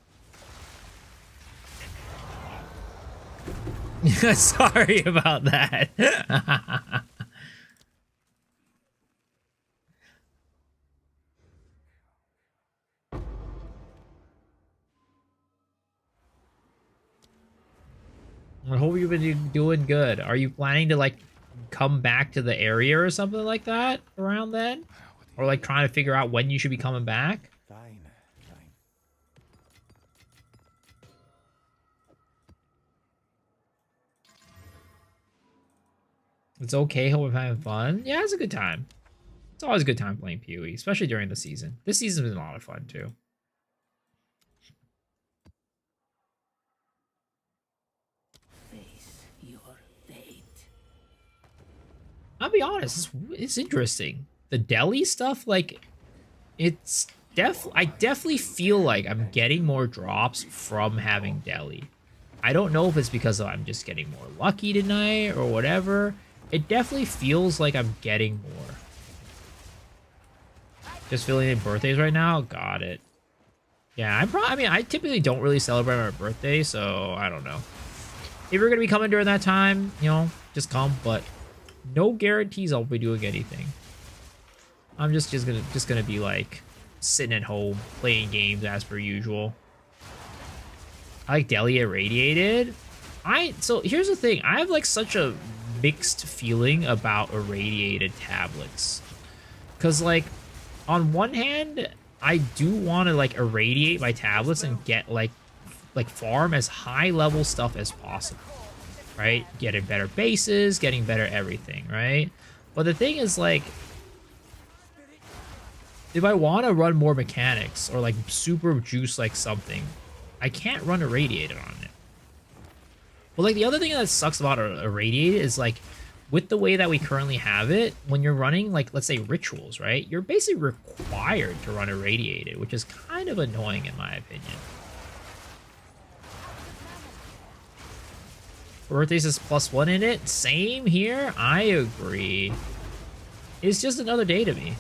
Sorry about that. I hope you've been doing good. Are you planning to, like, come back to the area or something like that around then? Or, like, trying to figure out when you should be coming back? Fine. It's okay. Hope I'm having fun. Yeah, it's a good time. It's always a good time playing PoE, especially during the season. This season's been a lot of fun, too. Face your fate. I'll be honest, it's interesting. The deli stuff, like, it's I definitely feel like I'm getting more drops from having deli. I don't know if it's because I'm just getting more lucky tonight or whatever. It definitely feels like I'm getting more. Just feeling in birthdays right now? Got it. Yeah, I mean, I typically don't really celebrate my birthday, so I don't know. If you're gonna be coming during that time, you know, just come, but no guarantees I'll be doing anything. I'm just gonna be like sitting at home playing games as per usual. I like Deli Irradiated. So here's the thing, I have like such a mixed feeling about irradiated tablets. Cause like on one hand, I do want to like irradiate my tablets and get like farm as high level stuff as possible. Right? Getting better bases, getting better everything, right? But the thing is, like, if I want to run more mechanics or like super juice like something, I can't run Irradiated on it. But like the other thing that sucks about Irradiated is like with the way that we currently have it, when you're running like, let's say, rituals, right? You're basically required to run Irradiated, which is kind of annoying in my opinion. Birthdays is +1 in it. Same here. I agree. It's just another day to me.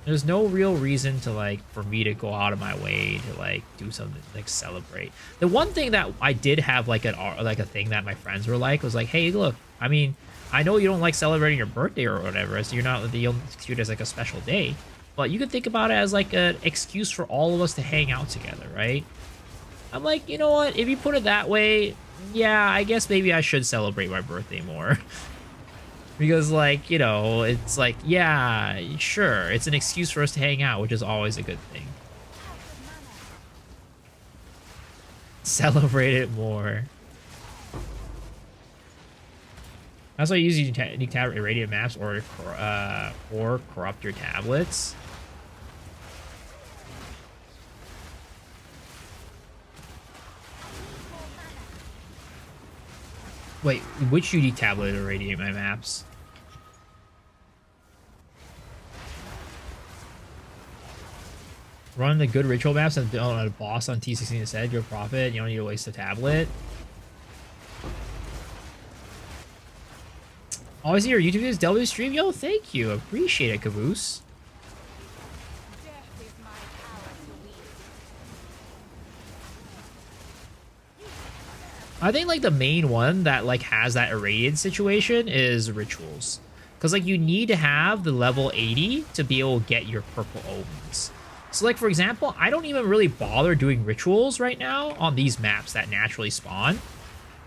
There's no real reason to like for me to go out of my way to like do something like celebrate. The one thing that I did have like a thing that my friends were like was like, hey, look, I mean, I know you don't like celebrating your birthday or whatever, so you don't treat it as like a special day, but you could think about it as like an excuse for all of us to hang out together, right? I'm like, you know what? If you put it that way, yeah, I guess maybe I should celebrate my birthday more. Because, like, you know, it's like, yeah, sure, it's an excuse for us to hang out, which is always a good thing. Celebrate it more. That's why you use unique tab irradiate maps or corrupt your tablets. Wait, which unique tablet irradiate my maps? Run the good ritual maps and don't let a boss on T16 instead. Your profit. You don't need to waste a tablet. Always see your YouTube videos, W stream. Yo, thank you. Appreciate it, Caboose. I think like the main one that like has that irradiated situation is rituals, because like you need to have the level 80 to be able to get your purple omens. So like for example, I don't even really bother doing rituals right now on these maps that naturally spawn,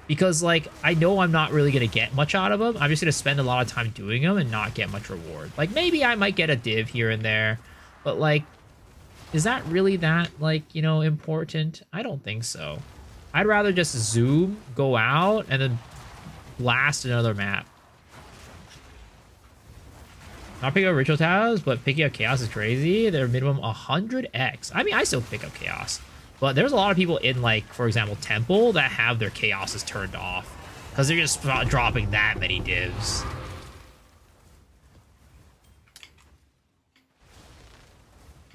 because like I know I'm not really gonna get much out of them. I'm just gonna spend a lot of time doing them and not get much reward. Like maybe I might get a div here and there, but like, is that really that like, you know, important? I don't think so. I'd rather just zoom, go out, and then blast another map. Not picking up ritual tabs, but picking up chaos is crazy. They're minimum 100x. I mean, I still pick up chaos, but there's a lot of people in, like, for example, temple that have their chaoses turned off because they're just dropping that many divs.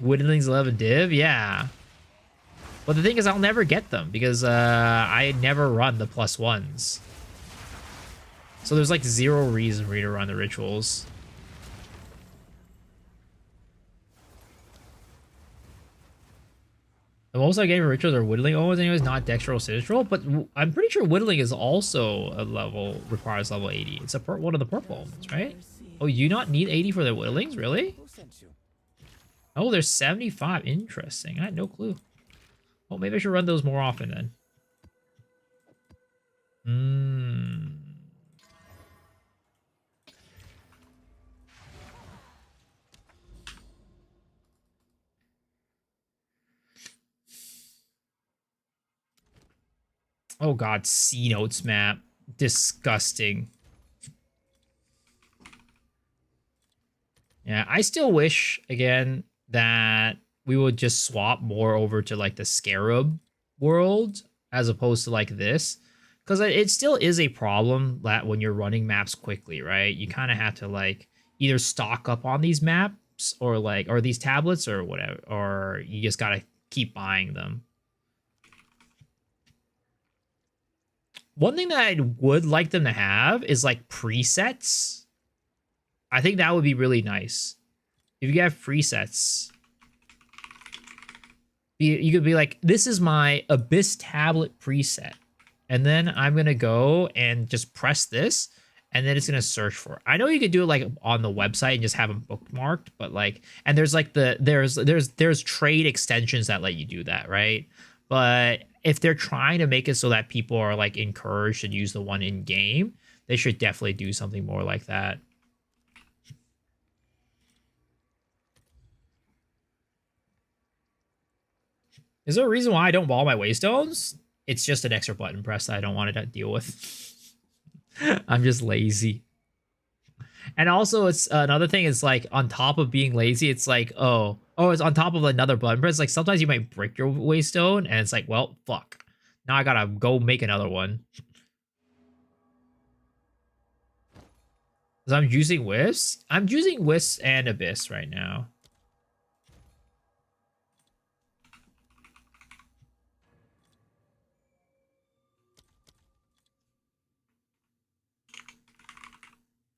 Woodenlings 11 div, yeah. But the thing is, I'll never get them because I never run the +1s. So there's like zero reason for you to run the rituals. The most I gave for rituals are whittling omens anyways, not dextral sinistral, but I'm pretty sure whittling is also a level, requires level 80. It's a one of the purple omens, right? Oh, you not need 80 for the whittlings, really? Oh, there's 75. Interesting. I had no clue. Well, maybe I should run those more often then. Oh god, C notes map. Disgusting. Yeah, I still wish, again, that we would just swap more over to, like, the Scarab world as opposed to, like, this. Because it still is a problem that when you're running maps quickly, right? You kind of have to, like, either stock up on these maps or, like, or these tablets or whatever, or you just gotta keep buying them. One thing that I would like them to have is, like, presets. I think that would be really nice. If you have presets, you could be like, this is my Abyss tablet preset. And then I'm going to go and just press this, and then it's going to search for it. I know you could do it, like, on the website and just have them bookmarked, but, like, and there's, like, there's trade extensions that let you do that, right? But if they're trying to make it so that people are, like, encouraged to use the one in game, they should definitely do something more like that. Is there a reason why I don't ball my waystones? It's just an extra button press that I don't want to deal with. I'm just lazy. And also, it's another thing is, like, on top of being lazy, it's like, oh, it's on top of another button press. Like, sometimes you might break your waystone, and it's like, well, fuck. Now I gotta go make another one. Because I'm using Wisps. I'm using Wisps and Abyss right now.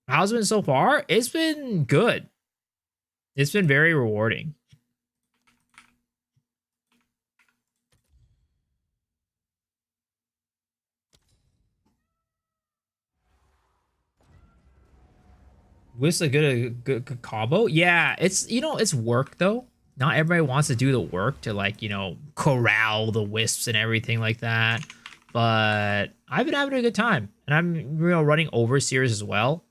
How's it been so far? It's been good. It's been very rewarding. Wisps a good combo? Yeah, it's, you know, it's work though. Not everybody wants to do the work to, like, you know, corral the wisps and everything like that. But I've been having a good time. And I'm, you know, running overseers as well.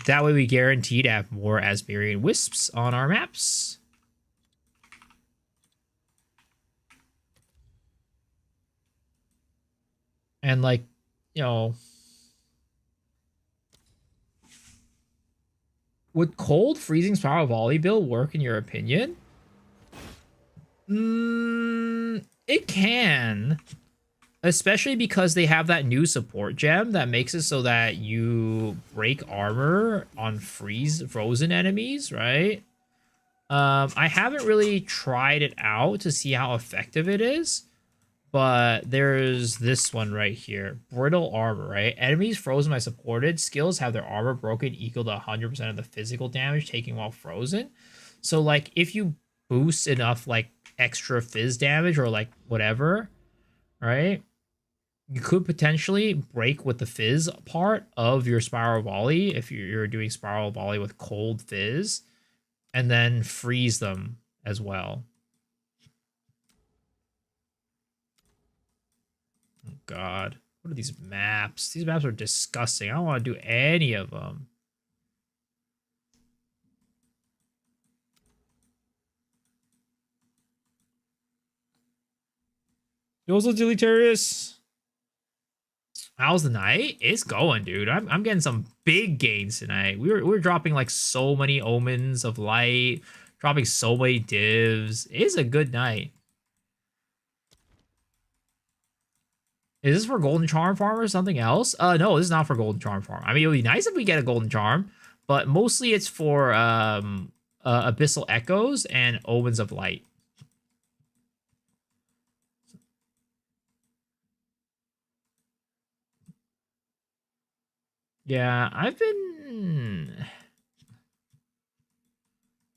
That way we guarantee to have more Asmerian wisps on our maps. And, like, you know, would cold freezing spiral volley build work in your opinion? It can. Especially because they have that new support gem that makes it so that you break armor on frozen enemies, right? I haven't really tried it out to see how effective it is, but there's this one right here. Brittle armor, right? Enemies frozen by supported skills have their armor broken equal to 100% of the physical damage taken while frozen. So, like, if you boost enough, like, extra fizz damage or, like, whatever, right? You could potentially break with the fizz part of your spiral volley if you're doing spiral volley with cold fizz, and then freeze them as well. Oh god, what are these maps? These maps are disgusting. I don't want to do any of them. Also deleterious. How's the night? It's going, dude. I'm getting some big gains tonight. We're dropping, like, so many omens of light, dropping so many divs. It's a good night. Is this for Golden Charm Farm or something else? No, this is not for Golden Charm Farm. I mean, it would be nice if we get a Golden Charm, but mostly it's for Abyssal Echoes and Omens of Light. Yeah, I've been...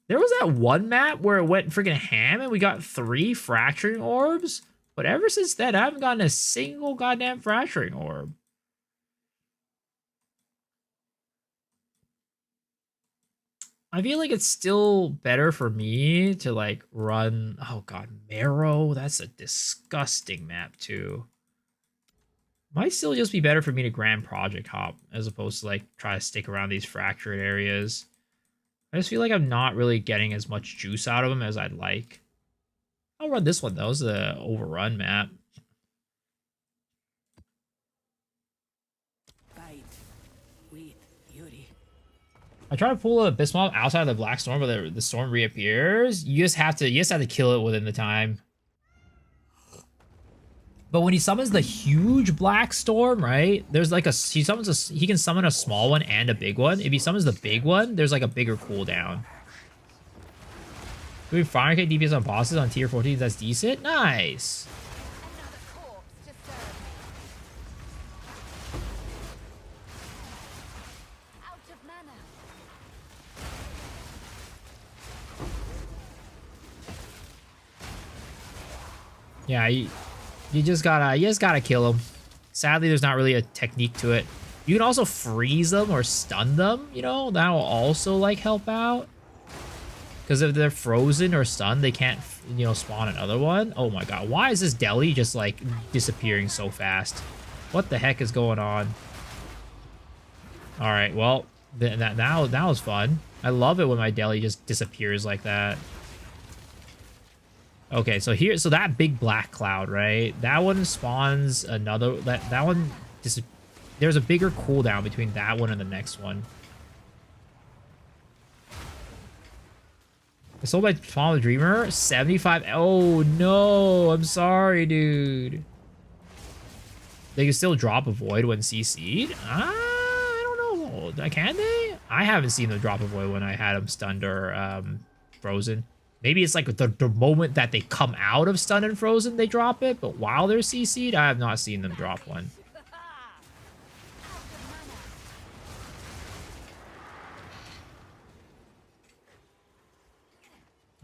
There was that one map where it went freaking ham and we got 3 fracturing orbs. But ever since then, I haven't gotten a single goddamn fracturing orb. I feel like it's still better for me to like run... Oh god, Marrow? That's a disgusting map too. Might still just be better for me to Grand Project hop as opposed to like try to stick around these fractured areas. I just feel like I'm not really getting as much juice out of them as I'd like. I'll run this one though. It's the overrun map. Fight with Yuri. I try to pull a Bismarck outside of the Black Storm, but the storm reappears. You just have to kill it within the time. But when he summons the huge Black Storm, right? There's like he can summon a small one and a big one. If he summons the big one, there's like a bigger cooldown. Doing 500k DPS on bosses on tier 14, that's decent. Nice. Another corpse to serve me. Out of mana. Yeah, you just gotta kill him. Sadly, there's not really a technique to it. You can also freeze them or stun them, you know? That'll also like help out. Because if they're frozen or stunned, they can't, you know, spawn another one. Oh my god, why is this deli just like disappearing so fast? What the heck is going on? All right, well, that was fun. I love it when my deli just disappears like that. Okay, so so that big black cloud, right? That one spawns another. That one there's a bigger cooldown between that one and the next one. I sold my Spawn the Dreamer 75. Oh no, I'm sorry, dude. They can still drop a void when CC'd. I don't know. Can they? I haven't seen them drop a void when I had them stunned or frozen. Maybe it's like the moment that they come out of stun and frozen, they drop it. But while they're CC'd, I have not seen them drop one.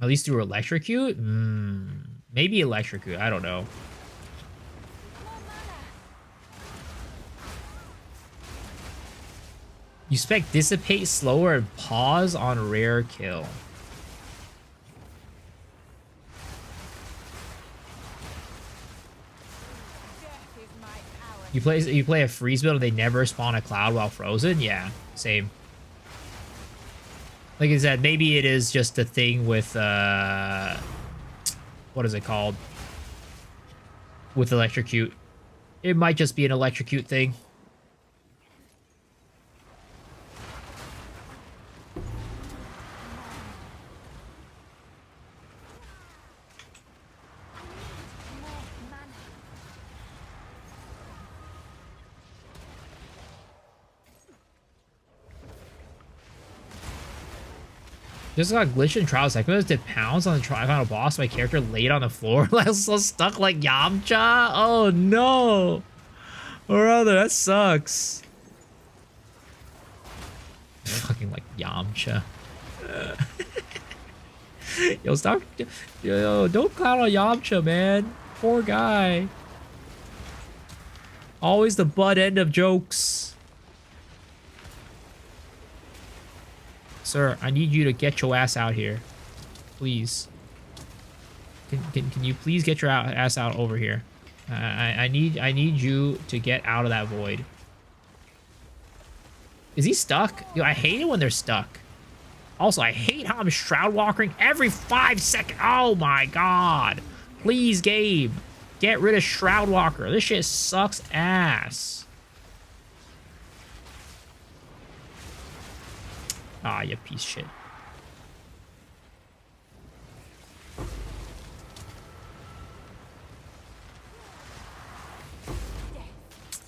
At least do electrocute? Maybe electrocute. I don't know. You spec dissipate slower and pause on rare kill. You play a freeze build and they never spawn a cloud while frozen? Yeah, same. Like I said, maybe it is just a thing with what is it called? With electrocute. It might just be an electrocute thing. Just got glitched in Trials. I did pounds on the final boss. My character laid on the floor, so stuck like Yamcha. Oh no, brother, that sucks. Fucking like Yamcha. Yo, stop. Yo, don't clown on Yamcha, man. Poor guy. Always the butt end of jokes. Sir, I need you to get your ass out here. Please. Can you please get your ass out over here? I need you to get out of that void. Is he stuck? Yo, I hate it when they're stuck. Also, I hate how I'm shroud walking every 5 seconds. Oh my god. Please, game. Get rid of Shroud Walker. This shit sucks ass. Ah, you piece of shit.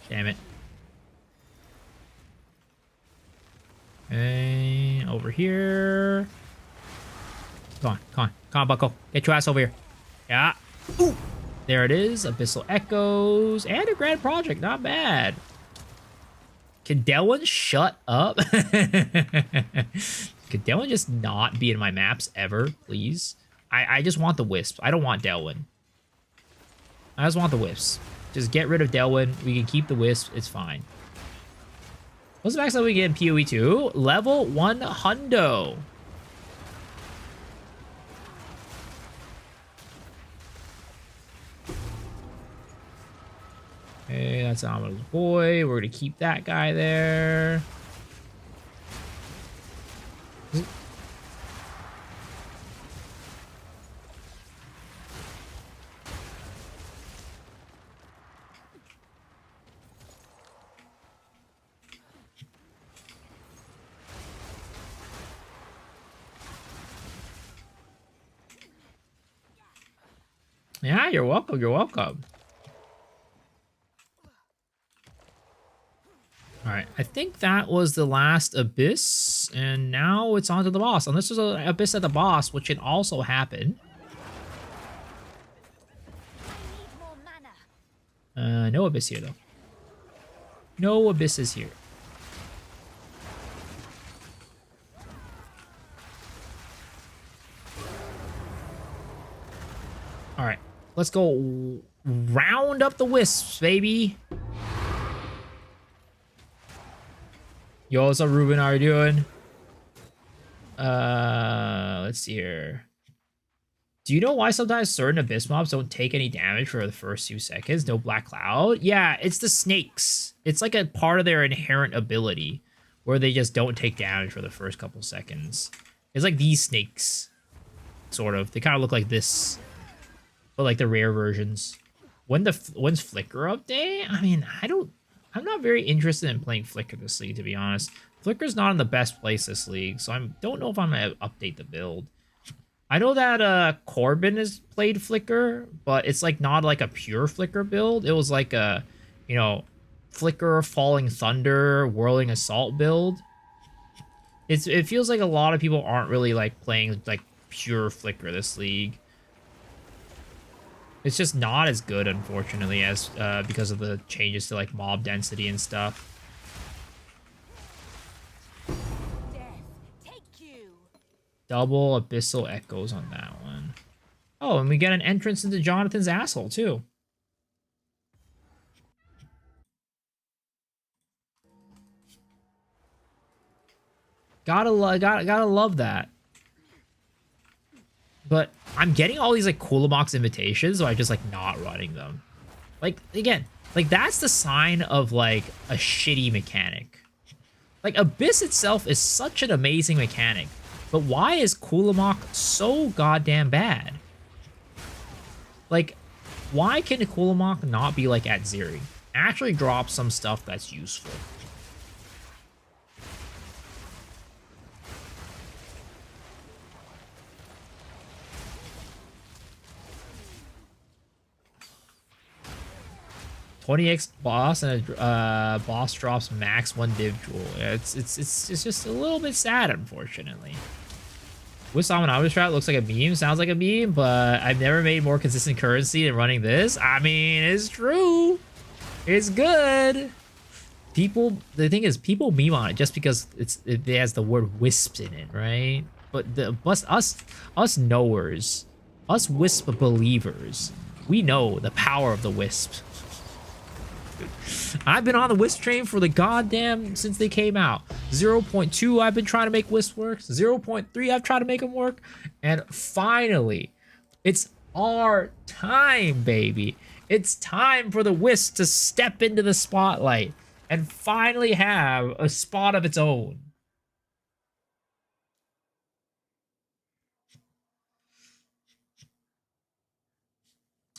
Damn it. Okay, over here. Come on, Bucko. Get your ass over here. Yeah. Ooh. There it is. Abyssal Echoes and a Grand Project. Not bad. Can Delwyn shut up? Could Delwyn just not be in my maps ever, please? I just want the Wisps. I don't want Delwyn. I just want the Wisps. Just get rid of Delwyn. We can keep the Wisps. It's fine. What's the max level we get in PoE 2? Level 100. Okay, that's Amado's boy. We're going to keep that guy there. Yeah, you're welcome. You're welcome. All right, I think that was the last Abyss, and now it's on to the boss. Unless there's an Abyss at the boss, which can also happen. No Abyss here, though. No Abysses here. All right, let's go round up the Wisps, baby. Yo, what's up, Ruben? How are you doing? Let's see here. Do you know why sometimes certain Abyss mobs don't take any damage for the first 2 seconds? No Black Cloud? Yeah, it's the snakes. It's like a part of their inherent ability where they just don't take damage for the first couple seconds. It's like these snakes, sort of. They kind of look like this, but like the rare versions. When's Flicker update? I mean, I'm not very interested in playing Flicker this league, to be honest. Flicker's not in the best place this league, so I don't know if I'm going to update the build. I know that Corbin has played Flicker, but it's like not like a pure Flicker build. It was like a, you know, Flicker, Falling Thunder, Whirling Assault build. It feels like a lot of people aren't really like playing like pure Flicker this league. It's just not as good, unfortunately, as because of the changes to like mob density and stuff. Double Abyssal Echoes on that one. Oh, and we get an entrance into Jonathan's asshole, too. Gotta love that. But I'm getting all these, like, Coolamox invitations, so I'm just, like, not running them. Like, again, like, that's the sign of, like, a shitty mechanic. Like, Abyss itself is such an amazing mechanic. But why is Coolamox so goddamn bad? Like, why can Coolamox not be like at Zeri? Actually drop some stuff that's useful. $20x boss and a boss drops max 1 div jewel. Yeah, it's just a little bit sad, unfortunately. Wisp Omnipotent strat looks like a meme, sounds like a meme, but I've never made more consistent currency than running this. I mean, it's true. It's good. People, the thing is, people meme on it just because it has the word wisps in it, right? But us knowers, us wisp believers, we know the power of the wisp. I've been on the Wisp train for the goddamn since they came out. 0.2 I've been trying to make Wisp work. 0.3 I've tried to make them work. And finally, it's our time, baby. It's time for the Wisp to step into the spotlight and finally have a spot of its own.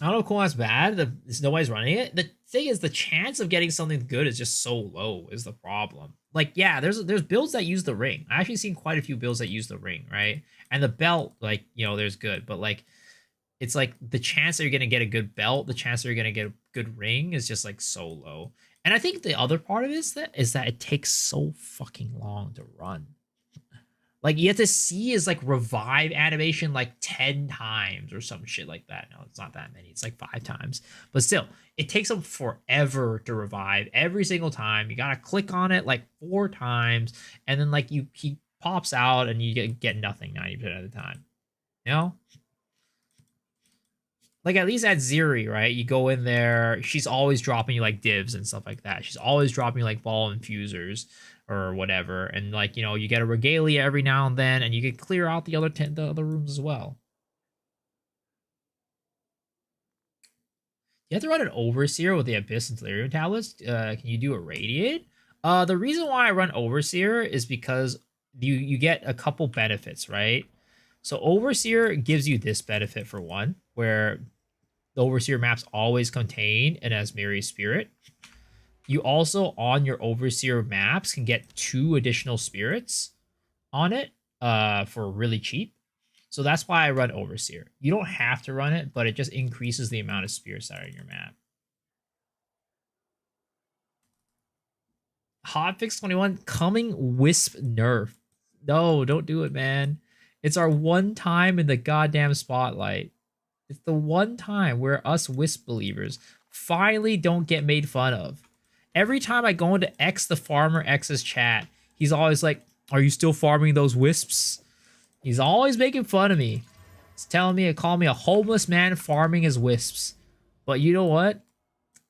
I don't know if Cool's bad. Nobody's running it. The thing is, the chance of getting something good is just so low is the problem. Like, yeah, there's builds that use the ring. I actually seen quite a few builds that use the ring, right? And the belt, like, you know, there's good. But, like, it's like the chance that you're going to get a good belt, the chance that you're going to get a good ring is just, like, so low. And I think the other part of it is that it takes so fucking long to run. Like, you have to see his, like, revive animation, like, 10 times or some shit like that. No, it's not that many. It's, like, 5 times. But still, it takes him forever to revive every single time. You gotta click on it, like, 4 times. And then, like, he pops out and you get nothing 90% of the time. You know? Like, at least at Ziri, right? You go in there, she's always dropping you, like, divs and stuff like that. She's always dropping you, like, ball infusers or whatever. And, like, you know, you get a regalia every now and then, and you can clear out the other rooms as well. You have to run an Overseer with the Abyss and Delirium tablets. Can you do a Radiate? The reason why I run Overseer is because you get a couple benefits, right? So Overseer gives you this benefit for one, where the Overseer maps always contain an Asmiri spirit. You also, on your Overseer maps, can get 2 additional spirits on it for really cheap. So that's why I run Overseer. You don't have to run it, but it just increases the amount of spirits that are in your map. Hotfix 21, coming Wisp nerf. No, don't do it, man. It's our one time in the goddamn spotlight. It's the one time where us Wisp believers finally don't get made fun of. Every time I go into X the Farmer X's chat, he's always like, "Are you still farming those Wisps?" He's always making fun of me. He's telling me to call me a homeless man farming his Wisps. But you know what?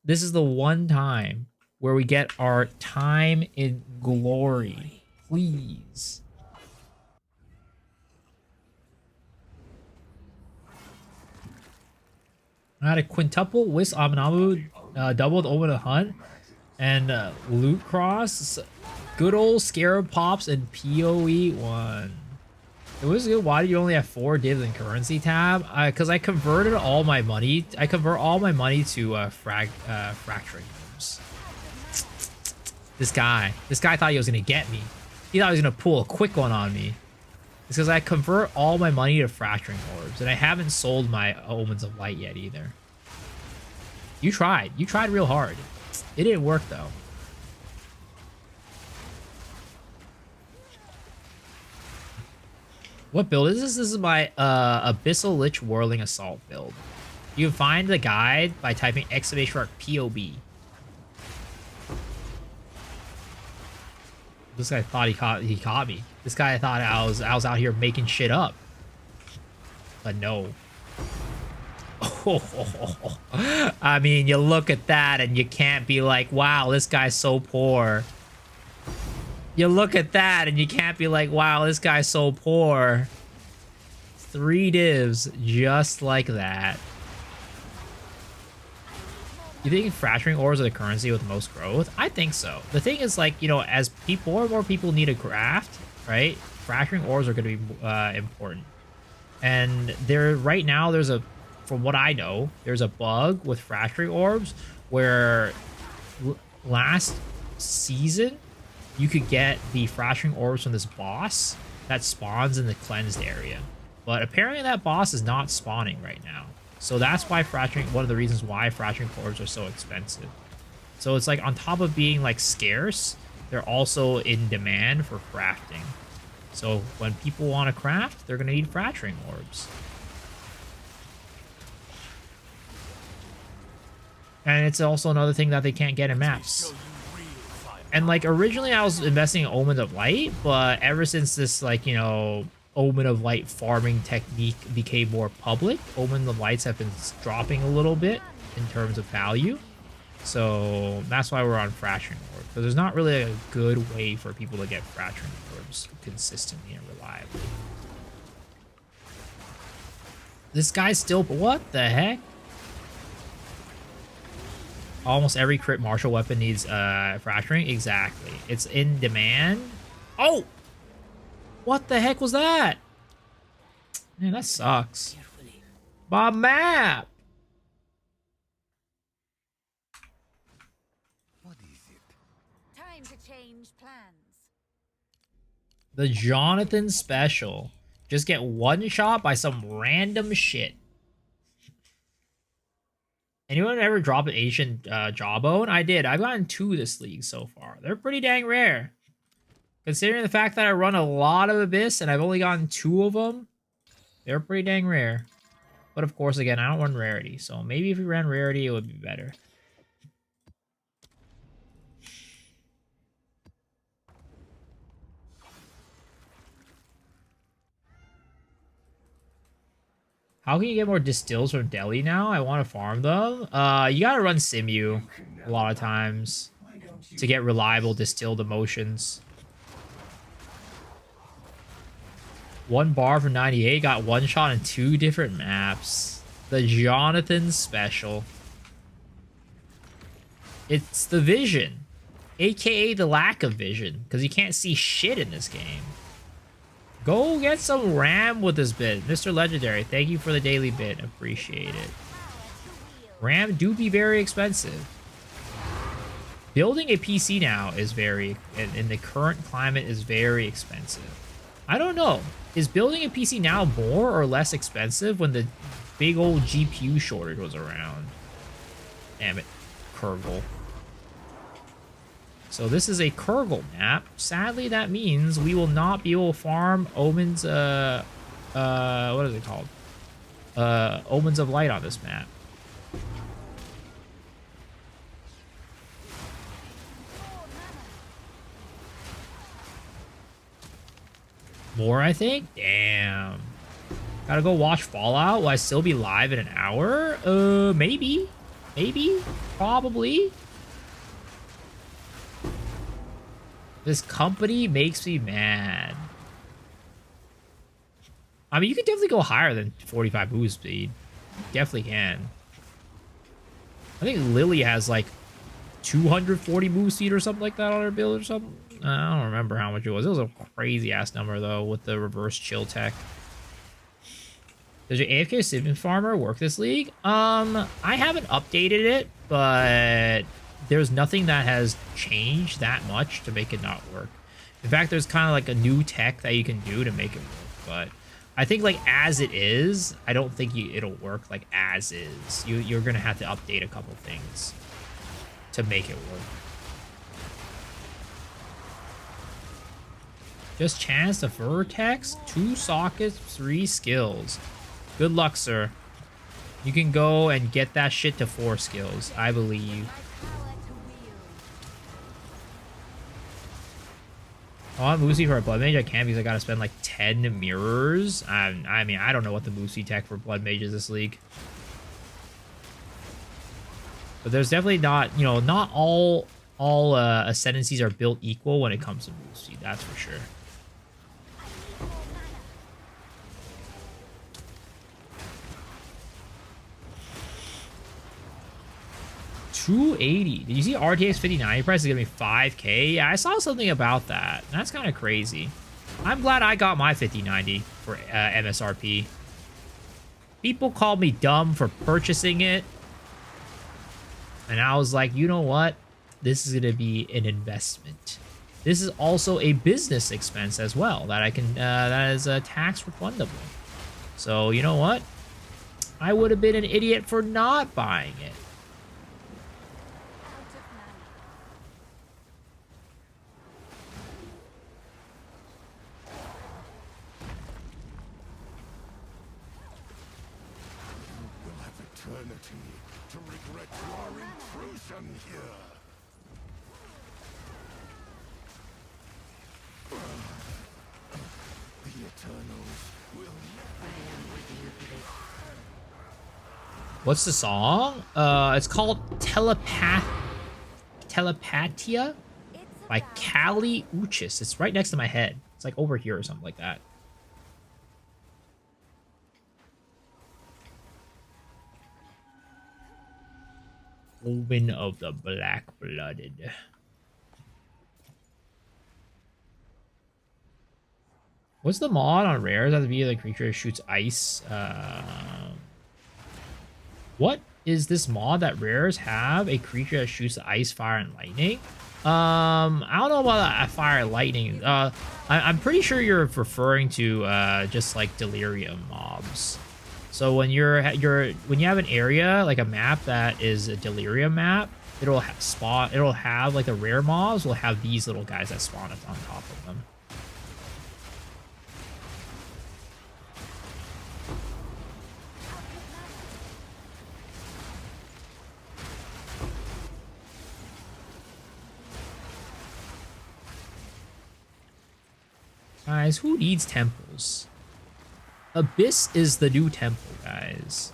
This is the one time where we get our time in glory. Please. I had a quintuple Wisp Aminamu, doubled Omen of Hunt, and Loot Cross. Good old Scarab Pops and PoE 1. It was good. Why do you only have 4 divs in currency tab? Because I converted all my money. I convert all my money to fracturing rooms. This guy thought he was gonna get me. He thought he was gonna pull a quick one on me. It's because I convert all my money to fracturing orbs, and I haven't sold my Omens of Light yet either. You tried real hard. It didn't work though. What build is this? This is my Abyssal Lich Whirling Assault build. You can find the guide by typing !POB. This guy thought he caught me. This guy thought I was out here making shit up. But no. I mean, you look at that and you can't be like, wow, this guy's so poor. You look at that and you can't be like, wow, this guy's so poor. 3 divs just like that. You think fracturing ores are the currency with most growth? I think so. The thing is, like, you know, as more and more people need a craft, right? Fracturing ores are going to be important. And right now, from what I know, there's a bug with fracturing orbs where last season, you could get the fracturing orbs from this boss that spawns in the cleansed area. But apparently that boss is not spawning right now. So that's why one of the reasons why fracturing orbs are so expensive. So it's like, on top of being like scarce, they're also in demand for crafting. So when people want to craft, they're going to need fracturing orbs. And it's also another thing that they can't get in maps. And like, originally I was investing in Omen of Light, but ever since this, like, you know, Omen of Light farming technique became more public, Omen of Lights have been dropping a little bit in terms of value. So that's why we're on fracturing orbs, because there's not really a good way for people to get fracturing orbs consistently and reliably. This guy's still, what the heck? Almost every crit martial weapon needs fracturing. Exactly. It's in demand. Oh! What the heck was that? Man, that sucks. My map! What is it? Time to change plans. The Jonathan special. Just get one shot by some random shit. Anyone ever drop an ancient jawbone? I did. I've gotten 2 this league so far. They're pretty dang rare. Considering the fact that I run a lot of Abyss and I've only gotten 2 of them, they're pretty dang rare. But of course, again, I don't run rarity, so maybe if we ran rarity, it would be better. How can you get more distills from Delhi now? I want to farm them. You gotta run Simu a lot of times to get reliable distilled emotions. 1 bar for 98, got 1 shot in 2 different maps. The Jonathan special. It's the vision, aka the lack of vision, because you can't see shit in this game. Go get some RAM with this bit. Mr. Legendary, thank you for the daily bit. Appreciate it. RAM do be very expensive. Building a PC now is in the current climate, is very expensive. I don't know. Is building a PC now more or less expensive when the big old GPU shortage was around? Damn it. Kurgle. So this is a Kurgle map. Sadly, that means we will not be able to farm Omens, what is it called? Omens of Light on this map. More, I think? Damn. Gotta go watch Fallout. Will I still be live in an hour? Maybe. Maybe. Probably. This company makes me mad. I mean, you can definitely go higher than 45 move speed. Definitely can. I think Lily has like 240 move speed or something like that on her build or something. I don't remember how much it was. It was a crazy ass number though with the reverse chill tech. Does your AFK Simmons Farmer work this league? I haven't updated it, but there's nothing that has changed that much to make it not work. In fact, there's kind of like a new tech that you can do to make it work, but I think like as it is, I don't think it'll work like as is. You're gonna have to update a couple things to make it work. Just chance the Vertex, 2 sockets, 3 skills. Good luck, sir. You can go and get that shit to 4 skills, I believe. I want Moosey for a Blood Mage. I can't because I gotta spend like 10 mirrors. I mean, I don't know what the Moosey tech for Blood Mage is this league. But there's definitely not, you know, not all Ascendancies are built equal when it comes to Moosey. That's for sure. $280. Did you see RTX 5090 price is gonna be 5K? Yeah, I saw something about that. That's kind of crazy. I'm glad I got my 5090 for MSRP. People called me dumb for purchasing it, and I was like, you know what? This is gonna be an investment. This is also a business expense as well that I can that is tax refundable. So you know what? I would have been an idiot for not buying it. To regret your intrusion here. The Eternals will. What's the song? It's called Telepathia by Kali Uchis. It's right next to my head. It's like over here or something like that. Omen of the Black-Blooded. What's the mod on rares? Have to be the creature that shoots ice. What is this mod that rares have? A creature that shoots ice, fire, and lightning? I don't know about fire and lightning. I'm pretty sure you're referring to just like delirium mobs. So when when you have an area like a map that is a delirium map, it'll spawn. It'll have like the rare mobs will have these little guys that spawn on top of them. Guys, who needs temples? Abyss is the new temple, guys.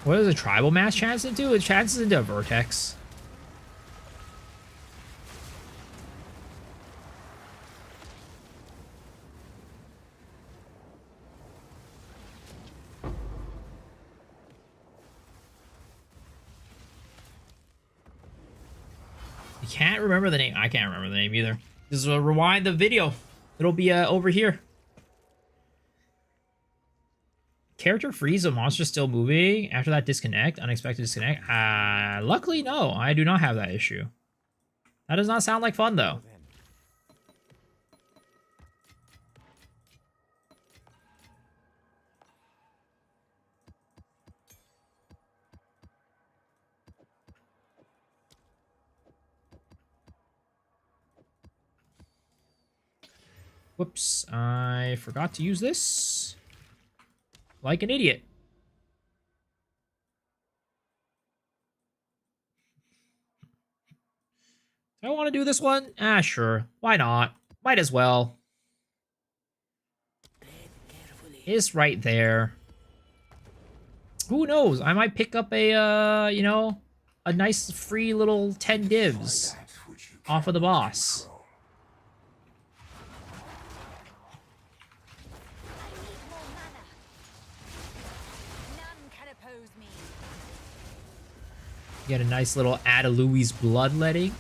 What does a tribal mass chance into? It chances into a vertex. You can't remember the name. I can't remember the name either. Just rewind the video. It'll be over here. Character freeze, a monster still moving after that disconnect, unexpected disconnect. Luckily, no, I do not have that issue. That does not sound like fun though. Whoops, I forgot to use this. Like an idiot. Do I want to do this one? Ah, sure. Why not? Might as well. It's right there. Who knows? I might pick up a, you know, a nice free little 10 divs off of the boss. Get a nice little Adalui's bloodletting.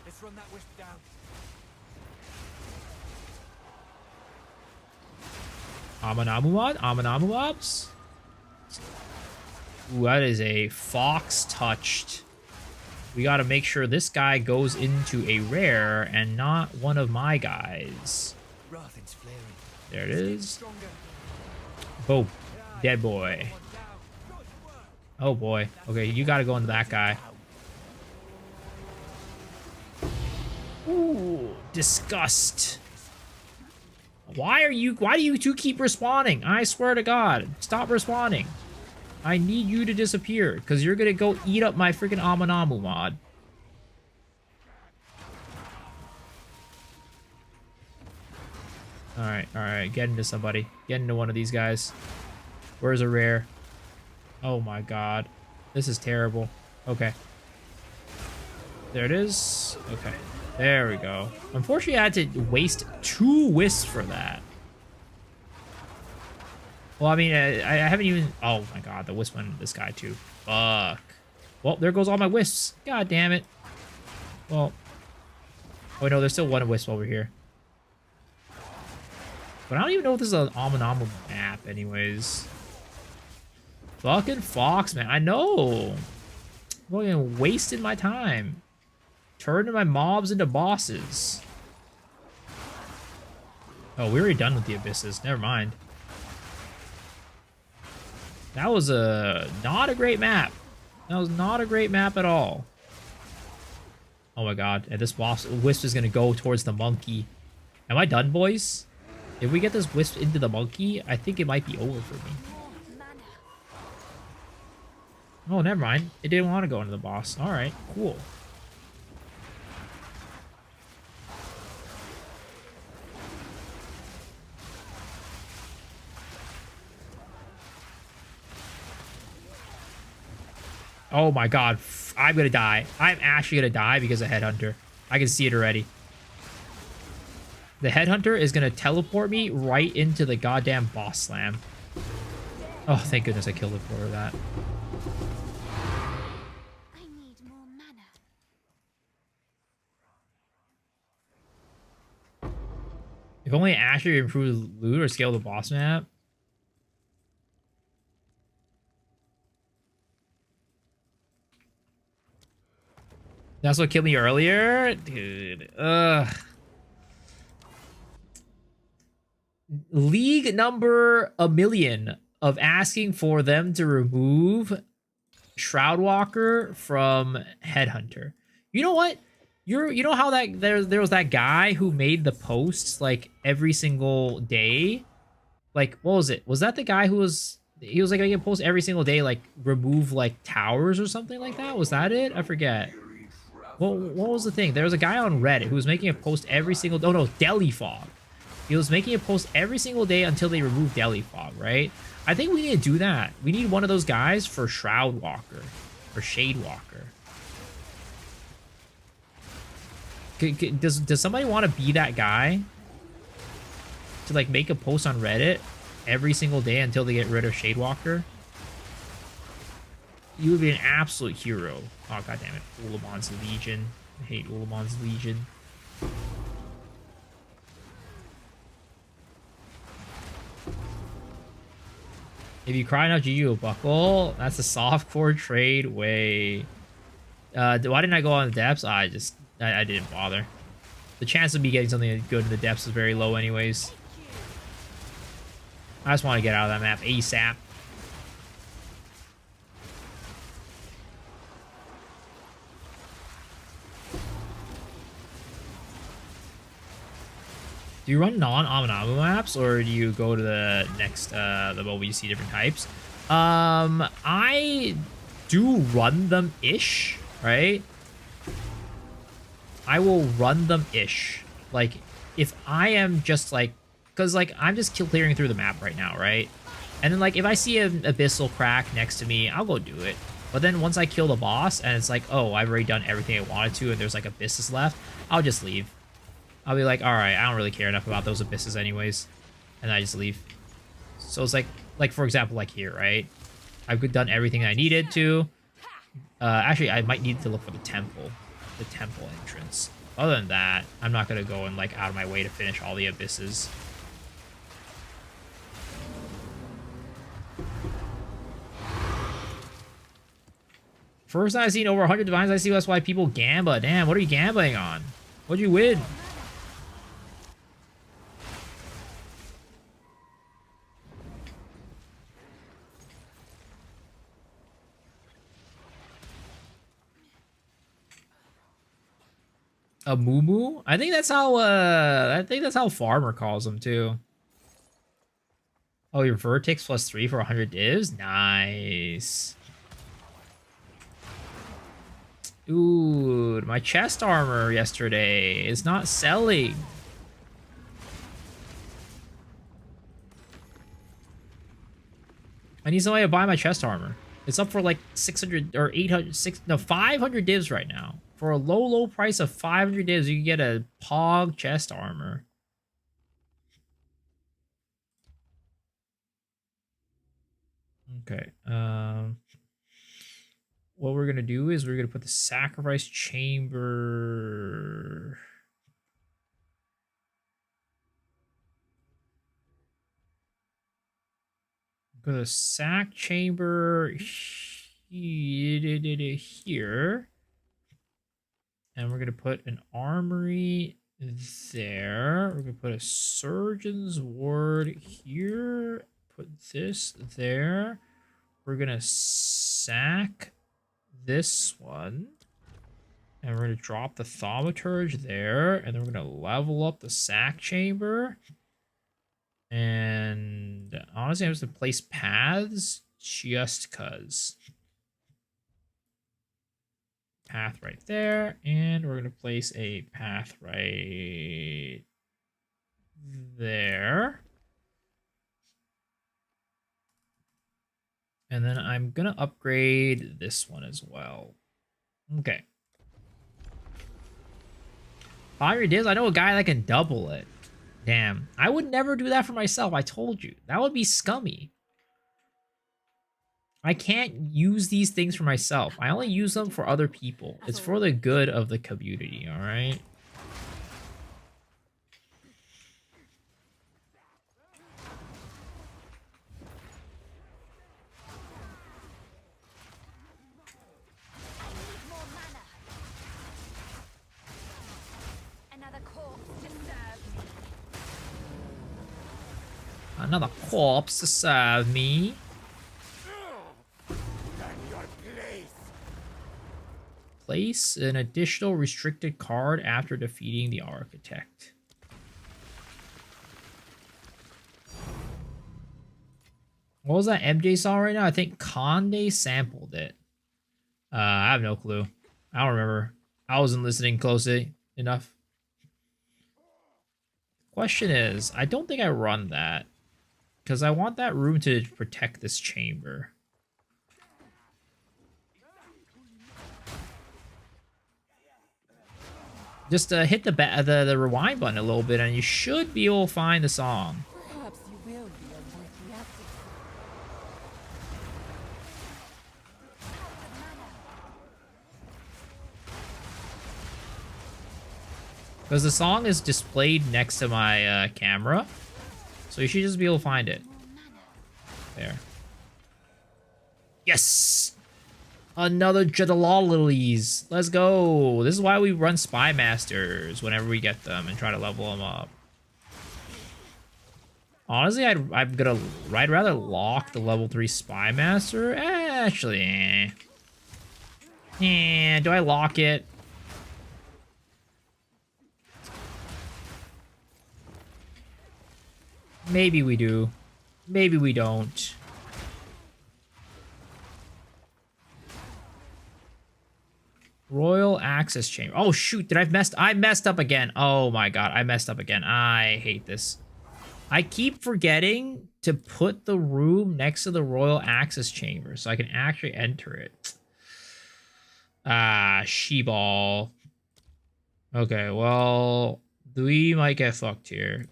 Let's run that wisp down. Amanamuad? Amanamuabs? Ooh, that is a fox touched. We gotta make sure this guy goes into a rare and not one of my guys. There it is. Boom. Dead boy. Oh boy. Okay, you gotta go into that guy. Ooh, disgust. Why do you two keep respawning? I swear to God, stop respawning. I need you to disappear, because you're gonna go eat up my freaking Amanamu mod. Alright, get into somebody. Get into one of these guys. Where's a rare? Oh my god. This is terrible. Okay. There it is. Okay. There we go. Unfortunately, I had to waste 2 wisps for that. Well, I mean, I haven't even... Oh my god, the wisp went into this guy too. Fuck. Well, there goes all my wisps. God damn it. Well... Oh no, there's still one wisp over here. But I don't even know if this is an Amanamu map anyways. Fucking Fox, man. I know. I'm fucking wasting my time. Turning my mobs into bosses. Oh, we're already done with the abysses. Never mind. That was not a great map. That was not a great map at all. Oh my god. And this wisp is going to go towards the monkey. Am I done, boys? If we get this wisp into the monkey, I think it might be over for me. Oh, never mind. It didn't want to go into the boss. Alright, cool. Oh my god, I'm gonna die. I'm actually gonna die because of Headhunter. I can see it already. The Headhunter is gonna teleport me right into the goddamn boss slam. Oh, thank goodness I killed it for that. I need more mana. If only Asher improved loot or scale the boss map. That's what killed me earlier? Dude. Ugh. League number a million of asking for them to remove Shroudwalker from Headhunter. You know what? You know how that there was that guy who made the posts like every single day? Like, what was it? Was that the guy who was he was like making a post every single day, like remove like towers or something like that? Was that it? I forget. What was the thing? There was a guy on Reddit who was making a post every single... Oh, no, Deli Fog. He was making a post every single day until they removed Deli Fog, right? I think we need to do that. We need one of those guys for Shroud Walker. Or Shade Walker. Does somebody want to be that guy? To, like, make a post on Reddit every single day until they get rid of Shade Walker? You would be an absolute hero. Oh, goddammit. Ulamon's Legion. I hate Ulamon's Legion. If you cry enough, GG will buckle. That's a softcore trade way. Why didn't I go on the depths? I didn't bother. The chance of me getting something good in the depths is very low anyways. I just want to get out of that map ASAP. Do you run non-Aminamu maps, or do you go to the next, the one where you see different types? I do run them-ish, right? I will run them-ish. Like, if I am just, like... Because, like, I'm just clearing through the map right now, right? And then, like, if I see an Abyssal Crack next to me, I'll go do it. But then once I kill the boss, and it's like, oh, I've already done everything I wanted to, and there's, like, abysses left, I'll just leave. I'll be like, all right, I don't really care enough about those abysses anyways. And I just leave. So it's like for example, like here, right? I've done everything I needed to. Actually, I might need to look for the temple entrance. Other than that, I'm not going to go and like out of my way to finish all the abysses. First time I've seen over 100 divines, I see that's why people gamba. Damn, what are you gambling on? What'd you win? A moo? I think that's how Farmer calls them too. Oh, your Vertex +3 for 100 divs? Nice. Dude, my chest armor yesterday is not selling. I need somebody to buy my chest armor. It's up for like 600 or 800, 500 divs right now. For a low price of 500 divs, you can get a Pog chest armor. Okay. What we're going to do is we're going to put the sacrifice chamber... Go to the sack chamber here. And we're going to put an armory there. We're going to put a surgeon's ward here. Put this there. We're going to sack this one. And we're going to drop the thaumaturge there. And then we're going to level up the sack chamber. And honestly, I'm just going to place paths just because. Path right there, and we're going to place a path right there. And then I'm going to upgrade this one as well. Okay. 500 divs? I know a guy that can double it. Damn. I would never do that for myself, I told you. That would be scummy. I can't use these things for myself. I only use them for other people. It's for the good of the community, alright? Another corpse to serve me. Place an additional restricted card after defeating the architect. What was that MJ song right now? I think Conde sampled it. I have no clue. I don't remember. I wasn't listening closely enough. Question is, I don't think I run that because I want that room to protect this chamber. Just hit the rewind button a little bit and you should be able to find the song. Perhaps you will be a worthy applicant. Because the song is displayed next to my camera. So you should just be able to find it. There. Yes! Another Jedalolies. Let's go. This is why we run Spy Masters whenever we get them and try to level them up. Honestly, I'd rather lock the level 3 Spy Master. Actually, do I lock it? Maybe we do. Maybe we don't. Royal Access Chamber. Oh shoot, I messed up again. Oh my god, I messed up again. I hate this. I keep forgetting to put the room next to the Royal Access Chamber so I can actually enter it. Ah, she-ball. Okay, well, we might get fucked here.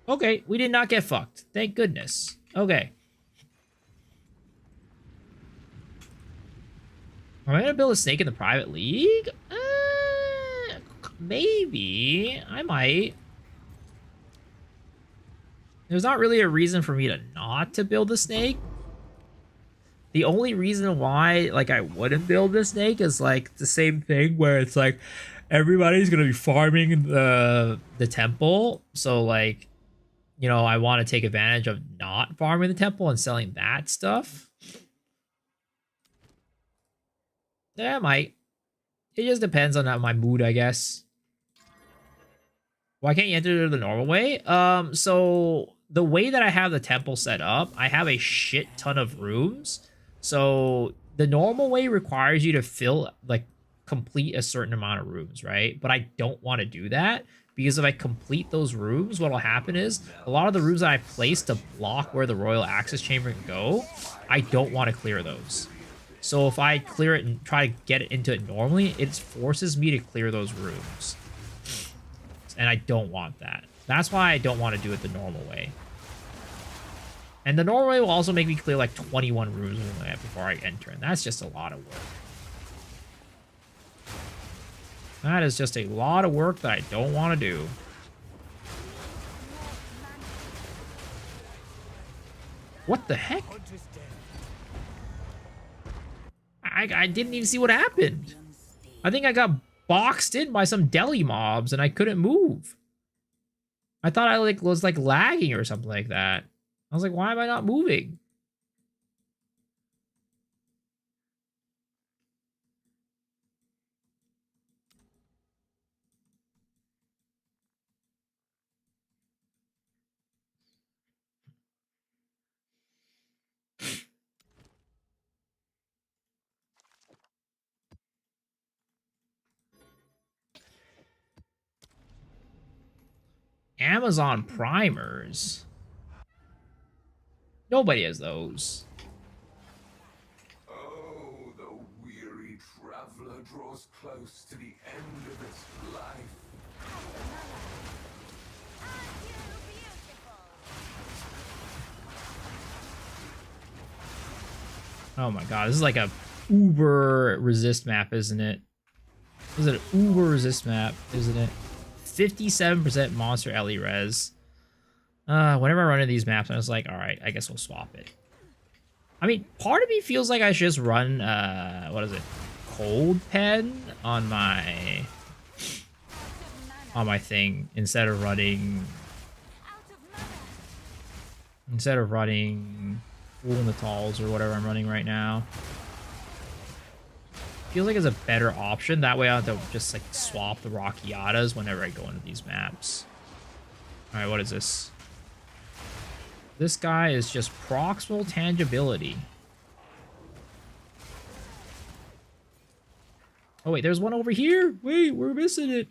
Okay, we did not get fucked. Thank goodness. Okay. Am I gonna build a snake in the private league? Maybe. I might. There's not really a reason for me to not to build a snake. The only reason why, like, I wouldn't build the snake is, like, the same thing where it's, like, everybody's gonna be farming the temple. So, like, you know, I want to take advantage of not farming the temple and selling that stuff. Yeah, I might. It just depends on my mood, I guess. Why can't you enter the normal way? So the way that I have the temple set up, I have a shit ton of rooms. So the normal way requires you to fill, like, complete a certain amount of rooms, right? But I don't want to do that because if I complete those rooms, what will happen is a lot of the rooms that I place to block where the Royal Access Chamber can go, I don't want to clear those. So if I clear it and try to get it into it normally, it forces me to clear those rooms. And I don't want that. That's why I don't want to do it the normal way. And the normal way will also make me clear like 21 rooms before I enter. And that's just a lot of work. That is just a lot of work that I don't want to do. What the heck? I didn't even see what happened. I think I got boxed in by some deli mobs and I couldn't move. I thought I was lagging or something like that. I was like, why am I not moving? Amazon primers. Nobody has those. Oh, the weary traveler draws close to the end of its life. Oh my god, this is like a uber resist map, isn't it? This is an uber resist map, isn't it? 57% monster LE res. Whenever I run into these maps, I was like, alright, I guess we'll swap it. I mean, part of me feels like I should just run, what is it? Cold Pen on my thing instead of running instead of running Fool Natals or whatever I'm running right now. Feels like it's a better option. That way I don't have to just like swap the Rockiatas whenever I go into these maps. All right, what is this? This guy is just proximal tangibility. Oh wait, there's one over here. Wait, we're missing it.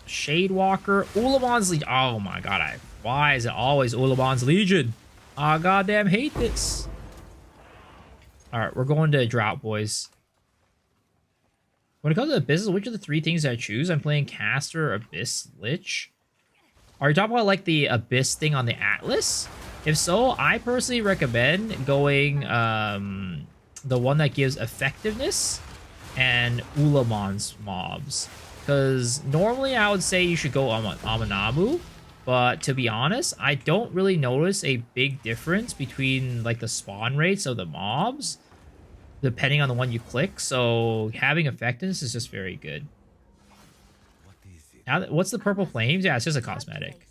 Shadewalker, Ulamon's Legion. Oh my god, why is it always Ulamon's Legion? I goddamn hate this. Alright, we're going to Drought, boys. When it comes to Abysses, which of the three things I choose? I'm playing Caster, Abyss, Lich. Are you talking about like the Abyss thing on the Atlas? If so, I personally recommend going the one that gives effectiveness and Ulamon's mobs. Because normally I would say you should go Amanamu, but to be honest, I don't really notice a big difference between like the spawn rates of the mobs, depending on the one you click. So having effectiveness is just very good. Now, what's the purple flames? Yeah, it's just a cosmetic.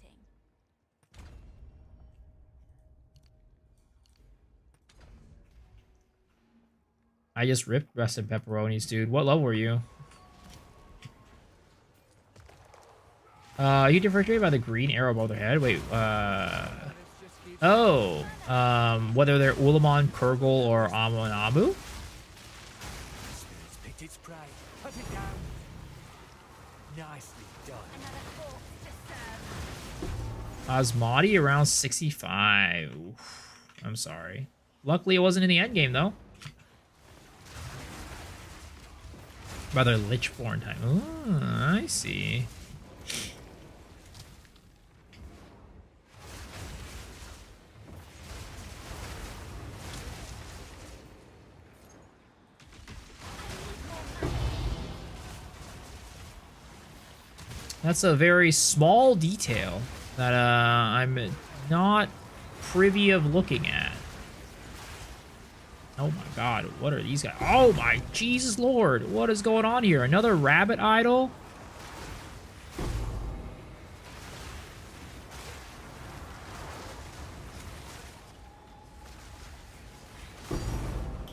I just ripped Rusted Pepperonis, dude. What level were you? You differentiate by the green arrow above their head. Wait, whether they're Ulamon, Kurgle, or Amanamu? Its prey. Put it down. Nicely done. Asmati around 65. Oof, I'm sorry. Luckily, it wasn't in the end game though. Rather Lichborn time. Oh, I see. That's a very small detail that I'm not privy of looking at. Oh my god, what are these guys? Oh my Jesus Lord, what is going on here? Another rabbit idol?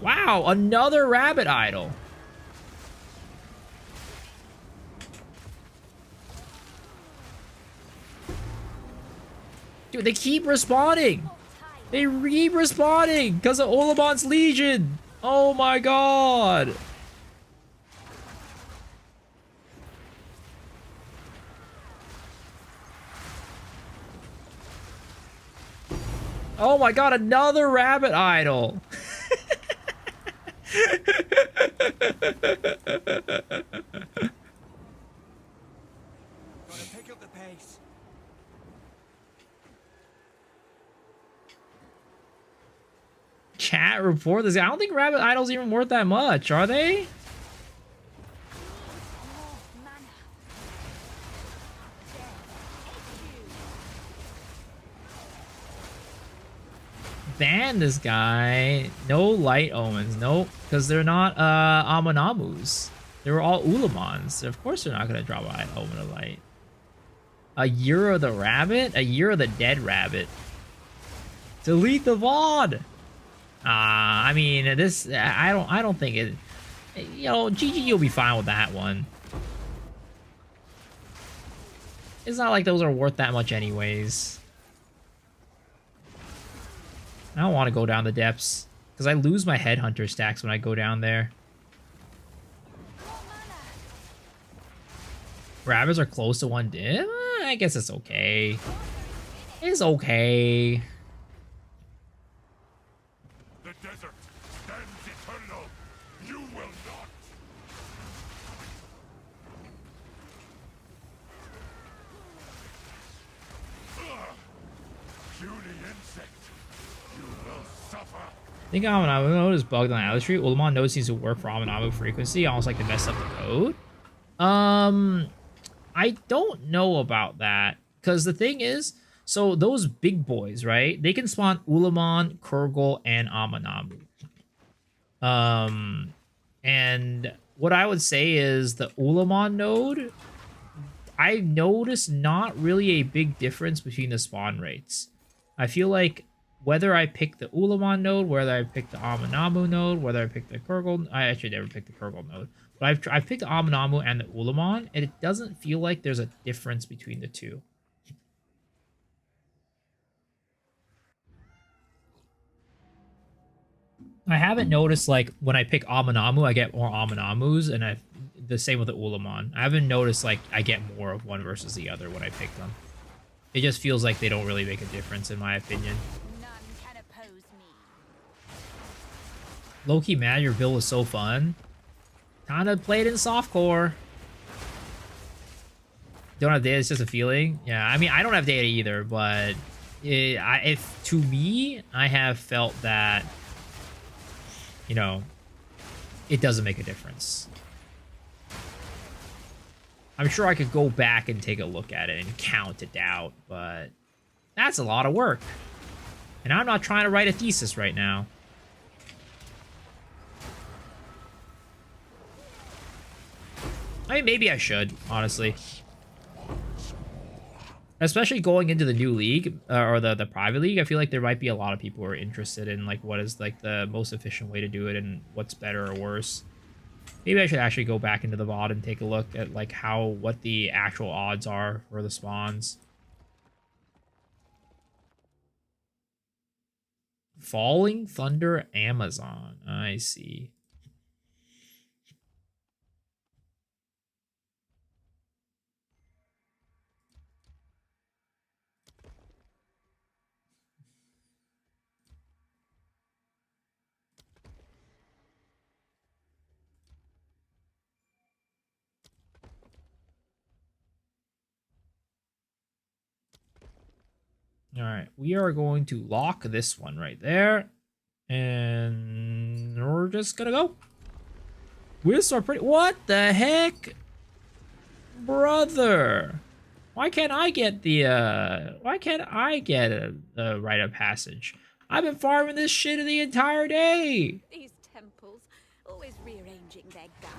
Wow, another rabbit idol. Dude, they keep respawning. They keep respawning because of Ulamon's Legion. Oh my god. Oh my god, another rabbit idol. Gotta pick up the pace. Chat report this. I don't think rabbit idol's even worth that much, are they? Ban this guy. No light omens. Nope. Because they're not Amanamus. They were all Ulamons. Of course they're not going to drop an omen of light. A year of the rabbit? A year of the dead rabbit. Delete the VOD. I mean, this, I don't think it, you know, GG will be fine with that one. It's not like those are worth that much anyways. I don't want to go down the depths, because I lose my headhunter stacks when I go down there. Rabbits are close to 1 dim? I guess it's okay. It's okay. The desert stands eternal. You will not. Puny insect. You will suffer. I think Amanamu is bugged on Atlas Tree. Ulamon node seems to work for Amanamu frequency, almost like they messed up the code. I don't know about that, because the thing is, so those big boys, right? They can spawn Ulamon, Kurgle, and Amanamu. And what I would say is the Ulamon node, I noticed not really a big difference between the spawn rates. I feel like whether I pick the Ulamon node, whether I pick the Aminamu node, whether I pick the Kurgle, I actually never picked the Kurgle node, but I've picked the Aminamu and the Ulamon, and it doesn't feel like there's a difference between the two. I haven't noticed, like, when I pick Aminamu, I get more Aminamus, and the same with the Ulamon. I haven't noticed, like, I get more of one versus the other when I pick them. It just feels like they don't really make a difference, in my opinion. None can oppose me. Low-key mad your build was so fun. Kinda played in softcore. Don't have data, it's just a feeling. Yeah, I mean, I don't have data either, but if to me, I have felt that, you know, it doesn't make a difference. I'm sure I could go back and take a look at it and count it out, but that's a lot of work. And I'm not trying to write a thesis right now. I mean, maybe I should, honestly. Especially going into the new league, or the private league, I feel like there might be a lot of people who are interested in, like, what is, like, the most efficient way to do it and what's better or worse. Maybe I should actually go back into the VOD and take a look at, like, what the actual odds are for the spawns. Falling Thunder Amazon. I see. All right, we are going to lock this one right there, and we're just gonna go. Wisps are pretty. What the heck, brother? Why can't I get the Why can't I get a rite of passage? I've been farming this shit the entire day. These temples, always rearranging their guns.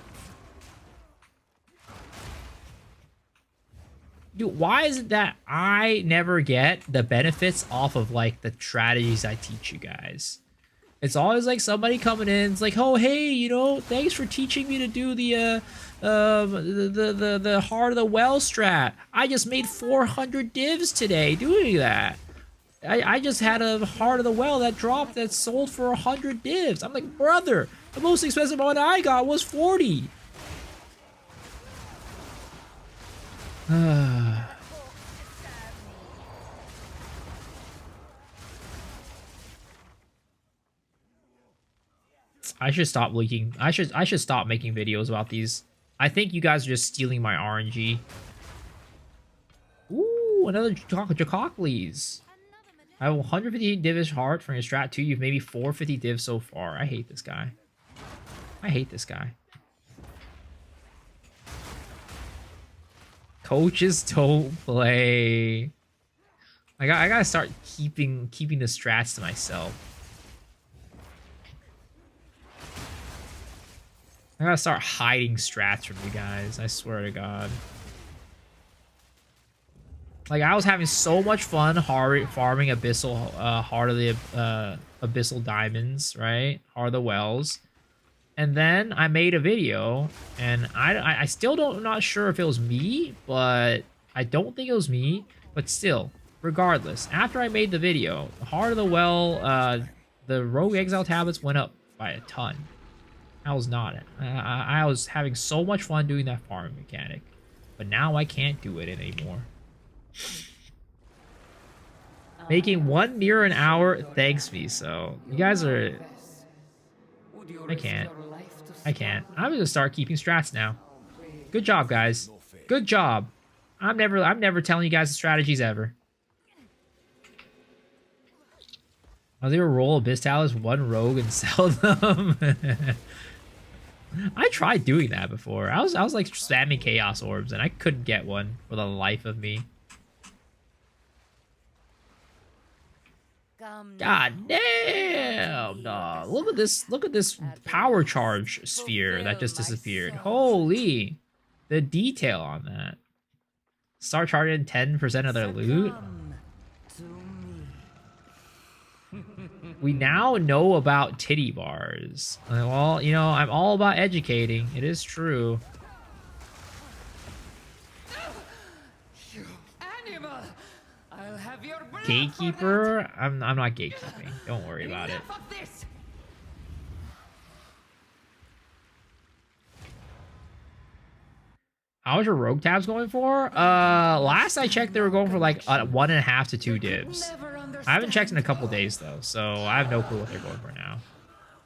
Dude, why is it that I never get the benefits off of, like, the strategies I teach you guys? It's always like somebody coming in, it's like, oh, hey, you know, thanks for teaching me to do the Heart of the Well strat. I just made 400 divs today doing that. I just had a Heart of the Well that dropped that sold for 100 divs. I'm like, brother, the most expensive one I got was 40. I should stop leaking. I should stop making videos about these. I think you guys are just stealing my RNG. Ooh, another Jacocles. I have 150 divish heart from your strat 2. You've maybe 450 divs so far. I hate this guy. I hate this guy. Coaches don't play. I gotta start keeping the strats to myself. I gotta start hiding strats from you guys. I swear to God. Like, I was having so much fun farming Abyssal, Heart of the Abyssal Diamonds, right? Heart of the Wells. And then I made a video, and I still not sure if it was me, but I don't think it was me. But still, regardless, after I made the video, the Heart of the Well, the Rogue Exile tablets went up by a ton. I was not it. I was having so much fun doing that farming mechanic, but now I can't do it anymore. Making 1 mirror an hour thanks me, so you guys are... I can't. I'm gonna start keeping strats now. Good job, guys. Good job. I'm never telling you guys the strategies ever. I'll do a roll of Abyss 1 rogue and sell them. I tried doing that before. I was like spamming chaos orbs and I couldn't get one for the life of me. Come God now. damn, dog. Look at this power charge sphere that just disappeared. Holy. The detail on that. Start charging 10% of their loot. Succumb to me. We now know about titty bars. Well, you know, I'm all about educating. It is true. Animal! I'll have your blood Gatekeeper? I'm not gatekeeping. Don't worry about it. Enough of this! How much are rogue tabs going for? Last I checked, they were going for like 1.5 to 2 divs. I haven't checked in a couple days though, so I have no clue what they're going for now.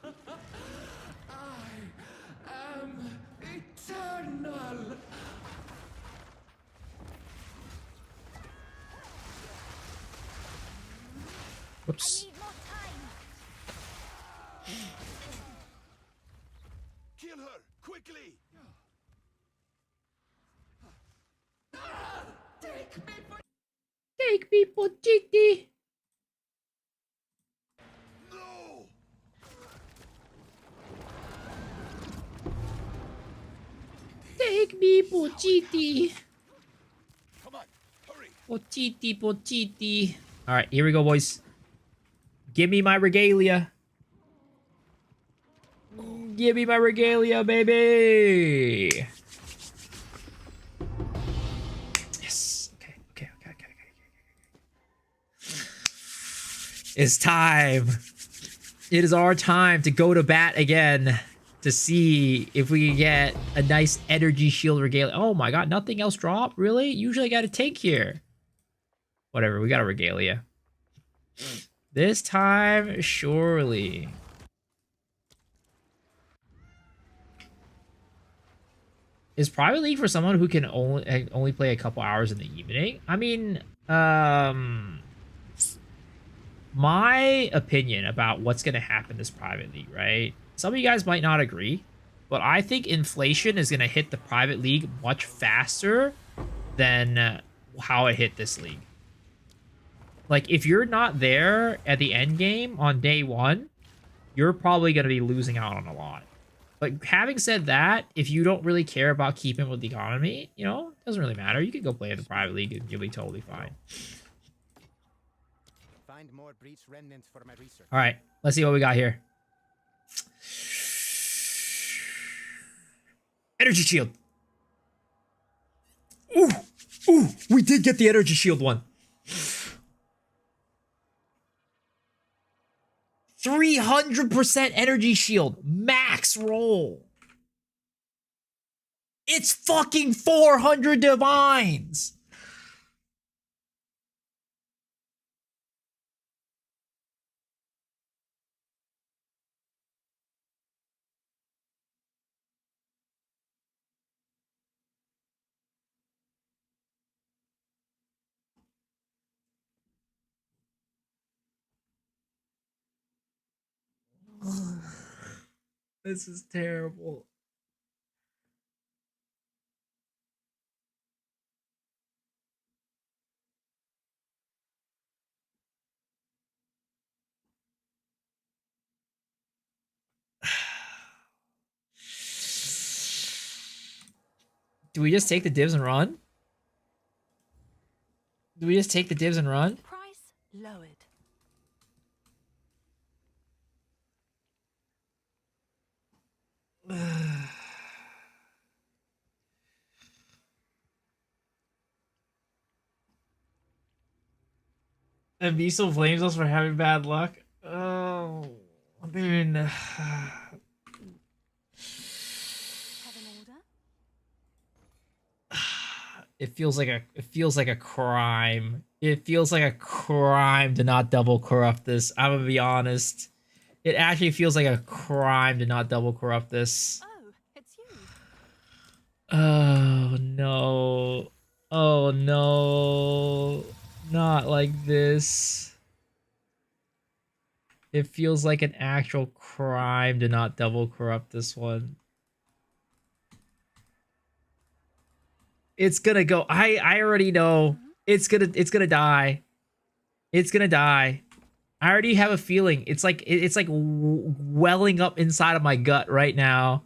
I am eternal. Whoops. Need more time. Kill her, quickly! Take me, Pochiti. No! Take me, Pochiti. Come on, hurry! Pochiti, Pochiti. All right, here we go, boys. Give me my regalia. Give me my regalia, baby. Yes. Okay. It's time. It is our time to go to bat again to see if we can get a nice energy shield regalia. Oh my god, nothing else drop? Really? Usually I got a tank here. Whatever, we got a regalia. This time, surely. Is Private League for someone who can only play a couple hours in the evening? I mean, my opinion about what's going to happen this Private League, right? Some of you guys might not agree, but I think inflation is going to hit the Private League much faster than how it hit this league. Like, if you're not there at the end game on day one, you're probably going to be losing out on a lot. But having said that, if you don't really care about keeping with the economy, you know, it doesn't really matter. You can go play in the Private League and you'll be totally fine. Find more breach remnants for my research. All right, let's see what we got here. Energy shield. Ooh, we did get the energy shield one. 300% energy shield. Max roll. It's fucking 400 divines. This is terrible. Do we just take the divs and run? Do we just take the divs and run? Price lowered. And Beasel blames us for having bad luck. Oh, I mean, Have an order? it feels like a crime. It feels like a crime to not double corrupt this. I'm gonna be honest. It actually feels like a crime to not double corrupt this. Oh, it's you. Oh no. Oh no. Not like this. It feels like an actual crime to not double corrupt this one. It's gonna go. I already know. It's gonna die. It's gonna die. I already have a feeling. It's like it's like welling up inside of my gut right now.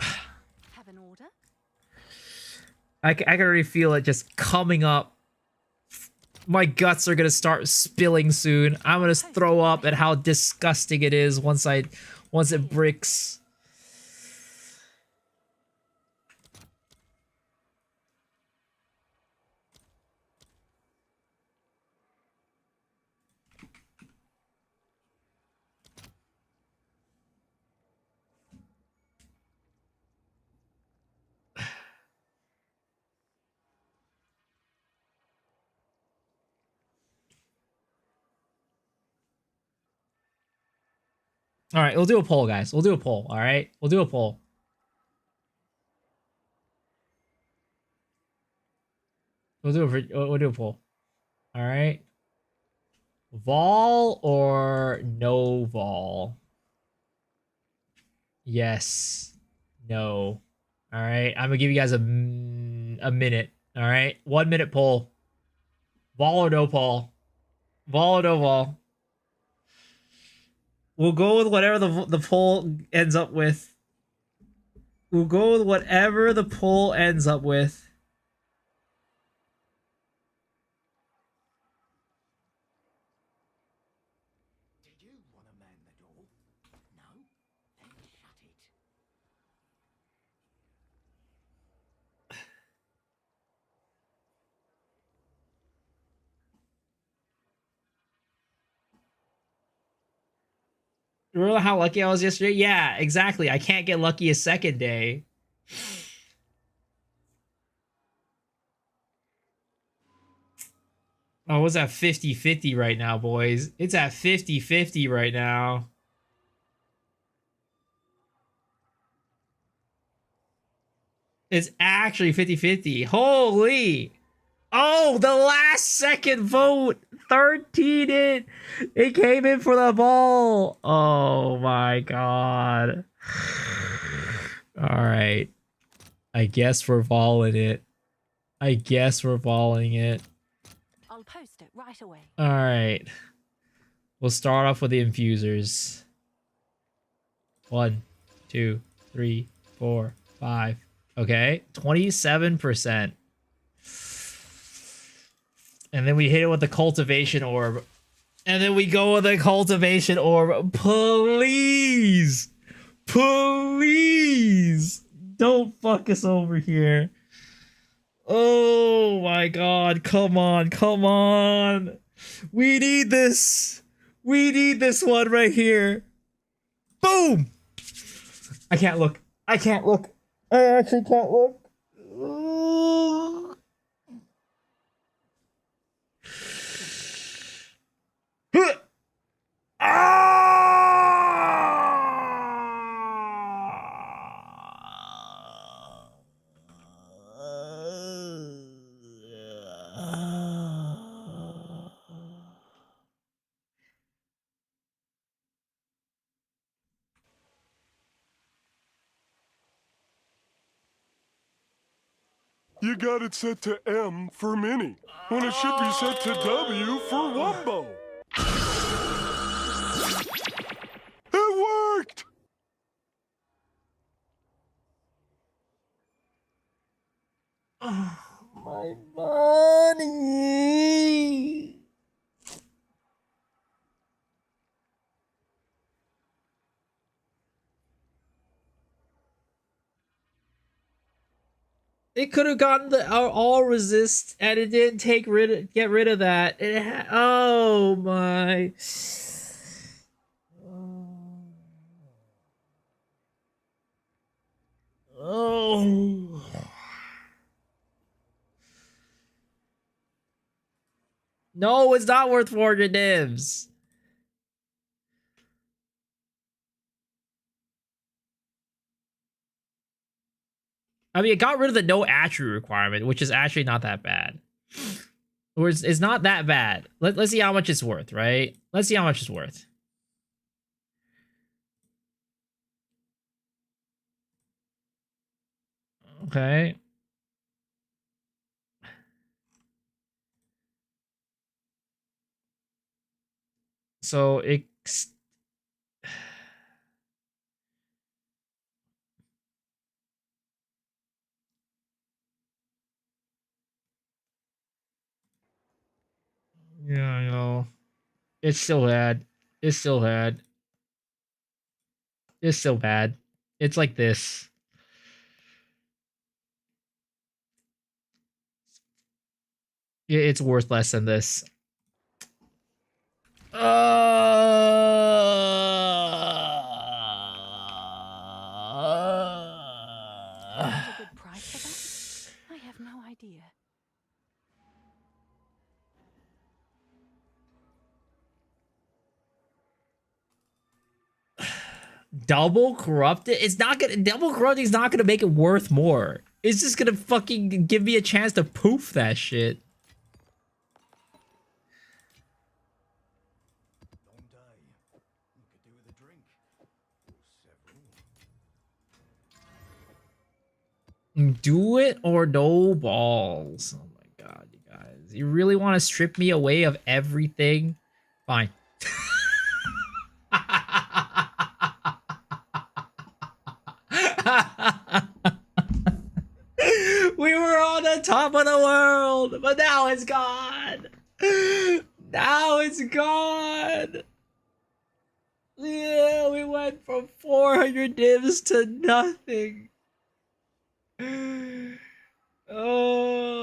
Have an order? I can already feel it just coming up. My guts are gonna start spilling soon. I'm gonna throw up at how disgusting it is once it bricks. All right, we'll do a poll, guys. We'll do a poll. All right, we'll do a poll. We'll do a poll. All right. Vol or no vol? Yes. No. All right. I'm gonna give you guys a minute. All right. 1 minute poll. Vol or no poll? Vol or no vol? We'll go with whatever the poll ends up with. We'll go with whatever the poll ends up with. Did you want to man the door? No? Then shut it. Remember how lucky I was yesterday? Yeah, exactly. I can't get lucky a second day. Oh, it's at 50-50 right now, boys. It's at 50-50 right now. It's actually 50-50. Holy. Oh, the last second vote. 13 in. It came in for the ball. Oh my god. All right. I guess we're volleying it. I guess we're volleying it. I'll post it right away. All right. We'll start off with the infusers. 1, 2, 3, 4, 5. Okay. 27%. And then we hit it with the cultivation orb. And then we go with the cultivation orb. Please. Please. Don't fuck us over here. Oh my god. Come on. Come on. We need this. We need this one right here. Boom. I can't look. I can't look. I actually can't look. You got it set to M for mini, when it should be set to W for Wumbo. It worked! My money. It could have gotten the all resist, and it didn't get rid of that. Oh my. Oh. No, it's not worth 400 divs. I mean, it got rid of the no attribute requirement, which is actually not that bad. Or it's not that bad. Let's see how much it's worth, right? Let's see how much it's worth. Okay. So it. Yeah, I know. It's still bad. It's still bad. It's still bad. It's like this. It's worth less than this. Is a good price for that? I have no idea. Double corrupted? It's not gonna. Double corrupting is not gonna make it worth more. It's just gonna fucking give me a chance to poof that shit. Long day. You could do with a drink. Or several. Do it or no balls. Oh my god, you guys. You really want to strip me away of everything? Fine. We were on the top of the world, but now it's gone. Now it's gone. Yeah, we went from 400 divs to nothing. Oh.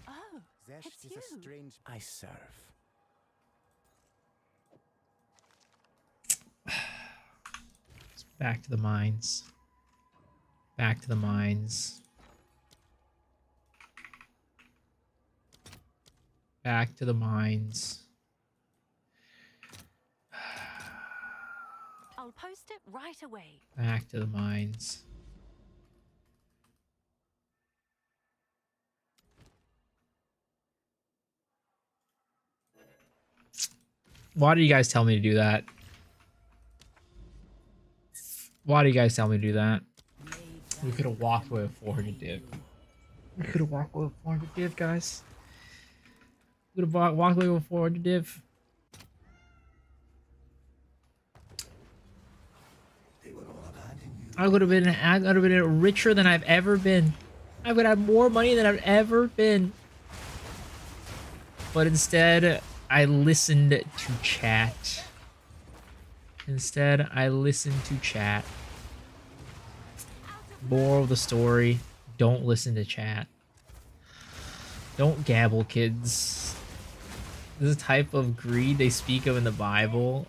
Oh, This it's is you. a strange I serve. Back to the mines. Back to the mines. Back to the mines. I'll post it right away. Back to the mines. Why do you guys tell me to do that? Why do you guys tell me to do that? We could have walked away with 400 div. We could have walked away with 400 div, guys. We could have walked away with 400 div. I would have been richer than I've ever been. I would have more money than I've ever been. But instead, I listened to chat. Instead, I listened to chat. Moral of the story, don't listen to chat. Don't gabble, kids. This is a type of greed they speak of in the Bible.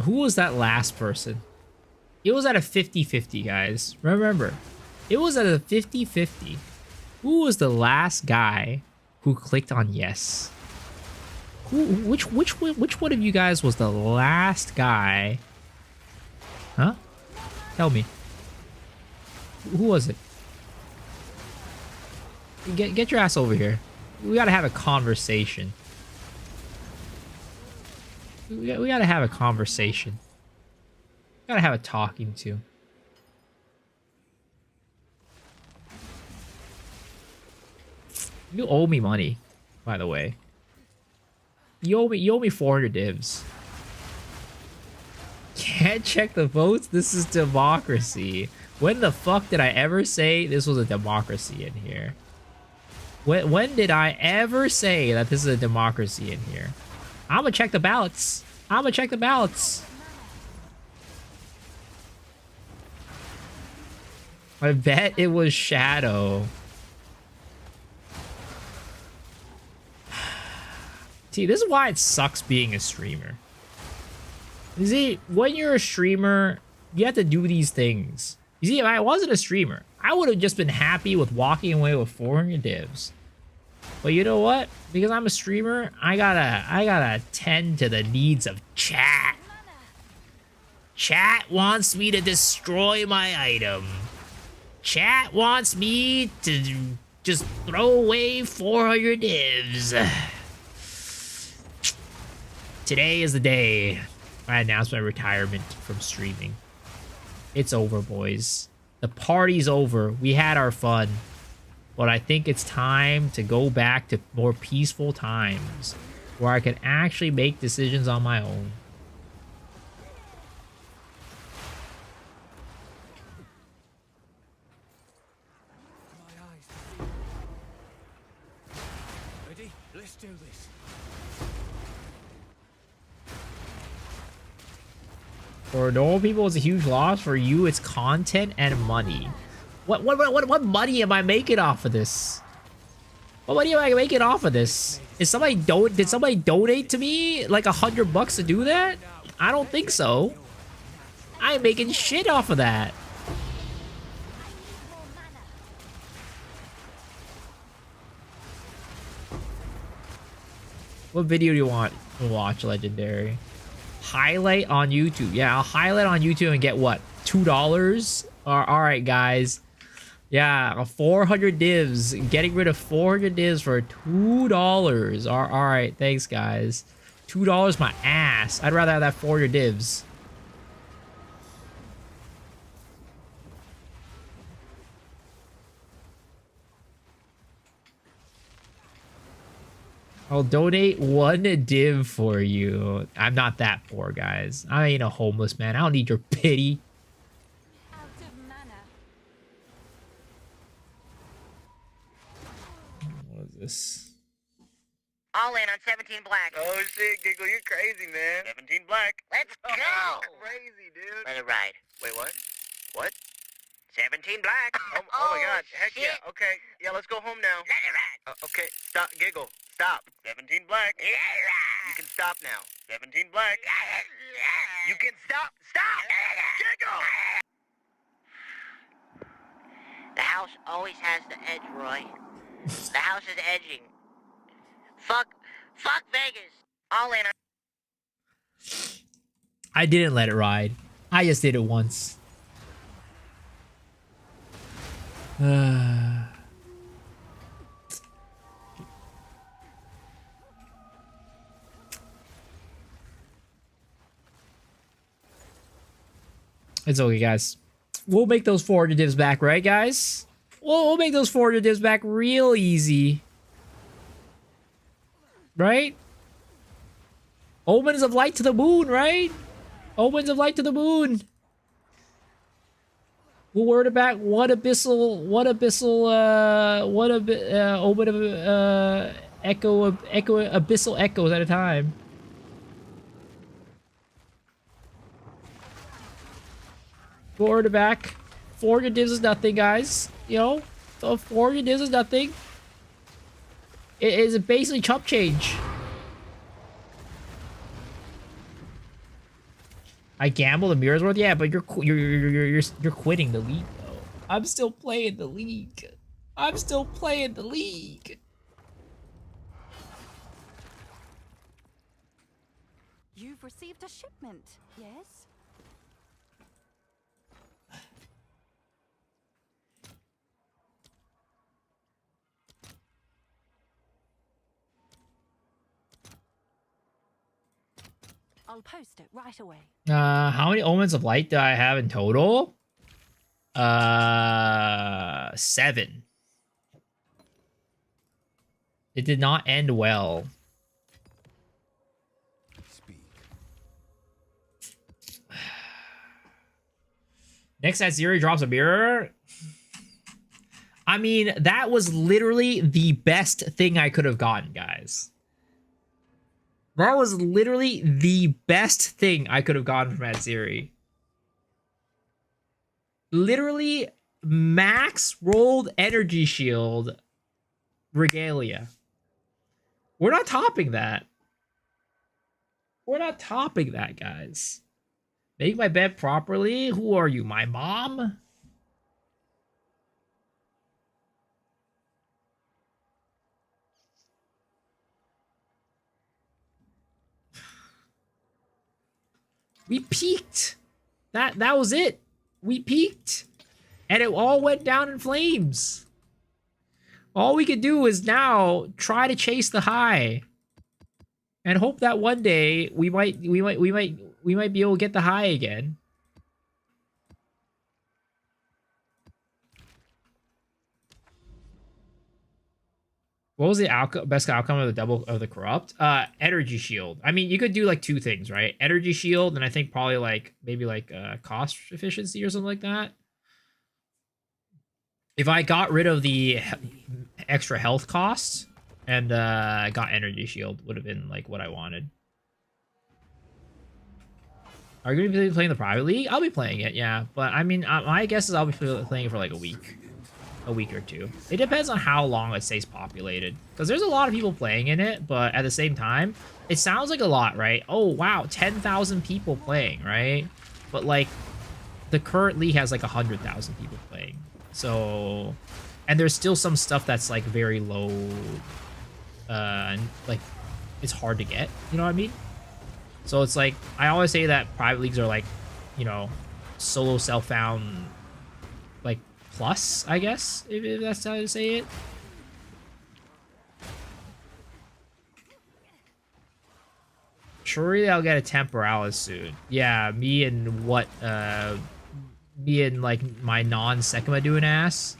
Who was that last person? It was at a 50-50, guys. Remember, it was at a 50-50. Who was the last guy who clicked on yes? Which one of you guys was the last guy? Huh? Tell me. Who was it? Get your ass over here. We gotta have a conversation. We gotta have a conversation. Gotta have a talking to. You owe me money, by the way. You owe me 400 divs. can't check the votes. This is democracy. When the fuck did I ever say this was a democracy in here? When did I ever say that this is a democracy in here? I'm gonna check the ballots. I'm gonna check the ballots. I bet it was Shadow. See, this is why it sucks being a streamer. You see, when you're a streamer, you have to do these things. You see, if I wasn't a streamer, I would have just been happy with walking away with 400 divs. But you know what? Because I'm a streamer, I gotta tend to the needs of chat. Chat wants me to destroy my item. Chat wants me to just throw away 400 divs. Today is the day I announced my retirement from streaming. It's over, boys. The party's over. We had our fun. But I think it's time to go back to more peaceful times where I can actually make decisions on my own. My eyes. Ready? Let's do this. For normal people, it's a huge loss. For you, it's content and money. What money am I making off of this? What money am I making off of this? Did somebody donate to me like $100 to do that? I don't think so. I'm making shit off of that. What video do you want to watch, Legendary? Highlight on YouTube. Yeah, I'll highlight on YouTube and get what? $2? Alright, guys. Yeah, 400 divs. Getting rid of 400 divs for $2. Alright, thanks, guys. $2 my ass. I'd rather have that 400 divs. I'll donate 1 div for you. I'm not that poor, guys. I ain't a homeless man. I don't need your pity. Out of mana. What is this? All in on 17 black. Oh shit, Giggle, you're crazy, man. 17 black. Let's go! Crazy, dude. Let it ride. Wait, what? What? 17 black. Oh my god, heck shit. yeah. Okay, yeah, let's go home now. Let it ride. Okay, stop, Giggle. Stop. 17 black. Let it ride. You can stop now. 17 black. You can stop. Stop! Giggle! The house always has the edge, Roy. The house is edging. Fuck Vegas. All in on... I didn't let it ride. I just did it once. It's okay, guys. We'll make those 400 divs back, right, guys? We'll make those 400 divs back real easy. Right? Omens of light to the moon, right? Omens of light to the moon. We'll word it back. One omen of abyssal echoes at a time. We'll word it back. 400 divs is nothing, guys. You know, 400 divs is nothing. It is basically chump change. I gamble the mirror's worth, yeah, but you're quitting the league though. I'm still playing the league. I'm still playing the league. You've received a shipment, yes? I'll post it right away. How many omens of light do I have in total? 7. It did not end well. Speak. Next that Zeri drops a mirror. I mean, that was literally the best thing I could have gotten, guys. That was literally the best thing I could have gotten from Zeri. Literally, max rolled energy shield regalia. We're not topping that. We're not topping that, guys. Make my bed properly? Who are you, my mom? We peaked. That was it. We peaked. And it all went down in flames. All we could do is now try to chase the high. And hope that one day we might be able to get the high again. What was the best outcome of the double of the corrupt? Energy shield. I mean, you could do like two things, right? Energy shield, and I think probably like maybe like cost efficiency or something like that. If I got rid of the extra health costs and got energy shield, would have been like what I wanted. Are you gonna be playing the private league? I'll be playing it, yeah. But I mean, my guess is I'll be playing it for like a week or two. It depends on how long it stays populated, because there's a lot of people playing in it, but at the same time, it sounds like a lot, right? Oh wow, 10,000 people playing, right? But like the current league has like 100,000 people playing, so, and there's still some stuff that's like very low, like it's hard to get, you know what I mean? So it's like, I always say that private leagues are like, you know, solo self-found like plus, I guess, if that's how to say it. Surely I'll get a Temporalis soon. Yeah, me and what, me and like my non-Sekima doing ass.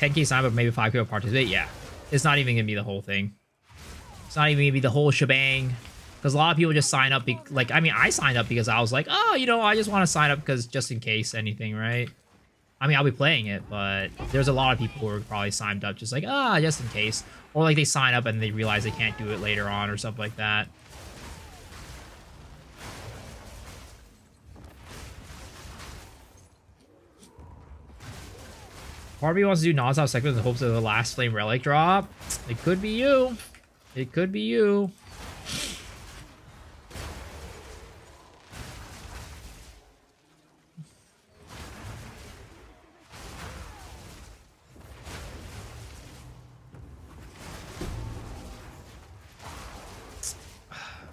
$10K sign up, maybe 5K will participate. Yeah, it's not even gonna be the whole thing. It's not even gonna be the whole shebang, because a lot of people just sign up. Like, I mean, I signed up because I was like, oh, you know, I just want to sign up because just in case anything, right? I mean, I'll be playing it, but there's a lot of people who are probably signed up just like, just in case, or like they sign up and they realize they can't do it later on or something like that. Part of me wants to do non-stop segments in hopes of the last flame relic drop. It could be you. It could be you.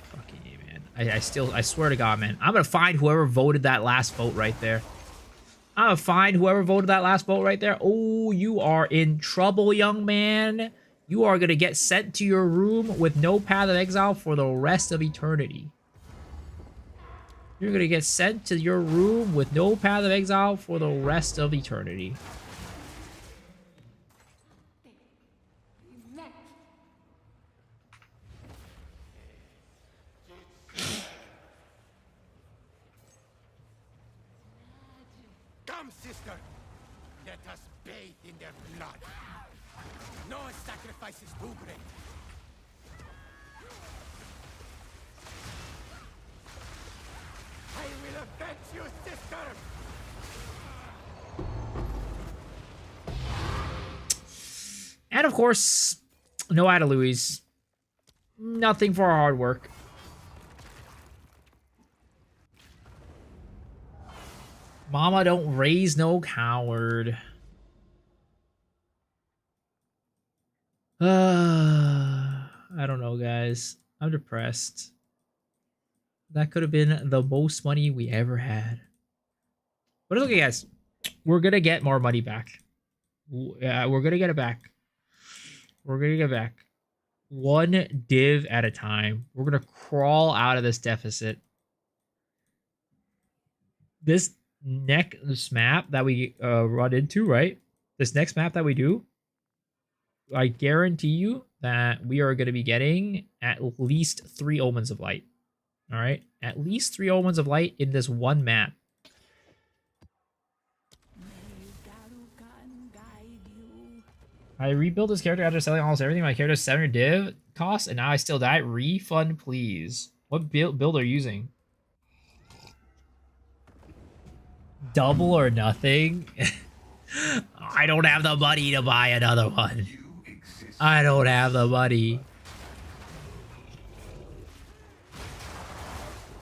Fucking A, man. I swear to God, man. I'm gonna find whoever voted that last vote right there. I'm gonna find whoever voted that last vote right there. Oh, you are in trouble, young man. You are gonna get sent to your room with no path of exile for the rest of eternity. You're gonna get sent to your room with no path of exile for the rest of eternity. Come, sister. Let us bathe in their blood. No sacrifice is too great. I will avenge you, sister. And of course, no Ada Louise. Nothing for our hard work. Mama, don't raise no coward. I don't know, guys. I'm depressed. That could have been the most money we ever had. But it's okay, guys. We're gonna get more money back. Yeah, we're gonna get it back. We're gonna get it back. One div at a time. We're gonna crawl out of this deficit. This next map that we run into, right? This next map that we do, I guarantee you that we are going to be getting at least 3 Omens of Light. All right? At least 3 Omens of Light in this one map. I rebuilt this character after selling almost everything. My character's 700 div cost, and now I still die. Refund, please. What build are you using? Double or nothing? I don't have the money to buy another one. I don't have the money.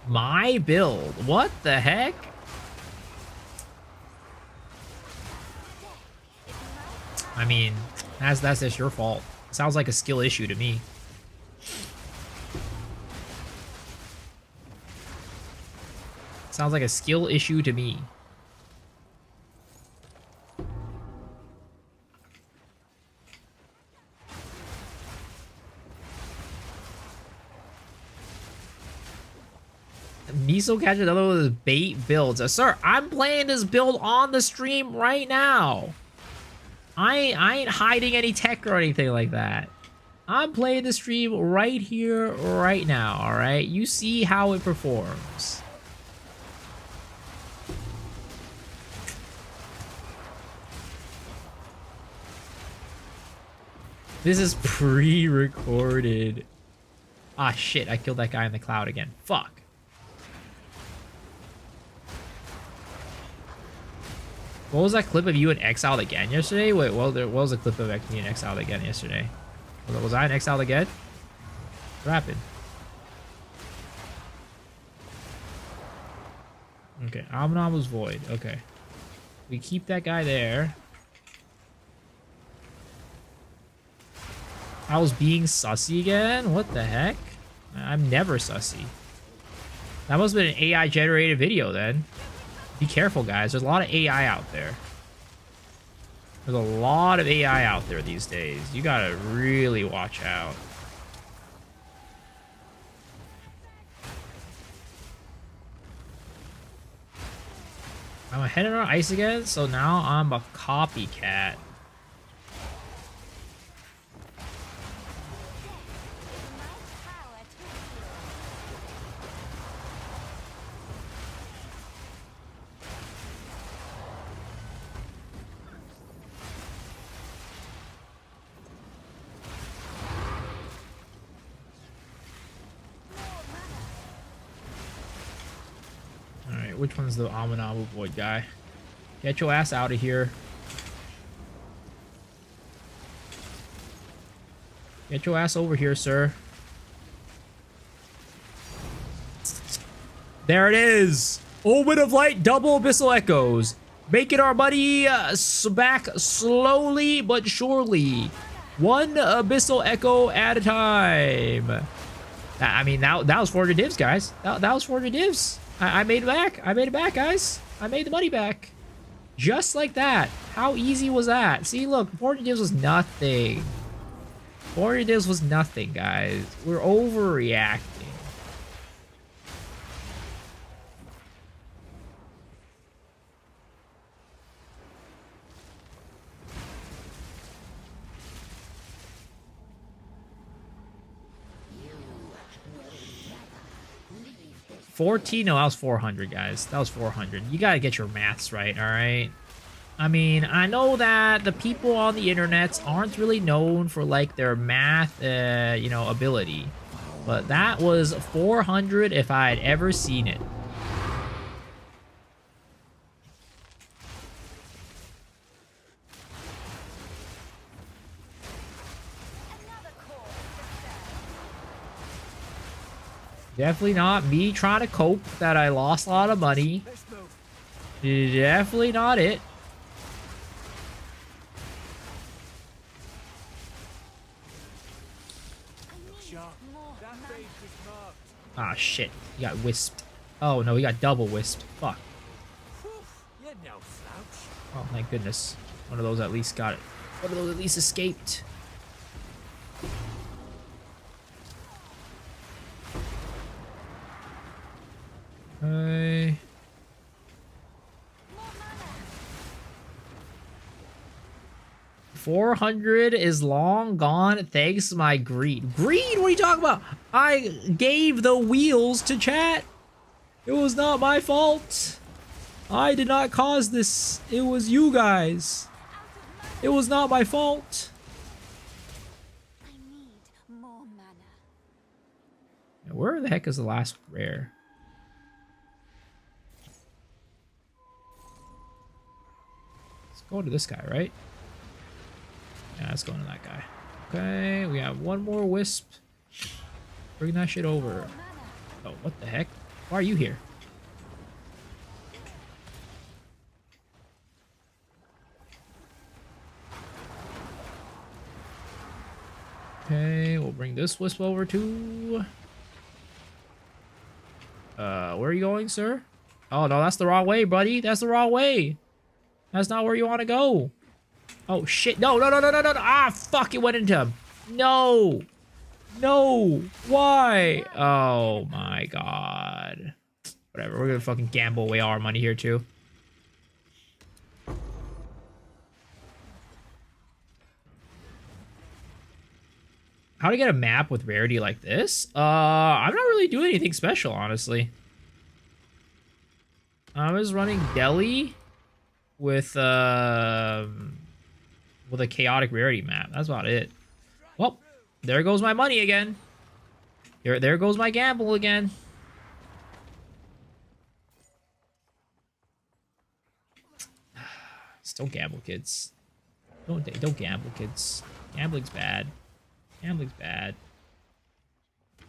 My build? What the heck? I mean, that's just your fault. Sounds like a skill issue to me. Sounds like a skill issue to me. Miso catch another one of those bait builds. Sir, I'm playing this build on the stream right now. I ain't hiding any tech or anything like that. I'm playing the stream right here, right now, alright? You see how it performs. This is pre-recorded. Ah, shit, I killed that guy in the cloud again. Fuck. What was that clip of you in Exiled again yesterday? Wait, well, there was a clip of me in Exiled again yesterday. Was I in Exiled again? What happened? Okay, Amnon was void. Okay. We keep that guy there. I was being sussy again? What the heck? I'm never sussy. That must have been an AI generated video then. Be careful, guys. There's a lot of AI out there. There's a lot of AI out there these days. You gotta really watch out. I'm ahead on ice again, so now I'm a copycat. Which one's the Aminabu Void guy? Get your ass out of here. Get your ass over here, sir. There it is! Omen of Light, double Abyssal Echoes. Making our money back slowly but surely. One Abyssal Echo at a time. I mean, that was 400 divs, guys. That was 400 divs. I made it back. I made it back, guys. I made the money back. Just like that. How easy was that? See, look, 400 divs was nothing. 400 divs was nothing, guys. We're overreacting. No, that was 400, guys. That was 400. You gotta get your maths right, all right? I mean, I know that the people on the internet aren't really known for, like, their math, you know, ability. But that was 400 if I had ever seen it. Definitely not me trying to cope that I lost a lot of money. Definitely not it. Ah, shit. He got wisped. Oh, no, he got double wisped. Fuck. Oh, thank goodness. One of those at least got it. One of those at least escaped. 400 is long gone thanks to my greed. Greed? What are you talking about? I gave the wheels to chat. It was not my fault. I did not cause this. It was you guys. It was not my fault. I need more mana. Now, where the heck is the last rare? Let's go to this guy, right? Yeah, let's go to that guy. Okay, we have one more wisp. Bring that shit over. Oh, what the heck? Why are you here? Okay, we'll bring this wisp over too. Where are you going, sir? Oh, no, that's the wrong way, buddy. That's the wrong way. That's not where you want to go. Oh, shit. No, no, no, no, no, no. Ah, fuck, it went into him. No. No. Why? Oh, my God. Whatever, we're gonna fucking gamble away all our money here, too. How to get a map with rarity like this? I'm not really doing anything special, honestly. I was running Delhi with a chaotic rarity map. That's about it. Well, there goes my money again. There goes my gamble again. Just don't gamble, kids. Don't gamble, kids. Gambling's bad. Gambling's bad. All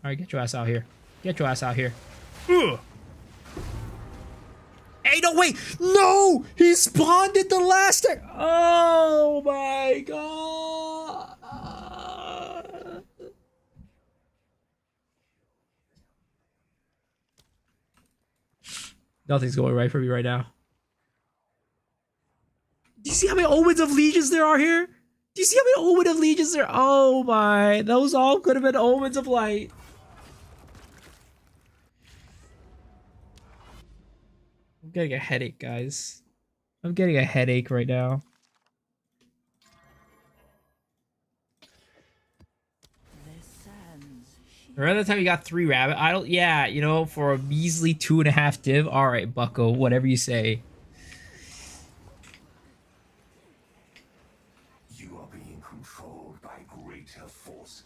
right, get your ass out here. Get your ass out here. Ugh. Hey, no, wait! No! He spawned at the last time! Oh my god! Nothing's going right for me right now. Do you see how many omens of legions there are here? Do you see how many omens of legions there are? Oh my, those all could have been omens of light. I'm getting a headache, guys. I'm getting a headache right now. Remember the time you got 3 rabbit idol? Yeah, you know, for a measly 2.5 div. All right, bucko, whatever you say. You are being controlled by greater forces.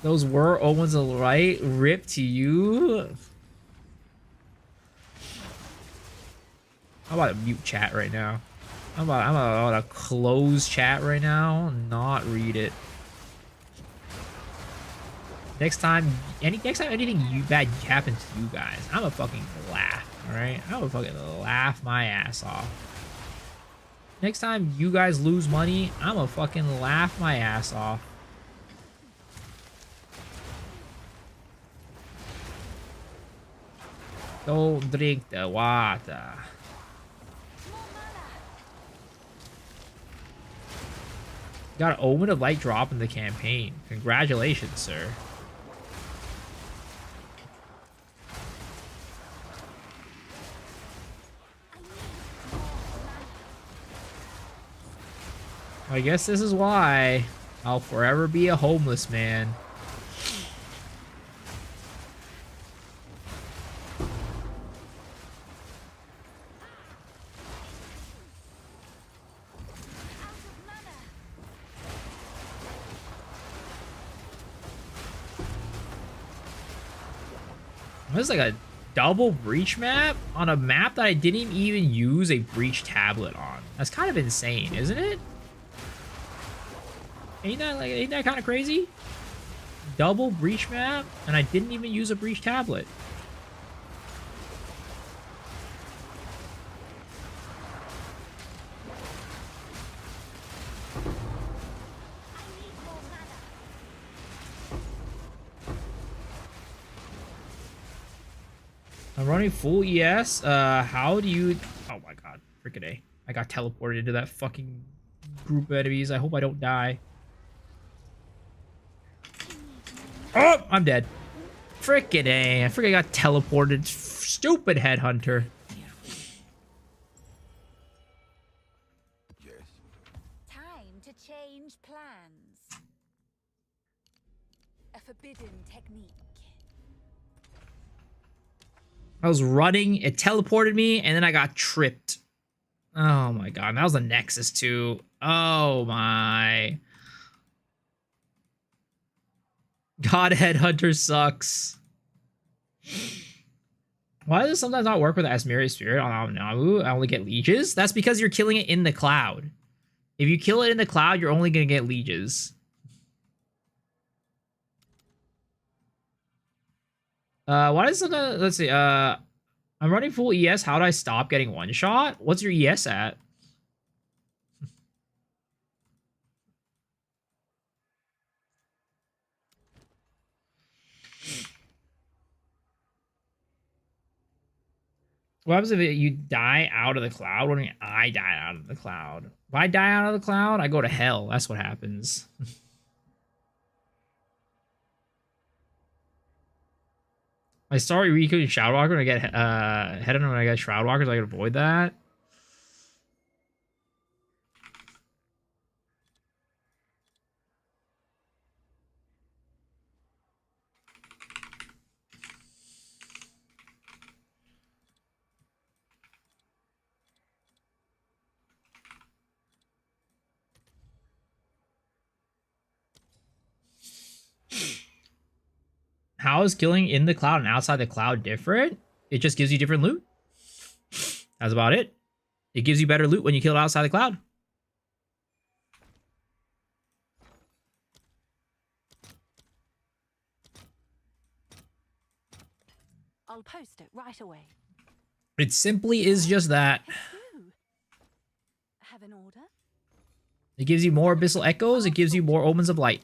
Those were omens of light. Rip to you. I'm about to mute chat right now. I'm about to close chat right now. Not read it. Next time anything bad happens to you guys, I'm gonna fucking laugh. All right, I'm gonna fucking laugh my ass off. Next time you guys lose money, I'm gonna fucking laugh my ass off. Don't drink the water. Got an omen of light drop in the campaign. Congratulations, sir. I guess this is why I'll forever be a homeless man. This is like a double breach map on a map that I didn't even use a breach tablet on. That's kind of insane, isn't it? Ain't that kind of crazy? Double breach map, and I didn't even use a breach tablet. I'm running full ES. How do you... Oh my god, freaking A. I got teleported into that fucking group of enemies. I hope I don't die. Oh, I'm dead. Frickin' A. I freaking got teleported. Stupid headhunter. forbidden technique. I was running, it teleported me, and then I got tripped. Oh my god, and that was a Nexus too. Oh my. God, Headhunter sucks. Why does it sometimes not work with the Asmiri Spirit on Namu? I only get leeches? That's because you're killing it in the cloud. If you kill it in the cloud, you're only going to get leeches. Why does sometimes... Let's see. I'm running full ES. How do I stop getting one shot? What's your ES at? What happens if you die out of the cloud? What do you mean I die out of the cloud? If I die out of the cloud, I go to hell. That's what happens. I start recruiting Shroudwalker and I get head on when I get Shroudwalkers. I can avoid that. How is killing in the cloud and outside the cloud different? It just gives you different loot. That's about it. It gives you better loot when you kill it outside the cloud. I'll post it right away. It simply is just that. You have an order? It gives you more Abyssal Echoes. It gives you more Omens of Light.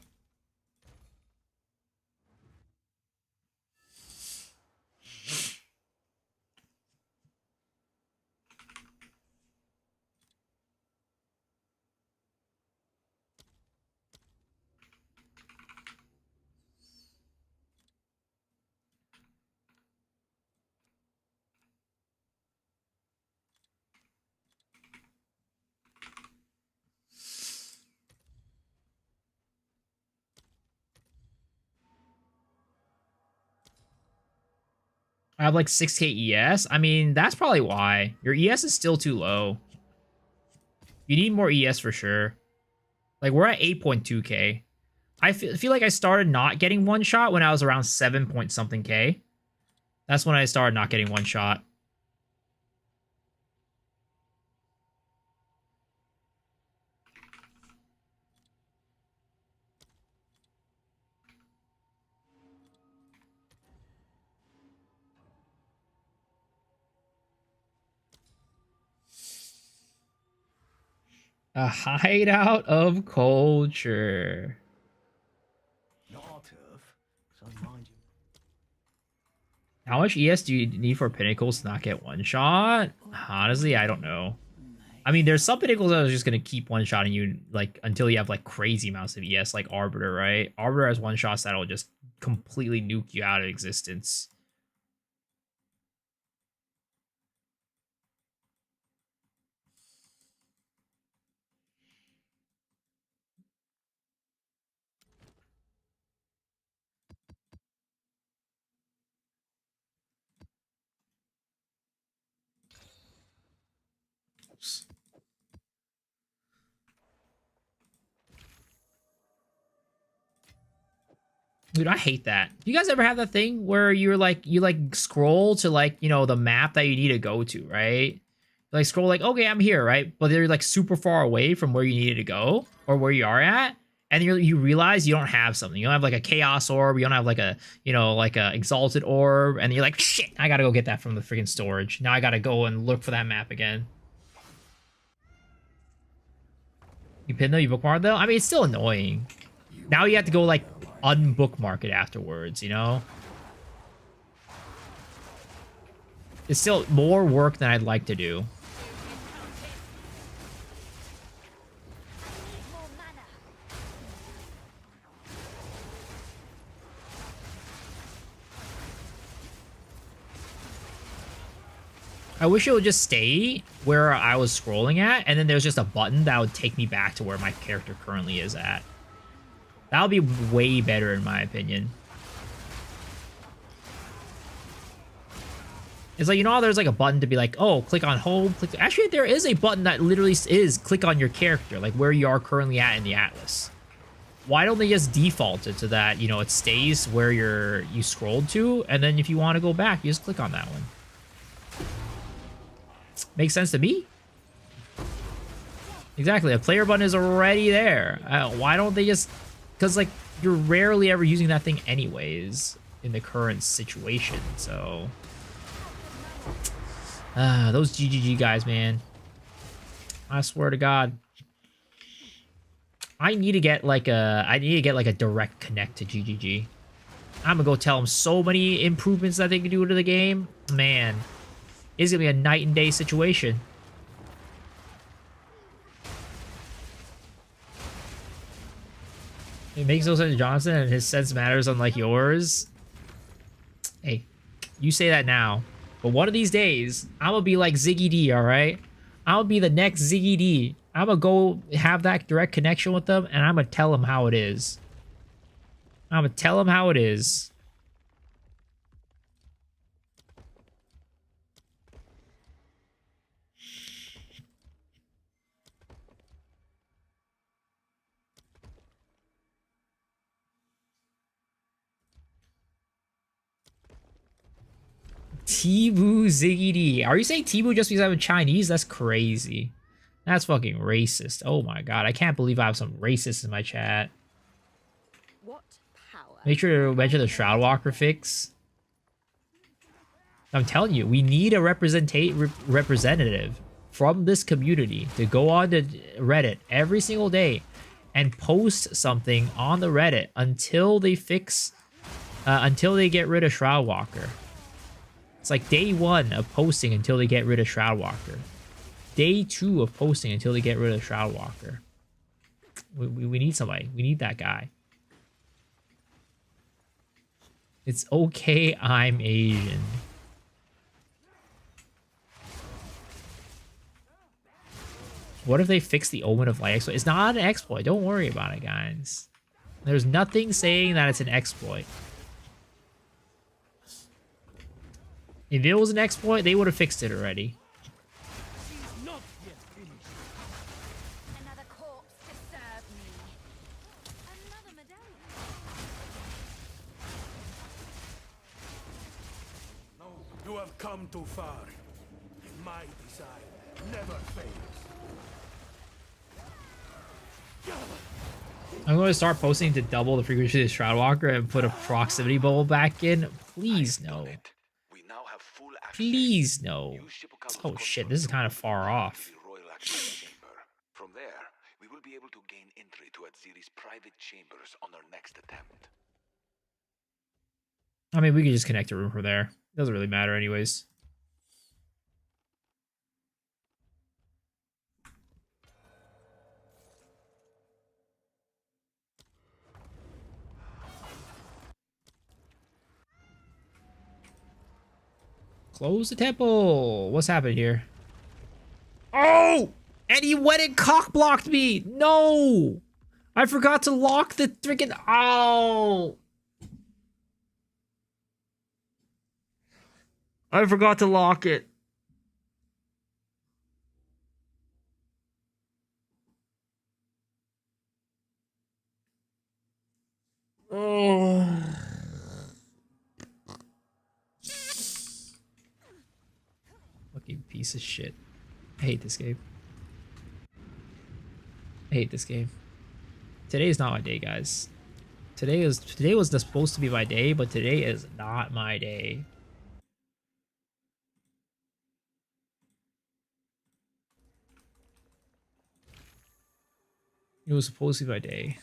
I have like 6k ES. I mean, that's probably why. Your ES is still too low. You need more ES for sure. Like, we're at 8.2k. I feel like I started not getting one shot when I was around 7 point something k. That's when I started not getting one shot. A hideout of culture. Not tough, so mind you. How much ES do you need for Pinnacles to not get one shot? Honestly, I don't know. I mean, there's some Pinnacles that are just going to keep one shotting you like until you have like crazy amounts of ES, like Arbiter, right? Arbiter has one shots that'll just completely nuke you out of existence. Oops. Dude, I hate that. You guys ever have that thing where you're like, you like scroll to like, you know, the map that you need to go to, right? Like scroll like, okay, I'm here, right? But they're like super far away from where you needed to go or where you are at. And you realize you don't have something. You don't have like a chaos orb. You don't have like a, you know, like a exalted orb. And you're like, shit, I gotta go get that from the freaking storage. Now I gotta go and look for that map again. You pin though, you bookmark though? I mean, it's still annoying. Now you have to go like unbookmark it afterwards, you know? It's still more work than I'd like to do. I wish it would just stay where I was scrolling at, and then there's just a button that would take me back to where my character currently is at. That would be way better in my opinion. It's like, you know how there's like a button to be like, oh, click on home, click. Actually, there is a button that literally is click on your character, like where you are currently at in the atlas. Why don't they just default it to that? You know, it stays where you scrolled to, and then if you want to go back, you just click on that one. Makes sense to me. Exactly, a player button is already there. Why don't they just... Because, like, you're rarely ever using that thing anyways in the current situation, so... those GGG guys, man. I swear to God. I need to get like a direct connect to GGG. I'm gonna go tell them so many improvements that they can do to the game. Man, it's gonna be a night and day situation. It makes no sense to Johnson, and his sense matters unlike yours. Hey, you say that now, but one of these days, I'm gonna be like Ziggy D, alright? I'm gonna be the next Ziggy D. I'm gonna go have that direct connection with them, and I'm gonna tell them how it is. I'm gonna tell them how it is. Tibu Ziggy D. Are you saying Tibu just because I'm Chinese? That's crazy. That's fucking racist. Oh my god, I can't believe I have some racists in my chat. What power? Make sure to mention the Shroudwalker fix. I'm telling you, we need a representative from this community to go on to Reddit every single day and post something on the Reddit until they fix, until they get rid of Shroudwalker. It's like day 1 of posting until they get rid of Shroudwalker. Day 2 of posting until they get rid of Shroudwalker. We need somebody. We need that guy. It's okay, I'm Asian. What if they fix the Omen of Light exploit? It's not an exploit. Don't worry about it, guys. There's nothing saying that it's an exploit. If it was an exploit, they would have fixed it already. Another corpse to serve me. Another medallion. No, you have come too far. My desire never fails. I'm going to start posting to double the frequency of Shroudwalker and put a proximity bubble back in. Please no. Please no. Oh shit, this is kind of far off. From there, we will be able to gain entry to Atziri's private chambers on our next attempt. I mean, we can just connect a room from there. Doesn't really matter anyways. Close the temple. What's happened here? Oh! And he went and cock blocked me. No! I forgot to lock the freaking... Oh! I forgot to lock it. Oh... Fucking piece of shit. I hate this game. I hate this game. Today is not my day, guys. Today was supposed to be my day, but today is not my day. It was supposed to be my day.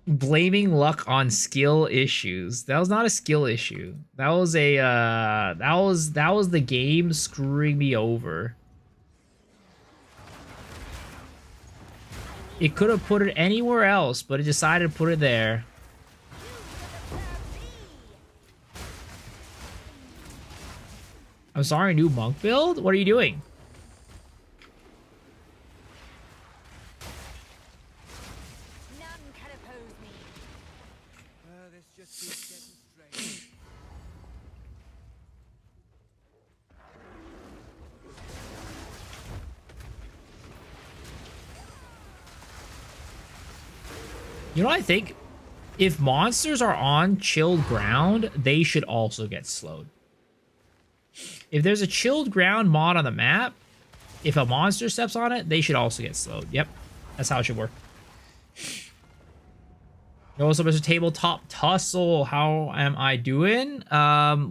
Blaming luck on skill issues. That was not a skill issue. That was a that was the game screwing me over. It could have put it anywhere else, but it decided to put it there. I'm sorry, new monk build? What are you doing? None can oppose me. This just keeps getting strange. You know what I think? If monsters are on chilled ground, they should also get slowed. If there's a chilled ground mod on the map, if a monster steps on it, they should also get slowed. Yep, that's how it should work. Also, Mr. Tabletop Tussle, how am I doing?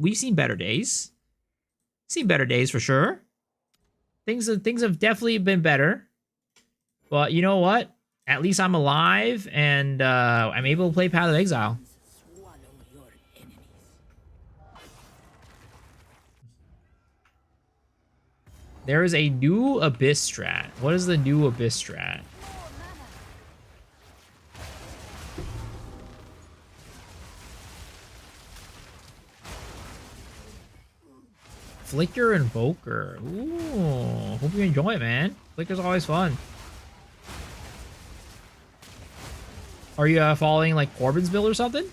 We've seen better days. Seen better days for sure. Things have definitely been better. But you know what? At least I'm alive, and I'm able to play Path of Exile. Swallow your enemies. There is a new Abyss strat. What is the new Abyss strat? Flicker Invoker. Ooh, hope you enjoy it, man. Flicker's always fun. Are you following like Corbin's build or something?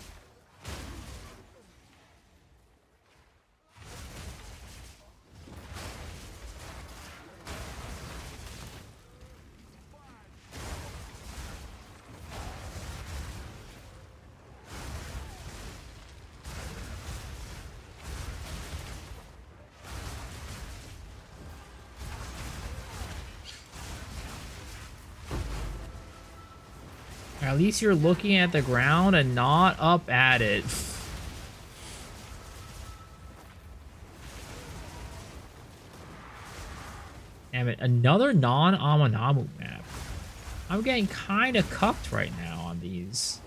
At least you're looking at the ground and not up at it. Damn it, another non-Amanamu map. I'm getting kind of cucked right now on these.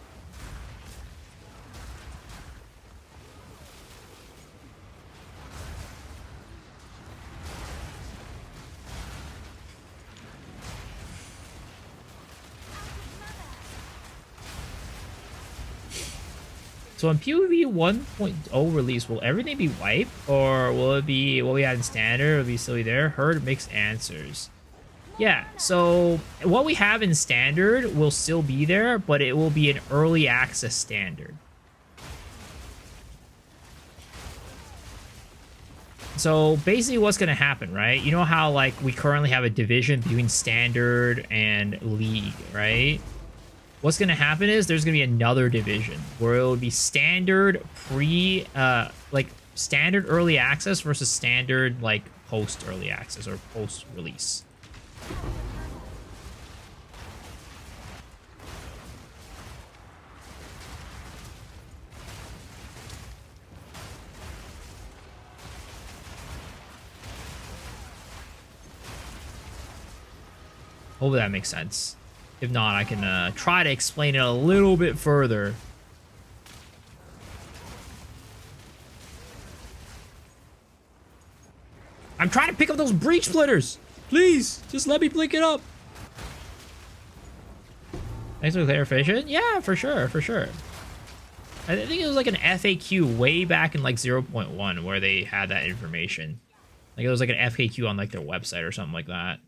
So in PvP 1.0 release, will everything be wiped, or will it be what we had in standard? Will it be still be there? Heard mixed answers. Yeah, so what we have in standard will still be there, but it will be an early access standard. So basically what's going to happen, right? You know how like we currently have a division between standard and league, right? What's going to happen is there's going to be another division where it will be standard like standard early access versus standard like post early access or post release. Hopefully that makes sense. If not, I can try to explain it a little bit further. I'm trying to pick up those breach splitters. Please, just let me blink it up. Thanks for the clarification. Yeah, for sure, for sure. I think it was like an FAQ way back in like 0.1 where they had that information. Like it was like an FAQ on like their website or something like that.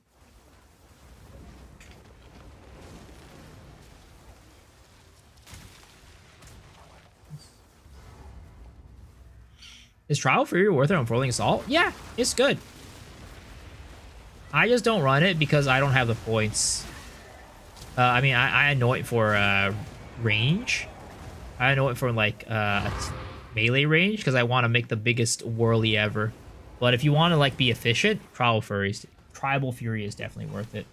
Is Trial Fury worth it on Rolling Assault? Yeah, it's good. I just don't run it because I don't have the points. I mean, I know it for range. I know it for like melee range because I want to make the biggest whirly ever. But if you want to like be efficient, Tribal Fury is definitely worth it.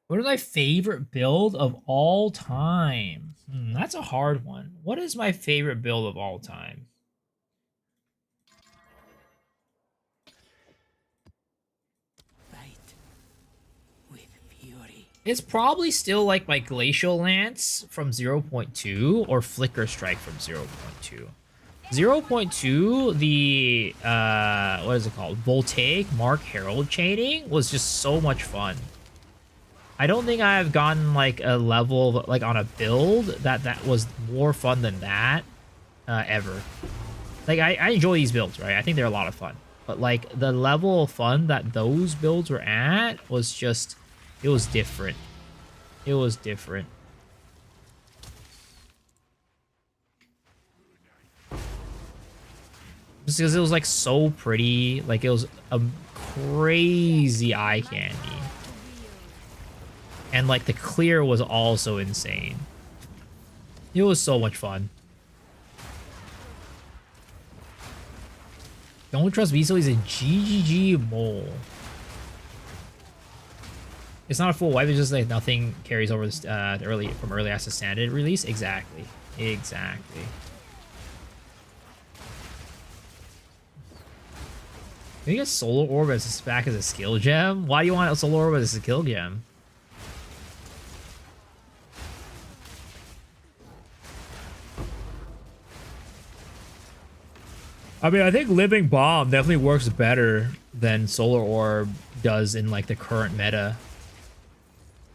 What is my favorite build of all time? That's a hard one. What is my favorite build of all time? Fight with fury. It's probably still like my Glacial Lance from 0.2 or Flicker Strike from 0.2. 0.2, the, what is it called? Voltaic Mark Herald chaining was just so much fun. I don't think I've gotten like a level of, like on a build that was more fun than that ever. Like, I enjoy these builds, right? I think they're a lot of fun. But, like, the level of fun that those builds were at was just... It was different. It was different. Just because it was, like, so pretty. Like, it was a crazy eye candy. And, like, the clear was also insane. It was so much fun. Don't trust Beastle, he's a GGG mole. It's not a full wipe, it's just like nothing carries over this, from early access standard release. Exactly. Exactly. Can you get Solar Orb as back as a skill gem? Why do you want a Solar Orb as a skill gem? I mean, I think Living Bomb definitely works better than Solar Orb does in, like, the current meta.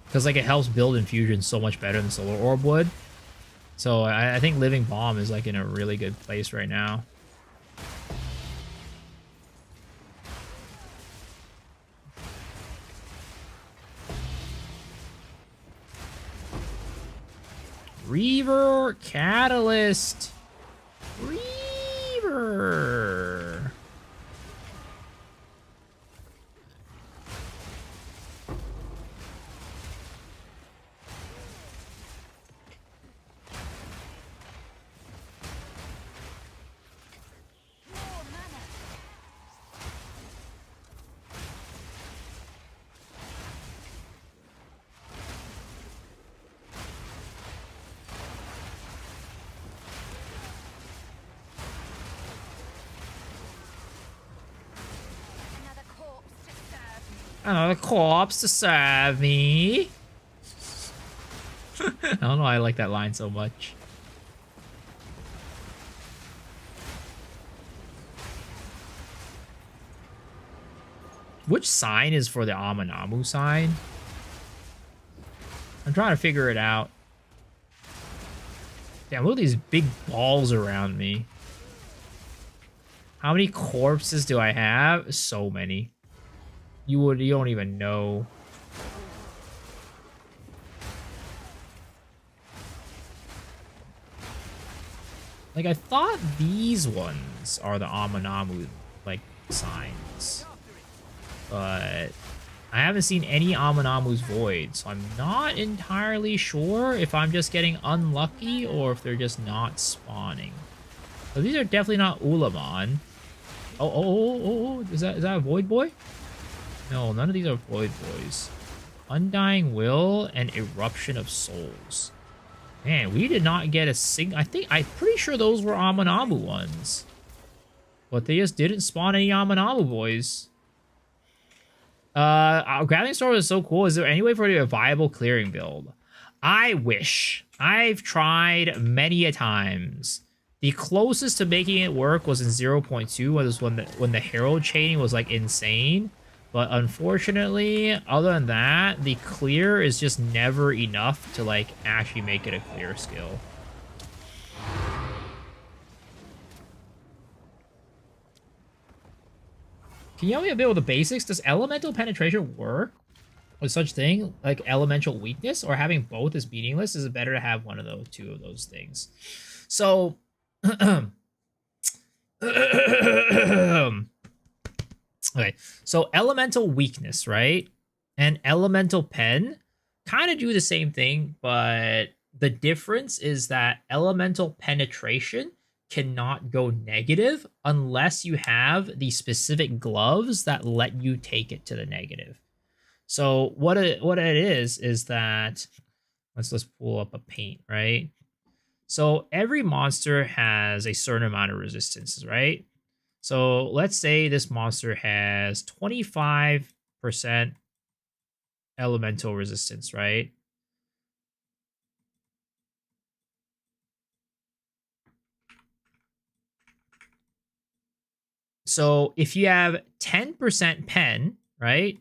Because, like, it helps build Infusion so much better than Solar Orb would. So, I think Living Bomb is, like, in a really good place right now. Reaver Catalyst. Reaver. Another corpse to serve me. I don't know why I like that line so much. Which sign is for the Amanamu sign? I'm trying to figure it out. Damn, look at these big balls around me. How many corpses do I have? So many. You don't even know. Like, I thought these ones are the Amanamu, like, signs. But I haven't seen any Amanamu's Void, so I'm not entirely sure if I'm just getting unlucky or if they're just not spawning. So these are definitely not Ulamon. Oh, is that a Void Boy? No, none of these are Void Boys. Undying Will and Eruption of Souls. Man, we did not get a single... I'm pretty sure those were Amanamu ones. But they just didn't spawn any Amanamu boys. Grappling Sword is so cool. Is there any way for it to be a viable clearing build? I wish. I've tried many a times. The closest to making it work was in 0.2, was when the Herald chaining was, like, insane. But unfortunately, other than that, the clear is just never enough to, like, actually make it a clear skill. Can you help me a bit with the basics? Does elemental penetration work with such thing like elemental weakness, or having both is meaningless? Is it better to have one of those, two of those things? So, okay, so elemental weakness, right? And elemental pen kind of do the same thing, but the difference is that elemental penetration cannot go negative unless you have the specific gloves that let you take it to the negative. So what it is that let's pull up a paint, right? So every monster has a certain amount of resistances, right? So let's say this monster has 25% elemental resistance, right? So if you have 10% pen, right?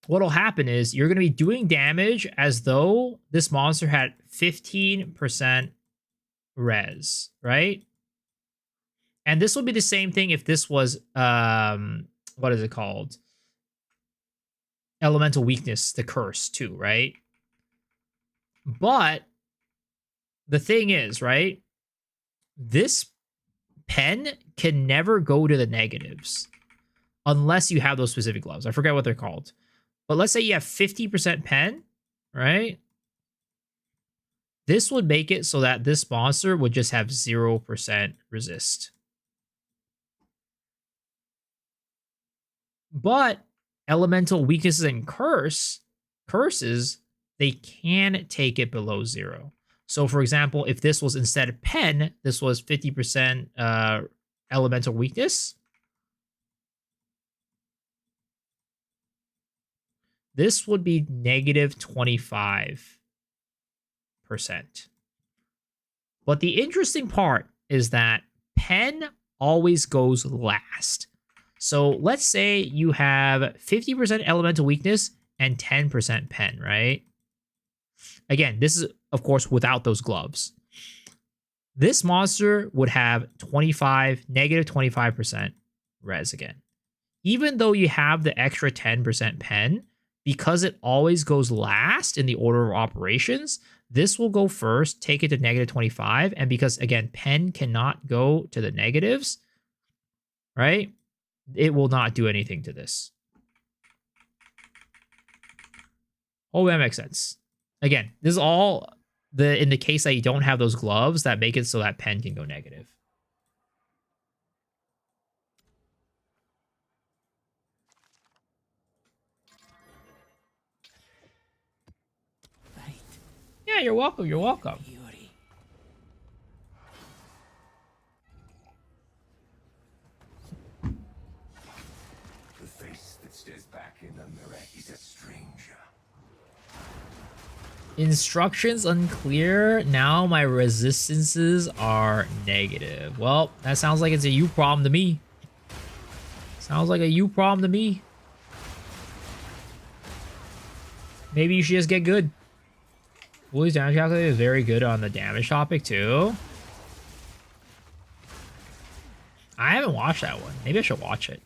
what'll happen is you're going to be doing damage as though this monster had 15% res, right? And this will be the same thing if this was, what is it called? Elemental weakness, the curse too, right? But the thing is, right? This pen can never go to the negatives unless you have those specific gloves. I forget what they're called. But let's say you have 50% pen, right? This would make it so that this monster would just have 0% resist. But elemental weaknesses and curses, they can take it below 0. So for example, if this was instead of pen, this was 50% elemental weakness. This would be negative 25%. But the interesting part is that pen always goes last. So let's say you have 50% elemental weakness and 10% pen, right? Again, this is, of course, without those gloves. This monster would have negative 25% res again. Even though you have the extra 10% pen, because it always goes last in the order of operations, this will go first, take it to negative 25. And because, again, pen cannot go to the negatives, right? It will not do anything to this. Oh, that makes sense. Again, this is all in the case that you don't have those gloves that make it so that pen can go negative. Yeah, you're welcome. You're welcome. The face that stares back in the mirror is a stranger. Instructions unclear. Now my resistances are negative. Well, that sounds like it's a you problem to me. Sounds like a you problem to me. Maybe you should just get good. Wooly's damage calculator is very good on the damage topic too. I haven't watched that one. Maybe I should watch it.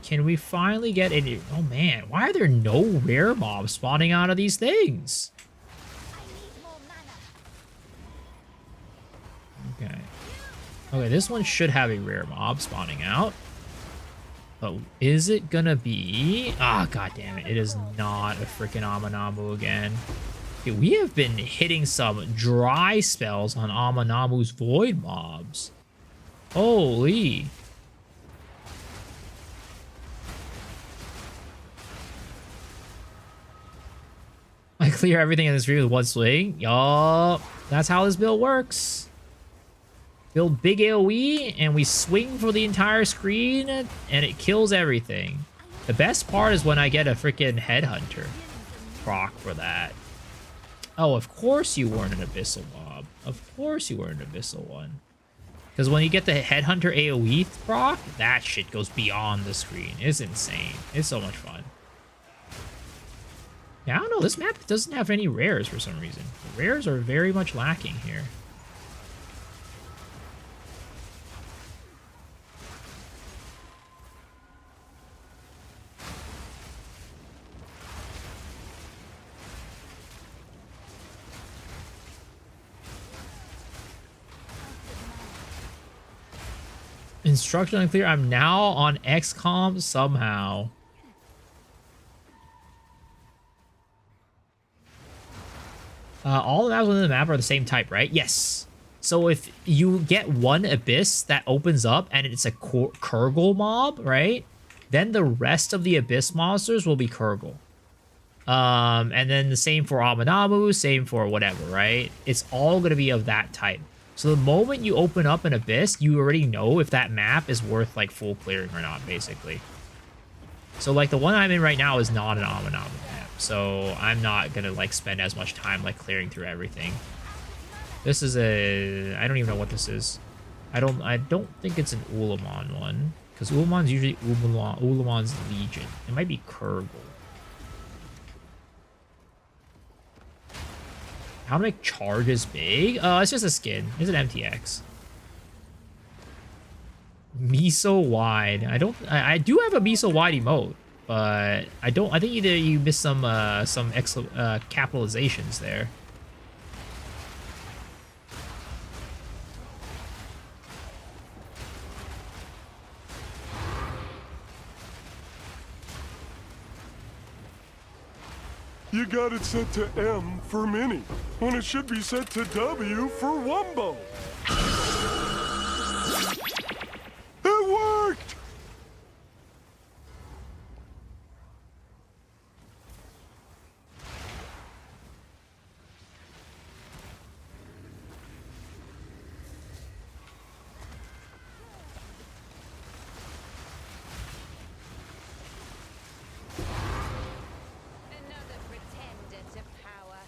Can we finally get any? Oh man, why are there no rare mobs spawning out of these things? Okay. Okay, this one should have a rare mob spawning out. But is it gonna be? Ah, god damn it. It is not a freaking Amanamu again. Okay, we have been hitting some dry spells on Amanamu's void mobs. Holy. I clear everything in this stream with one swing. Yup. That's how this build works. Build big AoE, and we swing for the entire screen, and it kills everything. The best part is when I get a freaking headhunter proc for that. Oh, of course you weren't an abyssal mob. Of course you weren't an abyssal one. Because when you get the headhunter AoE proc, that shit goes beyond the screen. It's insane. It's so much fun. Yeah, I don't know. This map doesn't have any rares for some reason. The rares are very much lacking here. Instruction unclear. I'm now on XCOM somehow. All the maps within the map are the same type, right? Yes. So if you get one abyss that opens up and it's a Kurgle mob, right? Then the rest of the abyss monsters will be Kurgle. And then the same for Amanamu, same for whatever, right? It's all going to be of that type. So the moment you open up an Abyss, you already know if that map is worth like full clearing or not, basically. So like the one I'm in right now is not an Amanamu map. So I'm not going to like spend as much time like clearing through everything. This is a... I don't even know what this is. I don't think it's an Ulamon one. Because Ulamon's usually Ulamon's Legion. It might be Kurgle. How to make charges big? It's just a skin. It's an MTX. Miso wide. I do have a Miso wide emote, but I think either you missed some capitalizations there. You got it set to M for mini, when it should be set to W for Wumbo. It worked! Another pretender to power.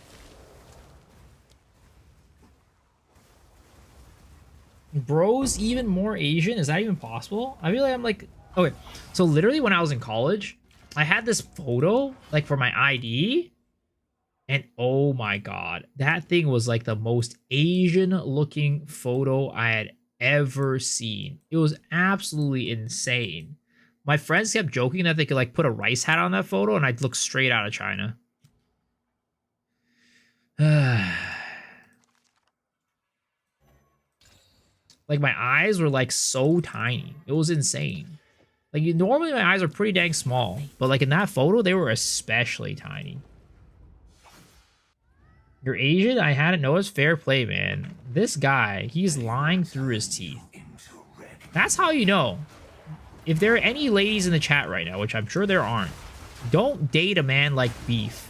Bro's even more Asian? Is that even possible? I feel like I'm like... Okay, so literally when I was in college, I had this photo, like for my ID, and oh my god, that thing was like the most Asian looking photo I had ever seen. It was absolutely insane. My friends kept joking that they could like put a rice hat on that photo and I'd look straight out of China. Like my eyes were like so tiny. It was insane. Like normally my eyes are pretty dang small, but like in that photo, they were especially tiny. You're Asian? I hadn't noticed. Fair play, man. This guy, he's lying through his teeth. That's how you know. If there are any ladies in the chat right now, which I'm sure there aren't, don't date a man like Beef.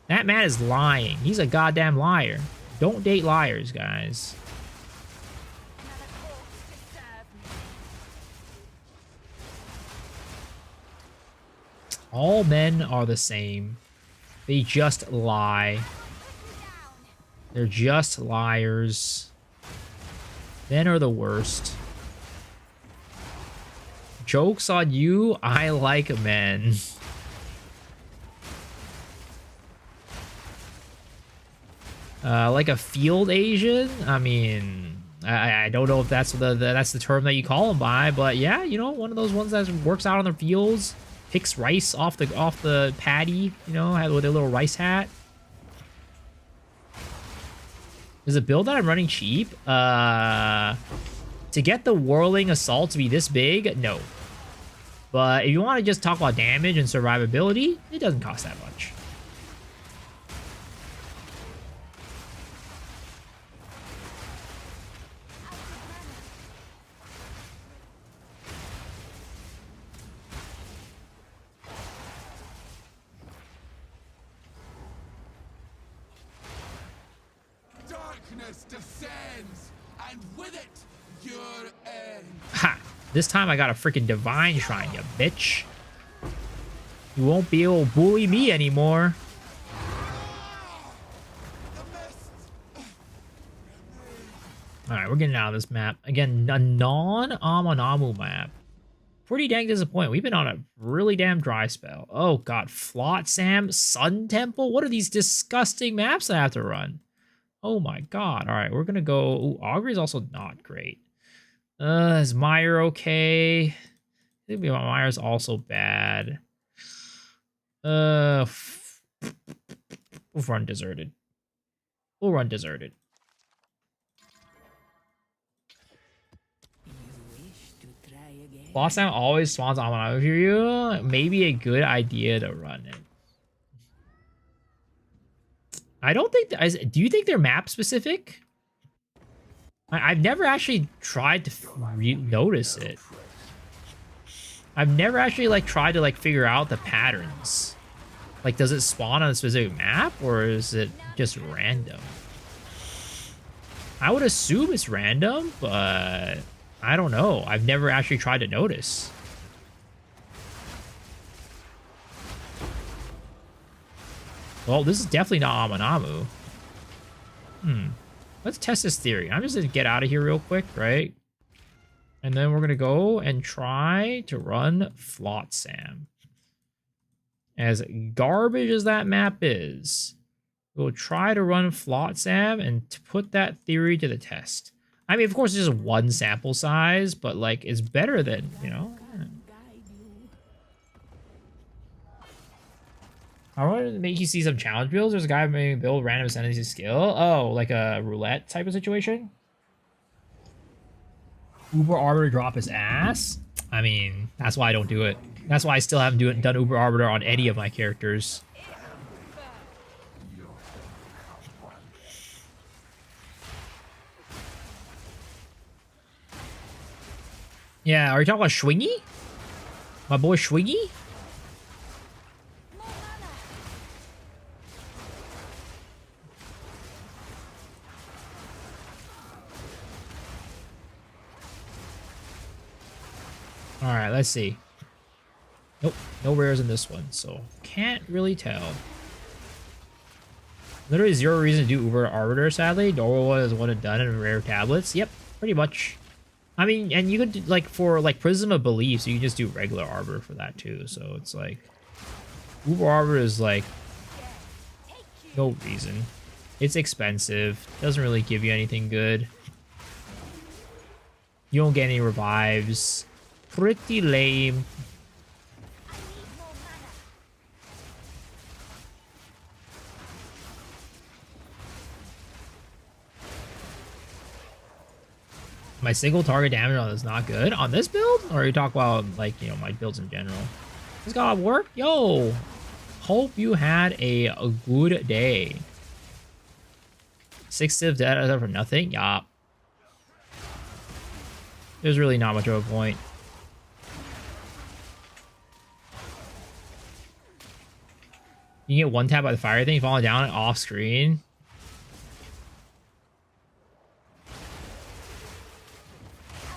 That man is lying. He's a goddamn liar. Don't date liars, guys. All men are the same. They just lie. They're just liars. Men are the worst. Joke's on you, I like men. Like a field Asian? I mean, I don't know if that's the term that you call them by, but yeah, you know, one of those ones that works out on the fields, picks rice off the paddy, you know, with a little rice hat. Is a build that I'm running cheap? To get the Whirling Assault to be this big, no. But if you want to just talk about damage and survivability, it doesn't cost that much. Darkness descends, and with it, your end. Ha! This time I got a freaking Divine Shrine, you bitch. You won't be able to bully me anymore. Alright, we're getting out of this map. Again, a non-Amanamu map. Pretty dang disappointing. We've been on a really damn dry spell. Oh god, Flotsam, Sun Temple? What are these disgusting maps I have to run? Oh my god. Alright, we're gonna go... Ooh, Augury is also not great. Is Meyer okay? I think Meyer's also bad. We'll run Deserted. We'll run Deserted. Flotsam always spawns on one of you. Maybe a good idea to run it. I don't think... Do you think they're map specific? I've never actually tried to notice it. I've never actually like tried to like figure out the patterns. Like, does it spawn on a specific map, or is it just random? I would assume it's random, but I don't know. I've never actually tried to notice. Well, this is definitely not Amanamu. Let's test this theory. I'm just gonna get out of here real quick, right? And then we're gonna go and try to run Flotsam. As garbage as that map is, we'll try to run Flotsam and to put that theory to the test. I mean, of course, it's just one sample size, but like, it's better than, you know. I want to make you see some challenge builds. There's a guy making build random Ascendancy skill. Oh, like a roulette type of situation. Uber Arbiter drop his ass. I mean, that's why I don't do it. That's why I still haven't done Uber Arbiter on any of my characters. Yeah, are you talking about Schwingy? My boy Schwingy? Alright, let's see. Nope, no rares in this one, so can't really tell. Literally zero reason to do Uber Arbiter, sadly. Normal one is one and done in rare tablets. Yep, pretty much. I mean, and you could do, like, for like Prism of Beliefs, you can just do regular Arbiter for that too. So it's like Uber Arbiter is like no reason. It's expensive. Doesn't really give you anything good. You don't get any revives. Pretty lame. My single target damage on this is not good. On this build? Or are you talking about, like, you know, my builds in general? This got work? Yo! Hope you had a good day. 6 civ dead for nothing? Yup. There's really not much of a point. You can get one tap by the fire thing, falling down off screen.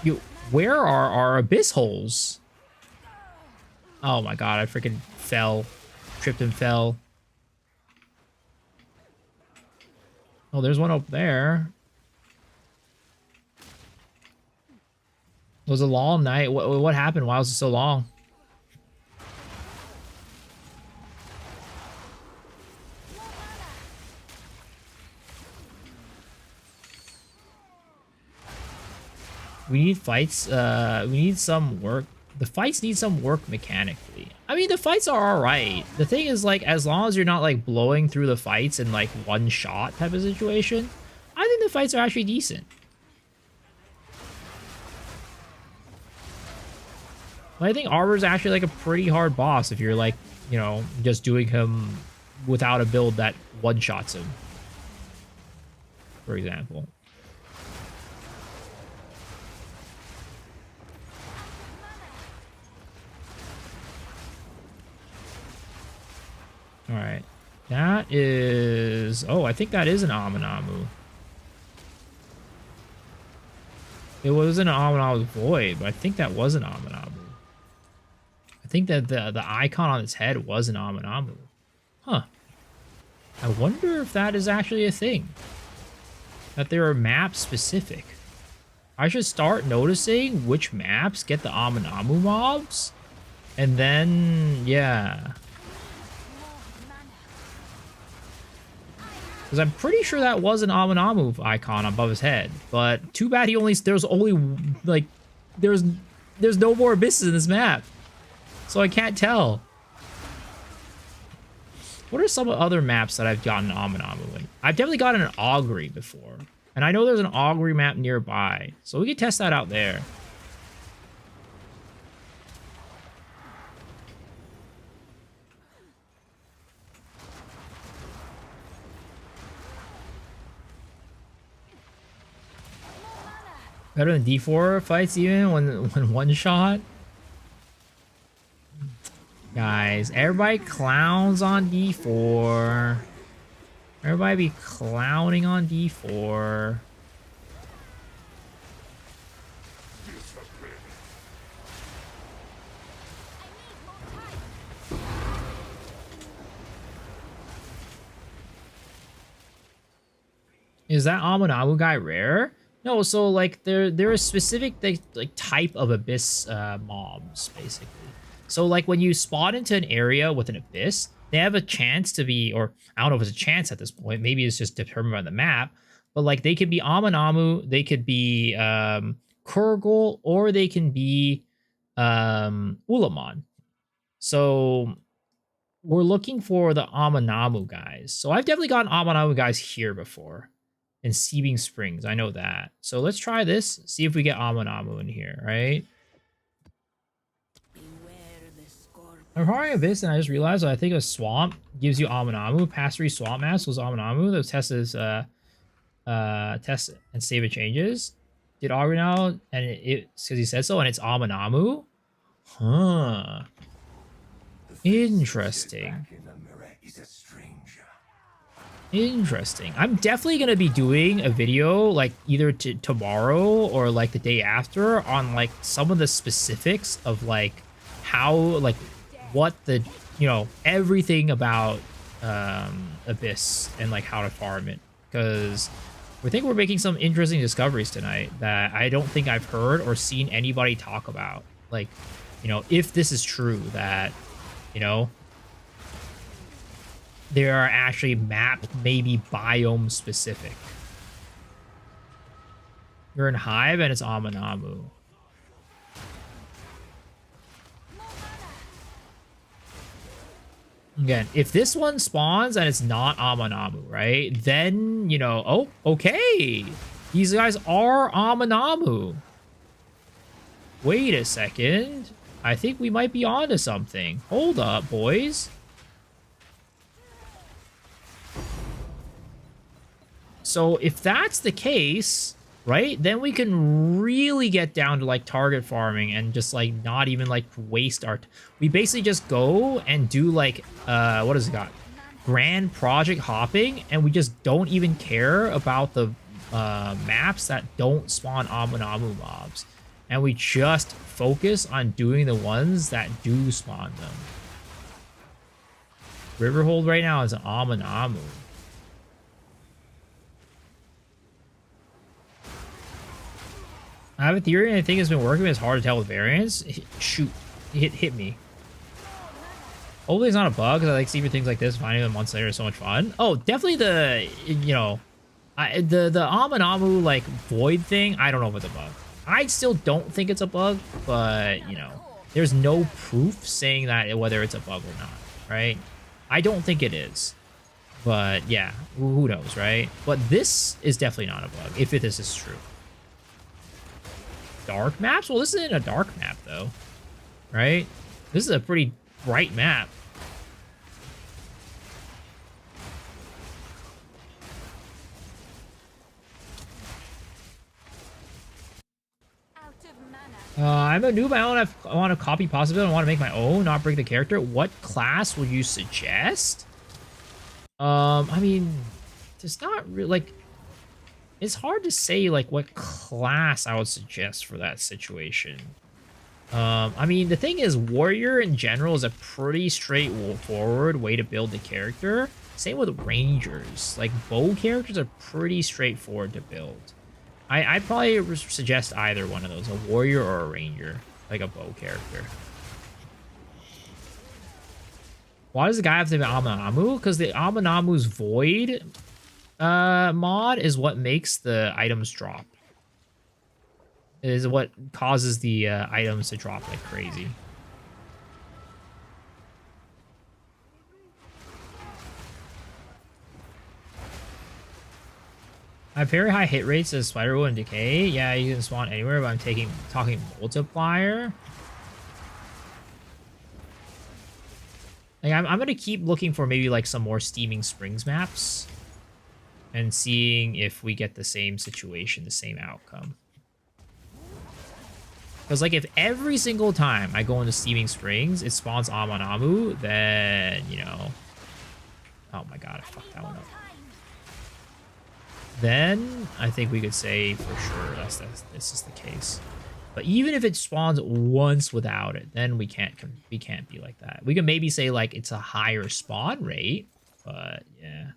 You, where are our abyss holes? Oh my god, I freaking fell. Tripped and fell. Oh, there's one up there. It was a long night. What happened? Why was it so long? We need fights. We need some work. The fights need some work mechanically. I mean, the fights are alright. The thing is, like, as long as you're not, like, blowing through the fights in, like, one shot type of situation, I think the fights are actually decent. But I think Arbor's actually, like, a pretty hard boss if you're, like, you know, just doing him without a build that one-shots him, for example. Alright. That is... Oh, I think that is an Amanamu. It wasn't an Amanamu Void, but I think that was an Amanamu. I think that the icon on its head was an Amanamu. Huh. I wonder if that is actually a thing. That there are maps specific. I should start noticing which maps get the Amanamu mobs. And then, yeah. Because I'm pretty sure that was an Amanamu icon above his head. But too bad there's only, like, there's no more abysses in this map. So I can't tell. What are some other maps that I've gotten Amanamu in? I've definitely gotten an Augury before. And I know there's an Augury map nearby. So we can test that out there. Better than D4 fights even when one shot? Guys, guys. Everybody clowns on D4. Everybody be clowning on D4. Is that Aminamu guy rare? No, so like there are specific like type of abyss mobs basically. So like when you spawn into an area with an abyss, they have a chance to be, or I don't know if it's a chance at this point, maybe it's just determined by the map, but like they could be Aminamu, they could be Kurgle, or they can be Ulamon. So we're looking for the Aminamu guys. So I've definitely gotten Aminamu guys here before. In Seeping Springs, I know that. So let's try this, see if we get Aminamu in here, right? I'm trying Abyss, and I just realized I think a swamp gives you Aminamu. Past 3 swamp maps was Aminamu. The test is test and save it changes. Did Aubrey now? And it because he said so, and it's Aminamu. Huh. Interesting. Interesting. I'm definitely going to be doing a video like either tomorrow or like the day after on like some of the specifics of like how, like what the, you know, everything about Abyss and like how to farm it. Because we think we're making some interesting discoveries tonight that I don't think I've heard or seen anybody talk about. Like, you know, if this is true that, you know, there are actually mapped, maybe biome specific. You're in Hive and it's Aminamu. Again, if this one spawns and it's not Aminamu, right? Then, you know, oh, okay. These guys are Aminamu. Wait a second. I think we might be onto something. Hold up, boys. So if that's the case, right, then we can really get down to like target farming and just like not even like waste our... We basically just go and do like, what has it got? Grand project hopping, and we just don't even care about the maps that don't spawn Aminamu mobs. And we just focus on doing the ones that do spawn them. Riverhold right now is an Aminamu. I have a theory, and I think it's been working, but it's hard to tell with variants. Shoot. Hit me. Hopefully it's not a bug, because I like seeing things like this, finding them months later is so much fun. Oh, definitely the, you know, the Aminamu, like, void thing, I don't know if it's a bug. I still don't think it's a bug, but, you know, there's no proof saying that whether it's a bug or not, right? I don't think it is. But, yeah, who knows, right? But this is definitely not a bug, if this is true. Dark maps? Well, this isn't a dark map, though. Right? This is a pretty bright map. I'm a noob. I want to copy possibility. I want to make my own, not break the character. What class would you suggest? I mean, there's not really, like... It's hard to say, like, what class I would suggest for that situation. I mean, the thing is, Warrior in general is a pretty straightforward way to build the character. Same with Rangers. Like, bow characters are pretty straightforward to build. I'd probably suggest either one of those, a Warrior or a Ranger. Like a bow character. Why does the guy have to be Aminamu? Because the Aminamu's Void... mod is what makes the items drop. It is what causes the items to drop like crazy. I have very high hit rates as Spider and Decay. Yeah, you can spawn anywhere, but I'm talking multiplier. Like, I'm gonna keep looking for maybe like some more Steaming Springs maps. And seeing if we get the same situation, the same outcome. Because, like, if every single time I go into Steaming Springs, it spawns Amanamu, then, you know... Oh my god, I fucked that one up. Then, I think we could say for sure this is the case. But even if it spawns once without it, then we can't be like that. We can maybe say, like, it's a higher spawn rate, but, yeah.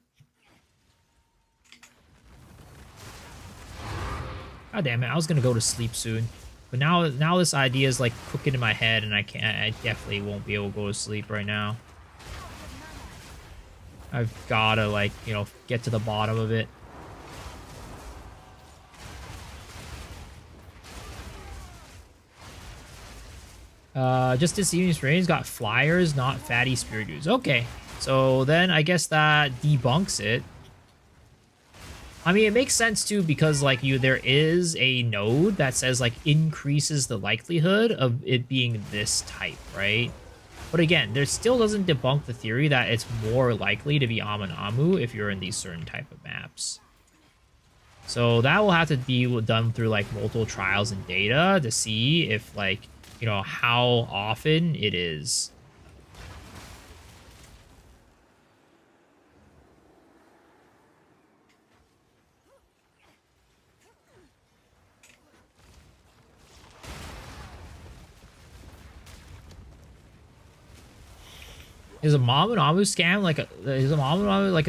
God damn it, I was gonna go to sleep soon. But now this idea is like cooking in my head, and I definitely won't be able to go to sleep right now. I've gotta, like, you know, get to the bottom of it. Just this evening's range got flyers, not fatty spirit dudes. Okay, so then I guess that debunks it. I mean, it makes sense too, because like there is a node that says like increases the likelihood of it being this type, right? But again, there still doesn't debunk the theory that it's more likely to be Amanamu if you're in these certain type of maps. So that will have to be done through like multiple trials and data to see if, like, you know, how often it is. Is a Amanamu scam like a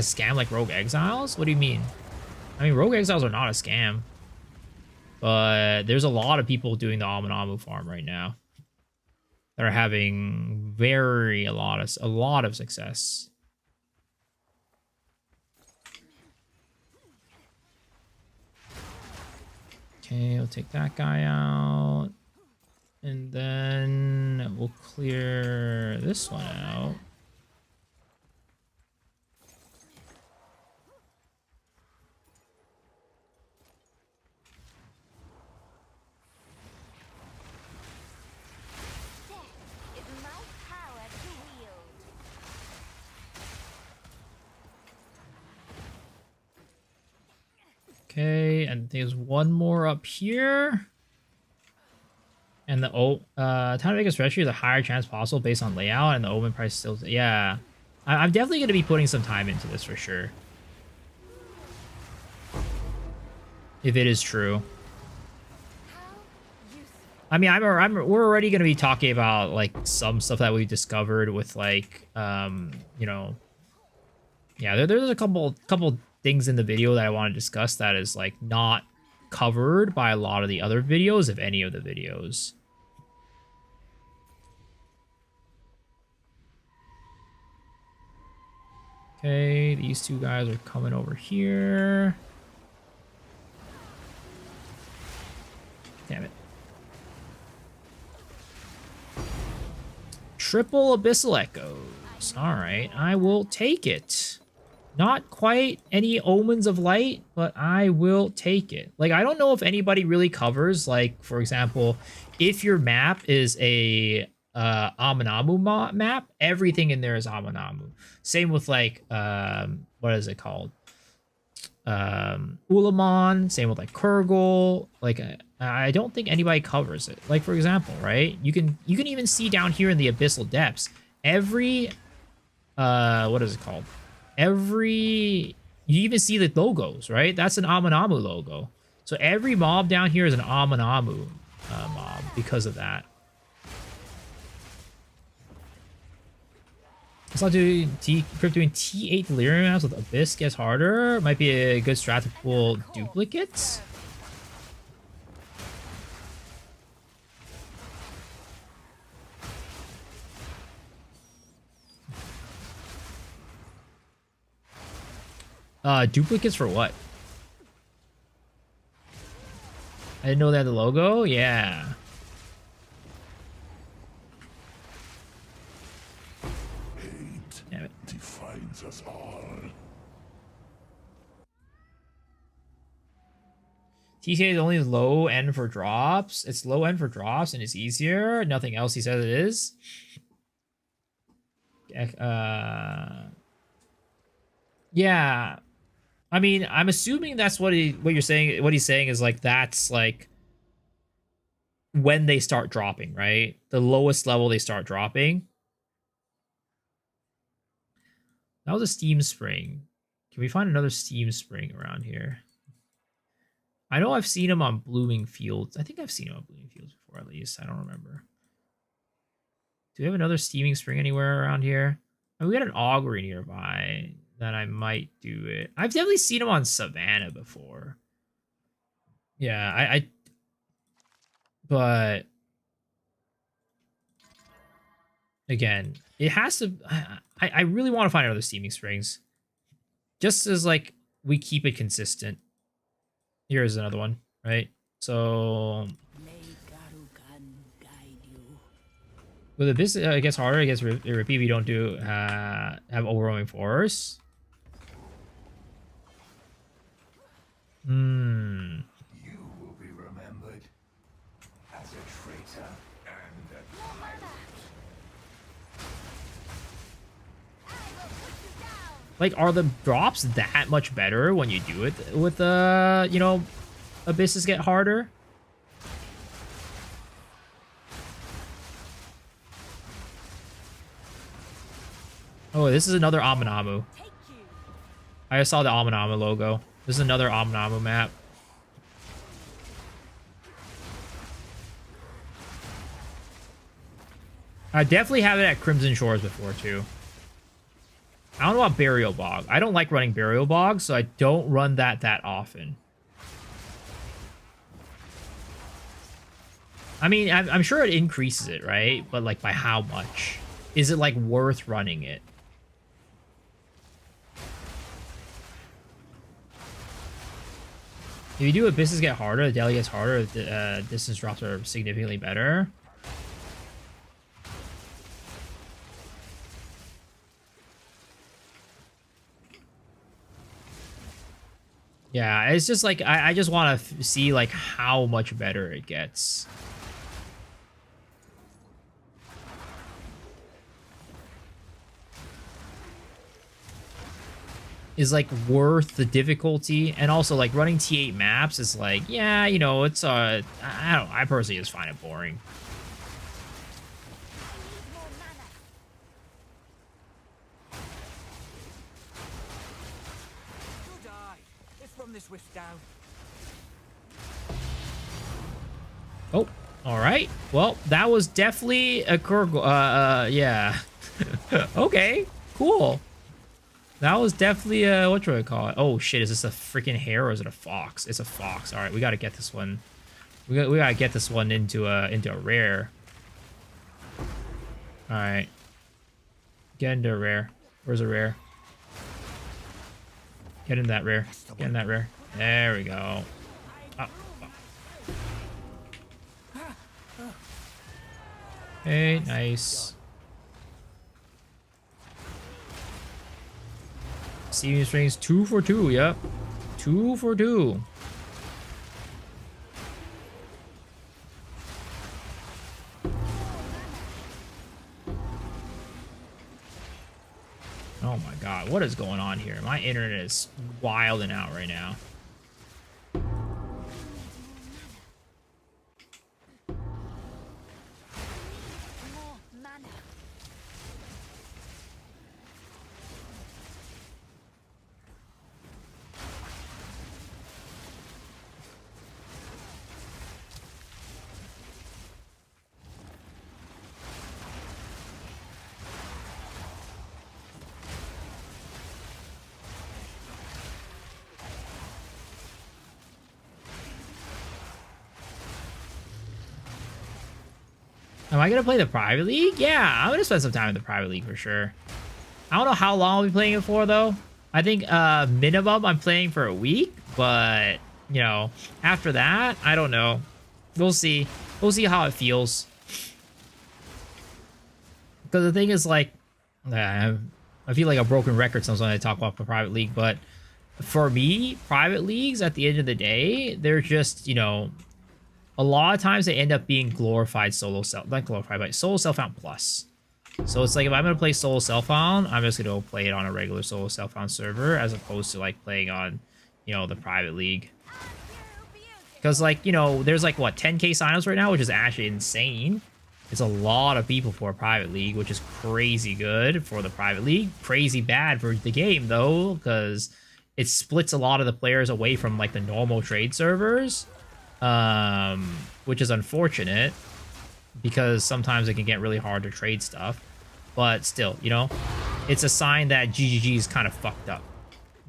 scam like Rogue Exiles? What do you mean? I mean, Rogue Exiles are not a scam. But there's a lot of people doing the Amanamu farm right now that are having a lot of success. Okay, we'll take that guy out. And then we'll clear this one out. Okay, and there's one more up here. And the time to make a stretcher is a higher chance possible based on layout, and the open price still... Yeah. I'm definitely going to be putting some time into this for sure. If it is true. I mean, we're already going to be talking about, like, some stuff that we discovered with, like, you know... Yeah, there's a couple things in the video that I want to discuss that is, like, not covered by a lot of the other videos, if any of the videos. Okay, these two guys are coming over here. Damn it. Triple Abyssal Echoes. Alright, I will take it. Not quite any Omens of Light, but I will take it. Like, I don't know if anybody really covers, like, for example, if your map is a Amanamu map, everything in there is Amanamu. Same with, like, what is it called? Ulamon, same with, like, Kurgle. Like, I don't think anybody covers it. Like, for example, right? You can even see down here in the Abyssal Depths, every, what is it called? You even see the logos, right? That's an Amanamu logo. So every mob down here is an Amanamu mob because of that. It's not doing doing T8 Delirium maps with Abyss gets harder. Might be a good strat to pull duplicates. Duplicates for what? I didn't know they had the logo? Yeah. Damn it. Defines us all. TK is only low end for drops. It's low end for drops and it's easier. Nothing else he says it is. Yeah. I mean, I'm assuming that's what you're saying. What he's saying is like that's like when they start dropping, right? The lowest level they start dropping. That was a steam spring. Can we find another steam spring around here? I know I've seen them on blooming fields. I think I've seen them on blooming fields before, at least. I don't remember. Do we have another steaming spring anywhere around here? And we got an augury nearby that I might do it. I've definitely seen them on Savannah before. Yeah, but again, it has to. I really want to find another steaming springs, just as like we keep it consistent. Here's another one, right? So with a business, it gets harder. It gets repeat if you don't do have overwhelming force. You will be remembered as a traitor and a tyrant. Like, are the drops that much better when you do it with you know, abysses get harder? Oh, this is another Aminamu. I just saw the Aminamu logo. This is another Aminamu map. I definitely have it at Crimson Shores before, too. I don't know about Burial Bog. I don't like running Burial Bog, so I don't run that often. I mean, I'm sure it increases it, right? But, like, by how much? Is it, like, worth running it? If you do abysses get harder, the daily gets harder, the distance drops are significantly better. Yeah, it's just like, I just want to see like how much better it gets. Is like worth the difficulty, and also like running T8 maps is like, yeah, you know, it's I personally just find it boring. Oh, all right. Well, that was definitely a yeah. Okay, cool. That was definitely what do I call it? Oh shit, is this a freaking hare or is it a fox? It's a fox. All right, we got to get this one. We got to get this one into a rare. All right. Get into a rare. Where's a rare? Get in that rare. Get in that rare. There we go. Oh. Okay, nice. Steaming strings 2 for 2, yep. 2 for 2. Oh my god, what is going on here? My internet is wilding out right now. Am I going to play the private league? Yeah, I'm going to spend some time in the private league for sure. I don't know how long I'll be playing it for, though. I think minimum I'm playing for a week, but, you know, after that, I don't know. We'll see. We'll see how it feels. Because the thing is, like, I feel like a broken record sometimes when I talk about the private league, but for me, private leagues, at the end of the day, they're just, you know, a lot of times they end up being glorified solo self, not glorified, but solo self-found plus. So it's like, if I'm going to play solo self-found, I'm just going to go play it on a regular solo self-found server, as opposed to like playing on, you know, the private league. Because, like, you know, there's like, what, 10k signups right now, which is actually insane. It's a lot of people for a private league, which is crazy good for the private league. Crazy bad for the game, though, because it splits a lot of the players away from, like, the normal trade servers, which is unfortunate, because sometimes it can get really hard to trade stuff. But still, you know, it's a sign that GGG is kind of fucked up.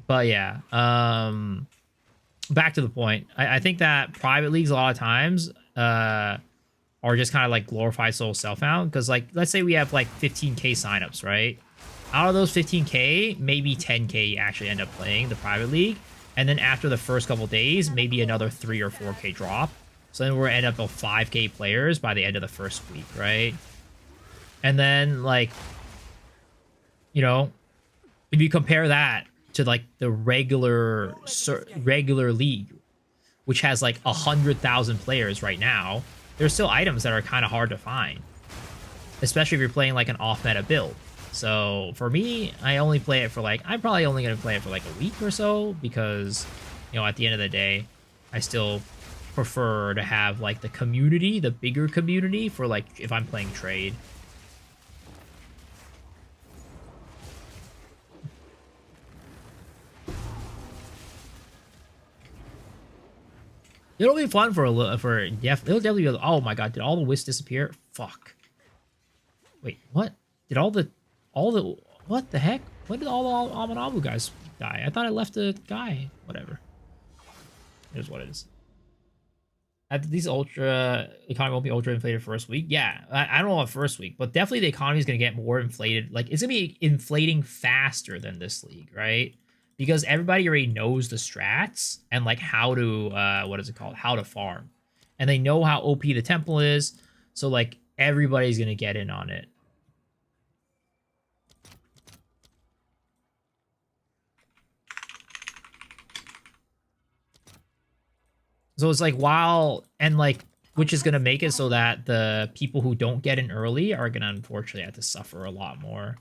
But yeah, back to the point. I think that private leagues a lot of times are just kind of like glorified solo self-found, because, like, let's say we have like 15k signups, right? Out of those 15k, maybe 10k actually end up playing the private league, and then after the first couple days, maybe another 3 or 4k drop. So then we're end up with 5k players by the end of the first week, right? And then, like, you know, if you compare that to like the regular league, which has like 100,000 players right now, there's still items that are kind of hard to find, especially if you're playing like an off-meta build. So for me, I only play it for like, I'm probably only going to play it for like a week or so, because, you know, at the end of the day, I still prefer to have like the community, the bigger community, for like if I'm playing trade. It'll be fun for a little, it'll definitely be, oh my god, did all the Wisps disappear? Fuck. Wait, what? Did all the, what the heck? When did all the Amanabu guys die? I thought I left a guy. Whatever. Here's what it is. These economy won't be ultra inflated first week. Yeah, I don't know about first week, but definitely the economy is going to get more inflated. Like, it's going to be inflating faster than this league, right? Because everybody already knows the strats and like how to what is it called? How to farm. And they know how OP the temple is. So like everybody's gonna get in on it. So it's like, while, and like, which is gonna make it so that the people who don't get in early are gonna unfortunately have to suffer a lot more.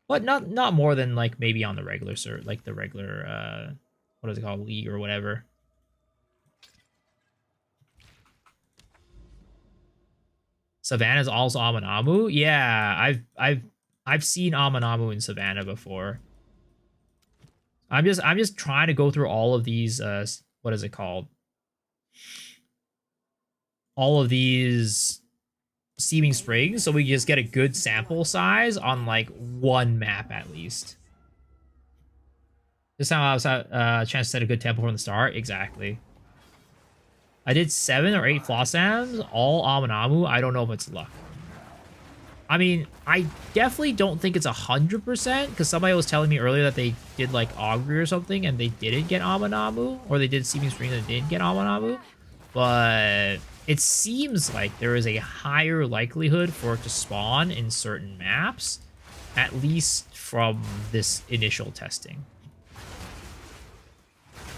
But not more than like maybe on the regular like the regular what is it called, league or whatever. Savannah's also Amanamu. Yeah, I've seen Amanamu in Savannah before. I'm just trying to go through all of these what is it called? All of these Seeming Springs, so we just get a good sample size on like one map at least. This time I was a chance to set a good tempo from the start. Exactly. I did 7 or 8 Flossams, all Amanamu. I don't know if it's luck. I mean, I definitely don't think it's 100%, because somebody was telling me earlier that they did like Augury or something and they didn't get Amanamu, or they did Seeming Springs and didn't get Amanamu. But it seems like there is a higher likelihood for it to spawn in certain maps, at least from this initial testing.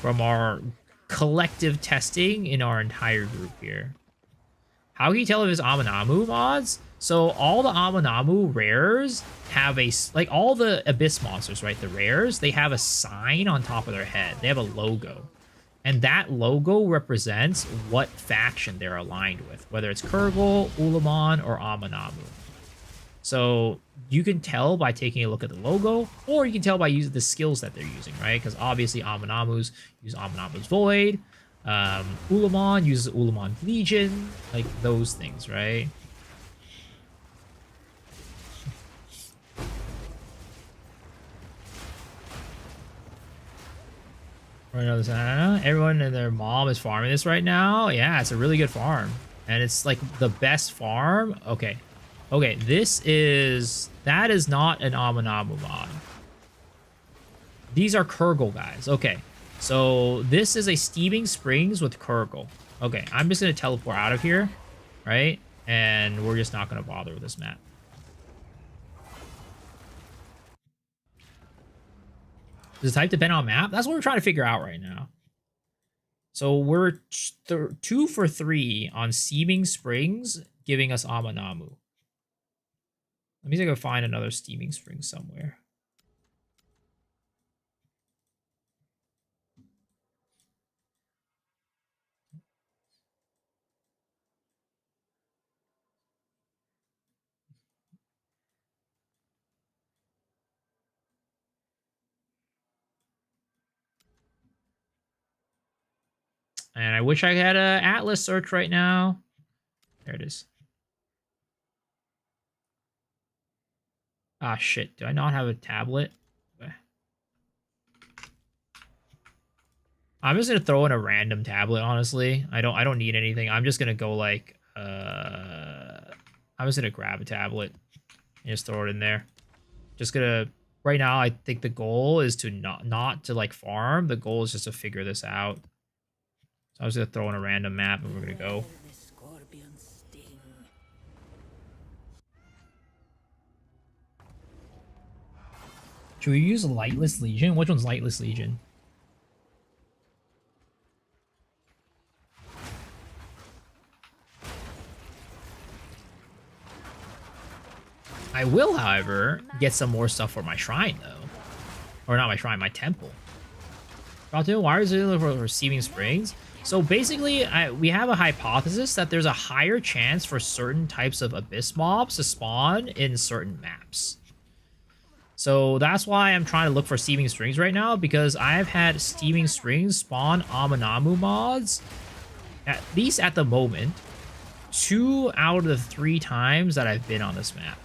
From our collective testing in our entire group here. How can you tell if it's Amanamu mods? So all the Amanamu rares have a, like all the Abyss monsters, right? The rares, they have a sign on top of their head. They have a logo. And that logo represents what faction they're aligned with, whether it's Kurgle, Ulamon, or Amanamu. So you can tell by taking a look at the logo, or you can tell by using the skills that they're using, right? Because obviously Amanamus use Amanamu's Void. Ulamon uses Ulamon Legion, like those things, right? Everyone and their mom is farming this right now. Yeah, it's a really good farm. And it's like the best farm. Okay. Okay, that is not an Amanamu mod. These are Kurgle guys. Okay, so this is a Steaming Springs with Kurgle. Okay, I'm just going to teleport out of here, right? And we're just not going to bother with this map. Does the type depend on map? That's what we're trying to figure out right now. So we're 2 for 3 on Steaming Springs, giving us Amanamu. Let me see if I can find another Steaming Spring somewhere. And I wish I had a Atlas search right now. There it is. Ah, shit. Do I not have a tablet? I'm just gonna throw in a random tablet, honestly. I don't need anything. I'm just gonna go like I'm just gonna grab a tablet and just throw it in there. Just gonna right now I think the goal is to not to like farm. The goal is just to figure this out. So I was gonna throw in a random map and we're gonna go. Should we use Lightless Legion? Which one's Lightless Legion? I will, however, get some more stuff for my shrine, though. Or not my shrine, my temple. Why is it looking for receiving springs? So basically, we have a hypothesis that there's a higher chance for certain types of abyss mobs to spawn in certain maps. So that's why I'm trying to look for steaming springs right now, because I've had steaming springs spawn Aminamu mods, at least at the moment, 2 out of the 3 times that I've been on this map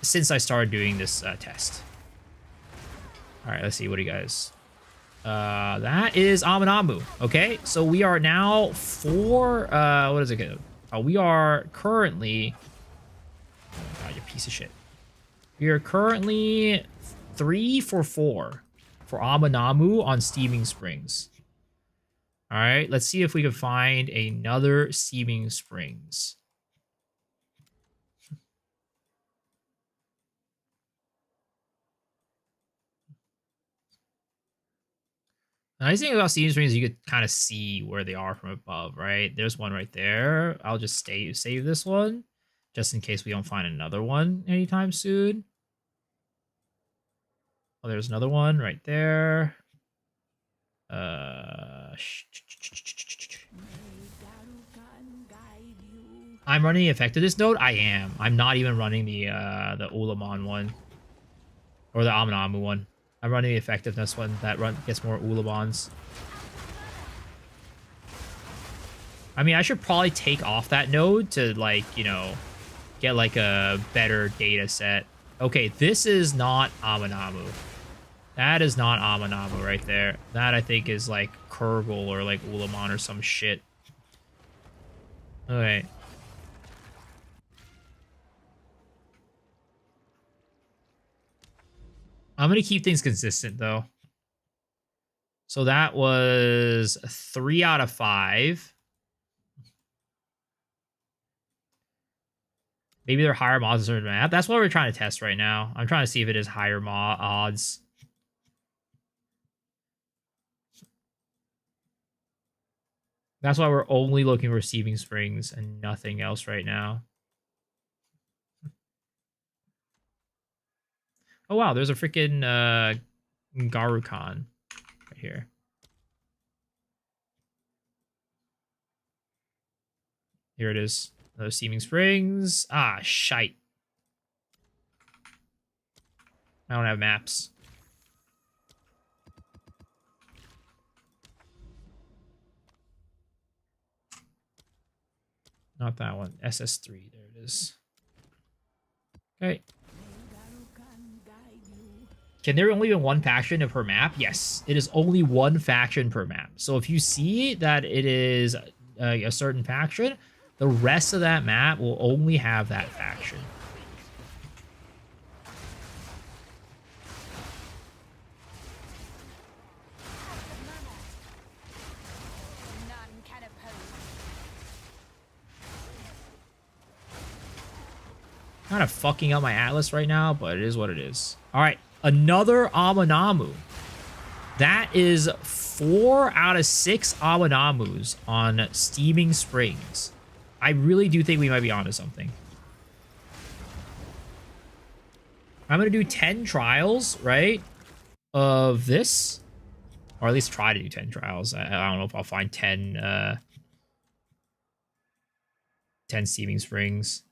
since I started doing this test. All right, let's see. What do you guys? That is Aminamu. Okay, so we are now 4. What is it? We are currently. Oh God, you piece of shit. We are currently 3 for 4 for Aminamu on Steaming Springs. All right, let's see if we can find another Steaming Springs. The nice thing about Steaming Springs is you could kind of see where they are from above, right? There's one right there. I'll just save this one just in case we don't find another one anytime soon. Oh, there's another one right there. I'm running the effectiveness node. I am. I'm not even running the Ulamon one or the Aminamu one. I'm running the effectiveness one that gets more Ulamons. I mean, I should probably take off that node to, like, you know, get like a better data set. Okay, this is not Aminamu. That is not Aminamu right there. That, I think, is like Kurgle or like Ulamon or some shit. Okay. I'm going to keep things consistent, though. So that was 3 out of 5. Maybe they're higher mods in certain map. That's what we're trying to test right now. I'm trying to see if it is higher odds. That's why we're only looking for receiving springs and nothing else right now. Oh, wow. There's a freaking Garukan right here. Here it is. Those Steaming Springs. Ah, shite. I don't have maps. Not that one. SS3. There it is. Okay. Can there only be one faction per map? Yes, it is only one faction per map. So if you see that it is a certain faction, the rest of that map will only have that faction. Kind of fucking up my Atlas right now, but it is what it is. All right, another Aminamu. That is 4 out of 6 Aminamus on Steaming Springs. I really do think we might be onto something. I'm going to do 10 trials, right, of this. Or at least try to do 10 trials. I don't know if I'll find 10 Steaming Springs.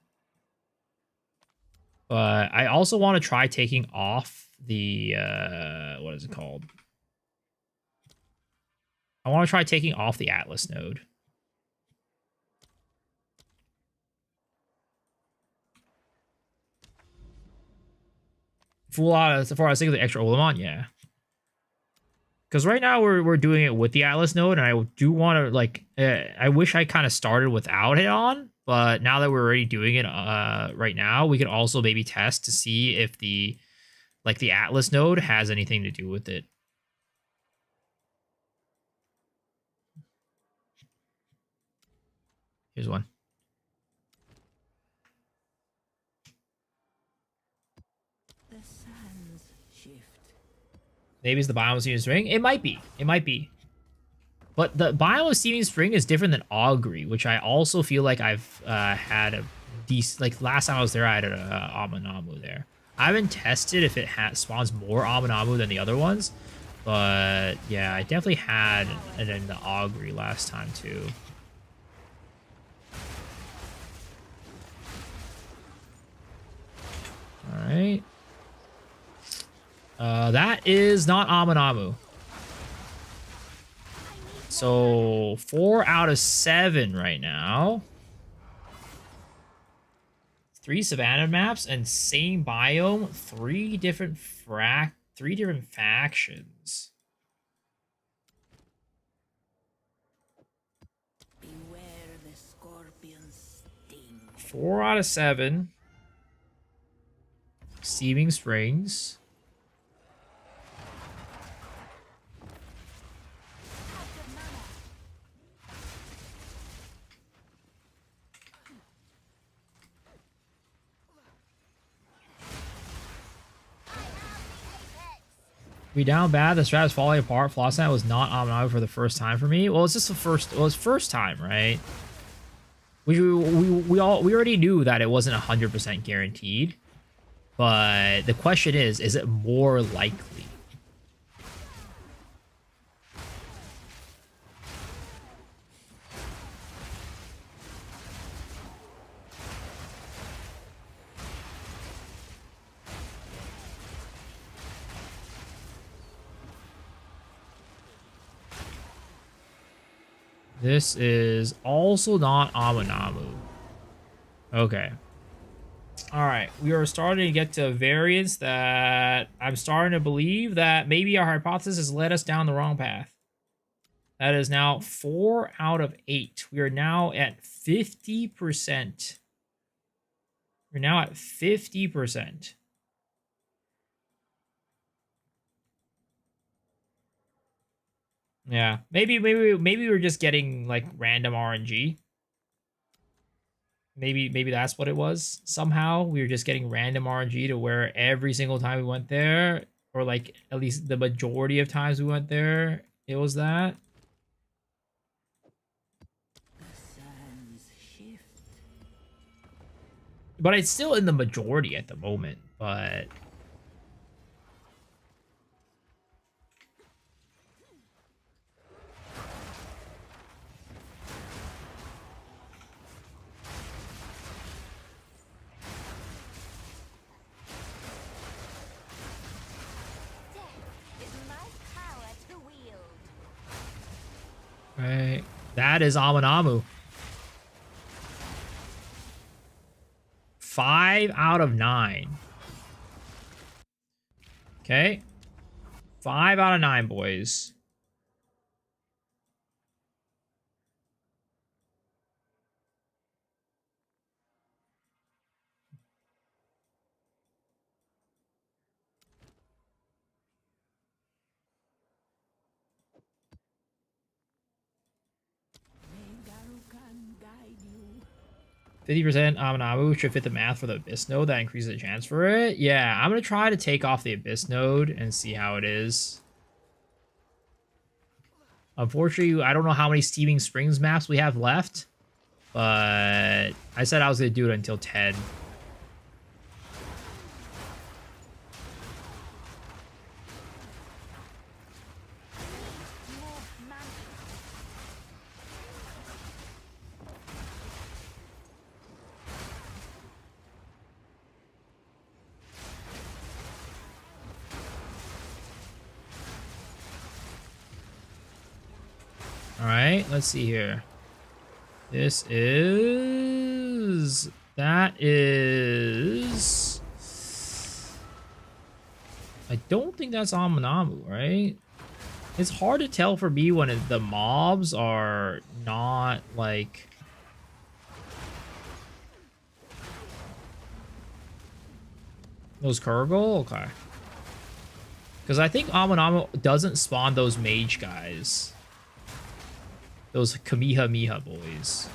But I also want to try taking off the, what is it called? I want to try taking off the Atlas node. Full out as far as thinking the extra Olamon, yeah. Because right now we're doing it with the Atlas node, and I do want to like. I wish I kind of started without it on, but now that we're already doing it, right now we can also maybe test to see if the Atlas node has anything to do with it. Here's one. The sands shift. Maybe it's the biome of Steaming Spring. It might be. It might be. But the biome of Steaming Spring is different than Augury, which I also feel like I've had a decent. Like last time I was there, I had an Amanamu there. I haven't tested if it spawns more Amanamu than the other ones, but yeah, I definitely had it in the Augury last time too. All right. That is not Amanamu. So 4 out of 7 right now. 3 Savannah maps and same biome. 3 different factions. Beware the scorpion's sting. 4 out of 7. Steaming Springs. We down bad. The strat is falling apart. Flossnet was not Amanamu for the first time for me. Well, it's just the first. Well, it's first time, right? We already knew that it wasn't 100% guaranteed, but the question is it more likely? This is also not Amanamu. Okay. Alright, we are starting to get to a variance that I'm starting to believe that maybe our hypothesis has led us down the wrong path. That is now 4 out of 8. We are now at 50%. We're now at 50%. Yeah, maybe we're just getting like random RNG. Maybe that's what it was. Somehow we were just getting random RNG to where every single time we went there, or like at least the majority of times we went there, it was that. The sands shift. But it's still in the majority at the moment, but right. That is Amanamu. 5 out of 9. Okay. 5 out of 9, boys. May Garukan guide you. 50% Amanamu should fit the math for the Abyss node. That increases the chance for it. Yeah, I'm going to try to take off the Abyss node and see how it is. Unfortunately, I don't know how many Steaming Springs maps we have left, but I said I was going to do it until 10. right, let's see here. This is... That is... I don't think that's Amanamu, right? It's hard to tell for me when the mobs are not, like... Those Kurgle? Okay. Because I think Amanamu doesn't spawn those mage guys. Those Kamehameha boys.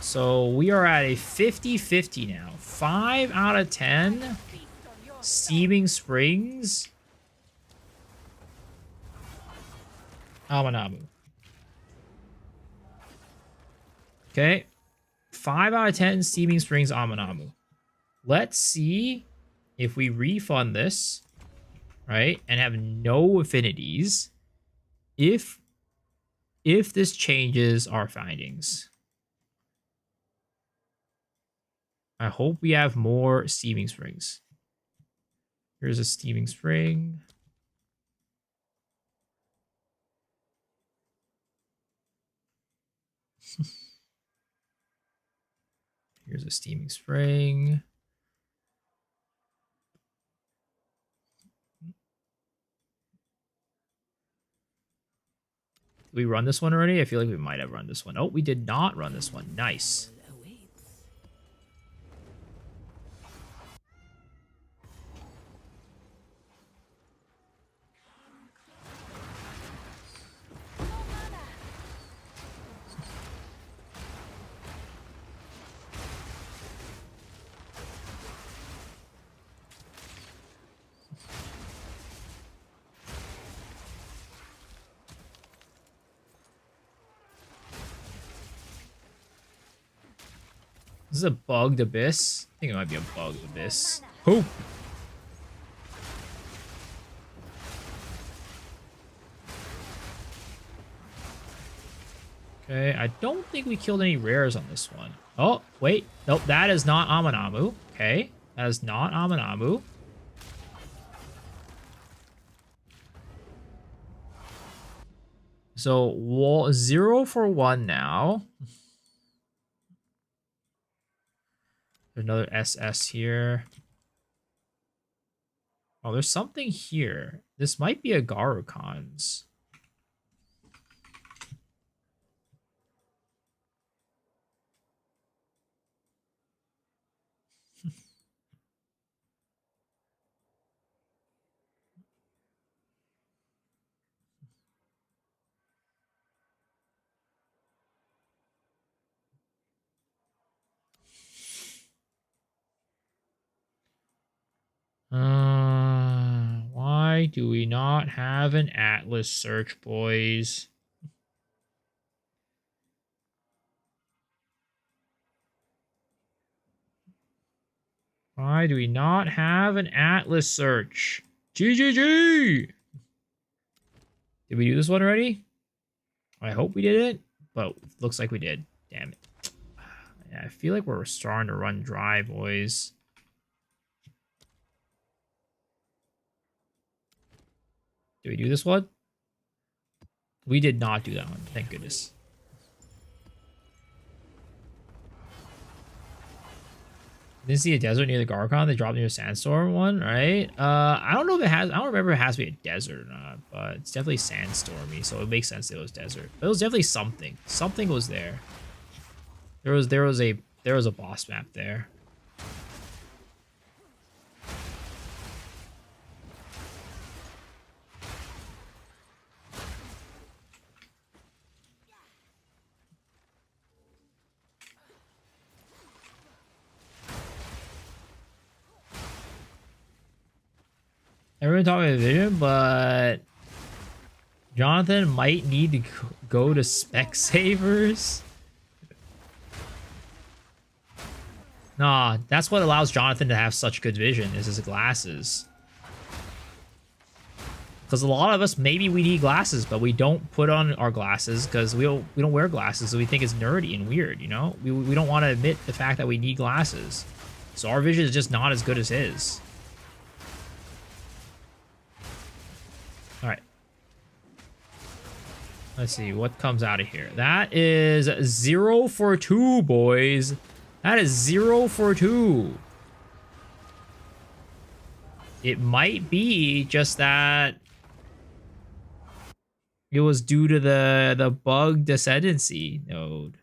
So we are at a 50-50 now. 5 out of 10. Steaming Springs. Amanamu. Okay. 5 out of 10 Steaming Springs Amanamu. Let's see if we refund this, right, and have no affinities, if this changes our findings. I hope we have more Steaming Springs. Here's a Steaming Spring. Here's a Steaming Spring. Did we run this one already? I feel like we might have run this one. Oh, we did not run this one. Nice. This is a bugged abyss. I think it might be a bugged abyss. Hoop. Okay, I don't think we killed any rares on this one. Oh, wait. Nope, that is not Amanamu. Okay, that is not Amanamu. So, 0 for 1 now. There's another SS here. Oh, there's something here. This might be a Garukan's. Why do we not have an Atlas search, boys? Why do we not have an Atlas search? GGG! Did we do this one already? I hope we did it, but looks like we did. Damn it. Yeah, I feel like we're starting to run dry, boys. Did we do this one? We did not do that one. Thank goodness. Didn't see a desert near the Garcon. They dropped near a sandstorm one, right? I don't know if it has. I don't remember if it has to be a desert or not, but it's definitely sandstormy, so it makes sense that it was desert. But it was definitely something. Something was there. There was a boss map there. Everyone talking about vision, but Jonathan might need to go to Specsavers. Nah, that's what allows Jonathan to have such good vision, is his glasses. Because a lot of us, maybe we need glasses, but we don't put on our glasses because we don't wear glasses, so we think it's nerdy and weird, you know? We don't want to admit the fact that we need glasses. So our vision is just not as good as his. Let's see what comes out of here. That is 0 for 2, boys. That is 0 for 2. It might be just that it was due to the bugged Ascendancy node.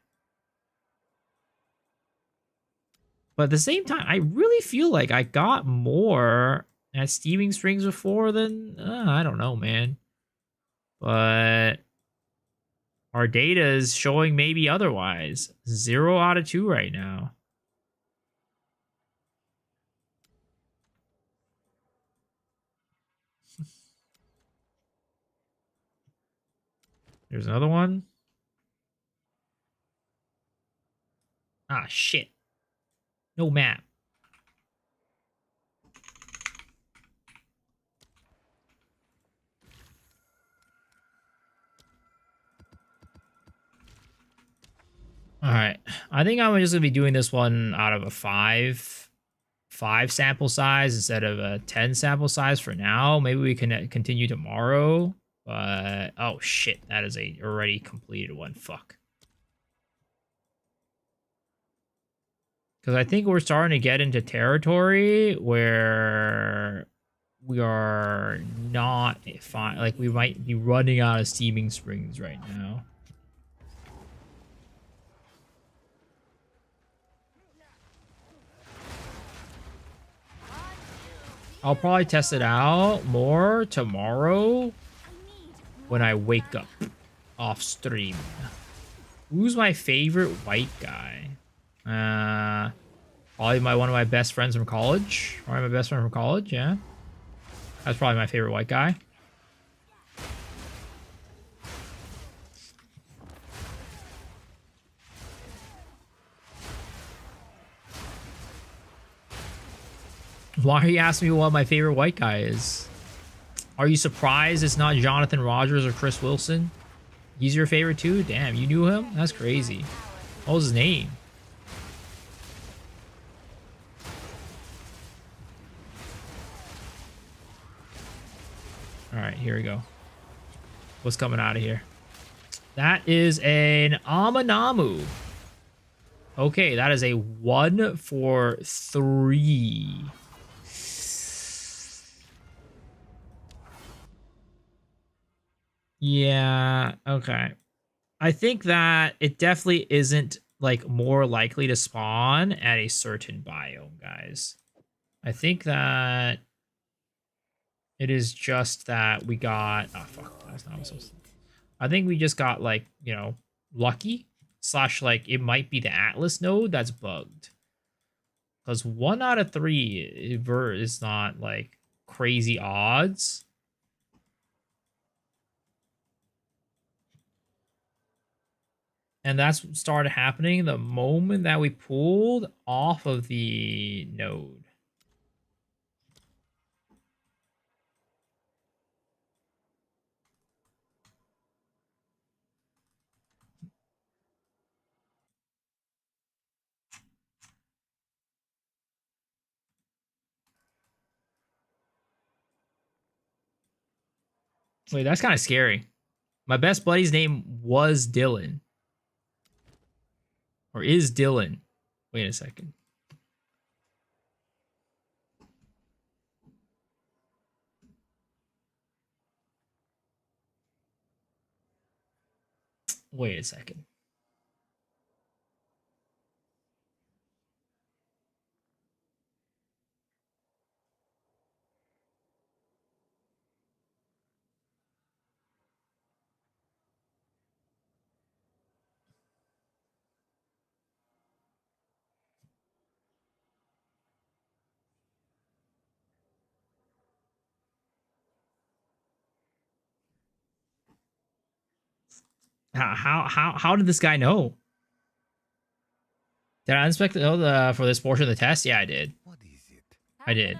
But at the same time, I really feel like I got more at Steaming Springs before than I don't know, man. But our data is showing maybe otherwise. 0 out of 2 right now. There's another one. Ah, shit. No map. All right. I think I'm just going to be doing this one out of a 5 sample size instead of a 10 sample size for now. Maybe we can continue tomorrow. But oh shit, that is a already completed one. Fuck. Because I think we're starting to get into territory where we are not fine. Like we might be running out of Steaming Springs right now. I'll probably test it out more tomorrow when I wake up off stream. Who's my favorite white guy? Probably one of my best friends from college. Probably my best friend from college, yeah. That's probably my favorite white guy. Why are you asking me what my favorite white guy is? Are you surprised it's not Jonathan Rogers or Chris Wilson? He's your favorite too? Damn, you knew him? That's crazy. What was his name? All right, here we go. What's coming out of here? That is an Amanamu. Okay, that is a 1 for 3. Yeah, okay. I think that it definitely isn't like more likely to spawn at a certain biome, guys. I think that it is just that we got fuck, that's not what I'm supposed to. I think we just got like, you know, lucky / like it might be the Atlas node that's bugged. Because 1 out of 3 is not like crazy odds. And that's what started happening the moment that we pulled off of the node. Wait, that's kind of scary. My best buddy's name was Dylan. Or is Dylan. Wait a second. Wait a second. How did this guy know? Did I inspect for this portion of the test? Yeah, I did. I did.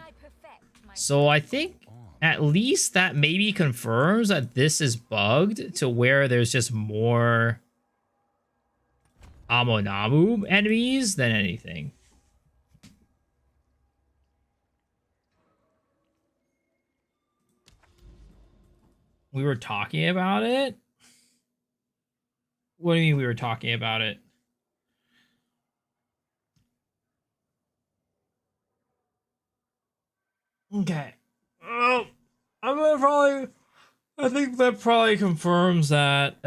So I think at least that maybe confirms that this is bugged to where there's just more Amonamu enemies than anything. We were talking about it. What do you mean we were talking about it? Okay. Oh, I'm gonna probably. I think that probably confirms that,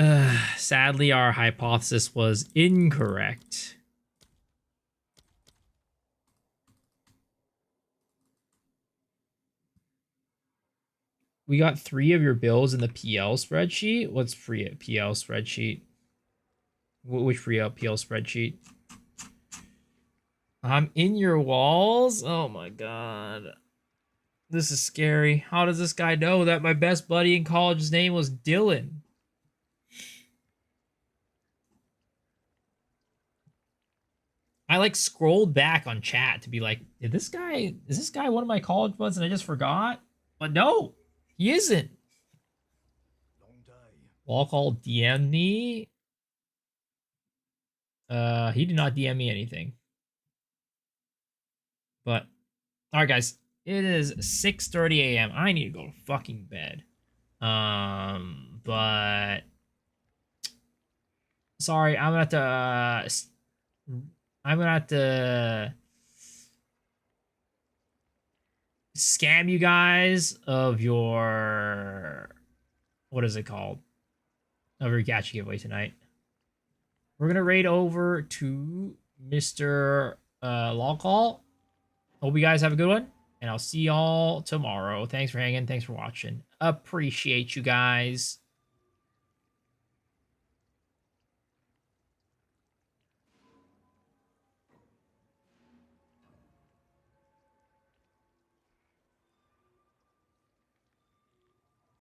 sadly, our hypothesis was incorrect. We got 3 of your bills in the PL spreadsheet. What's free PL spreadsheet? Which free PL spreadsheet? I'm in your walls? Oh my god. This is scary. How does this guy know that my best buddy in college's name was Dylan? I like scrolled back on chat to be like, is this guy one of my college buds and I just forgot? But no, he isn't. Long day. Wall call DM me. He did not DM me anything. But all right, guys, it is 6:30 a.m. I need to go to fucking bed. But sorry, I'm gonna have to scam you guys of your, what is it called? Of your gacha giveaway tonight. We're gonna raid over to Mr. Long Call. Hope you guys have a good one, and I'll see y'all tomorrow. Thanks for hanging. Thanks for watching. Appreciate you guys.